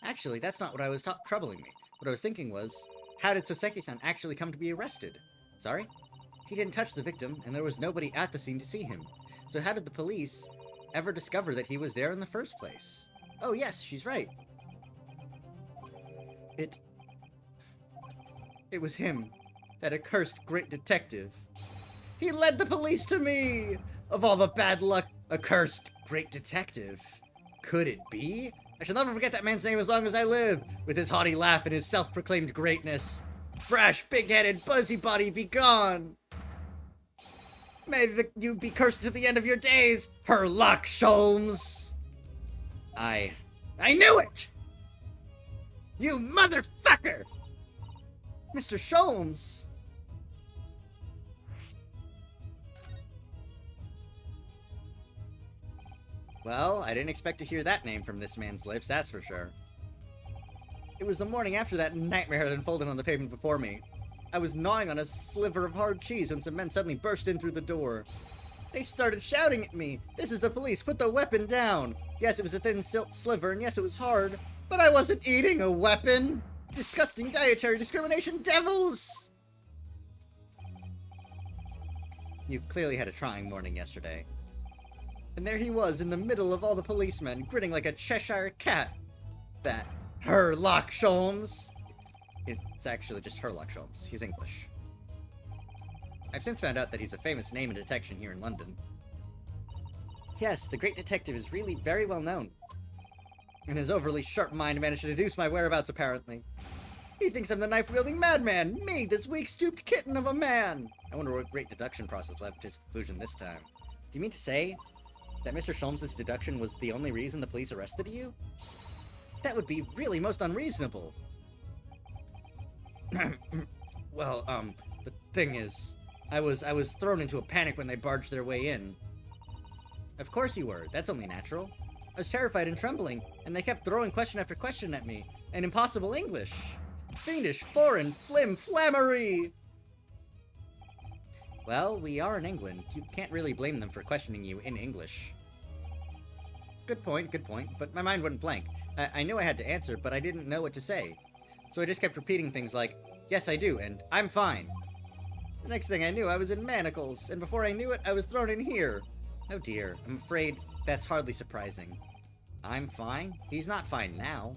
Actually, that's not what I was troubling me. What I was thinking was, how did Soseki-san actually come to be arrested? Sorry? He didn't touch the victim, and there was nobody at the scene to see him. So how did the police ever discover that he was there in the first place? Oh yes, she's right. It was him, that accursed great detective. He led the police to me! Of all the bad luck, accursed great detective. Could it be? I shall never forget that man's name as long as I live, with his haughty laugh and his self-proclaimed greatness. Brash, big-headed, buzzy-body, be gone! May you be cursed to the end of your days, Herlock Sholmes! I knew it! You motherfucker! Mr. Sholmes! Well, I didn't expect to hear that name from this man's lips, that's for sure. It was the morning after that nightmare had unfolded on the pavement before me. I was gnawing on a sliver of hard cheese when some men suddenly burst in through the door. They started shouting at me, "This is the police, put the weapon down!" Yes, it was a thin sliver, and yes, it was hard, but I wasn't eating a weapon! Disgusting dietary discrimination devils! You clearly had a trying morning yesterday. And there he was, in the middle of all the policemen, grinning like a Cheshire cat. That Herlock Sholmes! It's actually just Herlock Sholmes. He's English. I've since found out that he's a famous name in detection here in London. Yes, the great detective is really very well known. And his overly sharp mind managed to deduce my whereabouts, apparently. He thinks I'm the knife-wielding madman! Me, this weak-stooped kitten of a man! I wonder what great deduction process led to his conclusion this time. Do you mean to say that Mr. Sholmes' deduction was the only reason the police arrested you? That would be really most unreasonable. Well, the thing is, I was thrown into a panic when they barged their way in. Of course you were. That's only natural. I was terrified and trembling, and they kept throwing question after question at me, in impossible English. Fiendish, foreign, flammery! Well, we are in England. You can't really blame them for questioning you in English. Good point, but my mind went blank. I knew I had to answer, but I didn't know what to say. So I just kept repeating things like, "Yes, I do," and "I'm fine." The next thing I knew, I was in manacles, and before I knew it, I was thrown in here. Oh dear, I'm afraid that's hardly surprising. I'm fine? He's not fine now.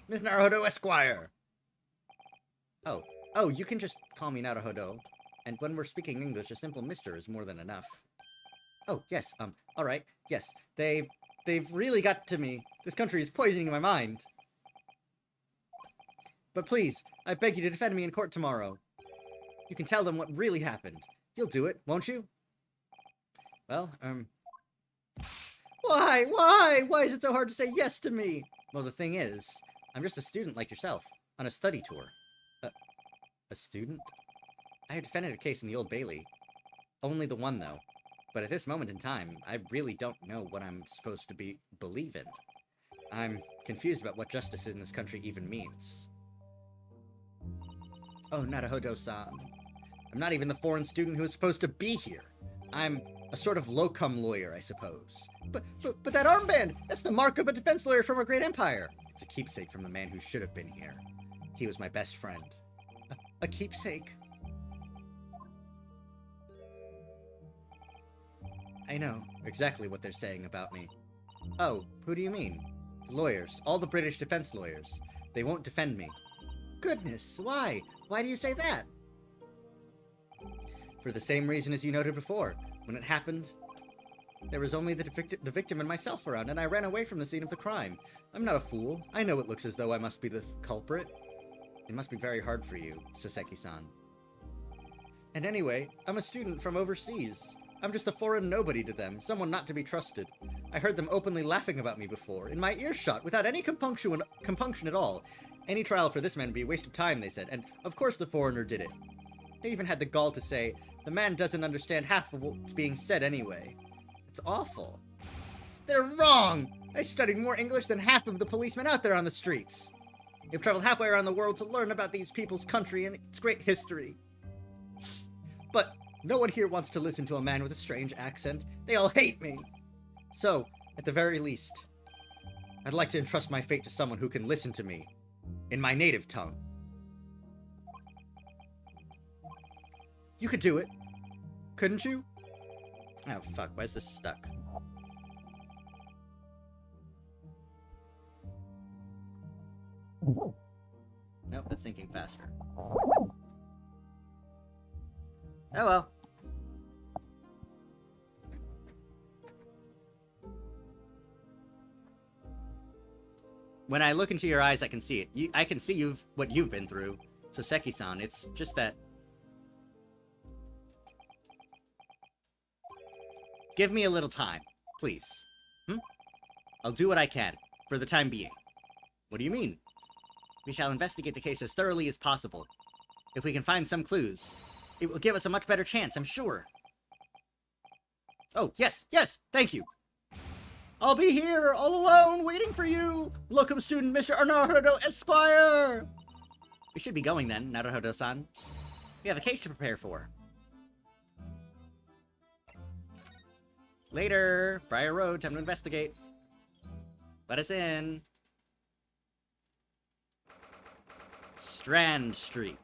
Miss Naruhodo Esquire! Oh, you can just call me Naruhodo. And when we're speaking English, a simple mister is more than enough. Oh, yes, alright, yes. They've really got to me. This country is poisoning my mind. But please, I beg you to defend me in court tomorrow. You can tell them what really happened. You'll do it, won't you? Well, Why? Why is it so hard to say yes to me? Well, the thing is, I'm just a student like yourself, on a study tour. A student? I have defended a case in the Old Bailey. Only the one, though. But at this moment in time, I really don't know what I'm supposed to believe in. I'm confused about what justice in this country even means. Oh, Naruhodo-san. I'm not even the foreign student who is supposed to be here. I'm a sort of locum lawyer, I suppose. But that armband! That's the mark of a defense lawyer from a great empire! It's a keepsake from the man who should have been here. He was my best friend. A keepsake? I know exactly what they're saying about me. Oh, who do you mean? The lawyers. All the British defense lawyers. They won't defend me. Goodness, why? Why do you say that? For the same reason as you noted before. When it happened, there was only the victim and myself around, and I ran away from the scene of the crime. I'm not a fool. I know it looks as though I must be the culprit. It must be very hard for you, Soseki-san. And anyway, I'm a student from overseas. I'm just a foreign nobody to them, someone not to be trusted. I heard them openly laughing about me before, in my earshot, without any compunction at all. Any trial for this man would be a waste of time, they said, and of course the foreigner did it. They even had the gall to say, the man doesn't understand half of what's being said anyway. It's awful. They're wrong! I studied more English than half of the policemen out there on the streets. They've traveled halfway around the world to learn about these people's country and its great history. But no one here wants to listen to a man with a strange accent. They all hate me. So, at the very least, I'd like to entrust my fate to someone who can listen to me in my native tongue. You could do it, couldn't you? Oh, fuck, why is this stuck? Nope, that's thinking faster. Oh well. When I look into your eyes, I can see it. I can see what you've been through. So Seki-san, it's just that... Give me a little time, please. I'll do what I can, for the time being. What do you mean? We shall investigate the case as thoroughly as possible. If we can find some clues, it will give us a much better chance, I'm sure. Oh, yes, thank you. I'll be here, all alone, waiting for you, locum student Mr. Naruhodo Esquire! We should be going then, Naruhodo-san. We have a case to prepare for. Later, Briar Road, time to investigate. Let us in. Strand Street.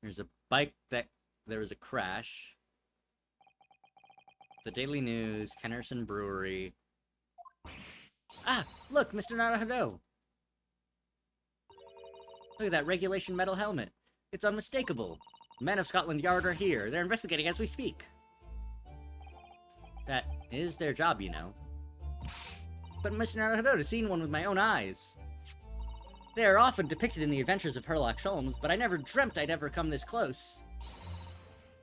There's a bike that... There was a crash. The Daily News, Kennerson Brewery. Ah! Look, Mr. Naruhodo! Look at that regulation metal helmet. It's unmistakable. The men of Scotland Yard are here. They're investigating as we speak. That is their job, you know. But Mr. Naruhodo has seen one with my own eyes. They are often depicted in the adventures of Sherlock Holmes, but I never dreamt I'd ever come this close.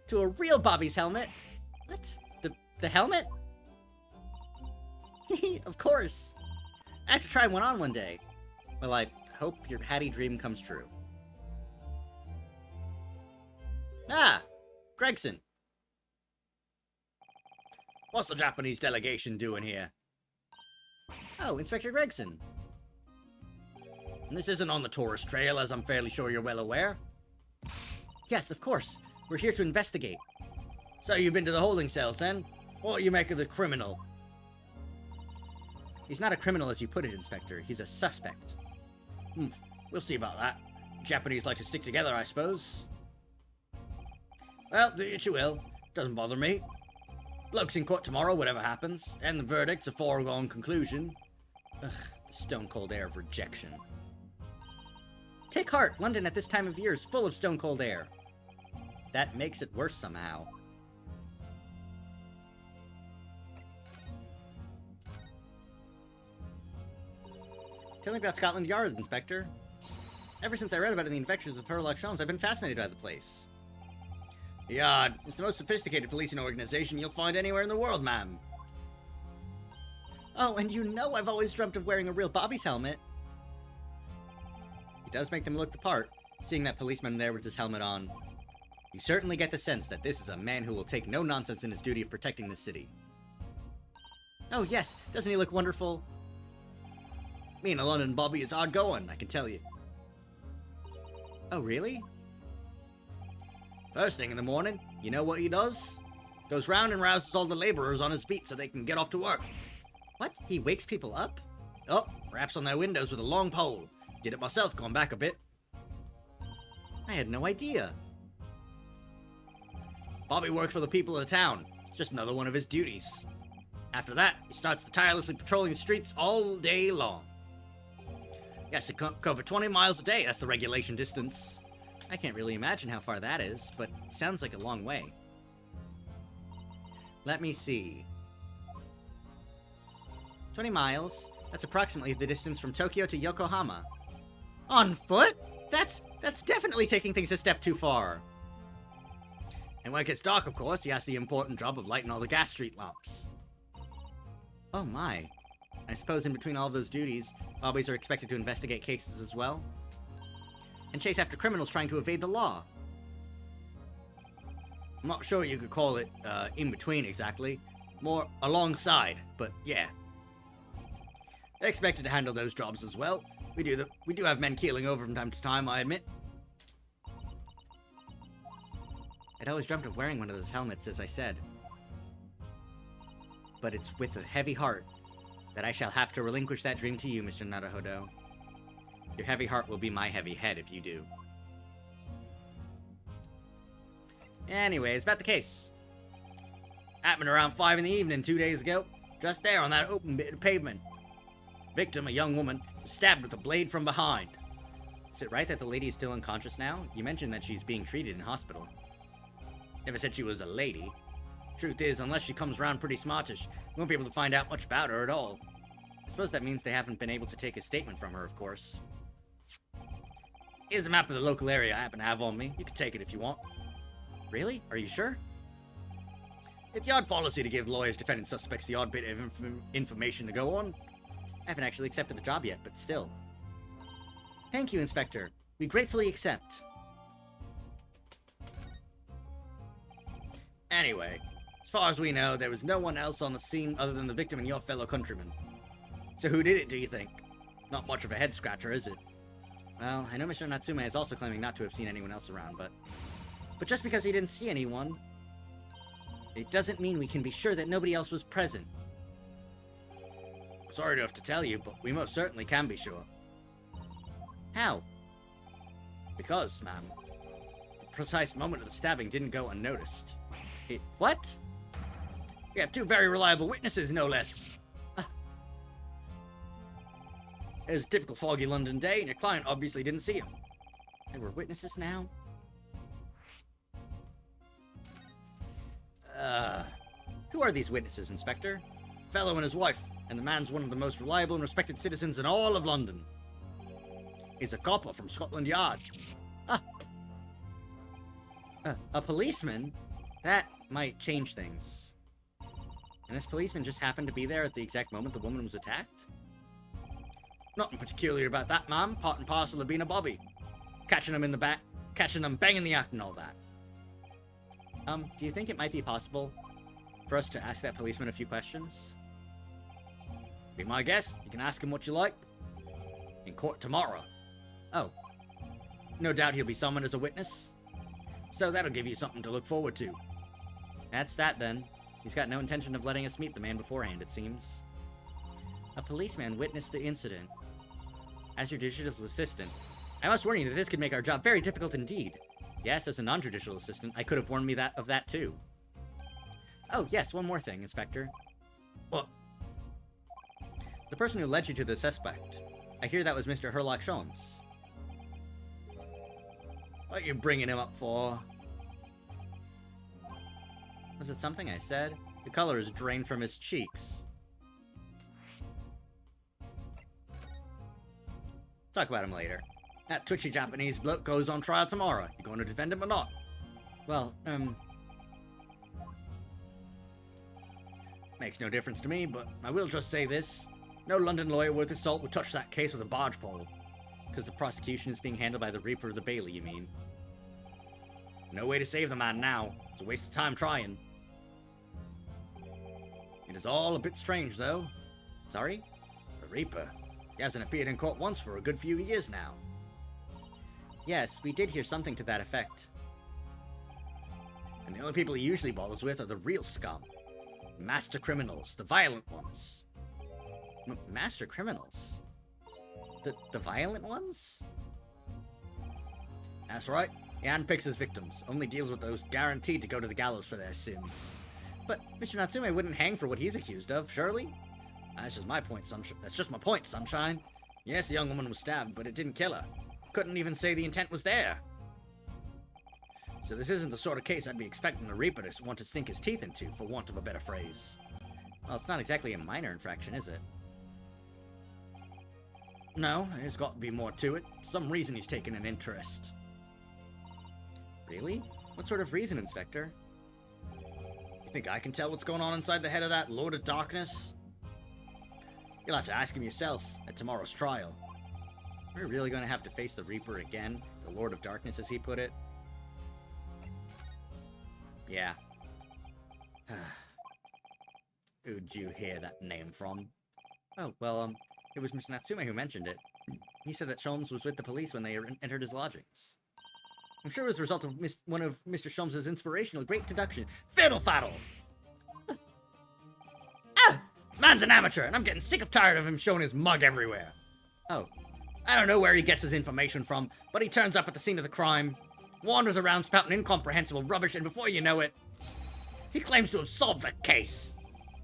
To a real Bobby's helmet? What? The helmet? Of course. I have to try one on one day. Well, I hope your Hattie dream comes true. Ah! Gregson. What's the Japanese delegation doing here? Oh, Inspector Gregson. And this isn't on the tourist trail, as I'm fairly sure you're well aware. Yes, of course. We're here to investigate. So you've been to the holding cells, then? What do you make of the criminal? He's not a criminal as you put it, Inspector. He's a suspect. We'll see about that. Japanese like to stick together, I suppose. Well, do what you will. Doesn't bother me. Bloke's in court tomorrow, whatever happens. And the verdict's a foregone conclusion. Ugh, the stone-cold air of rejection. Take heart, London at this time of year is full of stone-cold air. That makes it worse somehow. Tell me about Scotland Yard, Inspector. Ever since I read about it in the Adventures of Sherlock Holmes, I've been fascinated by the place. The Yard is the most sophisticated policing organization you'll find anywhere in the world, ma'am. Oh, and you know I've always dreamt of wearing a real Bobby's helmet. It does make them look the part. seeing that policeman there with his helmet on. You certainly get the sense that this is a man who will take no nonsense in his duty of protecting the city. Oh yes, doesn't he look wonderful? Being a London Bobby is hard going, I can tell you. Oh really? First thing in the morning, you know what he does? Goes round and rouses all the labourers on his beat so they can get off to work. What? He wakes people up? Oh, raps on their windows with a long pole. Did it myself going back a bit. I had no idea. Bobby works for the people of the town. It's just another one of his duties. After that, he starts tirelessly patrolling the streets all day long. Yes, to cover 20 miles a day, that's the regulation distance. I can't really imagine how far that is, but it sounds like a long way. Let me see. 20 miles? That's approximately the distance from Tokyo to Yokohama. On foot? That's definitely taking things a step too far. And when it gets dark, of course, he has the important job of lighting all the gas street lamps. Oh my. I suppose in between all of those duties, Bobbies are expected to investigate cases as well. And chase after criminals trying to evade the law. I'm not sure you could call it in between exactly. More alongside, but yeah. They're expected to handle those jobs as well. We do have men keeling over from time to time, I admit. I'd always dreamt of wearing one of those helmets, as I said. But it's with a heavy heart that I shall have to relinquish that dream to you, Mr. Naruhodo. Your heavy heart will be my heavy head if you do. Anyways, about the case. Happened around 5 in the evening 2 days ago. Just there on that open bit of pavement. Victim, a young woman, was stabbed with a blade from behind. Is it right that the lady is still unconscious now? You mentioned that she's being treated in hospital. Never said she was a lady. Truth is, unless she comes around pretty smartish, we won't be able to find out much about her at all. I suppose that means they haven't been able to take a statement from her, of course. Here's a map of the local area I happen to have on me. You can take it if you want. Really? Are you sure? It's the odd policy to give lawyers defending suspects the odd bit of information to go on. I haven't actually accepted the job yet, but still. Thank you, Inspector. We gratefully accept. Anyway, as far as we know, there was no one else on the scene other than the victim and your fellow countrymen. So who did it, do you think? Not much of a head-scratcher, is it? Well, I know Mr. Natsume is also claiming not to have seen anyone else around, but just because he didn't see anyone, it doesn't mean we can be sure that nobody else was present. Sorry to have to tell you, but we most certainly can be sure. How? Because, ma'am, the precise moment of the stabbing didn't go unnoticed. What? We have 2 very reliable witnesses, no less. It was a typical foggy London day, and your client obviously didn't see him. There were witnesses now? Who are these witnesses, Inspector? Fellow and his wife, and the man's one of the most reliable and respected citizens in all of London. He's a copper from Scotland Yard. A policeman? That might change things. And this policeman just happened to be there at the exact moment the woman was attacked? Nothing peculiar about that, ma'am. Part and parcel of being a bobby. Catching them in the back, catching them banging the act and all that. Do you think it might be possible for us to ask that policeman a few questions? Be my guest. You can ask him what you like. In court tomorrow. Oh. No doubt he'll be summoned as a witness. So that'll give you something to look forward to. That's that, then. He's got no intention of letting us meet the man beforehand, it seems. A policeman witnessed the incident. As your judicial assistant, I must warn you that this could make our job very difficult indeed. Yes, as a non-judicial assistant, I could have warned me of that too. Oh, yes, one more thing, Inspector. What? The person who led you to the suspect. I hear that was Mr. Herlock Sholmes. What are you bringing him up for? Was it something I said? The color is drained from his cheeks. Talk about him later. That twitchy Japanese bloke goes on trial tomorrow. You going to defend him or not? Well, makes no difference to me, but I will just say this. No London lawyer worth his salt would touch that case with a barge pole. Because the prosecution is being handled by the Reaper of the Bailey, you mean? No way to save the man now. It's a waste of time trying. It is all a bit strange, though. Sorry? The Reaper. He hasn't appeared in court once for a good few years now. Yes, we did hear something to that effect. And the only people he usually bothers with are the real scum. Master criminals, the violent ones. Master criminals? The violent ones? That's right. He handpicks his victims, only deals with those guaranteed to go to the gallows for their sins. But Mr. Natsume wouldn't hang for what he's accused of, surely? That's just my point, sunshine. Yes, the young woman was stabbed, but it didn't kill her. Couldn't even say the intent was there. So this isn't the sort of case I'd be expecting the Reaper to want to sink his teeth into, for want of a better phrase. Well, it's not exactly a minor infraction, is it? No, there's got to be more to it. Some reason he's taken an interest. Really? What sort of reason, Inspector? You think I can tell what's going on inside the head of that Lord of Darkness? You'll have to ask him yourself at tomorrow's trial. We're really going to have to face the Reaper again? The Lord of Darkness, as he put it? Yeah. Who'd you hear that name from? Oh, well, it was Mr. Natsume who mentioned it. He said that Sholmes was with the police when they entered his lodgings. I'm sure it was a result of one of Mr. Sholmes' inspirational great deduction. Fiddle faddle! Man's an amateur, and I'm getting sick of tired of him showing his mug everywhere. Oh. I don't know where he gets his information from, but he turns up at the scene of the crime, wanders around spouting incomprehensible rubbish, and before you know it, he claims to have solved the case.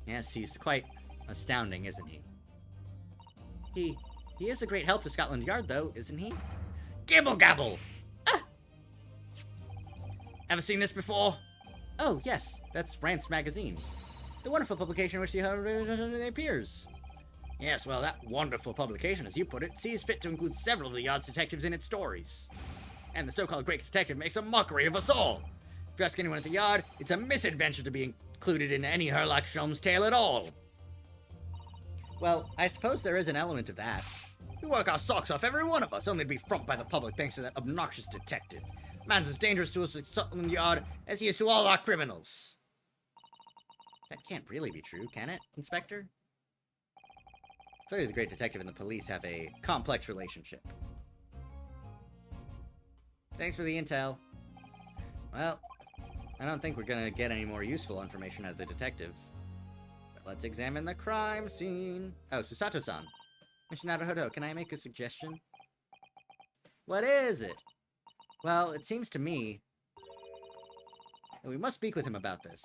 Yes, he's quite astounding, isn't he? He is a great help to Scotland Yard, though, isn't he? Gibble gabble! Ever seen this before? Oh, yes. That's Rant's magazine. The wonderful publication in which he appears. Yes, well, that wonderful publication, as you put it, sees fit to include several of the Yard's detectives in its stories. And the so-called great detective makes a mockery of us all. If you ask anyone at the Yard, it's a misadventure to be included in any Herlock Sholmes tale at all. Well, I suppose there is an element of that. We work our socks off, every one of us, only to be frumped by the public thanks to that obnoxious detective. Man's as dangerous to us at Scotland Yard as he is to all our criminals. That can't really be true, can it, Inspector? Clearly the great detective and the police have a complex relationship. Thanks for the intel. Well, I don't think we're gonna get any more useful information out of the detective. But let's examine the crime scene. Oh, Susato-san. Mr. Naruhodo, can I make a suggestion? What is it? Well, it seems to me that we must speak with him about this.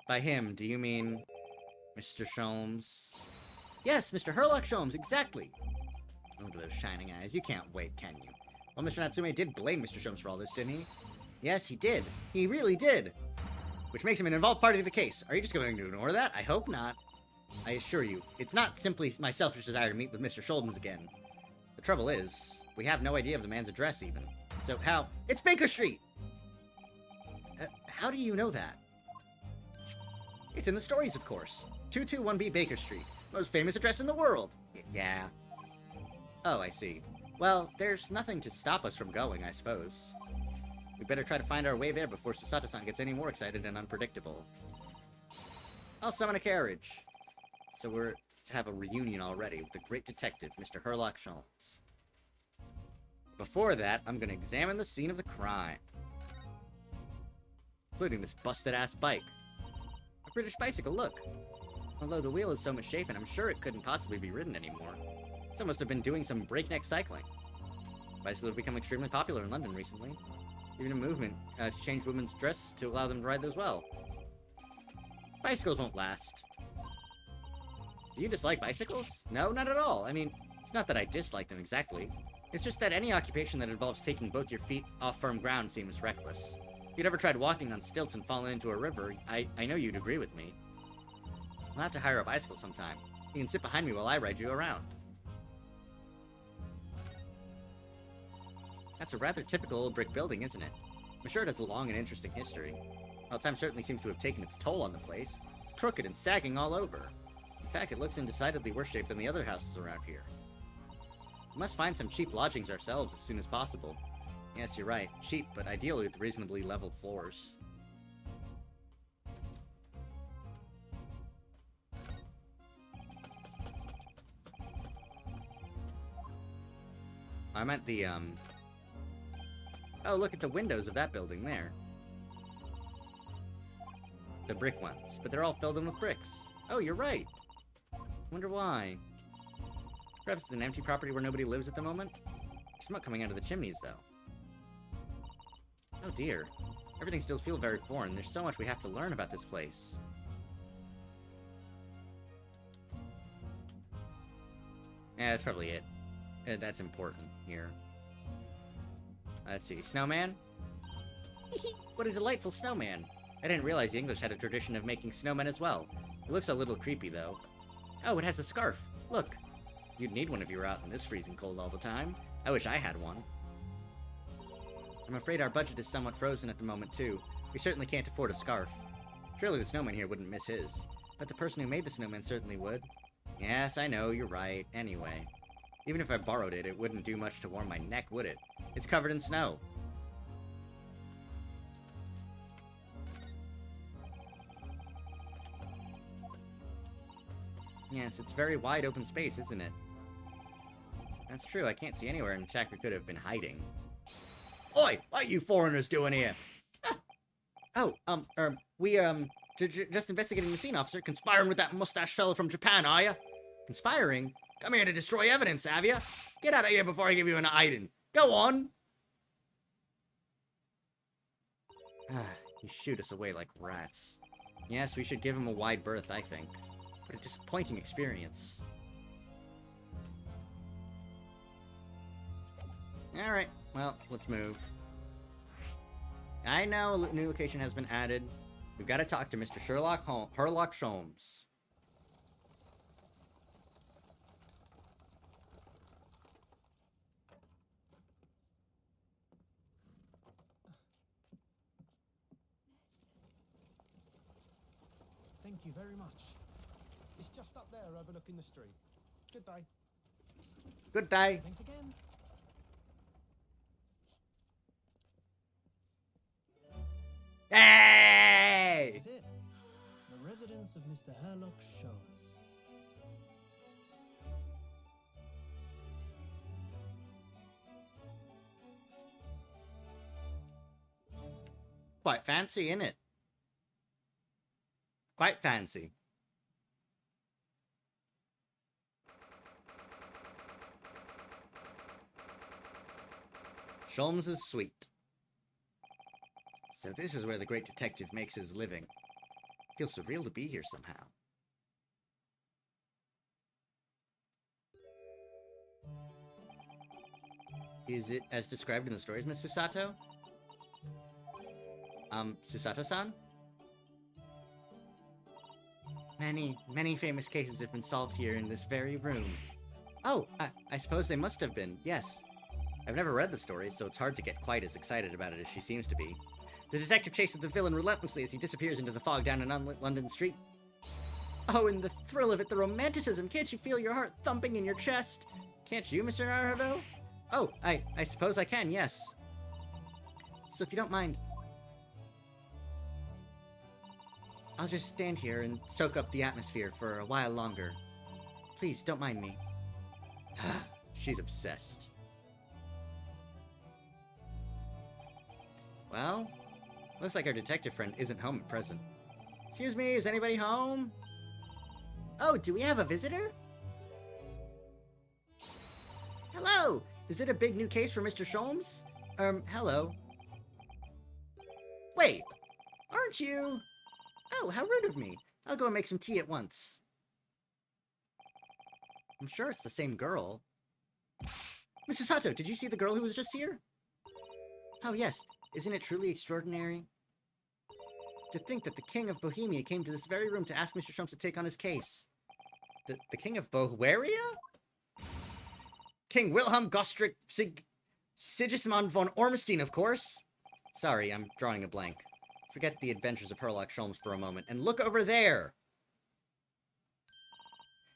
By him, do you mean Mr. Sholmes? Yes, Mr. Herlock Sholmes, exactly. Look at those shining eyes. You can't wait, can you? Well, Mr. Natsume did blame Mr. Sholmes for all this, didn't he? Yes, he did. He really did. Which makes him an involved party to the case. Are you just going to ignore that? I hope not. I assure you, it's not simply my selfish desire to meet with Mr. Sholmes again. The trouble is, we have no idea of the man's address, even. So how... It's Baker Street! How do you know that? It's in the stories, of course. 221B Baker Street. Most famous address in the world. Yeah. Oh, I see. Well, there's nothing to stop us from going, I suppose. We better try to find our way there before Susato-san gets any more excited and unpredictable. I'll summon a carriage. So we're to have a reunion already with the great detective, Mr. Herlock Sholmes. Before that, I'm gonna examine the scene of the crime. Including this busted-ass bike. A British bicycle, look. Although the wheel is so misshapen, I'm sure it couldn't possibly be ridden anymore. Someone must have been doing some breakneck cycling. Bicycles have become extremely popular in London recently. Even a movement to change women's dress to allow them to ride as well. Bicycles won't last. Do you dislike bicycles? No, not at all. I mean, it's not that I dislike them exactly. It's just that any occupation that involves taking both your feet off firm ground seems reckless. If you'd ever tried walking on stilts and fallen into a river, I know you'd agree with me. I'll have to hire a bicycle sometime. You can sit behind me while I ride you around. That's a rather typical old brick building, isn't it? I'm sure it has a long and interesting history. Well, time certainly seems to have taken its toll on the place. It's crooked and sagging all over. In fact, it looks in decidedly worse shape than the other houses around here. We must find some cheap lodgings ourselves as soon as possible. Yes, you're right. Cheap, but ideally with reasonably level floors. I meant the, Oh, look at the windows of that building there. The brick ones. But they're all filled in with bricks. Oh, you're right. Wonder why. Perhaps it's an empty property where nobody lives at the moment? There's smoke coming out of the chimneys, though. Oh dear. Everything still feels very foreign. There's so much we have to learn about this place. Yeah, that's probably it. That's important here. Let's see. Snowman? What a delightful snowman. I didn't realize the English had a tradition of making snowmen as well. It looks a little creepy, though. Oh, it has a scarf. Look. You'd need one if you were out in this freezing cold all the time. I wish I had one. I'm afraid our budget is somewhat frozen at the moment, too. We certainly can't afford a scarf. Surely the snowman here wouldn't miss his. But the person who made the snowman certainly would. Yes, I know, you're right. Anyway. Even if I borrowed it, it wouldn't do much to warm my neck, would it? It's covered in snow. Yes, it's very wide open space, isn't it? That's true, I can't see anywhere in fact we could have been hiding. Oi! What are you foreigners doing here? Ah. Oh, just investigating the scene, officer. Conspiring with that mustache fellow from Japan, are ya? Conspiring? Come here to destroy evidence, have ya? Get out of here before I give you an hiding. Go on! You shoot us away like rats. Yes, we should give him a wide berth, I think. What a disappointing experience. Alright, well, let's move. I know a new location has been added. We've got to talk to Mr. Sherlock Holmes. Thank you very much. It's just up there overlooking the street. Good day. Good day. Thanks again. Hey! This is it. The residence of Mr. Sherlock Holmes. Quite fancy, innit? Quite fancy. Sholmes' suite. So this is where the great detective makes his living. Feels surreal to be here somehow. Is it as described in the stories, Miss Susato? Susato-san? Many famous cases have been solved here in this very room. Oh, I suppose they must have been, yes. I've never read the stories, so it's hard to get quite as excited about it as she seems to be. The detective chases the villain relentlessly as he disappears into the fog down an unlit London street. Oh, and the thrill of it, the romanticism. Can't you feel your heart thumping in your chest? Can't you, Mr. Naruto? Oh, I suppose I can, yes. So if you don't mind, I'll just stand here and soak up the atmosphere for a while longer. Please, don't mind me. She's obsessed. Well, looks like our detective friend isn't home at present. Excuse me, is anybody home? Oh, do we have a visitor? Hello! Is it a big new case for Mr. Sholmes? Hello. Wait, aren't you... Oh, how rude of me. I'll go and make some tea at once. I'm sure it's the same girl. Mr. Sato, did you see the girl who was just here? Oh, yes. Isn't it truly extraordinary? To think that the King of Bohemia came to this very room to ask Mr. Sholmes to take on his case. The King of Bohemia? King Wilhelm Gostrick Sigismund von Ormstein, of course. Sorry, I'm drawing a blank. Forget the adventures of Sherlock Holmes for a moment, and look over there!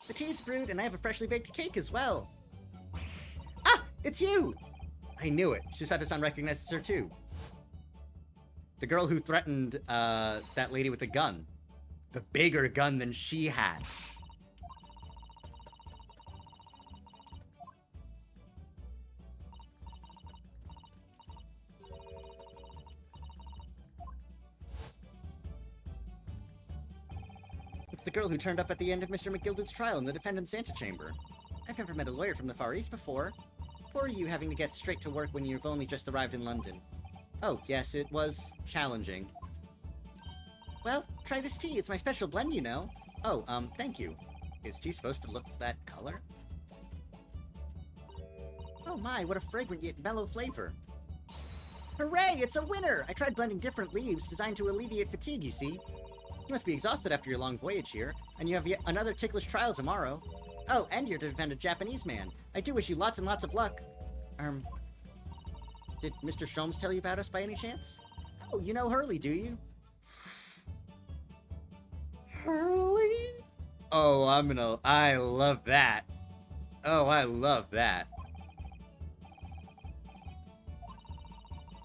The tea's brewed, and I have a freshly baked cake as well. It's you! I knew it. Susato-san recognizes her too. The girl who threatened, that lady with the gun. The bigger gun than she had. It's the girl who turned up at the end of Mr. McGilded's trial in the defendant's antechamber. I've never met a lawyer from the Far East before. Poor you having to get straight to work when you've only just arrived in London. Oh, yes, it was challenging. Well, try this tea. It's my special blend, you know. Oh, thank you. Is tea supposed to look that color? Oh my, what a fragrant yet mellow flavor. Hooray, it's a winner! I tried blending different leaves designed to alleviate fatigue, you see. You must be exhausted after your long voyage here, and you have yet another ticklish trial tomorrow. Oh, and you're to defend a Japanese man. I do wish you lots and lots of luck. Did Mr. Sholmes tell you about us by any chance? Oh, you know Hurley, do you? Hurley? Oh, I love that. Oh, I love that.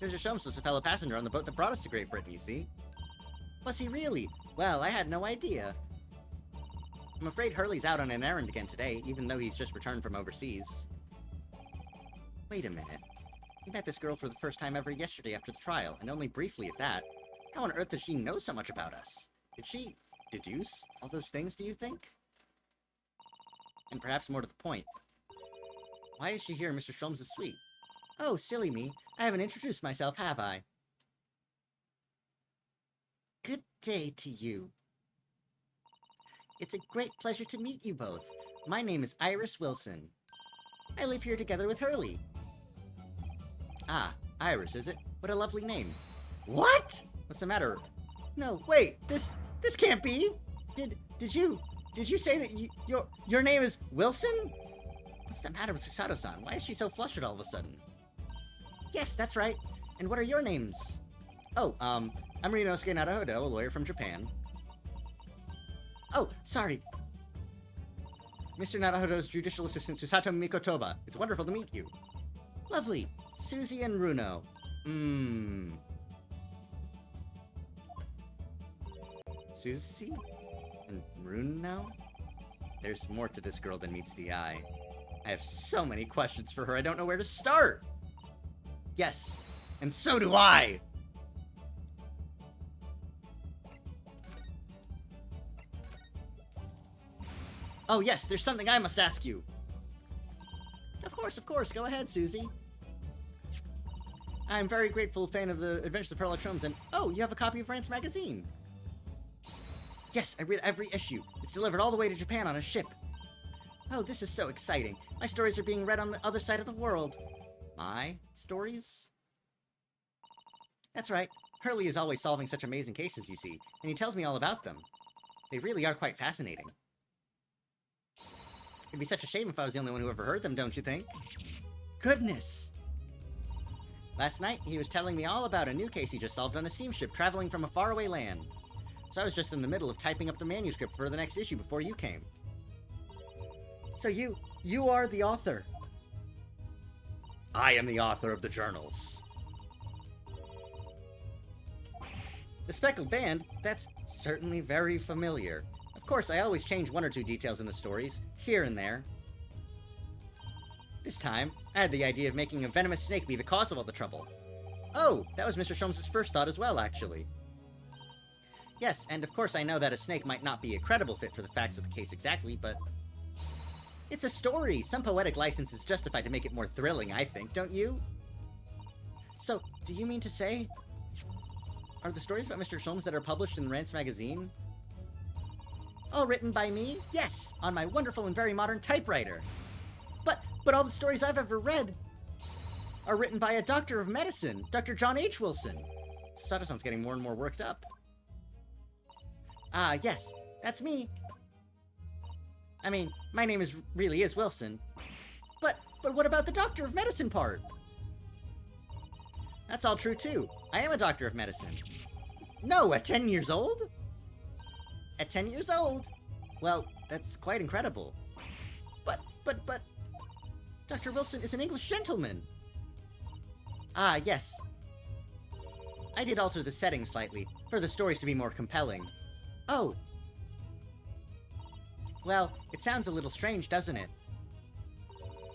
Mr. Sholmes was a fellow passenger on the boat that brought us to Great Britain, you see. Was he really? Well, I had no idea. I'm afraid Hurley's out on an errand again today, even though he's just returned from overseas. Wait a minute. We met this girl for the first time ever yesterday after the trial, and only briefly at that. How on earth does she know so much about us? Did she deduce all those things, do you think? And perhaps more to the point, why is she here in Mr. Sholmes' suite? Oh, silly me. I haven't introduced myself, have I? Good day to you. It's a great pleasure to meet you both. My name is Iris Wilson. I live here together with Hurley. Ah, Iris, is it? What a lovely name. What? What's the matter? No, wait, this can't be. Did you say that your name is Wilson? What's the matter with Susato-san? Why is she so flustered all of a sudden? Yes, that's right. And what are your names? Oh, I'm Ryunosuke Naruhodo, a lawyer from Japan. Oh, sorry. Mr. Naruhodo's judicial assistant, Susato Mikotoba. It's wonderful to meet you. Lovely. Susie and Runo. Susie? And Runo? There's more to this girl than meets the eye. I have so many questions for her, I don't know where to start. Yes, and so do I! Oh yes, there's something I must ask you. Of course, go ahead, Susie. I'm a very grateful fan of the Adventures of Sherlock Holmes, and oh, you have a copy of France Magazine. Yes, I read every issue. It's delivered all the way to Japan on a ship. Oh, this is so exciting. My stories are being read on the other side of the world. My stories? That's right. Hurley is always solving such amazing cases, you see, and he tells me all about them. They really are quite fascinating. It'd be such a shame if I was the only one who ever heard them, don't you think? Goodness! Last night, he was telling me all about a new case he just solved on a steamship traveling from a faraway land. So I was just in the middle of typing up the manuscript for the next issue before you came. So you are the author. I am the author of the journals. The Speckled Band? That's certainly very familiar. Of course, I always change one or two details in the stories, here and there. This time, I had the idea of making a venomous snake be the cause of all the trouble. Oh, that was Mr. Sholmes' first thought as well, actually. Yes, and of course I know that a snake might not be a credible fit for the facts of the case exactly, but... It's a story! Some poetic license is justified to make it more thrilling, I think, don't you? So, do you mean to say... Are the stories about Mr. Sholmes that are published in Rance magazine all written by me? Yes, on my wonderful and very modern typewriter. But all the stories I've ever read are written by a doctor of medicine, Dr. John H. Wilson. Sato-san's getting more and more worked up. Ah, yes, that's me. I mean, my name really is Wilson. But what about the doctor of medicine part? That's all true too. I am a doctor of medicine. No, at 10 years old? At 10 years old? Well, that's quite incredible. But... Dr. Wilson is an English gentleman! Ah, yes. I did alter the setting slightly, for the stories to be more compelling. Oh. Well, it sounds a little strange, doesn't it?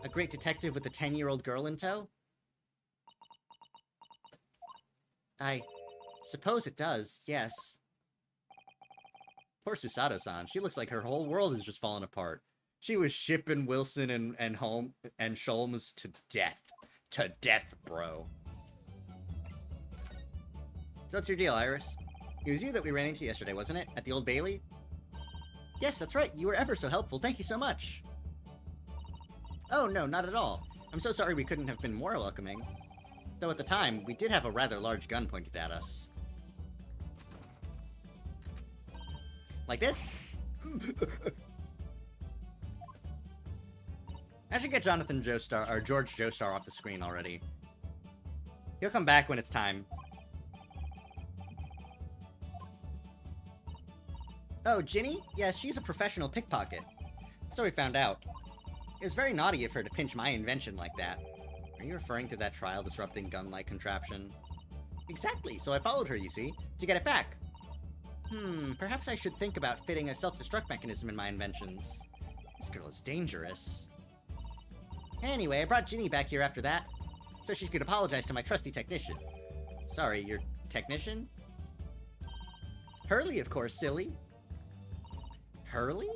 A great detective with a 10-year-old girl in tow? I suppose it does, yes. Poor Susato-san, she looks like her whole world has just fallen apart. She was shipping Wilson and Sholmes to death. To death, bro. So what's your deal, Iris? It was you that we ran into yesterday, wasn't it? At the Old Bailey? Yes, that's right. You were ever so helpful. Thank you so much. Oh, no, not at all. I'm so sorry we couldn't have been more welcoming. Though at the time, we did have a rather large gun pointed at us. Like this? I should get Jonathan Joestar, or George Joestar off the screen already. He'll come back when it's time. Oh, Ginny? Yes, she's a professional pickpocket. So we found out. It was very naughty of her to pinch my invention like that. Are you referring to that trial-disrupting gun-like contraption? Exactly, so I followed her, you see, to get it back. Perhaps I should think about fitting a self-destruct mechanism in my inventions. This girl is dangerous. Anyway, I brought Ginny back here after that, so she could apologize to my trusty technician. Sorry, your technician? Hurley, of course, silly. Hurley?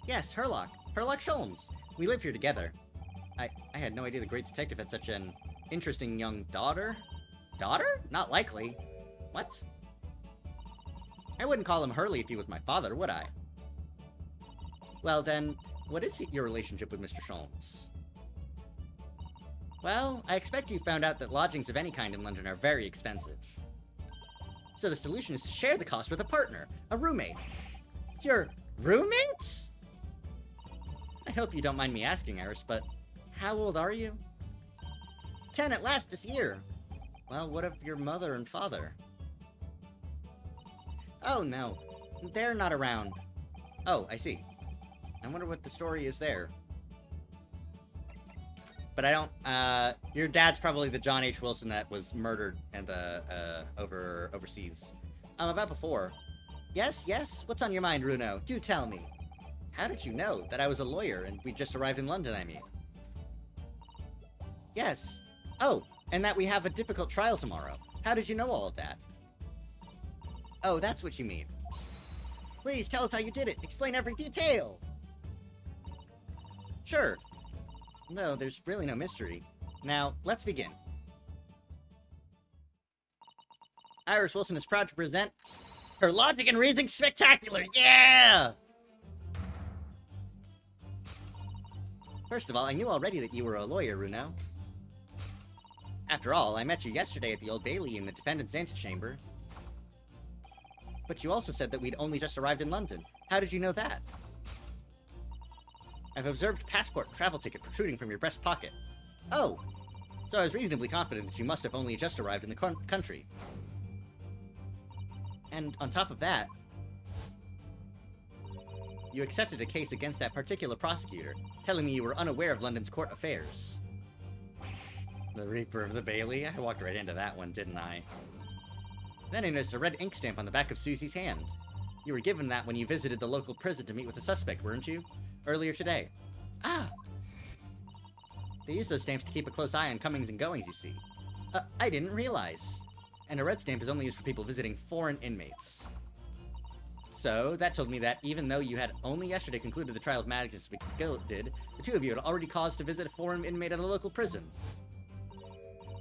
Yes, Herlock. Herlock Sholmes. We live here together. I had no idea the great detective had such an interesting young daughter. Daughter? Not likely. What? I wouldn't call him Hurley if he was my father, would I? Well then, what is your relationship with Mr. Sholmes? Well, I expect you found out that lodgings of any kind in London are very expensive. So the solution is to share the cost with a partner, a roommate. Your roommates? I hope you don't mind me asking, Iris, but how old are you? 10 at last this year. Well, what of your mother and father? Oh, no. They're not around. Oh, I see. I wonder what the story is there. But I don't, your dad's probably the John H. Wilson that was murdered in the, overseas. About before. Yes, yes? What's on your mind, Runo? Do tell me. How did you know that I was a lawyer and we just arrived in London, I mean? Yes. Oh, and that we have a difficult trial tomorrow. How did you know all of that? Oh, that's what you mean. Please tell us how you did it. Explain every detail. Sure. No, there's really no mystery. Now, let's begin. Iris Wilson is proud to present her Logic and Reasoning Spectacular! Yeah! First of all, I knew already that you were a lawyer, Runo. After all, I met you yesterday at the Old Bailey in the defendant's antechamber. But you also said that we'd only just arrived in London. How did you know that? I've observed passport and travel ticket protruding from your breast pocket. Oh! So I was reasonably confident that you must have only just arrived in the country. And on top of that, you accepted a case against that particular prosecutor, telling me you were unaware of London's court affairs. The Reaper of the Bailey? I walked right into that one, didn't I? Then I noticed a red ink stamp on the back of Susie's hand. You were given that when you visited the local prison to meet with the suspect, weren't you? Earlier today. Ah! They use those stamps to keep a close eye on comings and goings, you see. I didn't realize. And a red stamp is only used for people visiting foreign inmates. So, that told me that even though you had only yesterday concluded the trial of Magnus did, the two of you had already caused to visit a foreign inmate at a local prison.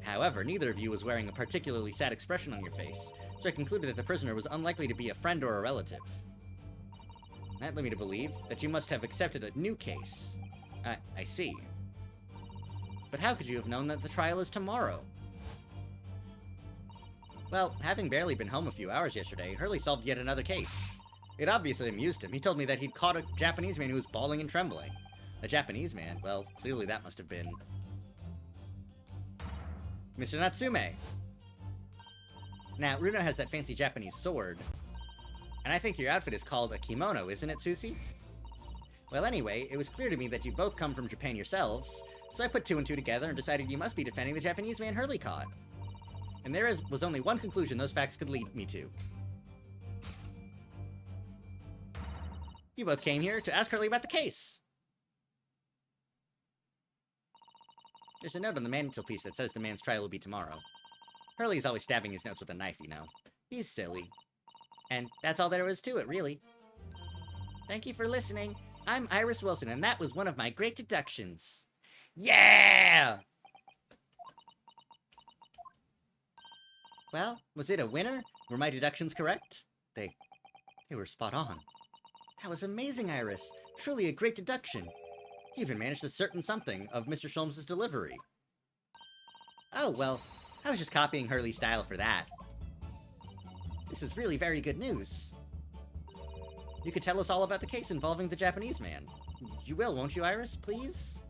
However, neither of you was wearing a particularly sad expression on your face, so I concluded that the prisoner was unlikely to be a friend or a relative. That led me to believe that you must have accepted a new case. I see. But how could you have known that the trial is tomorrow? Well, having barely been home a few hours yesterday, Hurley solved yet another case. It obviously amused him. He told me that he'd caught a Japanese man who was bawling and trembling. A Japanese man? Well, clearly that must have been Mr. Natsume. Now, Runo has that fancy Japanese sword. And I think your outfit is called a kimono, isn't it, Susie? Well, anyway, it was clear to me that you both come from Japan yourselves, so I put two and two together and decided you must be defending the Japanese man Hurley caught. And there was only one conclusion those facts could lead me to. You both came here to ask Hurley about the case. There's a note on the mantelpiece that says the man's trial will be tomorrow. Hurley's always stabbing his notes with a knife, you know. He's silly. And that's all there was to it, really. Thank you for listening. I'm Iris Wilson, and that was one of my great deductions. Yeah! Well, was it a winner? Were my deductions correct? They were spot on. That was amazing, Iris. Truly a great deduction. You even managed to certain something of Mr. Sholmes' delivery. Oh, well, I was just copying Hurley's style for that. This is really very good news. You could tell us all about the case involving the Japanese man. You will, won't you, Iris, please?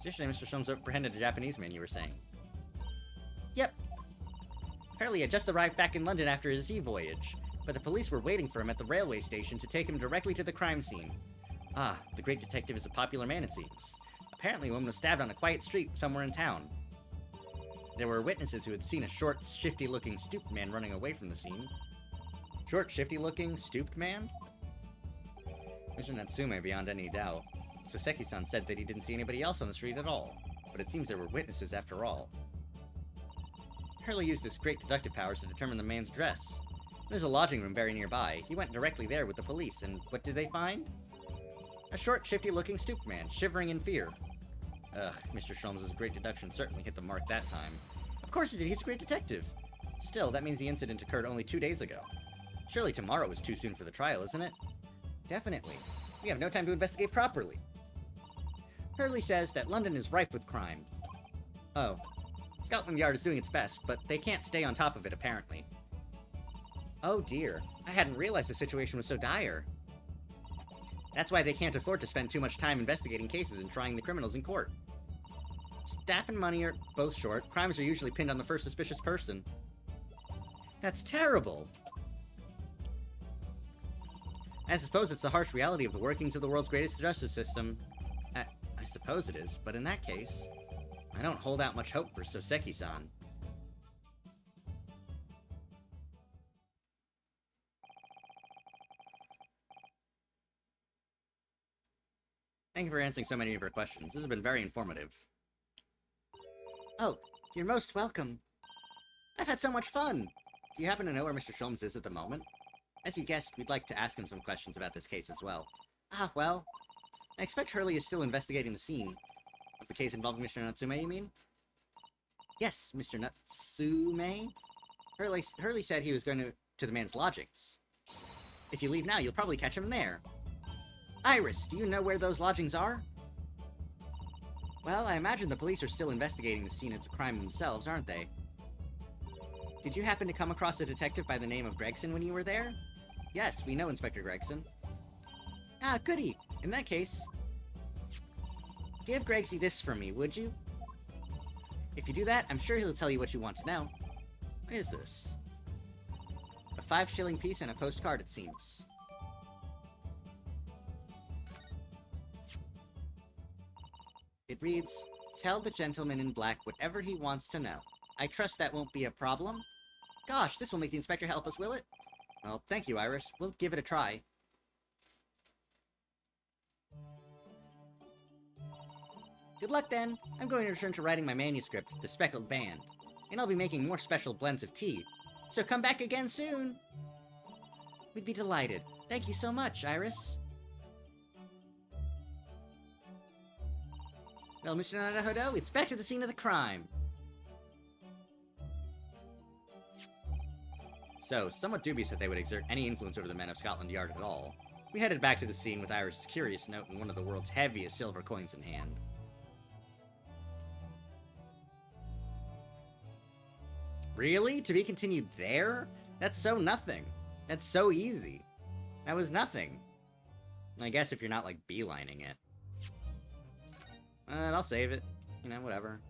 Yesterday, Mr. Sholmes apprehended a Japanese man, you were saying. Yep. Hurley had just arrived back in London after his sea voyage, but the police were waiting for him at the railway station to take him directly to the crime scene. Ah, the great detective is a popular man, it seems. Apparently, a woman was stabbed on a quiet street somewhere in town. There were witnesses who had seen a short, shifty-looking, stooped man running away from the scene. Short, shifty-looking, stooped man? Mr. Natsume, beyond any doubt. Soseki-san said that he didn't see anybody else on the street at all, but it seems there were witnesses after all. Hurley used his great deductive powers to determine the man's dress. There's a lodging room very nearby. He went directly there with the police, and what did they find? A short, shifty-looking, stooped man, shivering in fear. Ugh, Mr. Sholmes' great deduction certainly hit the mark that time. Of course it did, he's a great detective. Still, that means the incident occurred only 2 days ago. Surely tomorrow is too soon for the trial, isn't it? Definitely. We have no time to investigate properly. Hurley says that London is rife with crime. Oh. Scotland Yard is doing its best, but they can't stay on top of it, apparently. Oh dear. I hadn't realized the situation was so dire. That's why they can't afford to spend too much time investigating cases and trying the criminals in court. Staff and money are both short. Crimes are usually pinned on the first suspicious person. That's terrible! I suppose it's the harsh reality of the workings of the world's greatest justice system. I suppose it is, but in that case, I don't hold out much hope for Soseki-san. Thank you for answering so many of our questions. This has been very informative. Oh, you're most welcome. I've had so much fun! Do you happen to know where Mr. Sholmes is at the moment? As you guessed, we'd like to ask him some questions about this case as well. Ah, well, I expect Hurley is still investigating the scene. Of the case involving Mr. Natsume, you mean? Yes, Mr. Natsume? Hurley said he was going to the man's lodgings. If you leave now, you'll probably catch him there. Iris, do you know where those lodgings are? Well, I imagine the police are still investigating the scene of the crime themselves, aren't they? Did you happen to come across a detective by the name of Gregson when you were there? Yes, we know Inspector Gregson. Ah, goody! In that case, give Gregsy this for me, would you? If you do that, I'm sure he'll tell you what you want to know. What is this? A 5-shilling piece and a postcard, it seems. It reads, "Tell the gentleman in black whatever he wants to know. I trust that won't be a problem." Gosh, this will make the inspector help us, will it? Well, thank you, Iris. We'll give it a try. Good luck, then. I'm going to return to writing my manuscript, The Speckled Band. And I'll be making more special blends of tea. So come back again soon! We'd be delighted. Thank you so much, Iris. Well, Mr. Nadahodo, it's back to the scene of the crime. So, somewhat dubious that they would exert any influence over the men of Scotland Yard at all, we headed back to the scene with Iris's curious note and one of the world's heaviest silver coins in hand. Really? To be continued there? That's so nothing. That's so easy. That was nothing. I guess if you're not, like, beelining it. I'll save it. You know, whatever.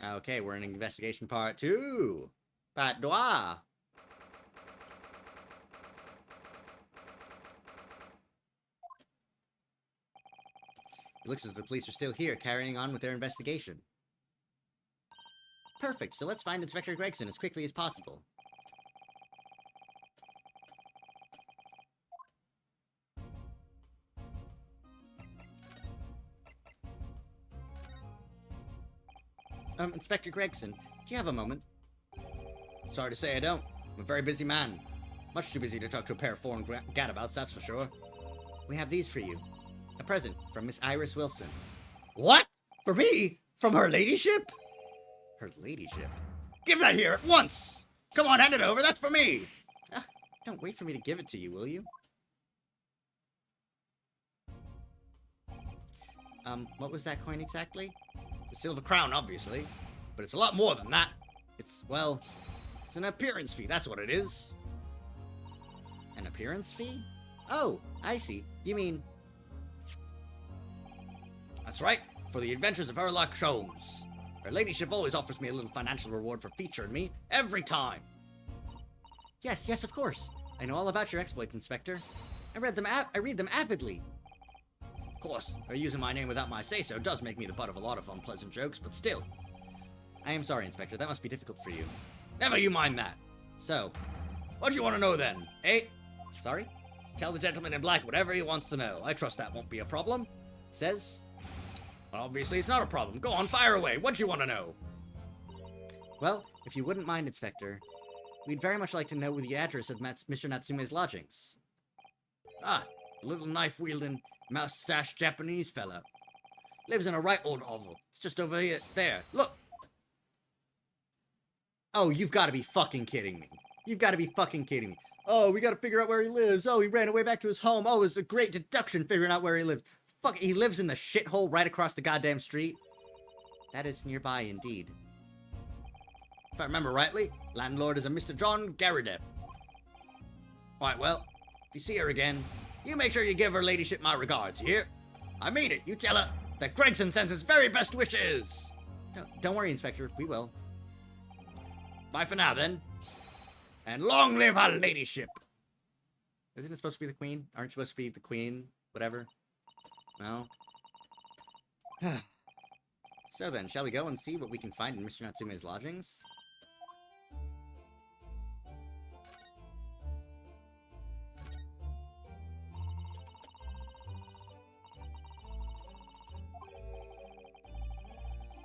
Okay, we're in investigation part 2. Patois. It looks as if the police are still here, carrying on with their investigation. Perfect, so let's find Inspector Gregson as quickly as possible. Inspector Gregson, do you have a moment? Sorry to say I don't. I'm a very busy man. Much too busy to talk to a pair of foreign gadabouts, that's for sure. We have these for you. A present from Miss Iris Wilson. What? For me? From her ladyship? Her ladyship? Give that here at once! Come on, hand it over, that's for me! Don't wait for me to give it to you, will you? What was that coin exactly? It's a silver crown, obviously. But it's a lot more than that. It's, well, it's an appearance fee, that's what it is. An appearance fee? Oh, I see. You mean... That's right, for the adventures of Sherlock Holmes. Her ladyship always offers me a little financial reward for featuring me, every time. Yes, yes, of course. I know all about your exploits, Inspector. I read them avidly. Of course, her using my name without my say-so does make me the butt of a lot of unpleasant jokes, but still. I am sorry, Inspector. That must be difficult for you. Never you mind that. So, what do you want to know then, eh? Sorry? Tell the gentleman in black whatever he wants to know. I trust that won't be a problem. Says... Obviously, it's not a problem. Go on, fire away. What do you want to know? Well, if you wouldn't mind, Inspector, we'd very much like to know the address of Mr. Natsume's lodgings. Ah, a little knife-wielding, mouse-stashed Japanese fella. Lives in a right old hovel. It's just over here. There. Look. Oh, you've got to be fucking kidding me. You've got to be fucking kidding me. Oh, we got to figure out where he lives. Oh, he ran away back to his home. Oh, it's a great deduction figuring out where he lives. Fuck, he lives in the shithole right across the goddamn street. That is nearby, indeed. If I remember rightly, landlord is a Mr. John Garrideb. Right, well, if you see her again, you make sure you give her ladyship my regards, here. I mean it, you tell her that Gregson sends his very best wishes. Don't worry, Inspector, we will. Bye for now, then. And long live her ladyship. Isn't it supposed to be the queen? Aren't you supposed to be the queen? Whatever. No. So then, shall we go and see what we can find in Mr. Natsume's lodgings?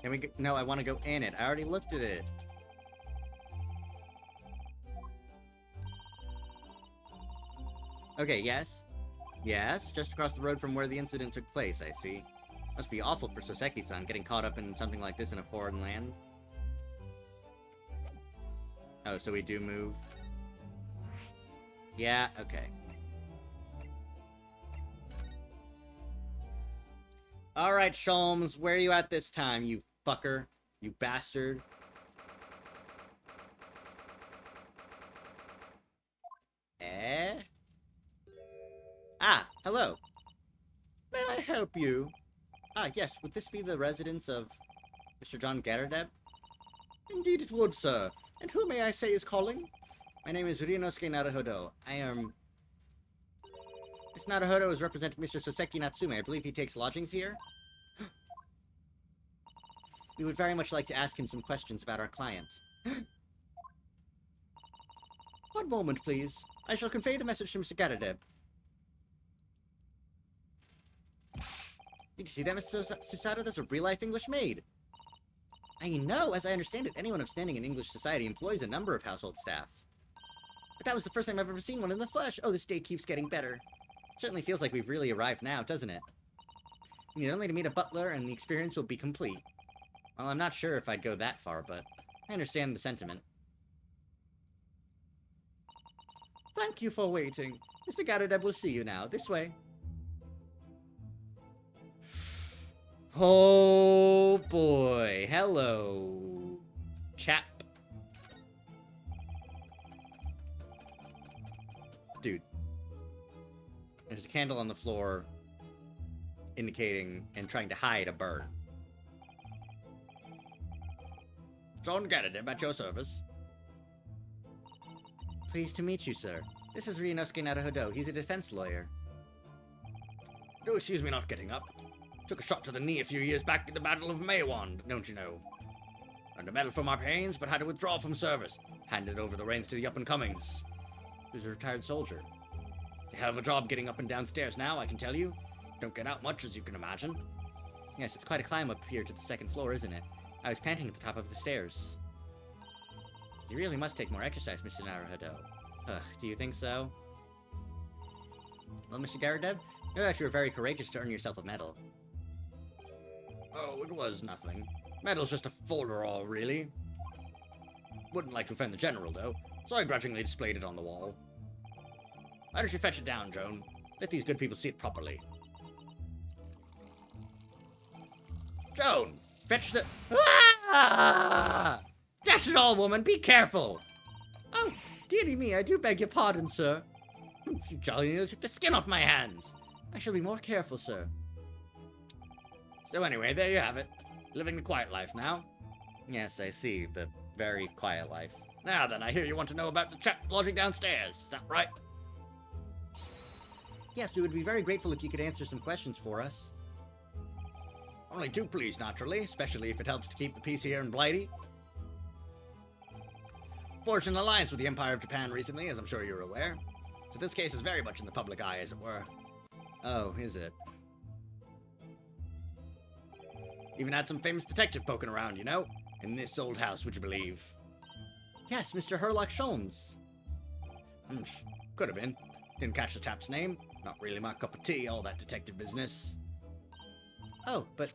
Can we go? No, I want to go in it. I already looked at it. Okay, yes. Yes, just across the road from where the incident took place, I see. Must be awful for Soseki-san getting caught up in something like this in a foreign land. Oh, so we do move. Yeah, okay. Alright, Sholmes, where are you at this time, you fucker? You bastard. Eh? Ah, hello. May I help you? Ah, yes, would this be the residence of Mr. John Garrideb? Indeed it would, sir. And who may I say is calling? My name is Ryunosuke Naruhodo. I am... Miss Naruhodo is representing Mr. Soseki Natsume. I believe he takes lodgings here? We would very much like to ask him some questions about our client. One moment, please. I shall convey the message to Mr. Garrideb. Did you see that, Mr. Susato? That's a real-life English maid. I know. As I understand it, anyone of standing in English society employs a number of household staff. But that was the first time I've ever seen one in the flesh. Oh, this day keeps getting better. It certainly feels like we've really arrived now, doesn't it? We need only to meet a butler, and the experience will be complete. Well, I'm not sure if I'd go that far, but I understand the sentiment. Thank you for waiting. Mr. Garrideb will see you now. This way. Oh boy. Hello, chap. Dude. There's a candle on the floor indicating and trying to hide a bird. John Garrideb at your service. Pleased to meet you, sir. This is Ryunosuke Naruhodo. He's a defense lawyer. Do excuse me not getting up. Took a shot to the knee a few years back at the Battle of Meiwan, don't you know? Earned a medal for my pains, but had to withdraw from service. Handed over the reins to the up-and-comings. He was a retired soldier. It's a hell of a job getting up and downstairs now, I can tell you. Don't get out much, as you can imagine. Yes, it's quite a climb up here to the second floor, isn't it? I was panting at the top of the stairs. You really must take more exercise, Mr. Naruhodo. Ugh, do you think so? Well, Mr. Garadeb, no doubt you were very courageous to earn yourself a medal. Oh, it was nothing. Medal's just a folderol, really. Wouldn't like to offend the general, though, so I grudgingly displayed it on the wall. Why don't you fetch it down, Joan? Let these good people see it properly. Joan, fetch the... Ah! Dash it all, woman, be careful! Oh, dearie me, I do beg your pardon, sir. You jolly nearly took the skin off my hands. I shall be more careful, sir. So anyway, there you have it. Living the quiet life now. Yes, I see. The very quiet life. Now then, I hear you want to know about the chap lodging downstairs. Is that right? Yes, we would be very grateful if you could answer some questions for us. Only too pleased, naturally, especially if it helps to keep the peace here in Blighty. Forged an alliance with the Empire of Japan recently, as I'm sure you're aware. So this case is very much in the public eye, as it were. Oh, is it? Even had some famous detective poking around, you know? In this old house, would you believe? Yes, Mr. Herlock Sholmes. Could have been. Didn't catch the chap's name. Not really my cup of tea, all that detective business. Oh, but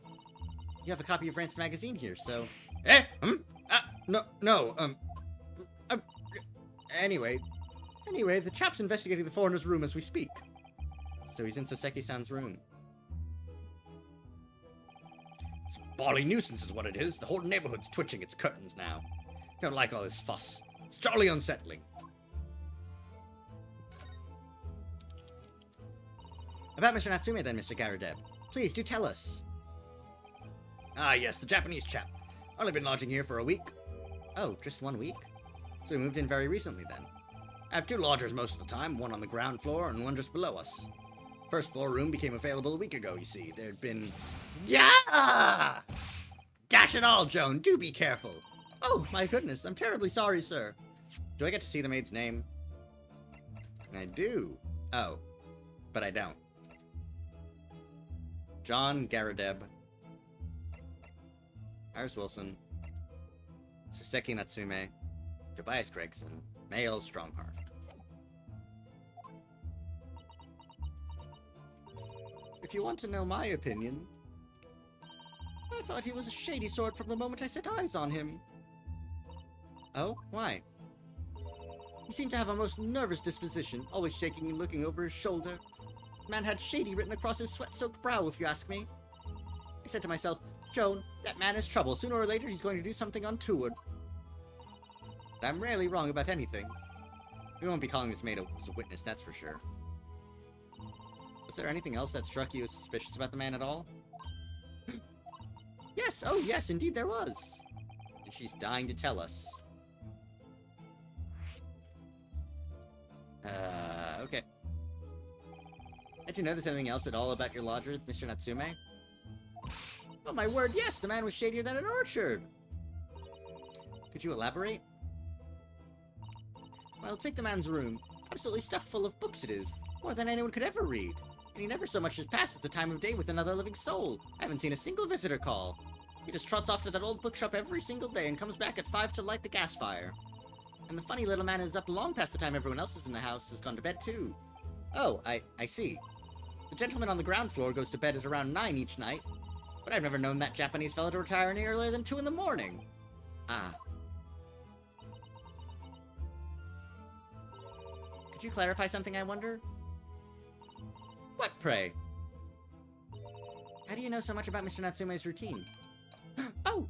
you have a copy of Rance magazine here, so... Eh? No, Anyway, the chap's investigating the foreigner's room as we speak. So he's in Soseki-san's room. It's a bally nuisance is what it is. The whole neighborhood's twitching its curtains now. Don't like all this fuss. It's jolly unsettling. About Mr. Natsume then, Mr. Garadeb. Please, do tell us. Ah, yes, the Japanese chap. Only been lodging here for a week. Oh, just 1 week? So we moved in very recently then. I have two lodgers most of the time, one on the ground floor and one just below us. First floor room became available a week ago, you see. There'd been... Yeah! Dash it all, Joan, do be careful. Oh, my goodness, I'm terribly sorry, sir. Do I get to see the maid's name? I do. Oh, but I don't. John Garadeb. Iris Wilson. Soseki Natsume. Tobias Gregson. Male Strongheart. If you want to know my opinion, I thought he was a shady sort from the moment I set eyes on him. Oh? Why? He seemed to have a most nervous disposition, always shaking and looking over his shoulder. The man had shady written across his sweat-soaked brow, if you ask me. I said to myself, Joan, that man is trouble. Sooner or later he's going to do something untoward. But I'm rarely wrong about anything. We won't be calling this maid as a witness, that's for sure. Was there anything else that struck you as suspicious about the man at all? Yes, oh yes, indeed there was. And she's dying to tell us. Okay. Did you notice anything else at all about your lodger, Mr. Natsume? Oh my word, yes, the man was shadier than an orchard. Could you elaborate? Well, take the man's room. Absolutely stuffed full of books it is. More than anyone could ever read. And he never so much as passes the time of day with another living soul. I haven't seen a single visitor call. He just trots off to that old bookshop every single day and comes back at 5 to light the gas fire. And the funny little man is up long past the time everyone else is in the house, has gone to bed too. Oh, I see. The gentleman on the ground floor goes to bed at around 9 each night, but I've never known that Japanese fellow to retire any earlier than 2 in the morning. Ah. Could you clarify something, I wonder? What, pray? How do you know so much about Mr. Natsume's routine? Oh!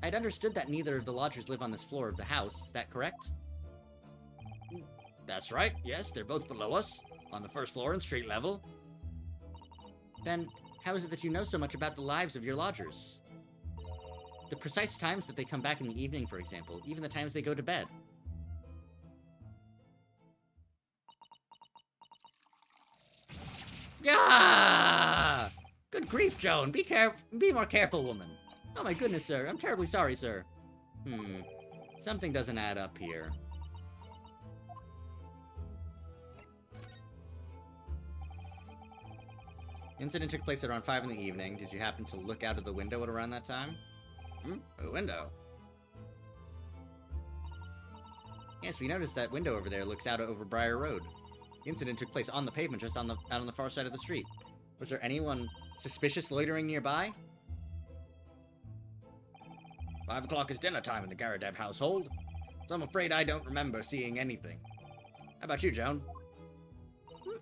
I'd understood that neither of the lodgers live on this floor of the house, is that correct? That's right, yes, they're both below us, on the first floor and street level. Then, how is it that you know so much about the lives of your lodgers? The precise times that they come back in the evening, for example, even the times they go to bed. Yeah! Good grief, Joan. Be more careful, woman. Oh my goodness, sir. I'm terribly sorry, sir. Something doesn't add up here. Incident took place at around 5 in the evening. Did you happen to look out of the window at around that time? A window? Yes, we noticed that window over there looks out over Briar Road. The incident took place on the pavement, just out on the far side of the street. Was there anyone suspicious loitering nearby? 5 o'clock is dinner time in the Garadeb household, so I'm afraid I don't remember seeing anything. How about you, Joan?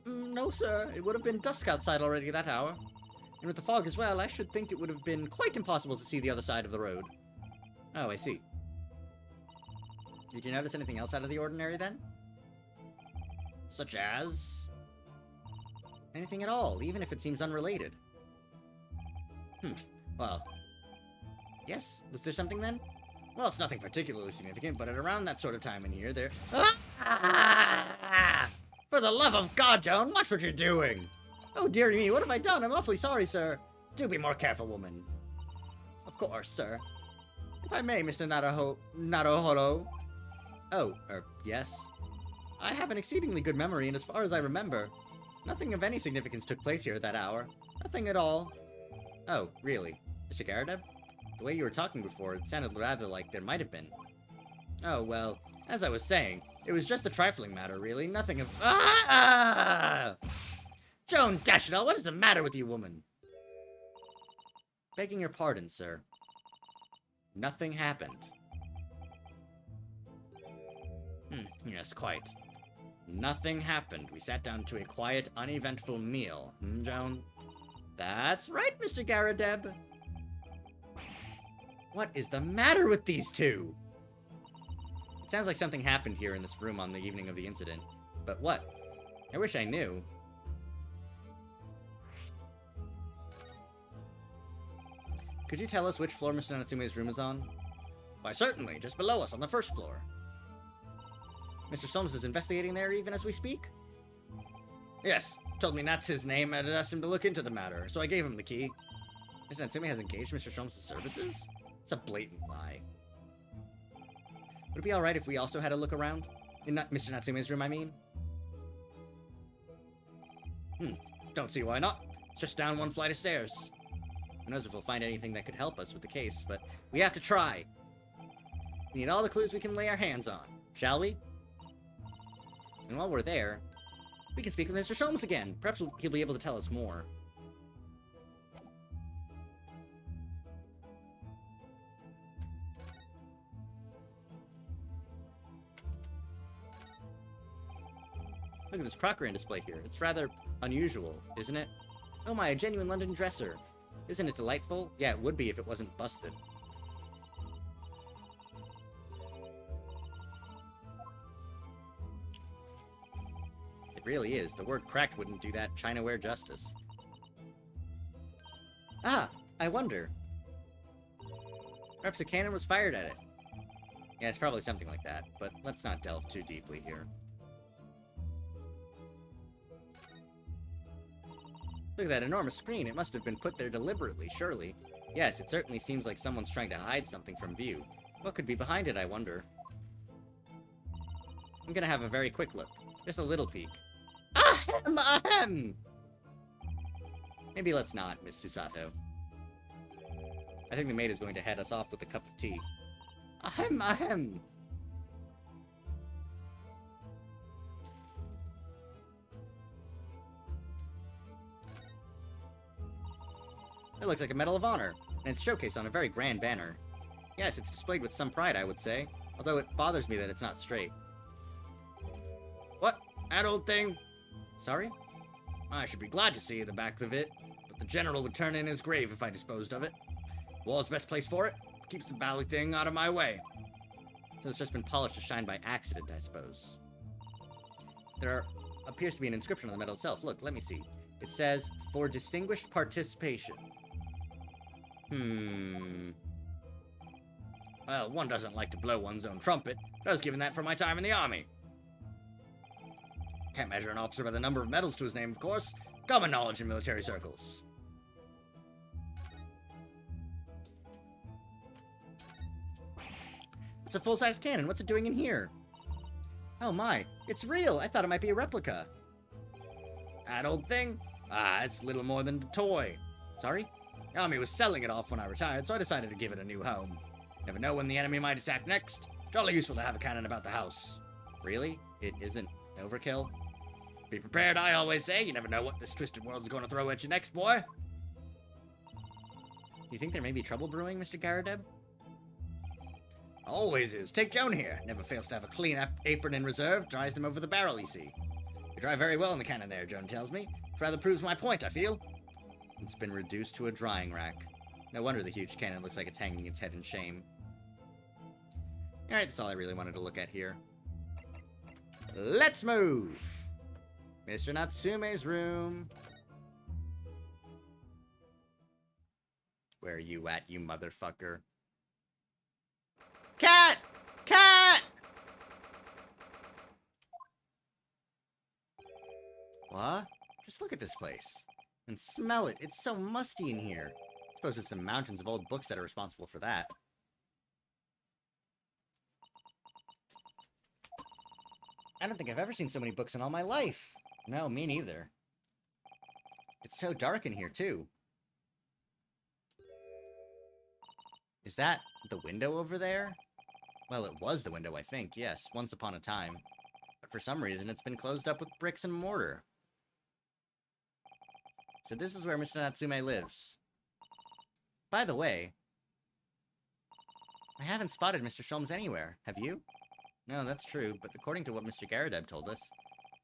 No, sir. It would have been dusk outside already at that hour. And with the fog as well, I should think it would have been quite impossible to see the other side of the road. Oh, I see. Did you notice anything else out of the ordinary, then? Such as? Anything at all, even if it seems unrelated. Well. Yes? Was there something, then? Well, it's nothing particularly significant, but at around that sort of time in year, there... Ah! For the love of God, Joan, watch what you're doing! Oh, dearie me, what have I done? I'm awfully sorry, sir. Do be more careful, woman. Of course, sir. If I may, Mr. Naruholo. Oh, yes? I have an exceedingly good memory, and as far as I remember, nothing of any significance took place here at that hour. Nothing at all. Oh, really? Mr. Garadeb? The way you were talking before, it sounded rather like there might have been. Oh, well, as I was saying, it was just a trifling matter, really. Nothing of... Ah! Joan Deschanel, what is the matter with you, woman? Begging your pardon, sir. Nothing happened. Yes, quite. Nothing happened. We sat down to a quiet, uneventful meal. Joan? That's right, Mr. Garadeb. What is the matter with these two? It sounds like something happened here in this room on the evening of the incident. But what? I wish I knew. Could you tell us which floor Mr. Natsume's room is on? Why, certainly, just below us on the first floor. Mr. Solms is investigating there even as we speak? Yes, told me that's his name and asked him to look into the matter, so I gave him the key. Mr. Natsume has engaged Mr. Solms' services? It's a blatant lie. Would it be alright if we also had a look around? In Mr. Natsume's room, I mean? Don't see why not. It's just down one flight of stairs. Who knows if we'll find anything that could help us with the case, but we have to try. We need all the clues we can lay our hands on, shall we? And while we're there, we can speak with Mr. Solms again. Perhaps he'll be able to tell us more. Look at this crockery on display here. It's rather unusual, isn't it? Oh my, a genuine London dresser. Isn't it delightful? Yeah, it would be if it wasn't busted. It really is. The word cracked wouldn't do that Chinaware justice. Ah, I wonder. Perhaps a cannon was fired at it. Yeah, it's probably something like that, but let's not delve too deeply here. Look at that enormous screen. It must have been put there deliberately, surely. Yes, it certainly seems like someone's trying to hide something from view. What could be behind it, I wonder? I'm gonna have a very quick look. Just a little peek. Ahem! Ahem! Maybe let's not, Miss Susato. I think the maid is going to head us off with a cup of tea. Ahem! Ahem! It looks like a Medal of Honor, and it's showcased on a very grand banner. Yes, it's displayed with some pride, I would say, although it bothers me that it's not straight. What? That old thing? Sorry? I should be glad to see the back of it, but the general would turn in his grave if I disposed of it. Wall's best place for it. Keeps the bally thing out of my way. So it's just been polished to shine by accident, I suppose. There appears to be an inscription on the medal itself. Look, let me see. It says, "For distinguished participation." Well, one doesn't like to blow one's own trumpet, but I was given that for my time in the army. Can't measure an officer by the number of medals to his name, of course, Common knowledge in military circles. It's a full-size cannon. What's it doing in here? Oh my, it's real. I thought it might be a replica. That old thing? Ah, it's little more than a toy. Sorry? The army was selling it off when I retired, so I decided to give it a new home. Never know when the enemy might attack next. Jolly useful to have a cannon about the house. Really? It isn't overkill? Be prepared, I always say. You never know what this twisted world's going to throw at you next, boy. Do you think there may be trouble brewing, Mr. Garadeb? Always is. Take Joan here. Never fails to have a clean apron in reserve. Dries them over the barrel, you see. You dry very well in the cannon there, Joan tells me. Which rather proves my point, I feel. It's been reduced to a drying rack. No wonder the huge cannon looks like it's hanging its head in shame. Alright, that's all I really wanted to look at here. Let's move! Mr. Natsume's room. Where are you at, you motherfucker? Cat! Cat! What? Just look at this place. And smell it. It's so musty in here. I suppose it's the mountains of old books that are responsible for that. I don't think I've ever seen so many books in all my life. No, me neither. It's so dark in here, too. Is that the window over there? Well, it was the window, I think, yes, once upon a time. But for some reason, it's been closed up with bricks and mortar. So this is where Mr. Natsume lives. By the way, I haven't spotted Mr. Sholmes anywhere. Have you? No, that's true, but according to what Mr. Garadeb told us,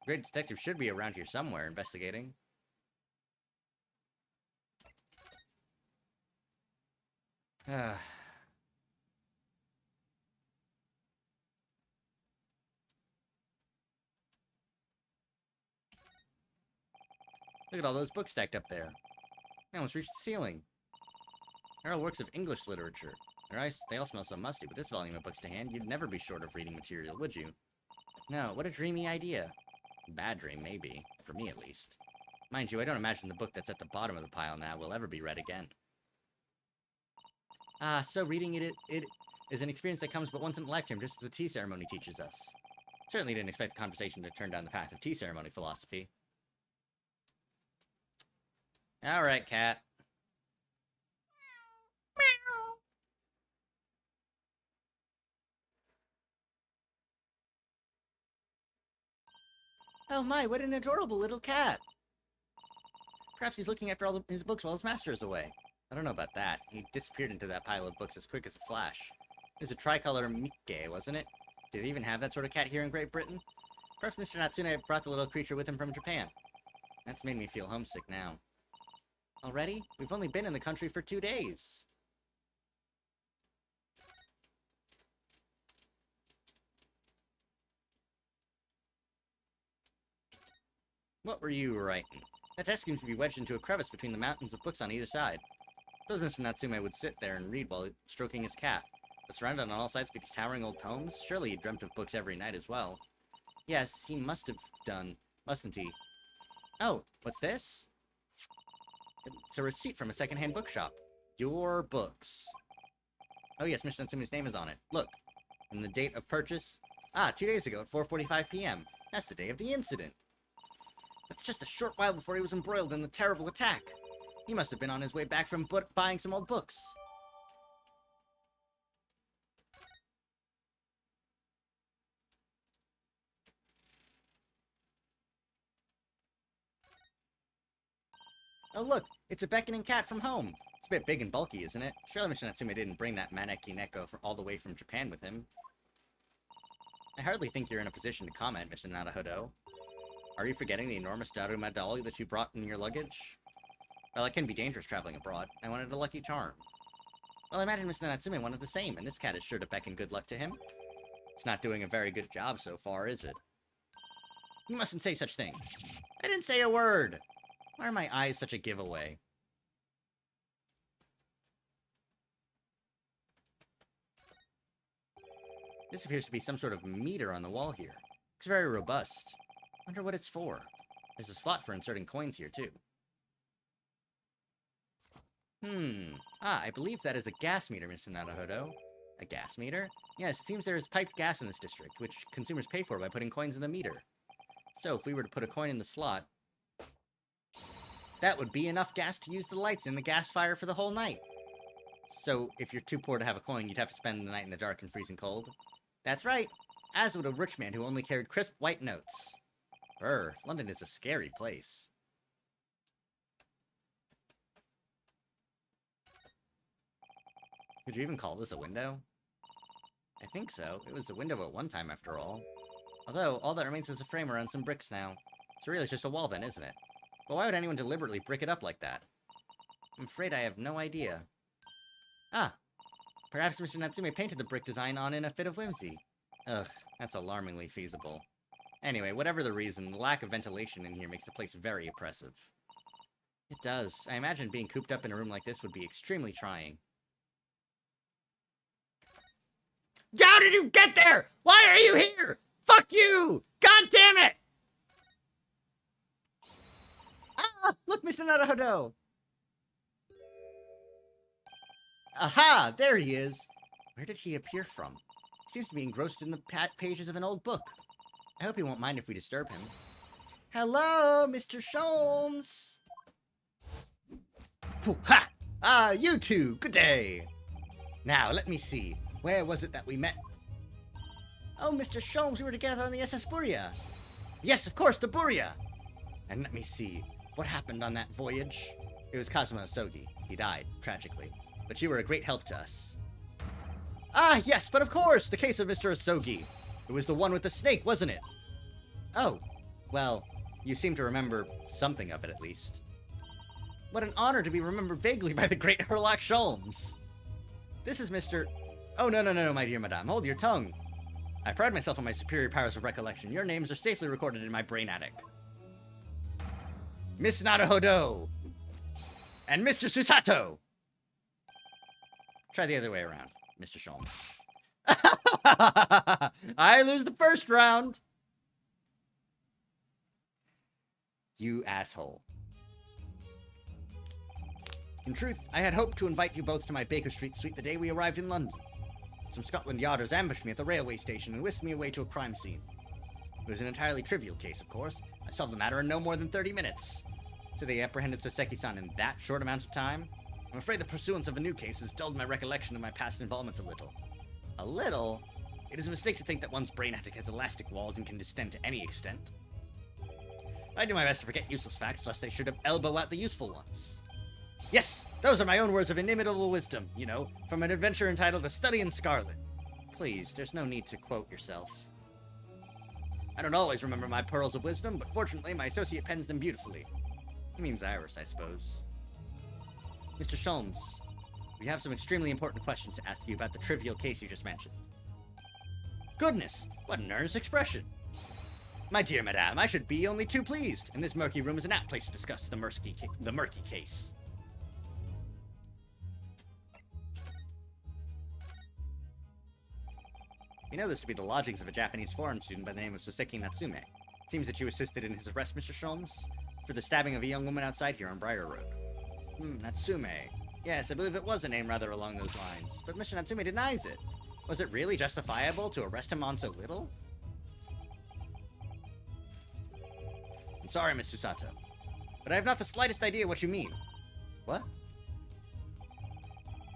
the great detective should be around here somewhere investigating. Look at all those books stacked up there. They almost reached the ceiling. They're all works of English literature. They all smell so musty. With this volume of books to hand, you'd never be short of reading material, would you? No, what a dreamy idea. Bad dream, maybe. For me, at least. Mind you, I don't imagine the book that's at the bottom of the pile now will ever be read again. Ah, so reading it is an experience that comes but once in a lifetime, just as the tea ceremony teaches us. Certainly didn't expect the conversation to turn down the path of tea ceremony philosophy. Alright, cat. Oh my, what an adorable little cat! Perhaps he's looking after all his books while his master is away. I don't know about that. He disappeared into that pile of books as quick as a flash. It was a tricolor Mikke, wasn't it? Do they even have that sort of cat here in Great Britain? Perhaps Mr. Natsume brought the little creature with him from Japan. That's made me feel homesick now. Already? We've only been in the country for 2 days. What were you writing? That desk seems to be wedged into a crevice between the mountains of books on either side. Suppose Mr. Natsume would sit there and read while stroking his cat. But surrounded on all sides by these towering old tomes, surely he dreamt of books every night as well. Yes, he must have done, mustn't he? Oh, what's this? It's a receipt from a second-hand bookshop. Your books. Oh yes, Mr. Natsume's name is on it. Look. And the date of purchase? Ah, 2 days ago at 4:45 p.m. That's the day of the incident. That's just a short while before he was embroiled in the terrible attack. He must have been on his way back from buying some old books. Oh look, it's a beckoning cat from home. It's a bit big and bulky, isn't it? Surely Mr. Natsume didn't bring that Maneki Neko all the way from Japan with him. I hardly think you're in a position to comment, Mr. Naruhodo. Are you forgetting the enormous Daruma doll that you brought in your luggage? Well, it can be dangerous traveling abroad. I wanted a lucky charm. Well, I imagine Mr. Natsume wanted the same, and this cat is sure to beckon good luck to him. It's not doing a very good job so far, is it? You mustn't say such things. I didn't say a word! Why are my eyes such a giveaway? This appears to be some sort of meter on the wall here. Looks very robust. Wonder what it's for. There's a slot for inserting coins here, too. I believe that is a gas meter, Mr. Naruhodo. A gas meter? Yes, it seems there is piped gas in this district, which consumers pay for by putting coins in the meter. So, if we were to put a coin in the slot, that would be enough gas to use the lights in the gas fire for the whole night. So, if you're too poor to have a coin, you'd have to spend the night in the dark and freezing cold. That's right, as would a rich man who only carried crisp white notes. London is a scary place. Could you even call this a window? I think so. It was a window at one time, after all. Although, all that remains is a frame around some bricks now. So really, it's just a wall then, isn't it? But why would anyone deliberately brick it up like that? I'm afraid I have no idea. Perhaps Mr. Natsume painted the brick design on in a fit of whimsy. Ugh, that's alarmingly feasible. Anyway, whatever the reason, the lack of ventilation in here makes the place very oppressive. It does. I imagine being cooped up in a room like this would be extremely trying. How did you get there? Why are you here? Fuck you! God damn it! Look, Mr. Naruhodo! Aha! There he is! Where did he appear from? He seems to be engrossed in the pages of an old book. I hope he won't mind if we disturb him. Hello, Mr. Sholmes! Ha! You two! Good day! Now, let me see. Where was it that we met? Oh, Mr. Sholmes, we were together on the SS Buria. Yes, of course, the Buria! And let me see. What happened on that voyage? It was Kazuma Asogi. He died, tragically. But you were a great help to us. Ah, yes, but of course! The case of Mr. Asogi. It was the one with the snake, wasn't it? Oh. Well, you seem to remember something of it, at least. What an honor to be remembered vaguely by the great Herlock Sholmes. This is Mr... Oh, no, my dear madame. Hold your tongue. I pride myself on my superior powers of recollection. Your names are safely recorded in my brain attic. Miss Naruhodo! And Mr. Susato! Try the other way around, Mr. Sholmes. I lose the first round! You asshole. In truth, I had hoped to invite you both to my Baker Street suite the day we arrived in London. Some Scotland Yarders ambushed me at the railway station and whisked me away to a crime scene. It was an entirely trivial case, of course. I solved the matter in no more than 30 minutes. So they apprehended Soseki-san in that short amount of time? I'm afraid the pursuance of a new case has dulled my recollection of my past involvements a little. A little? It is a mistake to think that one's brain attic has elastic walls and can distend to any extent. I do my best to forget useless facts, lest they should have elbow out the useful ones. Yes, those are my own words of inimitable wisdom, you know, from an adventure entitled A Study in Scarlet. Please, there's no need to quote yourself. I don't always remember my pearls of wisdom, but fortunately my associate pens them beautifully. He means Iris, I suppose. Mr. Sholmes, we have some extremely important questions to ask you about the trivial case you just mentioned. Goodness, what an earnest expression. My dear madame, I should be only too pleased, and this murky room is an apt place to discuss the murky case. We know this to be the lodgings of a Japanese foreign student by the name of Soseki Natsume. It seems that you assisted in his arrest, Mr. Sholmes, for the stabbing of a young woman outside here on Briar Road. Natsume. Yes, I believe it was a name rather along those lines, but Mr. Natsume denies it. Was it really justifiable to arrest him on so little? I'm sorry, Miss Susato, but I have not the slightest idea what you mean. What?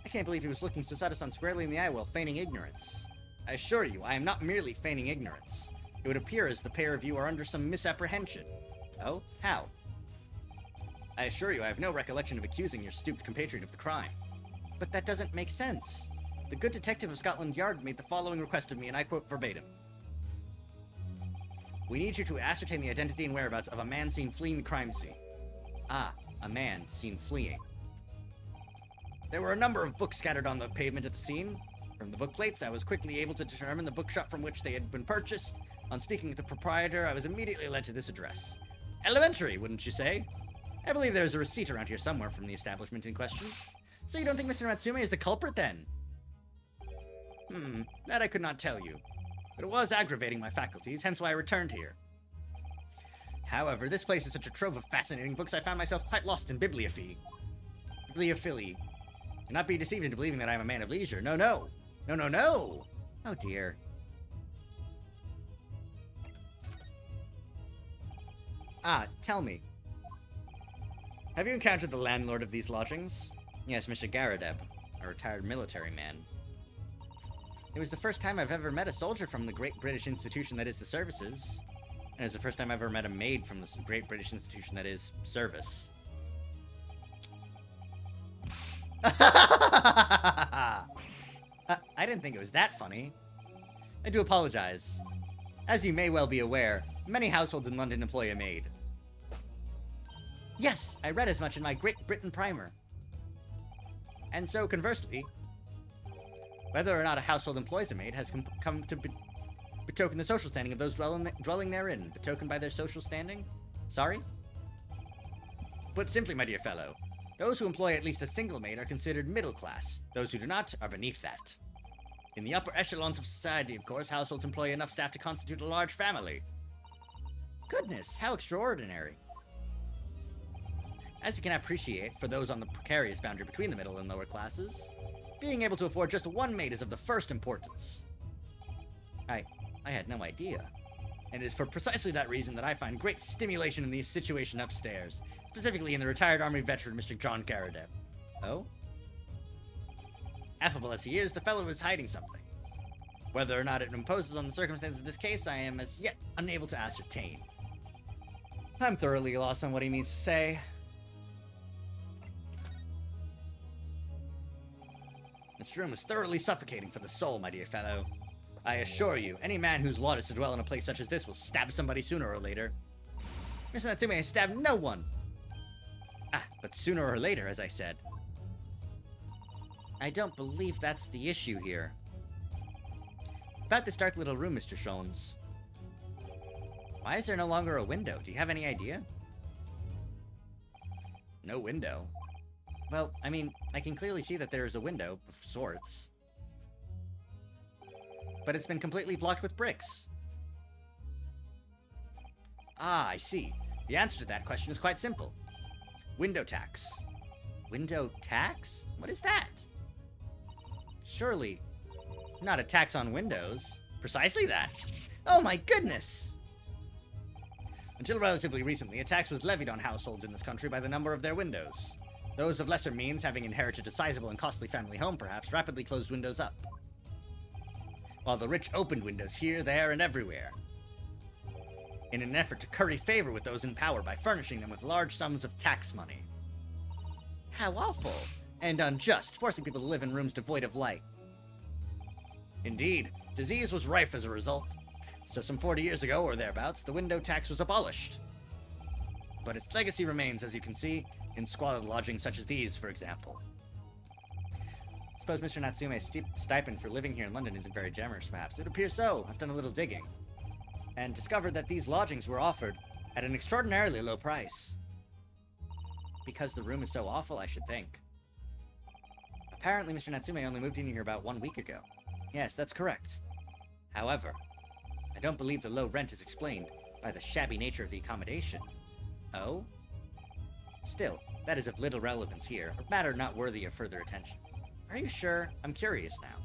I can't believe he was looking Susato-san squarely in the eye while feigning ignorance. I assure you, I am not merely feigning ignorance. It would appear as the pair of you are under some misapprehension. Oh? How? I assure you, I have no recollection of accusing your stooped compatriot of the crime. But that doesn't make sense. The good detective of Scotland Yard made the following request of me, and I quote verbatim. We need you to ascertain the identity and whereabouts of a man seen fleeing the crime scene. Ah, a man seen fleeing. There were a number of books scattered on the pavement at the scene. From the book plates, I was quickly able to determine the bookshop from which they had been purchased. On speaking with the proprietor, I was immediately led to this address. Elementary, wouldn't you say? I believe there's a receipt around here somewhere from the establishment in question. So you don't think Mr. Natsume is the culprit, then? That I could not tell you. But it was aggravating my faculties, hence why I returned here. However, this place is such a trove of fascinating books I found myself quite lost in bibliophily. Bibliophily. Do not be deceived into believing that I am a man of leisure. No, no! No, no, no! Oh dear. Ah, tell me. Have you encountered the landlord of these lodgings? Yes, Mr. Garadeb, a retired military man. It was the first time I've ever met a soldier from the great British institution that is the services. And it was the first time I've ever met a maid from this great British institution that is service. I didn't think it was that funny. I do apologize. As you may well be aware, many households in London employ a maid. Yes, I read as much in my Great Britain primer. And so, conversely, whether or not a household employs a maid has come to betoken the social standing of those dwelling therein. Betokened by their social standing? Sorry? Put simply, my dear fellow, those who employ at least a single maid are considered middle class. Those who do not are beneath that. In the upper echelons of society, of course, households employ enough staff to constitute a large family. Goodness, how extraordinary. As you can appreciate, for those on the precarious boundary between the middle and lower classes, being able to afford just one maid is of the first importance. I had no idea. And it is for precisely that reason that I find great stimulation in the situation upstairs, specifically in the retired Army veteran Mr. John Garadeb. Oh? Affable as he is, the fellow is hiding something. Whether or not it imposes on the circumstances of this case, I am as yet unable to ascertain. I'm thoroughly lost on what he means to say. This room is thoroughly suffocating for the soul, my dear fellow. I assure you, any man whose lot is to dwell in a place such as this will stab somebody sooner or later. Mr. Natsume has stabbed no one. Ah, but sooner or later, as I said. I don't believe that's the issue here. About this dark little room, Mr. Sholmes. Why is there no longer a window? Do you have any idea? No window? Well, I mean, I can clearly see that there is a window of sorts. But it's been completely blocked with bricks. Ah, I see. The answer to that question is quite simple. Window tax. Window tax? What is that? Surely, not a tax on windows. Precisely that. Oh my goodness! Until relatively recently, a tax was levied on households in this country by the number of their windows. Those of lesser means, having inherited a sizable and costly family home perhaps, rapidly closed windows up, while the rich opened windows here, there, and everywhere, in an effort to curry favor with those in power by furnishing them with large sums of tax money. How awful and unjust, forcing people to live in rooms devoid of light. Indeed, disease was rife as a result, so some 40 years ago or thereabouts, the window tax was abolished. But its legacy remains, as you can see, in squalid lodgings such as these, for example. Suppose Mr. Natsume's stipend for living here in London isn't very generous, perhaps. It appears so. I've done a little digging, and discovered that these lodgings were offered at an extraordinarily low price. Because the room is so awful, I should think. Apparently, Mr. Natsume only moved in here about 1 week ago. Yes, that's correct. However, I don't believe the low rent is explained by the shabby nature of the accommodation. Oh? Still, that is of little relevance here, a matter not worthy of further attention. Are you sure? I'm curious now.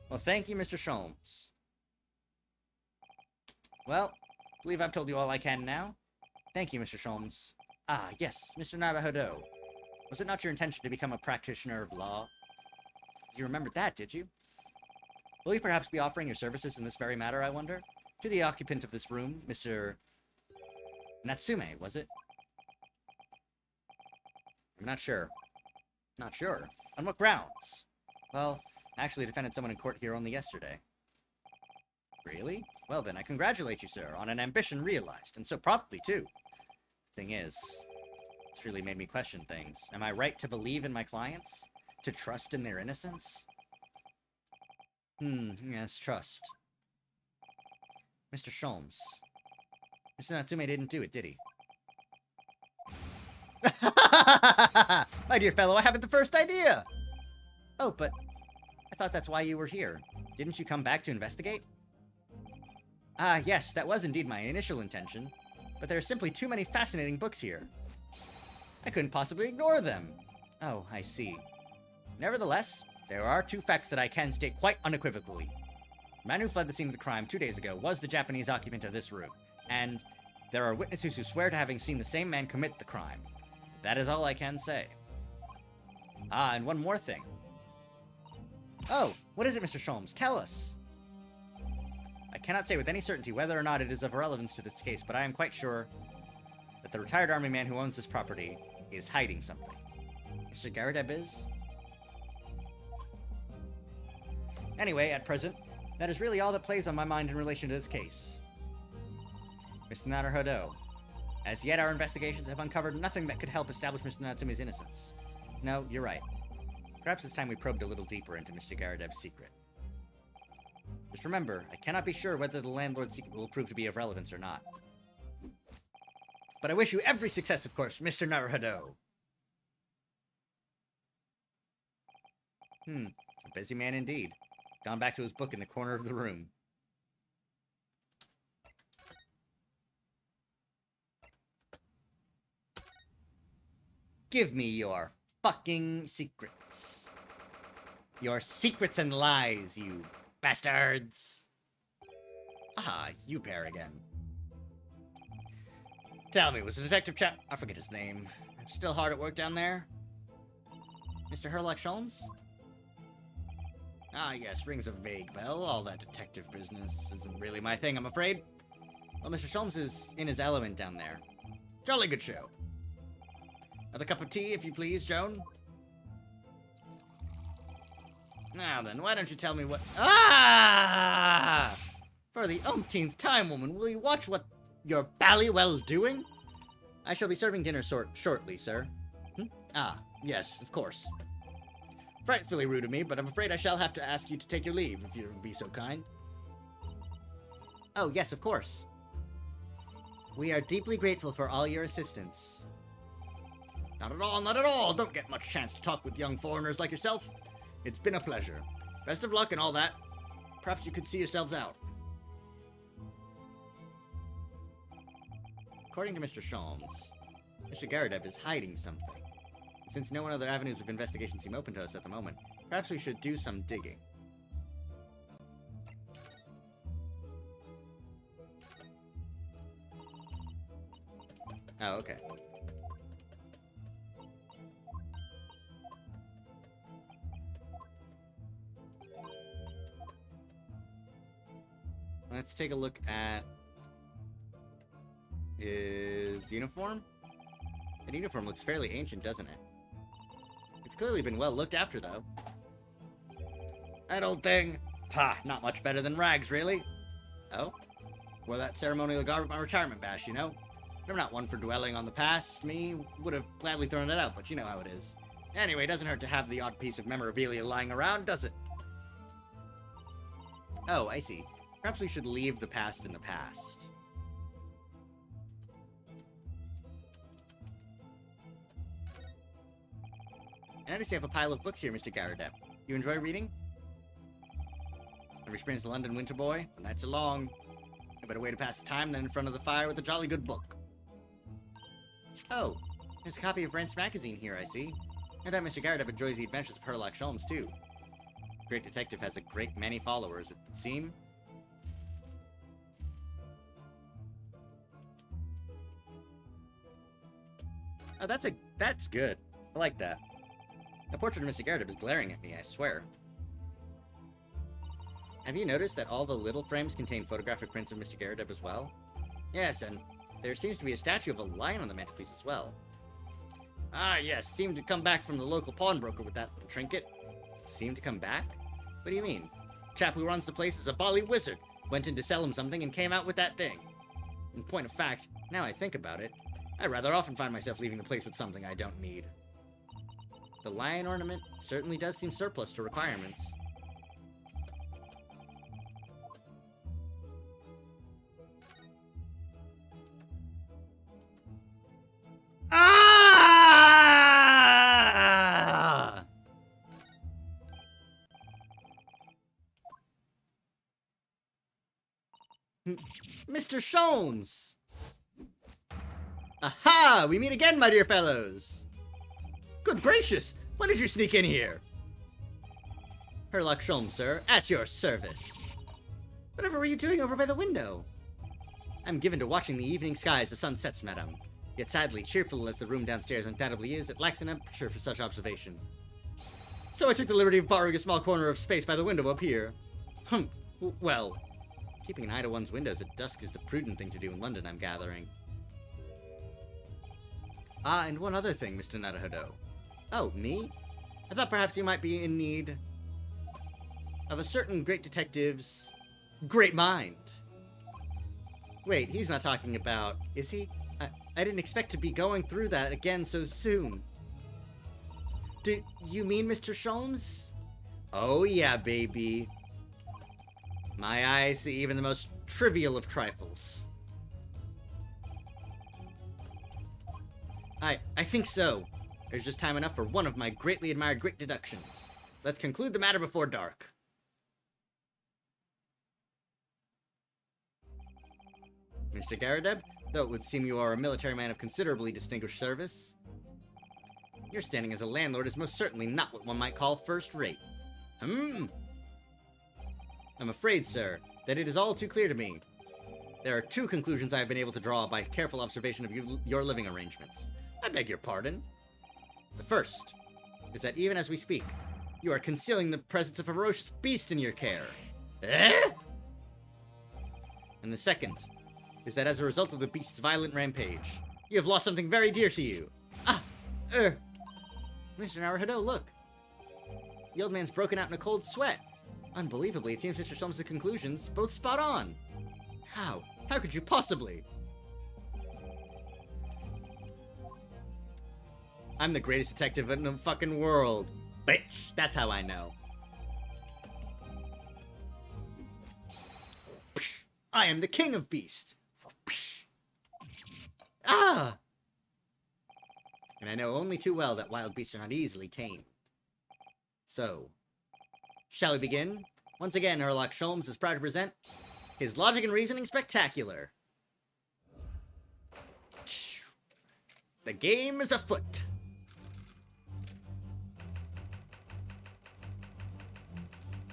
Well, thank you, Mr. Sholmes. Well, I believe I've told you all I can now. Thank you, Mr. Sholmes. Ah, yes, Mr. Naruhodo. Was it not your intention to become a practitioner of law? You remembered that, did you? Will you perhaps be offering your services in this very matter, I wonder? To the occupant of this room, Mr. Natsume, was it? I'm not sure. Not sure. On what grounds? Well, I actually defended someone in court here only yesterday. Really? Well then, I congratulate you, sir, on an ambition realized, and so promptly, too. Thing is, it's really made me question things. Am I right to believe in my clients? To trust in their innocence? Yes, trust. Mr. Sholmes. Mr. Natsume didn't do it, did he? My dear fellow, I haven't the first idea! Oh, but I thought that's why you were here. Didn't you come back to investigate? Ah, yes, that was indeed my initial intention, but there are simply too many fascinating books here. I couldn't possibly ignore them. Oh, I see. Nevertheless, there are two facts that I can state quite unequivocally. The man who fled the scene of the crime 2 days ago was the Japanese occupant of this room, and there are witnesses who swear to having seen the same man commit the crime. That is all I can say. Ah, and one more thing. Oh, what is it, Mr. Sholmes? Tell us! I cannot say with any certainty whether or not it is of relevance to this case, but I am quite sure that the retired army man who owns this property is hiding something. Mr. Garadeb is? Anyway, at present, that is really all that plays on my mind in relation to this case. Mr. Naruhodo, as yet our investigations have uncovered nothing that could help establish Mr. Natsume's innocence. No, you're right. Perhaps it's time we probed a little deeper into Mr. Garadeb's secret. Just remember, I cannot be sure whether the landlord's secret will prove to be of relevance or not. But I wish you every success, of course, Mr. Naruhodo. A busy man indeed. Gone back to his book in the corner of the room. Give me your fucking secrets. Your secrets and lies, you bastards. Ah, you pair again. Tell me, was the detective chap... I forget his name. Still hard at work down there? Mr. Herlock Sholmes? Ah, yes, rings a vague bell. All that detective business isn't really my thing, I'm afraid. Well, Mr. Sholmes is in his element down there. Jolly good show. Another cup of tea, if you please, Joan? Now then, why don't you tell me what... Ah! For the umpteenth time, woman, will you watch what you're ballywell doing? I shall be serving dinner shortly, sir. Ah, yes, of course. Frightfully rude of me, but I'm afraid I shall have to ask you to take your leave, if you'll be so kind. Oh, yes, of course. We are deeply grateful for all your assistance. Not at all, not at all. Don't get much chance to talk with young foreigners like yourself. It's been a pleasure. Best of luck and all that. Perhaps you could see yourselves out. According to Mr. Sholmes, Mr. Garadeb is hiding something. Since no other avenues of investigation seem open to us at the moment, perhaps we should do some digging. Oh, okay. Let's take a look at his uniform. The uniform looks fairly ancient, doesn't it? It's clearly been well looked after, though. That old thing? Pah, not much better than rags, really. Oh? Wore that ceremonial garb at my retirement bash, you know? I'm not one for dwelling on the past. Me would have gladly thrown it out, but you know how it is. Anyway, it doesn't hurt to have the odd piece of memorabilia lying around, does it? Oh, I see. Perhaps we should leave the past in the past. I notice you have a pile of books here, Mr. Garadeb. You enjoy reading? Ever experienced the London winter, boy? The nights are long. No better way to pass the time than in front of the fire with a jolly good book. Oh, there's a copy of Rent's magazine here, I see. No doubt Mr. Garadeb enjoys the adventures of Herlock Sholmes, too. The great detective has a great many followers, it would seem. Oh, that's good. I like that. The portrait of Mr. Garadeb is glaring at me, I swear. Have you noticed that all the little frames contain photographic prints of Mr. Garadeb as well? Yes, and there seems to be a statue of a lion on the mantelpiece as well. Ah, yes, seemed to come back from the local pawnbroker with that little trinket. Seemed to come back? What do you mean? Chap who runs the place is a bally wizard. Went in to sell him something and came out with that thing. In point of fact, now I think about it, I rather often find myself leaving the place with something I don't need. The lion ornament certainly does seem surplus to requirements. Ah! Mr. Sholmes! Aha! We meet again, my dear fellows! Good gracious! When did you sneak in here? Herlock Sholmes, sir, at your service. Whatever were you doing over by the window? I'm given to watching the evening sky as the sun sets, madam. Yet sadly, cheerful as the room downstairs undoubtedly is, it lacks an aperture for such observation. So I took the liberty of borrowing a small corner of space by the window up here. Humph. Well, keeping an eye to one's windows at dusk is the prudent thing to do in London, I'm gathering. Ah, and one other thing, Mr. Naruhodo. Oh, me? I thought perhaps you might be in need of a certain great detective's great mind. Wait, he's not talking about... Is he? I didn't expect to be going through that again so soon. Do you mean Mr. Sholmes? Oh yeah, baby. My eyes see even the most trivial of trifles. I think so. There's just time enough for one of my greatly admired great deductions. Let's conclude the matter before dark. Mr. Garadeb, though it would seem you are a military man of considerably distinguished service, your standing as a landlord is most certainly not what one might call first-rate. I'm afraid, sir, that it is all too clear to me. There are two conclusions I have been able to draw by careful observation of your living arrangements. I beg your pardon. The first is that even as we speak, you are concealing the presence of a ferocious beast in your care. Eh? And the second is that as a result of the beast's violent rampage, you have lost something very dear to you. Mr. Naruhodo, look. The old man's broken out in a cold sweat. Unbelievably, it seems Mr. Sholmes' conclusions both spot on. How? How could you possibly? I'm the greatest detective in the fucking world. Bitch, that's how I know. I am the king of beasts. Ah! And I know only too well that wild beasts are not easily tamed. So, shall we begin? Once again, Herlock Sholmes is proud to present his Logic and Reasoning Spectacular. The game is afoot.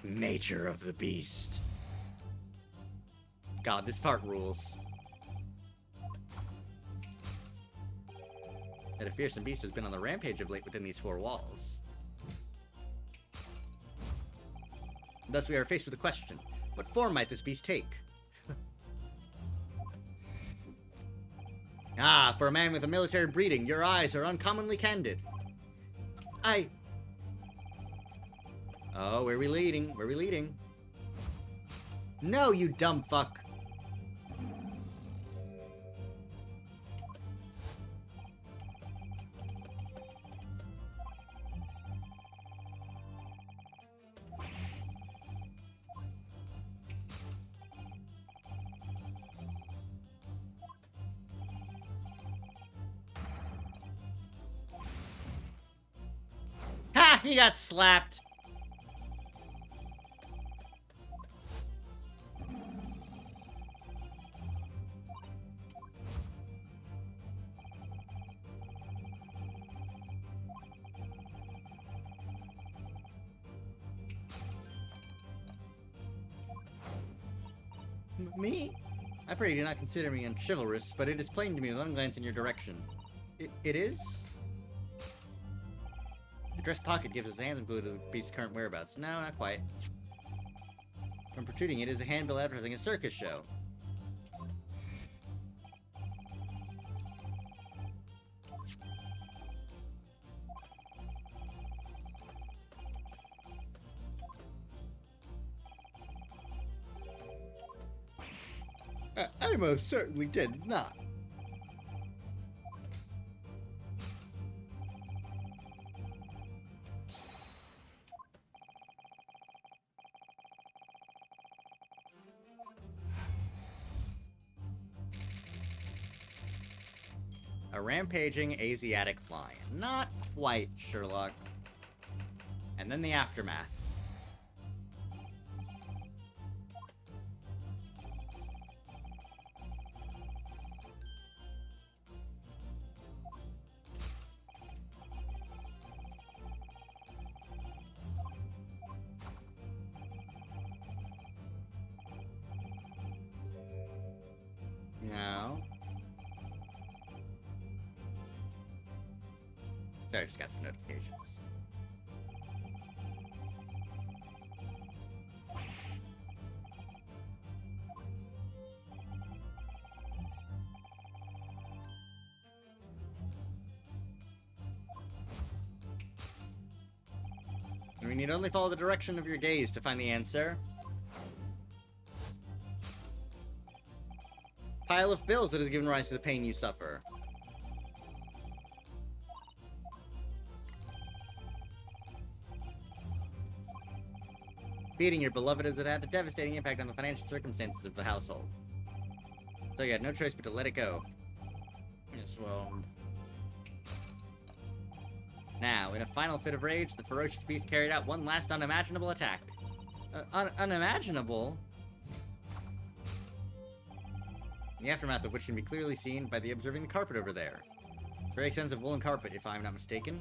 Nature of the beast. God, this part rules. That a fearsome beast has been on the rampage of late within these four walls. Thus we are faced with a question. What form might this beast take? Ah, for a man with a military breeding, your eyes are uncommonly candid. Oh, where are we leading? Where are we leading? No, you dumb fuck. Ha! He got slapped. Me? I pray you do not consider me unchivalrous, but it is plain to me with one glance in your direction. It is? The dress pocket gives us a handsome clue to the beast's current whereabouts. No, not quite. From protruding it is a handbill advertising a circus show. I most certainly did not. A rampaging Asiatic lion. Not quite, Sherlock. And then the aftermath. Sorry, I just got some notifications. And we need only follow the direction of your gaze to find the answer. Pile of bills that has given rise to the pain you suffer. Beating your beloved as it had a devastating impact on the financial circumstances of the household. So you had no choice but to let it go. Yes, well... Now, in a final fit of rage, the ferocious beast carried out one last unimaginable attack. Unimaginable? The aftermath of which can be clearly seen by the observing the carpet over there. Very expensive woolen carpet, if I'm not mistaken.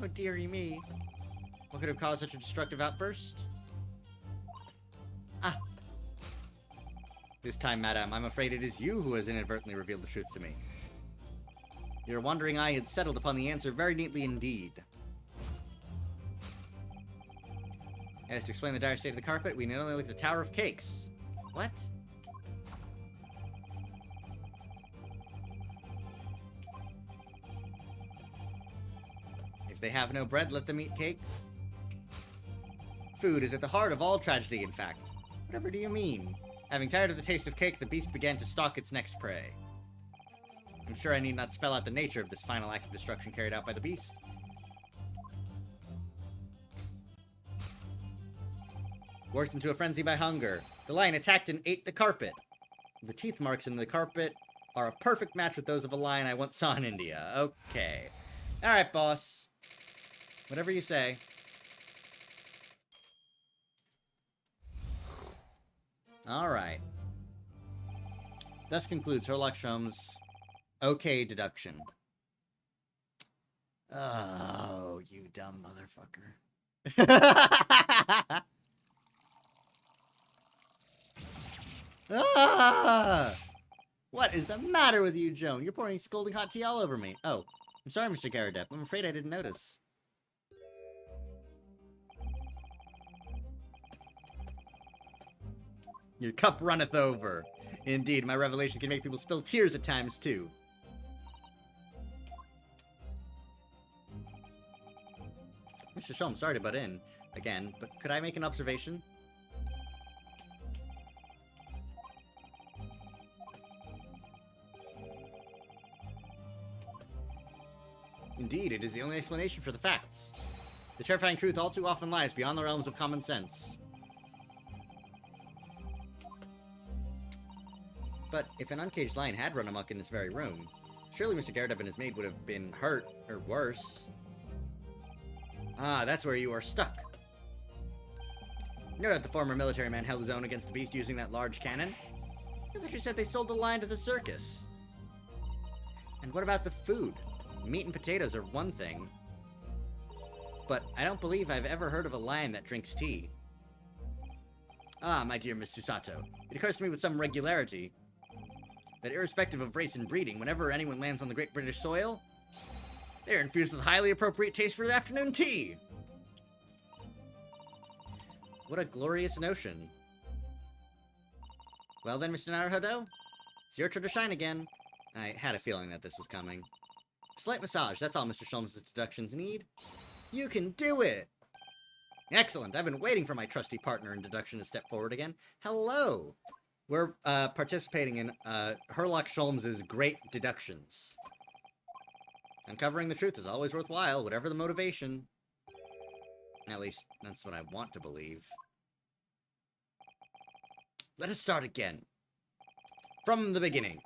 Oh, dearie me. What could have caused such a destructive outburst? Ah! This time, madame, I'm afraid it is you who has inadvertently revealed the truth to me. Your wandering eye had settled upon the answer very neatly indeed. As to explain the dire state of the carpet, we not only look at the Tower of Cakes. What? If they have no bread, let them eat cake. Food is at the heart of all tragedy, in fact. Whatever do you mean? Having tired of the taste of cake, the beast began to stalk its next prey. I'm sure I need not spell out the nature of this final act of destruction carried out by the beast. Worked into a frenzy by hunger, the lion attacked and ate the carpet. The teeth marks in the carpet are a perfect match with those of a lion I once saw in India. Okay. Alright, boss. Whatever you say. Alright. Thus concludes Herlock Sholmes' okay deduction. Oh, you dumb motherfucker. Ah! What is the matter with you, Joan? You're pouring scalding hot tea all over me. Oh, I'm sorry, Mr. Garadep. I'm afraid I didn't notice. Your cup runneth over. Indeed, my revelation can make people spill tears at times, too. Mr. Sholmes, sorry to butt in again, but could I make an observation? Indeed, it is the only explanation for the facts. The terrifying truth all too often lies beyond the realms of common sense. But if an uncaged lion had run amok in this very room, surely Mr. Garadep and his maid would have been hurt, or worse. Ah, that's where you are stuck. No doubt the former military man held his own against the beast using that large cannon. I thought you said they sold the lion to the circus. And what about the food? Meat and potatoes are one thing. But I don't believe I've ever heard of a lion that drinks tea. Ah, my dear Miss Susato, it occurs to me with some regularity that irrespective of race and breeding, whenever anyone lands on the great British soil, they are infused with highly appropriate taste for the afternoon tea. What a glorious notion. Well then, Mr. Naruhodo, it's your turn to shine again. I had a feeling that this was coming. Slight massage, that's all Mr. Sholmes' deductions need. You can do it! Excellent, I've been waiting for my trusty partner in deduction to step forward again. Hello! We're participating in Herlock Sholmes' great deductions. Uncovering the truth is always worthwhile, whatever the motivation. At least, that's what I want to believe. Let us start again. From the beginning.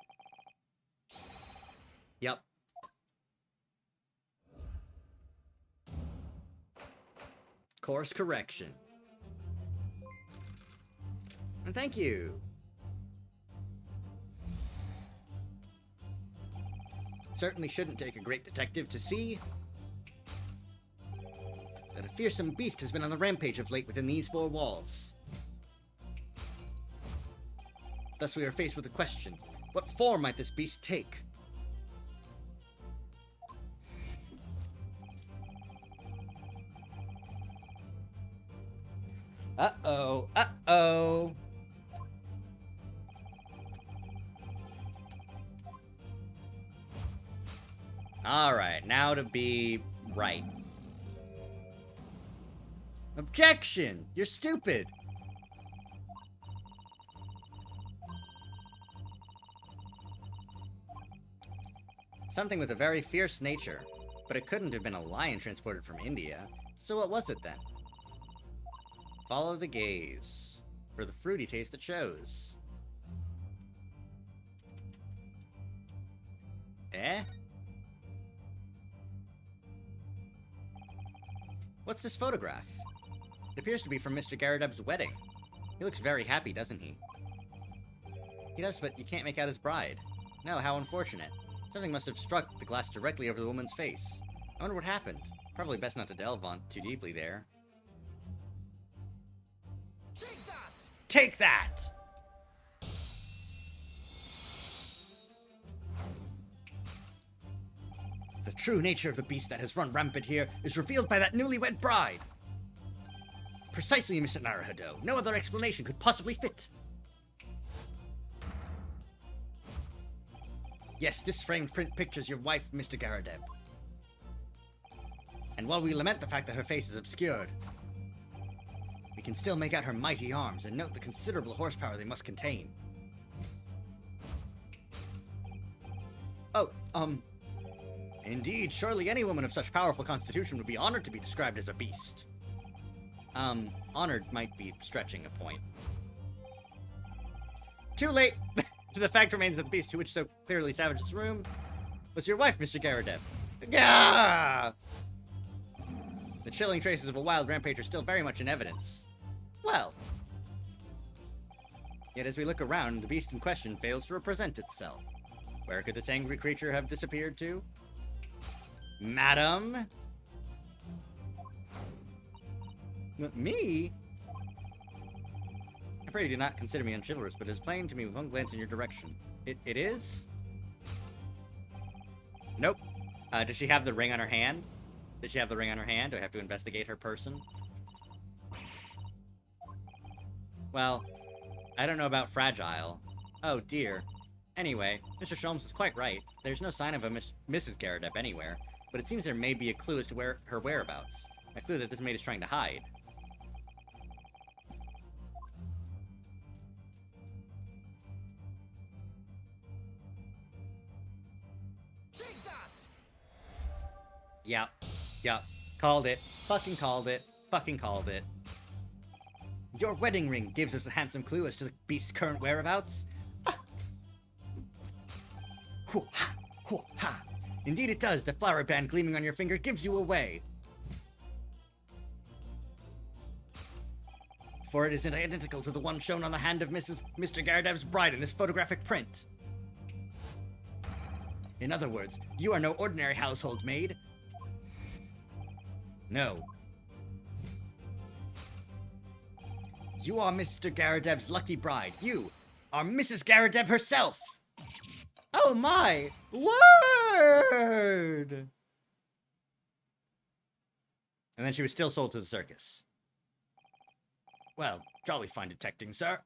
Yep. Course correction. And thank you. Certainly shouldn't take a great detective to see that a fearsome beast has been on the rampage of late within these four walls. Thus we are faced with the question, what form might this beast take? Uh-oh. Uh-oh. Alright, now to be right. Objection! You're stupid! Something with a very fierce nature, but it couldn't have been a lion transported from India. So what was it then? Follow the gaze for the fruity taste it shows. Eh? What's this photograph? It appears to be from Mr. Garadeb's wedding. He looks very happy, doesn't he? He does, but you can't make out his bride. No, how unfortunate. Something must have struck the glass directly over the woman's face. I wonder what happened. Probably best not to delve on too deeply there. Take that! Take that! The true nature of the beast that has run rampant here is revealed by that newlywed bride. Precisely, Mr. Naruhodo. No other explanation could possibly fit. Yes, this framed print pictures your wife, Mr. Garadeb. And while we lament the fact that her face is obscured, we can still make out her mighty arms and note the considerable horsepower they must contain. Oh, indeed, surely any woman of such powerful constitution would be honored to be described as a beast. Honored might be stretching a point. Too late! The fact remains that the beast who which so clearly savaged this room was your wife, Mr. Garadeb. Gah! The chilling traces of a wild rampage are still very much in evidence. Well. Yet as we look around, the beast in question fails to represent itself. Where could this angry creature have disappeared to? Madam? Me? I pray you do not consider me unchivalrous, but it is plain to me with one glance in your direction. It is? Nope. Does she have the ring on her hand? Does she have the ring on her hand? Do I have to investigate her person? Well, I don't know about fragile. Oh dear. Anyway, Mr. Sholmes is quite right. There's no sign of a Mrs. Garadeb anywhere, but it seems there may be a clue as to her whereabouts. A clue that this maid is trying to hide. Take that! Yep. Called it. Fucking called it. Fucking called it. Your wedding ring gives us a handsome clue as to the beast's current whereabouts. Ah. Hoo-ha! Hoo-ha! Indeed it does. The flower band gleaming on your finger gives you away. For it is identical to the one shown on the hand of Mr. Garadeb's bride in this photographic print. In other words, you are no ordinary household maid. No. You are Mr. Garadeb's lucky bride. You are Mrs. Garadeb herself. Oh my word! And then she was still sold to the circus. Well, jolly fine detecting, sir.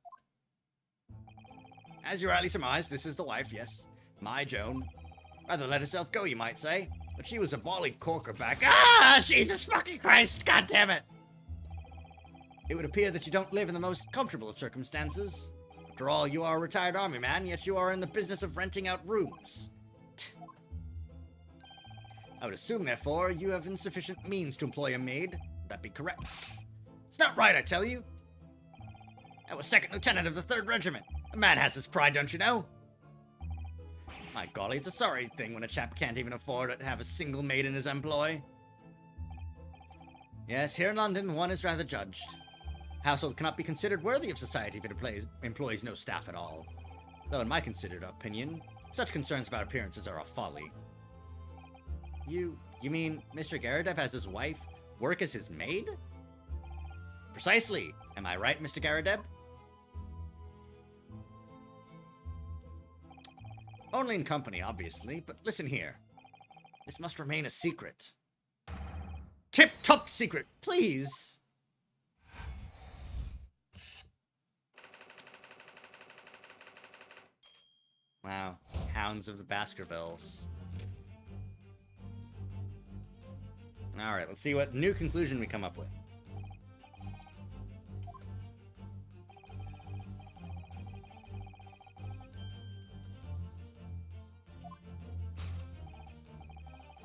As you rightly surmised, this is the wife, yes. My Joan. Rather let herself go, you might say. But she was a bally corkerback. Ah, Jesus fucking Christ! God damn it! It would appear that you don't live in the most comfortable of circumstances. After all, you are a retired army man, yet you are in the business of renting out rooms. I would assume, therefore, you have insufficient means to employ a maid. Would that be correct? It's not right, I tell you. I was second lieutenant of the 3rd Regiment. A man has his pride, don't you know? My golly, it's a sorry thing when a chap can't even afford to have a single maid in his employ. Yes, here in London, one is rather judged. Household cannot be considered worthy of society if it employs no staff at all. Though in my considered opinion, such concerns about appearances are a folly. You mean Mr. Garadeb has his wife work as his maid? Precisely. Am I right, Mr. Garadeb? Only in company, obviously, but listen here. This must remain a secret. Tip-top secret, please! Wow. Hounds of the Baskervilles. Alright, let's see what new conclusion we come up with.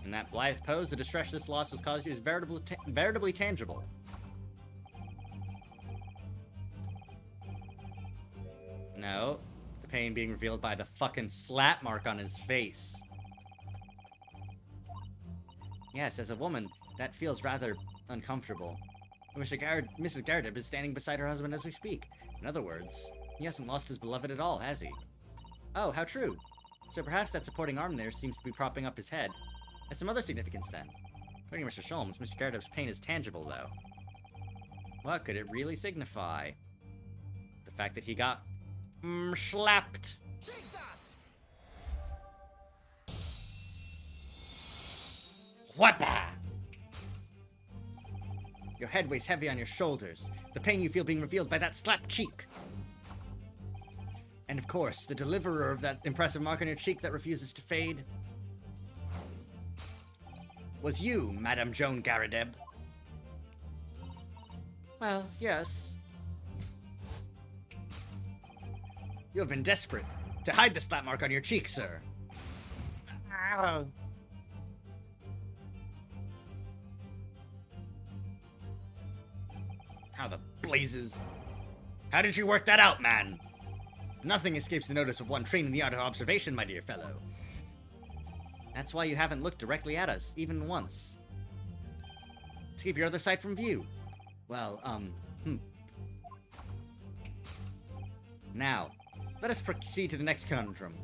In that blithe pose, the distress this loss has caused you is veritably tangible. No, the pain being revealed by the fucking slap mark on his face. Yes, as a woman, that feels rather uncomfortable. Mrs. Garrett is standing beside her husband as we speak. In other words, he hasn't lost his beloved at all, has he? Oh, how true. So perhaps that supporting arm there seems to be propping up his head. Has some other significance then. According to Mr. Sholmes, Mr. Garrett's pain is tangible, though. What could it really signify? The fact that he got slapped. Take that! Whapa! Your head weighs heavy on your shoulders. The pain you feel being revealed by that slapped cheek. And of course, the deliverer of that impressive mark on your cheek that refuses to fade was you, Madame Joan Garrideb. Well, yes. You have been desperate to hide the slap mark on your cheek, sir. Ow. How the blazes? How did you work that out, man? Nothing escapes the notice of one trained in the art of observation, my dear fellow. That's why you haven't looked directly at us, even once. To keep your other side from view. Well, Now, let us proceed to the next conundrum.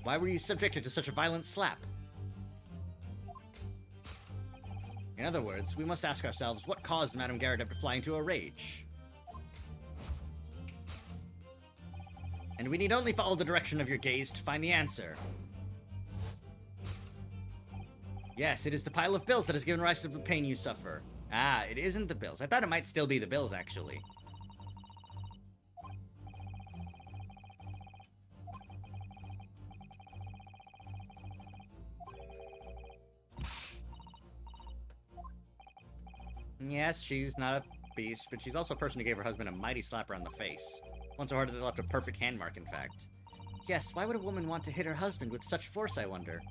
Why were you subjected to such a violent slap? In other words, we must ask ourselves what caused Madame Garrideb to fly into a rage. And we need only follow the direction of your gaze to find the answer. Yes, it is the pile of bills that has given rise to the pain you suffer. Ah, it isn't the bills. I thought it might still be the bills, actually. Yes, she's not a beast, but she's also a person who gave her husband a mighty slap around the face. One so hard that they left a perfect hand mark, in fact. Yes, why would a woman want to hit her husband with such force, I wonder?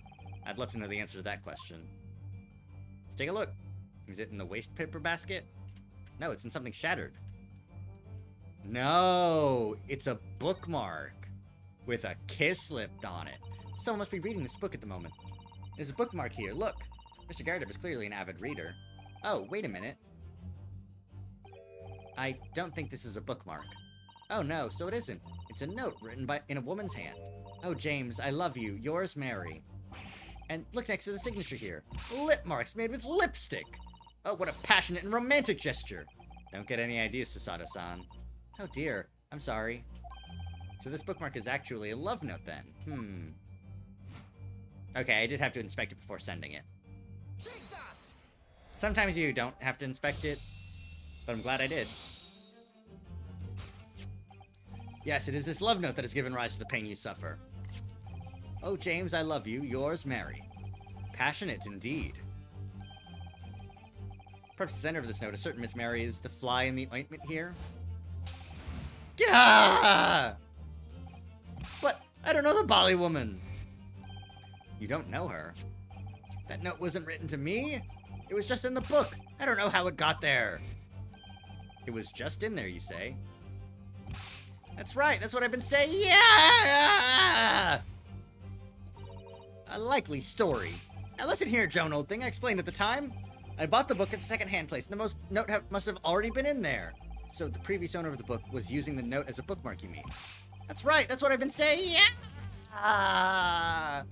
I'd love to know the answer to that question. Let's take a look. Is it in the waste paper basket? No, it's in something shattered. No, it's a bookmark with a kiss slipped on it. Someone must be reading this book at the moment. There's a bookmark here, look. Mr. Garrideb is clearly an avid reader. Oh, wait a minute. I don't think this is a bookmark. Oh no, so it isn't. It's a note written in a woman's hand. Oh, James, I love you. Yours, Mary. And look next to the signature here. Lip marks made with lipstick. Oh, what a passionate and romantic gesture. Don't get any ideas, Susato-san. Oh dear, I'm sorry. So this bookmark is actually a love note then. Okay, I did have to inspect it before sending it. Take that! Sometimes you don't have to inspect it, but I'm glad I did. Yes, it is this love note that has given rise to the pain you suffer. Oh, James, I love you. Yours, Mary. Passionate, indeed. Perhaps the center of this note, a certain Miss Mary, is the fly in the ointment here. Gah! But I don't know the Bali woman. You don't know her? That note wasn't written to me. It was just in the book. I don't know how it got there. It was just in there, you say? That's right. That's what I've been saying. Yeah! A likely story. Now listen here, Joan, old thing. I explained at the time. I bought the book at the second-hand place, and the note must have already been in there. So the previous owner of the book was using the note as a bookmark, you mean? That's right. That's what I've been saying. Yeah!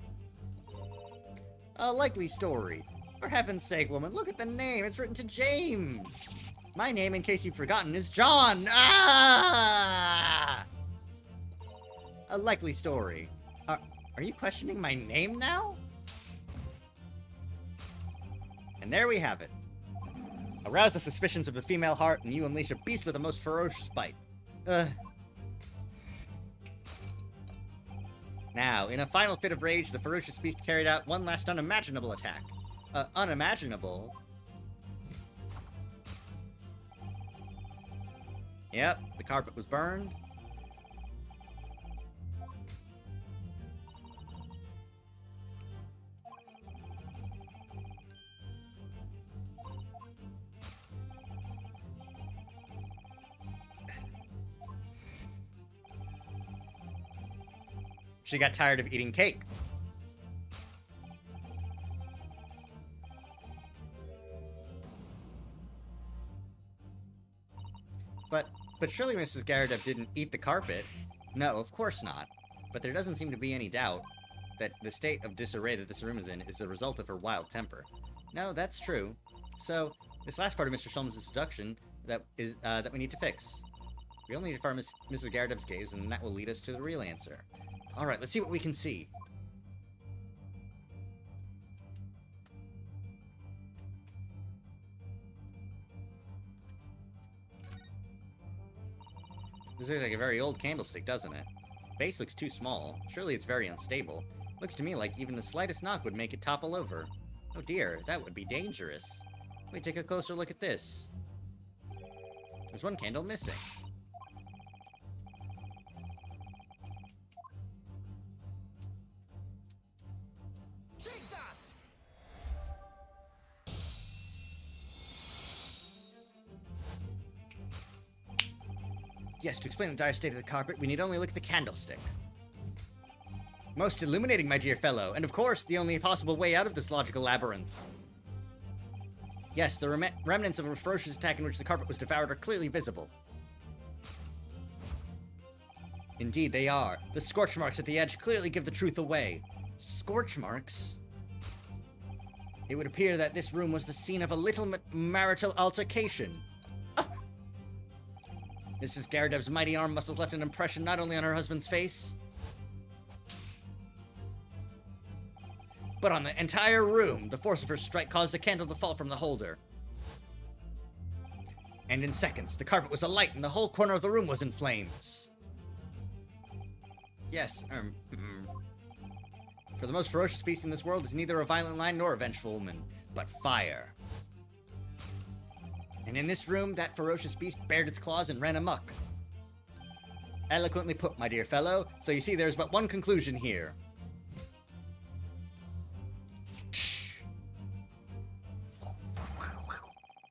A likely story. For heaven's sake, woman, look at the name. It's written to James. My name, in case you've forgotten, is John. Ah! A likely story. Are you questioning my name now? And there we have it. Arouse the suspicions of the female heart, and you unleash a beast with the most ferocious bite. Now, in a final fit of rage, the ferocious beast carried out one last unimaginable attack. Unimaginable? Yep, the carpet was burned. She got tired of eating cake. But surely Mrs. Garrideb didn't eat the carpet. No, of course not. But there doesn't seem to be any doubt that the state of disarray that this room is in is a result of her wild temper. No, that's true. So, this last part of Mr. Sholmes' seduction that we need to fix. We only need to fire Mrs. Garrideb's gaze, and that will lead us to the real answer. Alright, let's see what we can see. This looks like a very old candlestick, doesn't it? Base looks too small. Surely it's very unstable. Looks to me like even the slightest knock would make it topple over. Oh dear, that would be dangerous. Wait, take a closer look at this. There's one candle missing. Take that! Yes, to explain the dire state of the carpet, we need only look at the candlestick. Most illuminating, my dear fellow, and of course, the only possible way out of this logical labyrinth. Yes, the remnants of a ferocious attack in which the carpet was devoured are clearly visible. Indeed, they are. The scorch marks at the edge clearly give the truth away. Scorch marks? It would appear that this room was the scene of a little marital altercation. Mrs. Garrideb's mighty arm must have left an impression not only on her husband's face, but on the entire room. The force of her strike caused the candle to fall from the holder. And in seconds, the carpet was alight and the whole corner of the room was in flames. Yes, for the most ferocious beast in this world is neither a violent lion nor a vengeful woman, but fire. And in this room, that ferocious beast bared its claws and ran amok. Eloquently put, my dear fellow. So you see, there's but one conclusion here.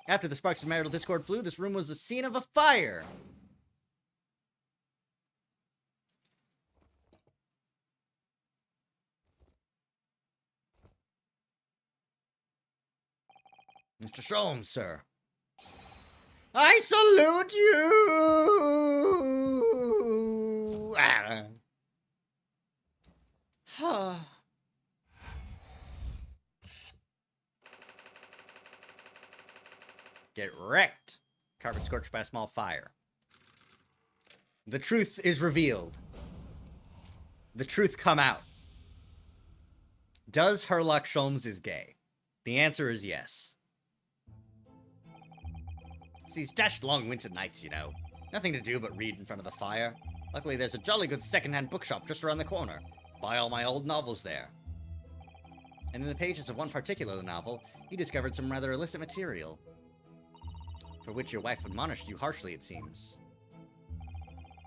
After the sparks of marital discord flew, this room was the scene of a fire. Mr. Sholmes, sir. I salute you! Get wrecked. Carpet scorched by a small fire. The truth is revealed. The truth come out. Does Herlock Sholmes is gay? The answer is yes. It's these dashed long winter nights, you know. Nothing to do but read in front of the fire. Luckily, there's a jolly good second-hand bookshop just around the corner. Buy all my old novels there. And in the pages of one particular novel, you discovered some rather illicit material. For which your wife admonished you harshly, it seems.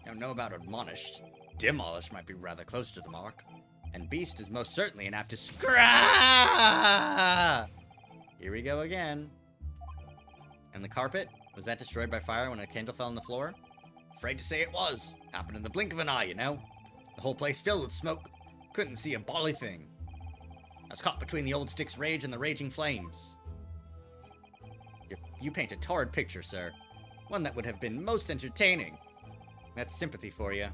Don't know about admonished. Demolished might be rather close to the mark. And beast is most certainly an apt to scrap. Here we go again. And the carpet? Was that destroyed by fire when a candle fell on the floor? Afraid to say it was. Happened in the blink of an eye, you know. The whole place filled with smoke. Couldn't see a bally thing. I was caught between the old stick's rage and the raging flames. You paint a torrid picture, sir. One that would have been most entertaining. That's sympathy for you.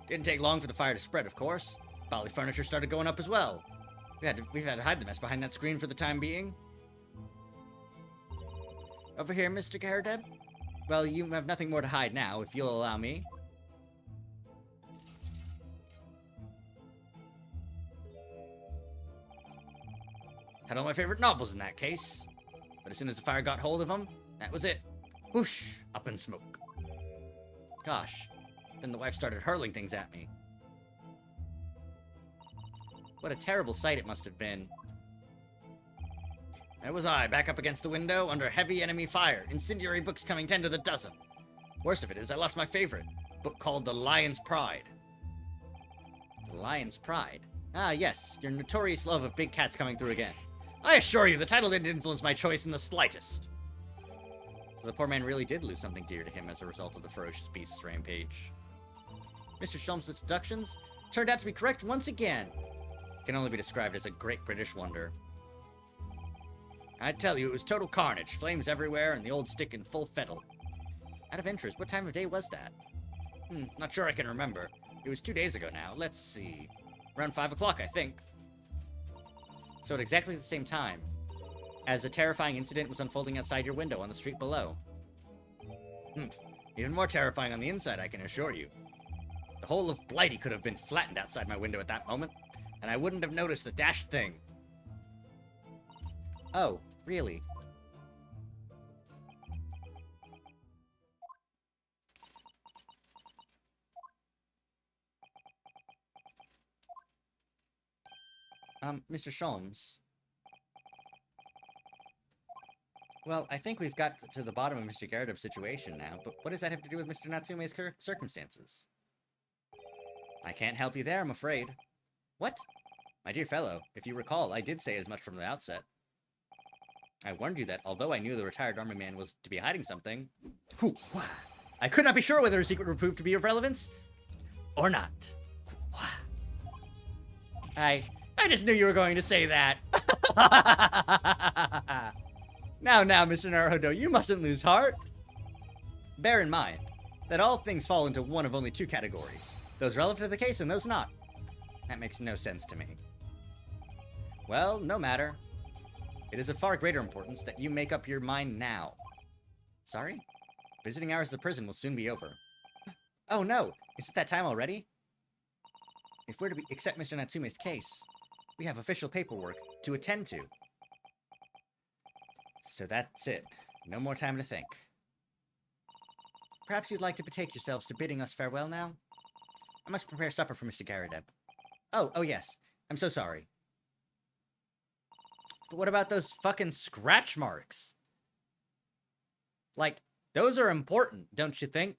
Didn't take long for the fire to spread, of course. Bally furniture started going up as well. We've had to hide the mess behind that screen for the time being. Over here, Mr. Garrideb? Well, you have nothing more to hide now, if you'll allow me. Had all my favorite novels in that case. But as soon as the fire got hold of them, that was it. Whoosh! Up in smoke. Gosh. Then the wife started hurling things at me. What a terrible sight it must have been. There was I, back up against the window, under heavy enemy fire, incendiary books coming 10 to the dozen. Worst of it is, I lost my favorite, book called The Lion's Pride. The Lion's Pride? Ah, yes, your notorious love of big cats coming through again. I assure you, the title didn't influence my choice in the slightest. So the poor man really did lose something dear to him as a result of the ferocious beast's rampage. Mr. Sholmes' deductions turned out to be correct once again. It can only be described as a great British wonder. I tell you, it was total carnage, flames everywhere, and the old stick in full fettle. Out of interest, what time of day was that? Not sure I can remember. It was 2 days ago now. Let's see. Around 5 o'clock, I think. So at exactly the same time, as a terrifying incident was unfolding outside your window on the street below. Even more terrifying on the inside, I can assure you. The whole of Blighty could have been flattened outside my window at that moment, and I wouldn't have noticed the dashed thing. Oh, really? Mr. Sholmes. Well, I think we've got to the bottom of Mr. Garridub's situation now, but what does that have to do with Mr. Natsume's circumstances? I can't help you there, I'm afraid. What? My dear fellow, if you recall, I did say as much from the outset. I warned you that, although I knew the retired army man was to be hiding something, I could not be sure whether his secret would prove to be of relevance, or not. I just knew you were going to say that. Now, Mr. Naruhodo, you mustn't lose heart. Bear in mind that all things fall into one of only two categories. Those relevant to the case and those not. That makes no sense to me. Well, no matter. It is of far greater importance that you make up your mind now. Sorry? Visiting hours of the prison will soon be over. Oh no! Is it that time already? If we're to accept Mr. Natsume's case, we have official paperwork to attend to. So that's it. No more time to think. Perhaps you'd like to betake yourselves to bidding us farewell now? I must prepare supper for Mr. Garridub. Oh yes. I'm so sorry. But what about those fucking scratch marks? Like, those are important, don't you think?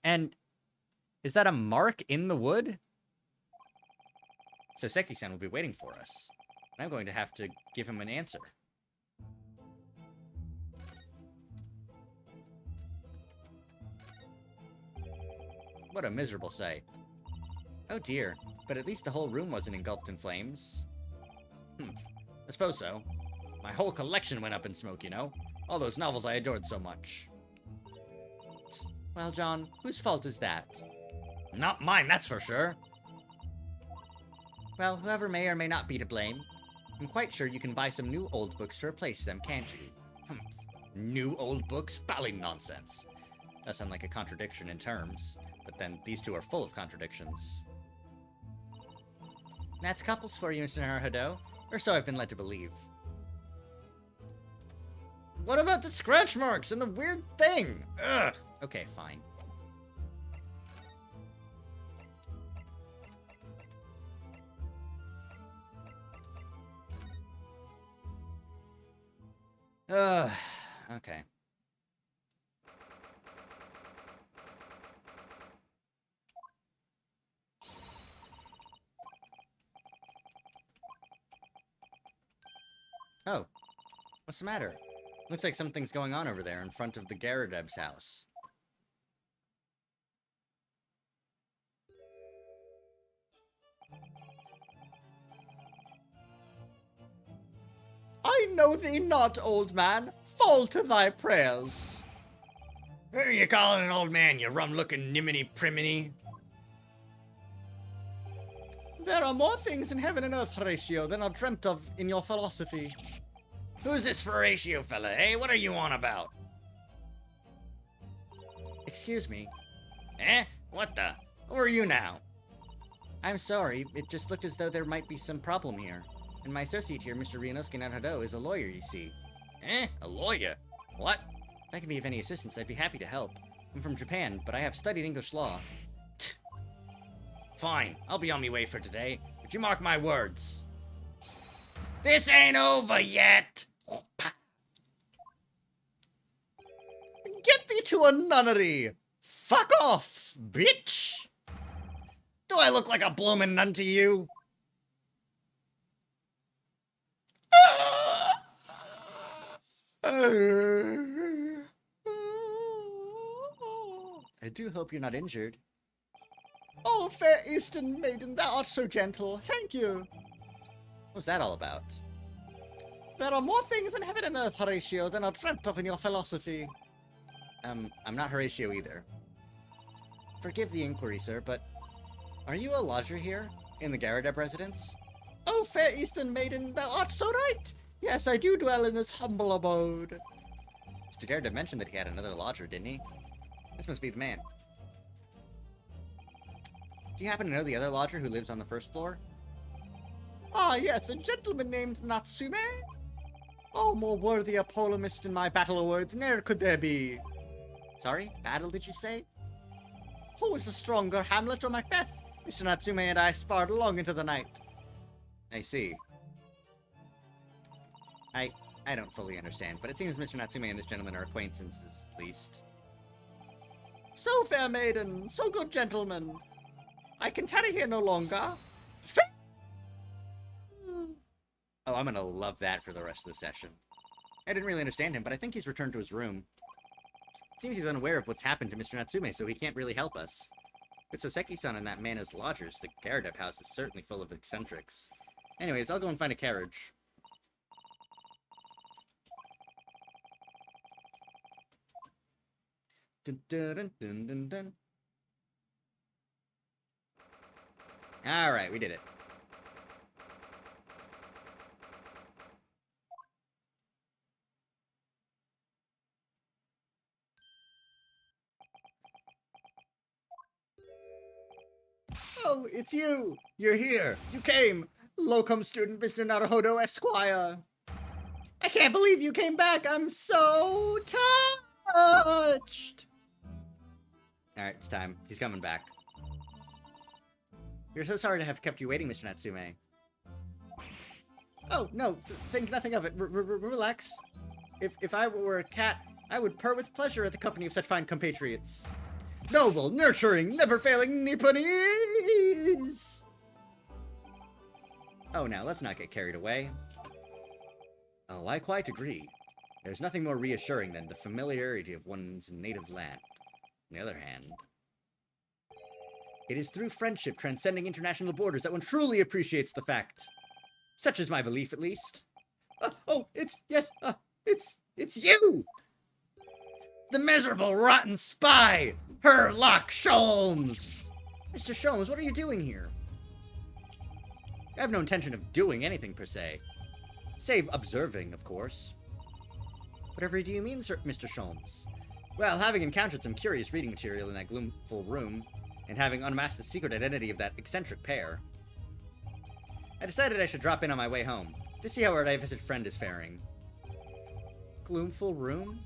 And is that a mark in the wood? So Seki-san will be waiting for us. And I'm going to have to give him an answer. What a miserable sight. Oh dear, but at least the whole room wasn't engulfed in flames. I suppose so. My whole collection went up in smoke, you know? All those novels I adored so much. Well, John, whose fault is that? Not mine, that's for sure. Well, whoever may or may not be to blame. I'm quite sure you can buy some new old books to replace them, can't you? New old books? Bally nonsense. That sounds like a contradiction in terms, but then these two are full of contradictions. That's couples for you, Mr. Naruhodo. Or so I've been led to believe. What about the scratch marks and the weird thing? Ugh. Okay, fine. Okay. Oh, what's the matter? Looks like something's going on over there in front of the Garridub's house. I know thee not, old man. Fall to thy prayers. Who are you calling an old man, you rum-looking niminy-priminy? There are more things in heaven and earth, Horatio, than are dreamt of in your philosophy. Who's this Horatio fella, eh? What are you on about? Excuse me. Eh? What the? Who are you now? I'm sorry, it just looked as though there might be some problem here. And my associate here, Mr. Ryunosuke Naruhodo, is a lawyer, you see. Eh? A lawyer? What? If I can be of any assistance, I'd be happy to help. I'm from Japan, but I have studied English law. Fine, I'll be on my way for today. You mark my words. This ain't over yet! Get thee to a nunnery! Fuck off, bitch! Do I look like a bloomin' nun to you? I do hope you're not injured. Oh, fair Eastern maiden, thou art so gentle. Thank you. What's that all about? There are more things in heaven and earth, Horatio, than are dreamt of in your philosophy. I'm not Horatio either. Forgive the inquiry, sir, but are you a lodger here in the Garadeb residence? Oh, fair Eastern maiden, thou art so right. Yes, I do dwell in this humble abode. Mr. Garadeb mentioned that he had another lodger, didn't he? This must be the man. Do you happen to know the other lodger who lives on the first floor? Ah, yes, a gentleman named Natsume. Oh, more worthy a polemist in my battle of words ne'er could there be. Sorry? Battle, did you say? Who is the stronger, Hamlet or Macbeth? Mr. Natsume and I sparred long into the night. I see. I don't fully understand, but it seems Mr. Natsume and this gentleman are acquaintances, at least. So fair maiden, so good gentleman. I can tarry here no longer. Oh, I'm gonna love that for the rest of the session. I didn't really understand him, but I think he's returned to his room. Seems he's unaware of what's happened to Mr. Natsume, so he can't really help us. With Soseki-san and that man as lodgers, the Garadep house is certainly full of eccentrics. Anyways, I'll go and find a carriage. Dun, dun, dun, dun, dun, dun. Alright, we did it. Oh, it's you! You're here! You came! Locum student Mr. Naruhodo Esquire! I can't believe you came back! I'm so touched! Alright, it's time. He's coming back. We're so sorry to have kept you waiting, Mr. Natsume. Oh, no, think nothing of it. Relax. If I were a cat, I would purr with pleasure at the company of such fine compatriots. Noble, nurturing, never-failing Nipponese! Oh, now, let's not get carried away. Oh, I quite agree. There's nothing more reassuring than the familiarity of one's native land. On the other hand, it is through friendship transcending international borders that one truly appreciates the fact. Such is my belief, at least. It's you! The miserable, rotten spy, Herlock Sholmes! Mr. Sholmes, what are you doing here? I have no intention of doing anything, per se. Save observing, of course. Whatever do you mean, sir, Mr. Sholmes? Well, having encountered some curious reading material in that gloomful room, and having unmasked the secret identity of that eccentric pair, I decided I should drop in on my way home, to see how our divested friend is faring. Gloomful room?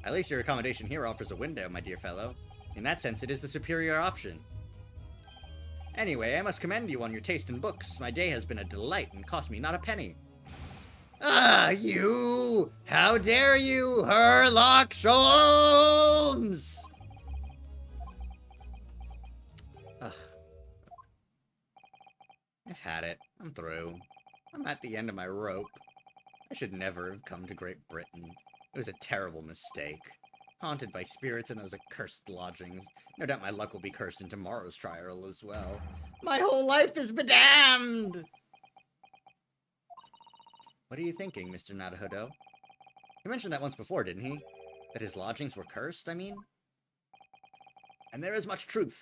At least your accommodation here offers a window, my dear fellow. In that sense, it is the superior option. Anyway, I must commend you on your taste in books. My day has been a delight and cost me not a penny. Ah, you! How dare you, Herlock Sholmes! Ugh. I've had it. I'm through. I'm at the end of my rope. I should never have come to Great Britain. It was a terrible mistake. Haunted by spirits in those accursed lodgings. No doubt my luck will be cursed in tomorrow's trial as well. My whole life is bedamned! What are you thinking, Mr. Naruhodo? He mentioned that once before, didn't he? That his lodgings were cursed, I mean? And there is much truth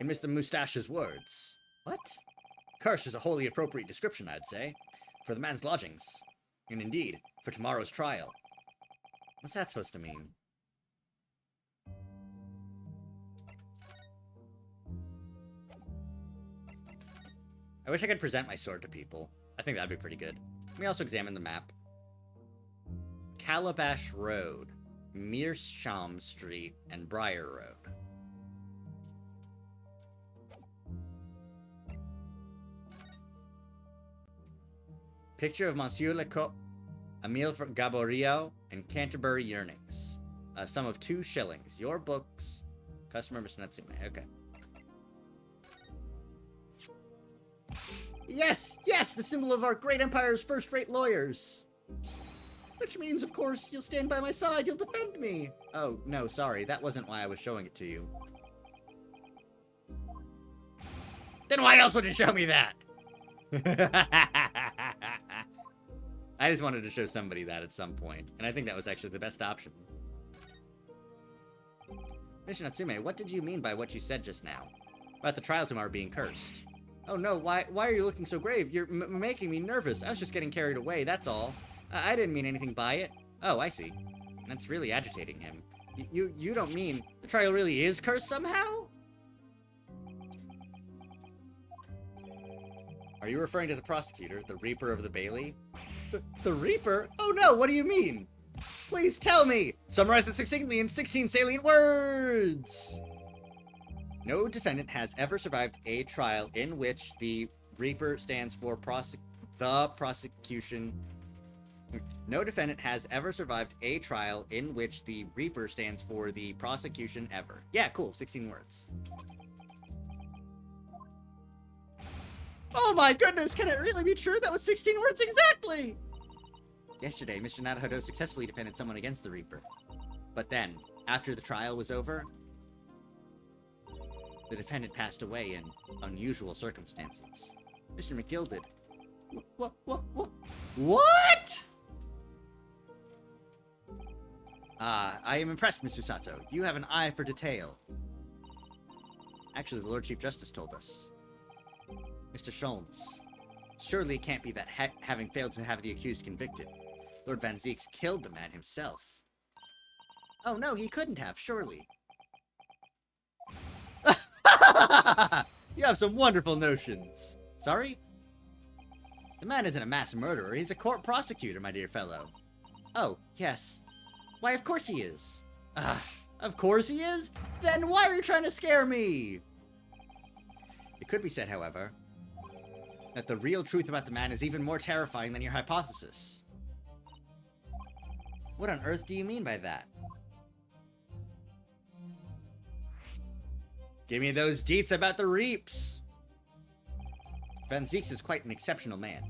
in Mr. Mustache's words. What? Cursed is a wholly appropriate description, I'd say, for the man's lodgings. And indeed, for tomorrow's trial. What's that supposed to mean? I wish I could present my sword to people. I think that'd be pretty good. Let me also examine the map. Calabash Road, Mearsham Street, and Briar Road. Picture of Monsieur Lecoq, Emile Gaborio, and Canterbury Yearnings. A sum of 2 shillings. Your books. Customer Mr. Natsume. Okay. Yes! Yes! The symbol of our great empire's first-rate lawyers! Which means, of course, you'll stand by my side, you'll defend me! Oh, no, sorry, that wasn't why I was showing it to you. Then why else would you show me that? I just wanted to show somebody that at some point, and I think that was actually the best option. Mr. Natsume, what did you mean by what you said just now? About the trial tomorrow being cursed? Oh no, why are you looking so grave? You're making me nervous. I was just getting carried away, that's all. I didn't mean anything by it. Oh, I see. That's really agitating him. You don't mean the trial really is cursed somehow? Are you referring to the prosecutor, the Reaper of the Bailey? The Reaper? Oh no, what do you mean? Please tell me! Summarize it succinctly in 16 salient words! No defendant has ever survived a trial in which the Reaper stands for the prosecution. No defendant has ever survived a trial in which the Reaper stands for the prosecution ever. Yeah, cool, 16 words. Oh my goodness, can it really be true? That was 16 words exactly! Yesterday, Mr. Naruhodo successfully defended someone against the Reaper. But then, after the trial was over, the defendant passed away in unusual circumstances. Mr. McGill did. What? I am impressed, Mr. Sato. You have an eye for detail. Actually, the Lord Chief Justice told us. Mr. Sholmes, surely it can't be that having failed to have the accused convicted, Lord Van Zieks killed the man himself. Oh no, he couldn't have, surely. You have some wonderful notions. Sorry? The man isn't a mass murderer, he's a court prosecutor, my dear fellow. Oh, yes. Why, of course he is. Of course he is? Then why are you trying to scare me? It could be said, however, that the real truth about the man is even more terrifying than your hypothesis. What on earth do you mean by that? Give me those deets about the Reaps! Van Zieks is quite an exceptional man.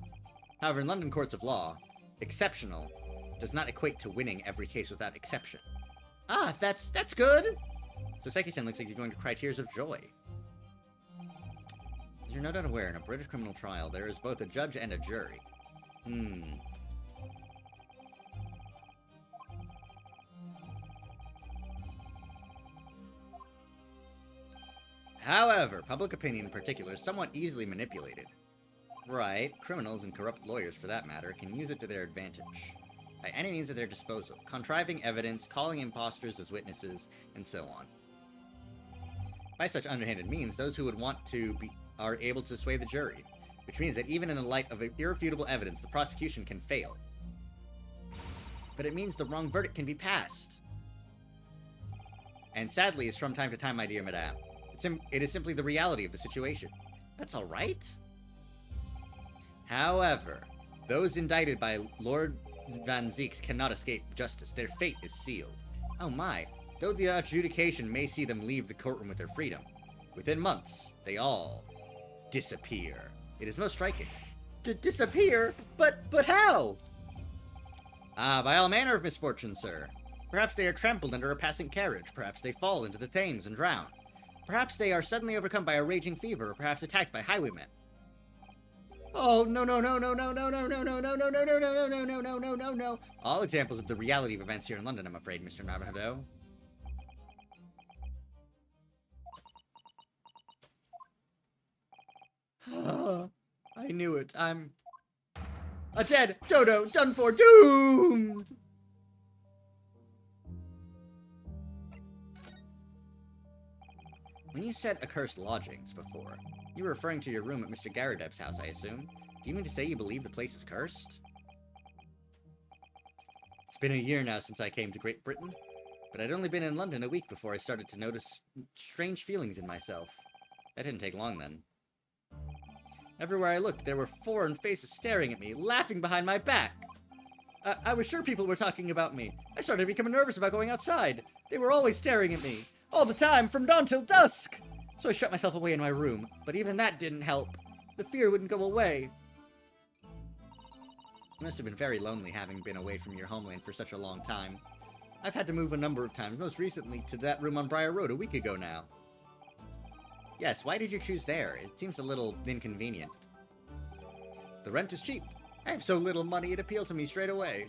However, in London courts of law, exceptional does not equate to winning every case without exception. Ah, that's good! So Seki-san looks like he's going to cry tears of joy. As you're no doubt aware, in a British criminal trial, there is both a judge and a jury. However, public opinion in particular is somewhat easily manipulated. Right, criminals and corrupt lawyers, for that matter, can use it to their advantage. By any means at their disposal, contriving evidence, calling imposters as witnesses, and so on. By such underhanded means, those who would want to are able to sway the jury, which means that even in the light of irrefutable evidence, the prosecution can fail. But it means the wrong verdict can be passed. And sadly, as from time to time, my dear madame, it is simply the reality of the situation. That's all right. However, those indicted by Lord Van Zieks cannot escape justice. Their fate is sealed. Oh my. Though the adjudication may see them leave the courtroom with their freedom, within months, they all disappear. It is most striking. Disappear? But how? By all manner of misfortune, sir. Perhaps they are trampled under a passing carriage. Perhaps they fall into the Thames and drown. Perhaps they are suddenly overcome by a raging fever, or perhaps attacked by highwaymen. Oh, no. All examples of the reality of events here in London, I'm afraid, Mr. Naruhodo. I knew it. I'm a dead dodo, done for, doomed! When you said accursed lodgings before, you were referring to your room at Mr. Garadeb's house, I assume. Do you mean to say you believe the place is cursed? It's been a year now since I came to Great Britain, but I'd only been in London a week before I started to notice strange feelings in myself. That didn't take long then. Everywhere I looked, there were foreign faces staring at me, laughing behind my back. I was sure people were talking about me. I started becoming nervous about going outside. They were always staring at me, all the time, from dawn till dusk. So I shut myself away in my room, but even that didn't help. The fear wouldn't go away. You must have been very lonely having been away from your homeland for such a long time. I've had to move a number of times, most recently to that room on Briar Road a week ago now. Yes, why did you choose there? It seems a little inconvenient. The rent is cheap. I have so little money, it appealed to me straight away.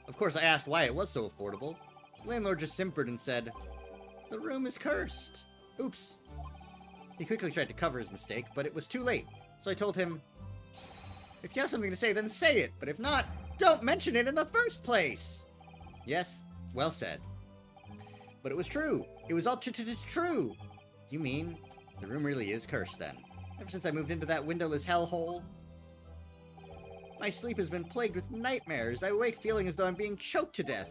Of course, I asked why it was so affordable. The landlord just simpered and said, "The room is cursed." Oops. He quickly tried to cover his mistake, but it was too late. So I told him, "If you have something to say, then say it. But if not, don't mention it in the first place." Yes, well said. But it was true. It was all true. You mean the room really is cursed then? Ever since I moved into that windowless hellhole? My sleep has been plagued with nightmares. I wake feeling as though I'm being choked to death.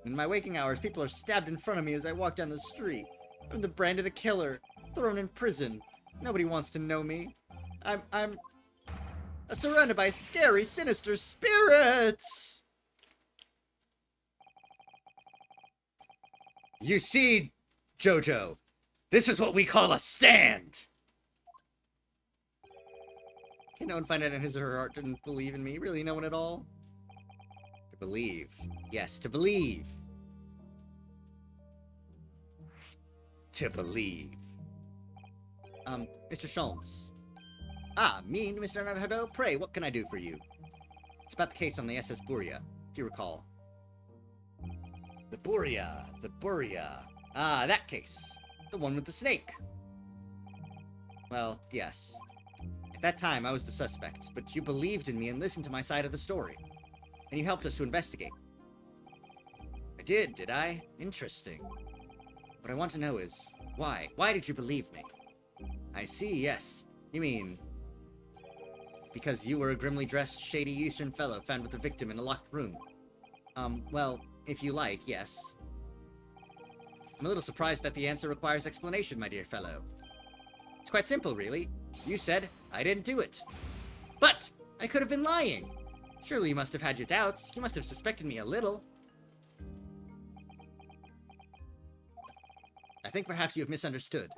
In my waking hours, people are stabbed in front of me as I walk down the street. I'm the branded a killer, thrown in prison. Nobody wants to know me. I'm surrounded by scary, sinister spirits. You see, Jojo, this is what we call a stand. Can no one find out in his or her heart didn't believe in me? Really, no one at all? To believe. Yes, to believe. To believe. Mr. Sholmes. Ah, me, Mr. Naruto? Pray, what can I do for you? It's about the case on the SS Buria, if you recall. The Buria. Ah, that case. The one with the snake. Well, yes. At that time, I was the suspect, but you believed in me and listened to my side of the story. And you helped us to investigate. I did I? Interesting. What I want to know is, why? Why did you believe me? I see, yes. You mean, because you were a grimly dressed, shady Eastern fellow found with the victim in a locked room. Well, if you like, yes. I'm a little surprised that the answer requires explanation, my dear fellow. It's quite simple, really. You said I didn't do it. But I could have been lying. Surely you must have had your doubts. You must have suspected me a little. I think perhaps you have misunderstood.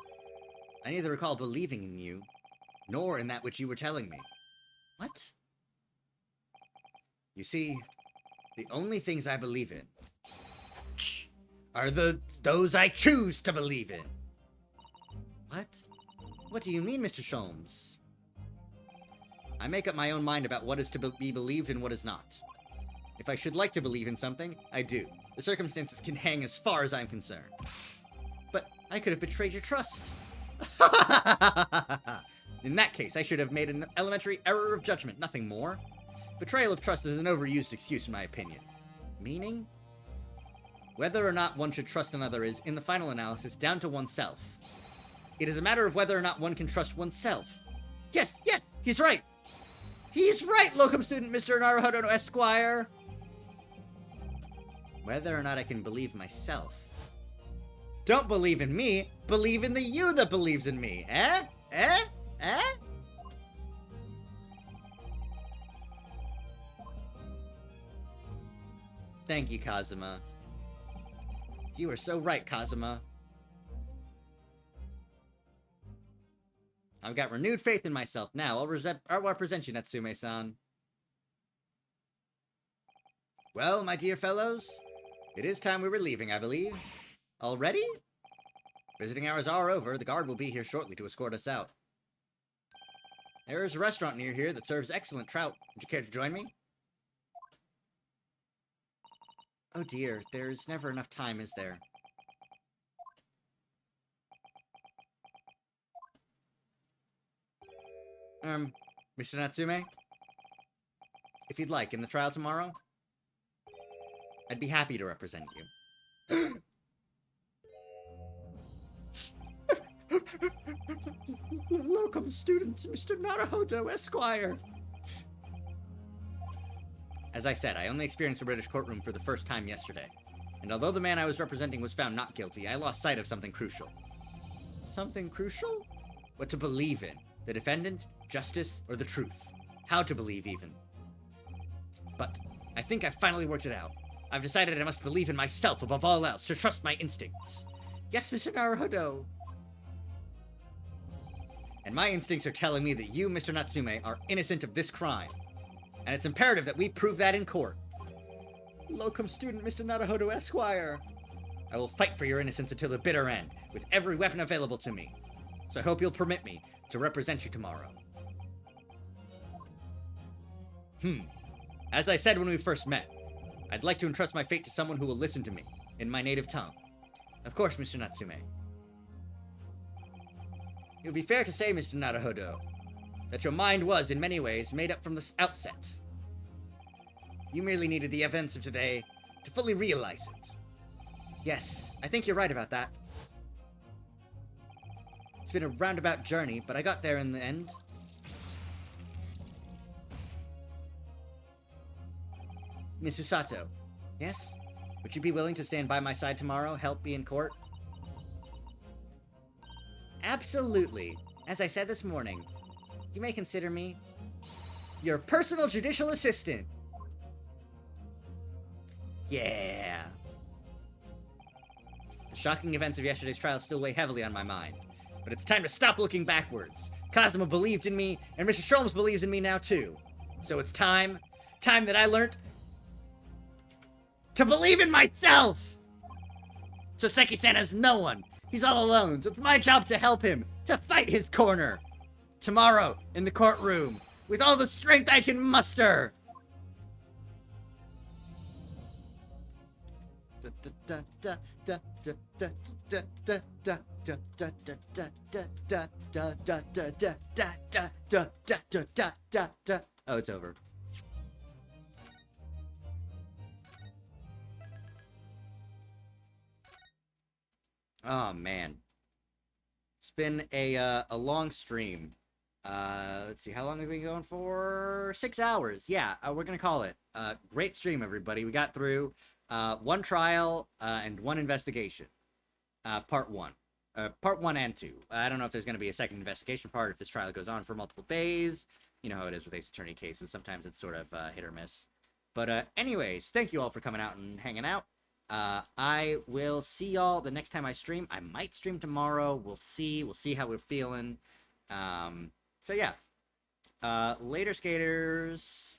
I neither recall believing in you, nor in that which you were telling me. What? You see, the only things I believe in are those I choose to believe in. What? What do you mean, Mr. Sholmes? I make up my own mind about what is to be believed and what is not. If I should like to believe in something, I do. The circumstances can hang as far as I'm concerned. But I could have betrayed your trust. In that case, I should have made an elementary error of judgment, nothing more. Betrayal of trust is an overused excuse, in my opinion. Meaning? Whether or not one should trust another is, in the final analysis, down to oneself. It is a matter of whether or not one can trust oneself. Yes, he's right. He's right, locum student Mr. Naruto Esquire. Whether or not I can believe myself. Don't believe in me, believe in the you that believes in me. Eh? Thank you, Kazuma. You are so right, Kazuma. I've got renewed faith in myself now. I'll represent you, Natsume-san. Well, my dear fellows, it is time we were leaving, I believe. Already? Visiting hours are over. The guard will be here shortly to escort us out. There is a restaurant near here that serves excellent trout. Would you care to join me? Oh dear, there's never enough time, is there? Mr. Natsume? If you'd like, in the trial tomorrow, I'd be happy to represent you. Locum student, Mr. Naruto Esquire. As I said, I only experienced the British courtroom for the first time yesterday. And although the man I was representing was found not guilty, I lost sight of something crucial. Something crucial? What to believe in. The defendant, justice, or the truth. How to believe, even. But I think I've finally worked it out. I've decided I must believe in myself above all else, to trust my instincts. Yes, Mr. Naruhodo. And my instincts are telling me that you, Mr. Natsume, are innocent of this crime. And it's imperative that we prove that in court. Locum student, Mr. Naruhodo Esquire. I will fight for your innocence until the bitter end, with every weapon available to me. So I hope you'll permit me to represent you tomorrow. As I said when we first met, I'd like to entrust my fate to someone who will listen to me, in my native tongue. Of course, Mr. Natsume. It would be fair to say, Mr. Naruhodo, that your mind was, in many ways, made up from the outset. You merely needed the events of today to fully realize it. Yes, I think you're right about that. It's been a roundabout journey, but I got there in the end. Miss Usato, yes? Would you be willing to stand by my side tomorrow, help me in court? Absolutely. As I said this morning, you may consider me your personal judicial assistant. Yeah. The shocking events of yesterday's trial still weigh heavily on my mind. But it's time to stop looking backwards. Cosmo believed in me, and Mr. Sholmes believes in me now too. So it's time that I learned to believe in myself! So Seki-san has no one. He's all alone, so it's my job to help him, to fight his corner. Tomorrow, in the courtroom, with all the strength I can muster. Oh, it's over. Oh, man. It's been a long stream. Let's see, how long have we been going for? 6 hours. Yeah, we're gonna call it. Great stream, everybody. We got through one trial and one investigation. Part 1. Part 1 and 2. I don't know if there's gonna be a second investigation part if this trial goes on for multiple days. You know how it is with Ace Attorney cases. Sometimes it's sort of hit or miss. But anyways, thank you all for coming out and hanging out. I will see y'all the next time I stream. I might stream tomorrow. We'll see. We'll see how we're feeling. So yeah. Later, skaters.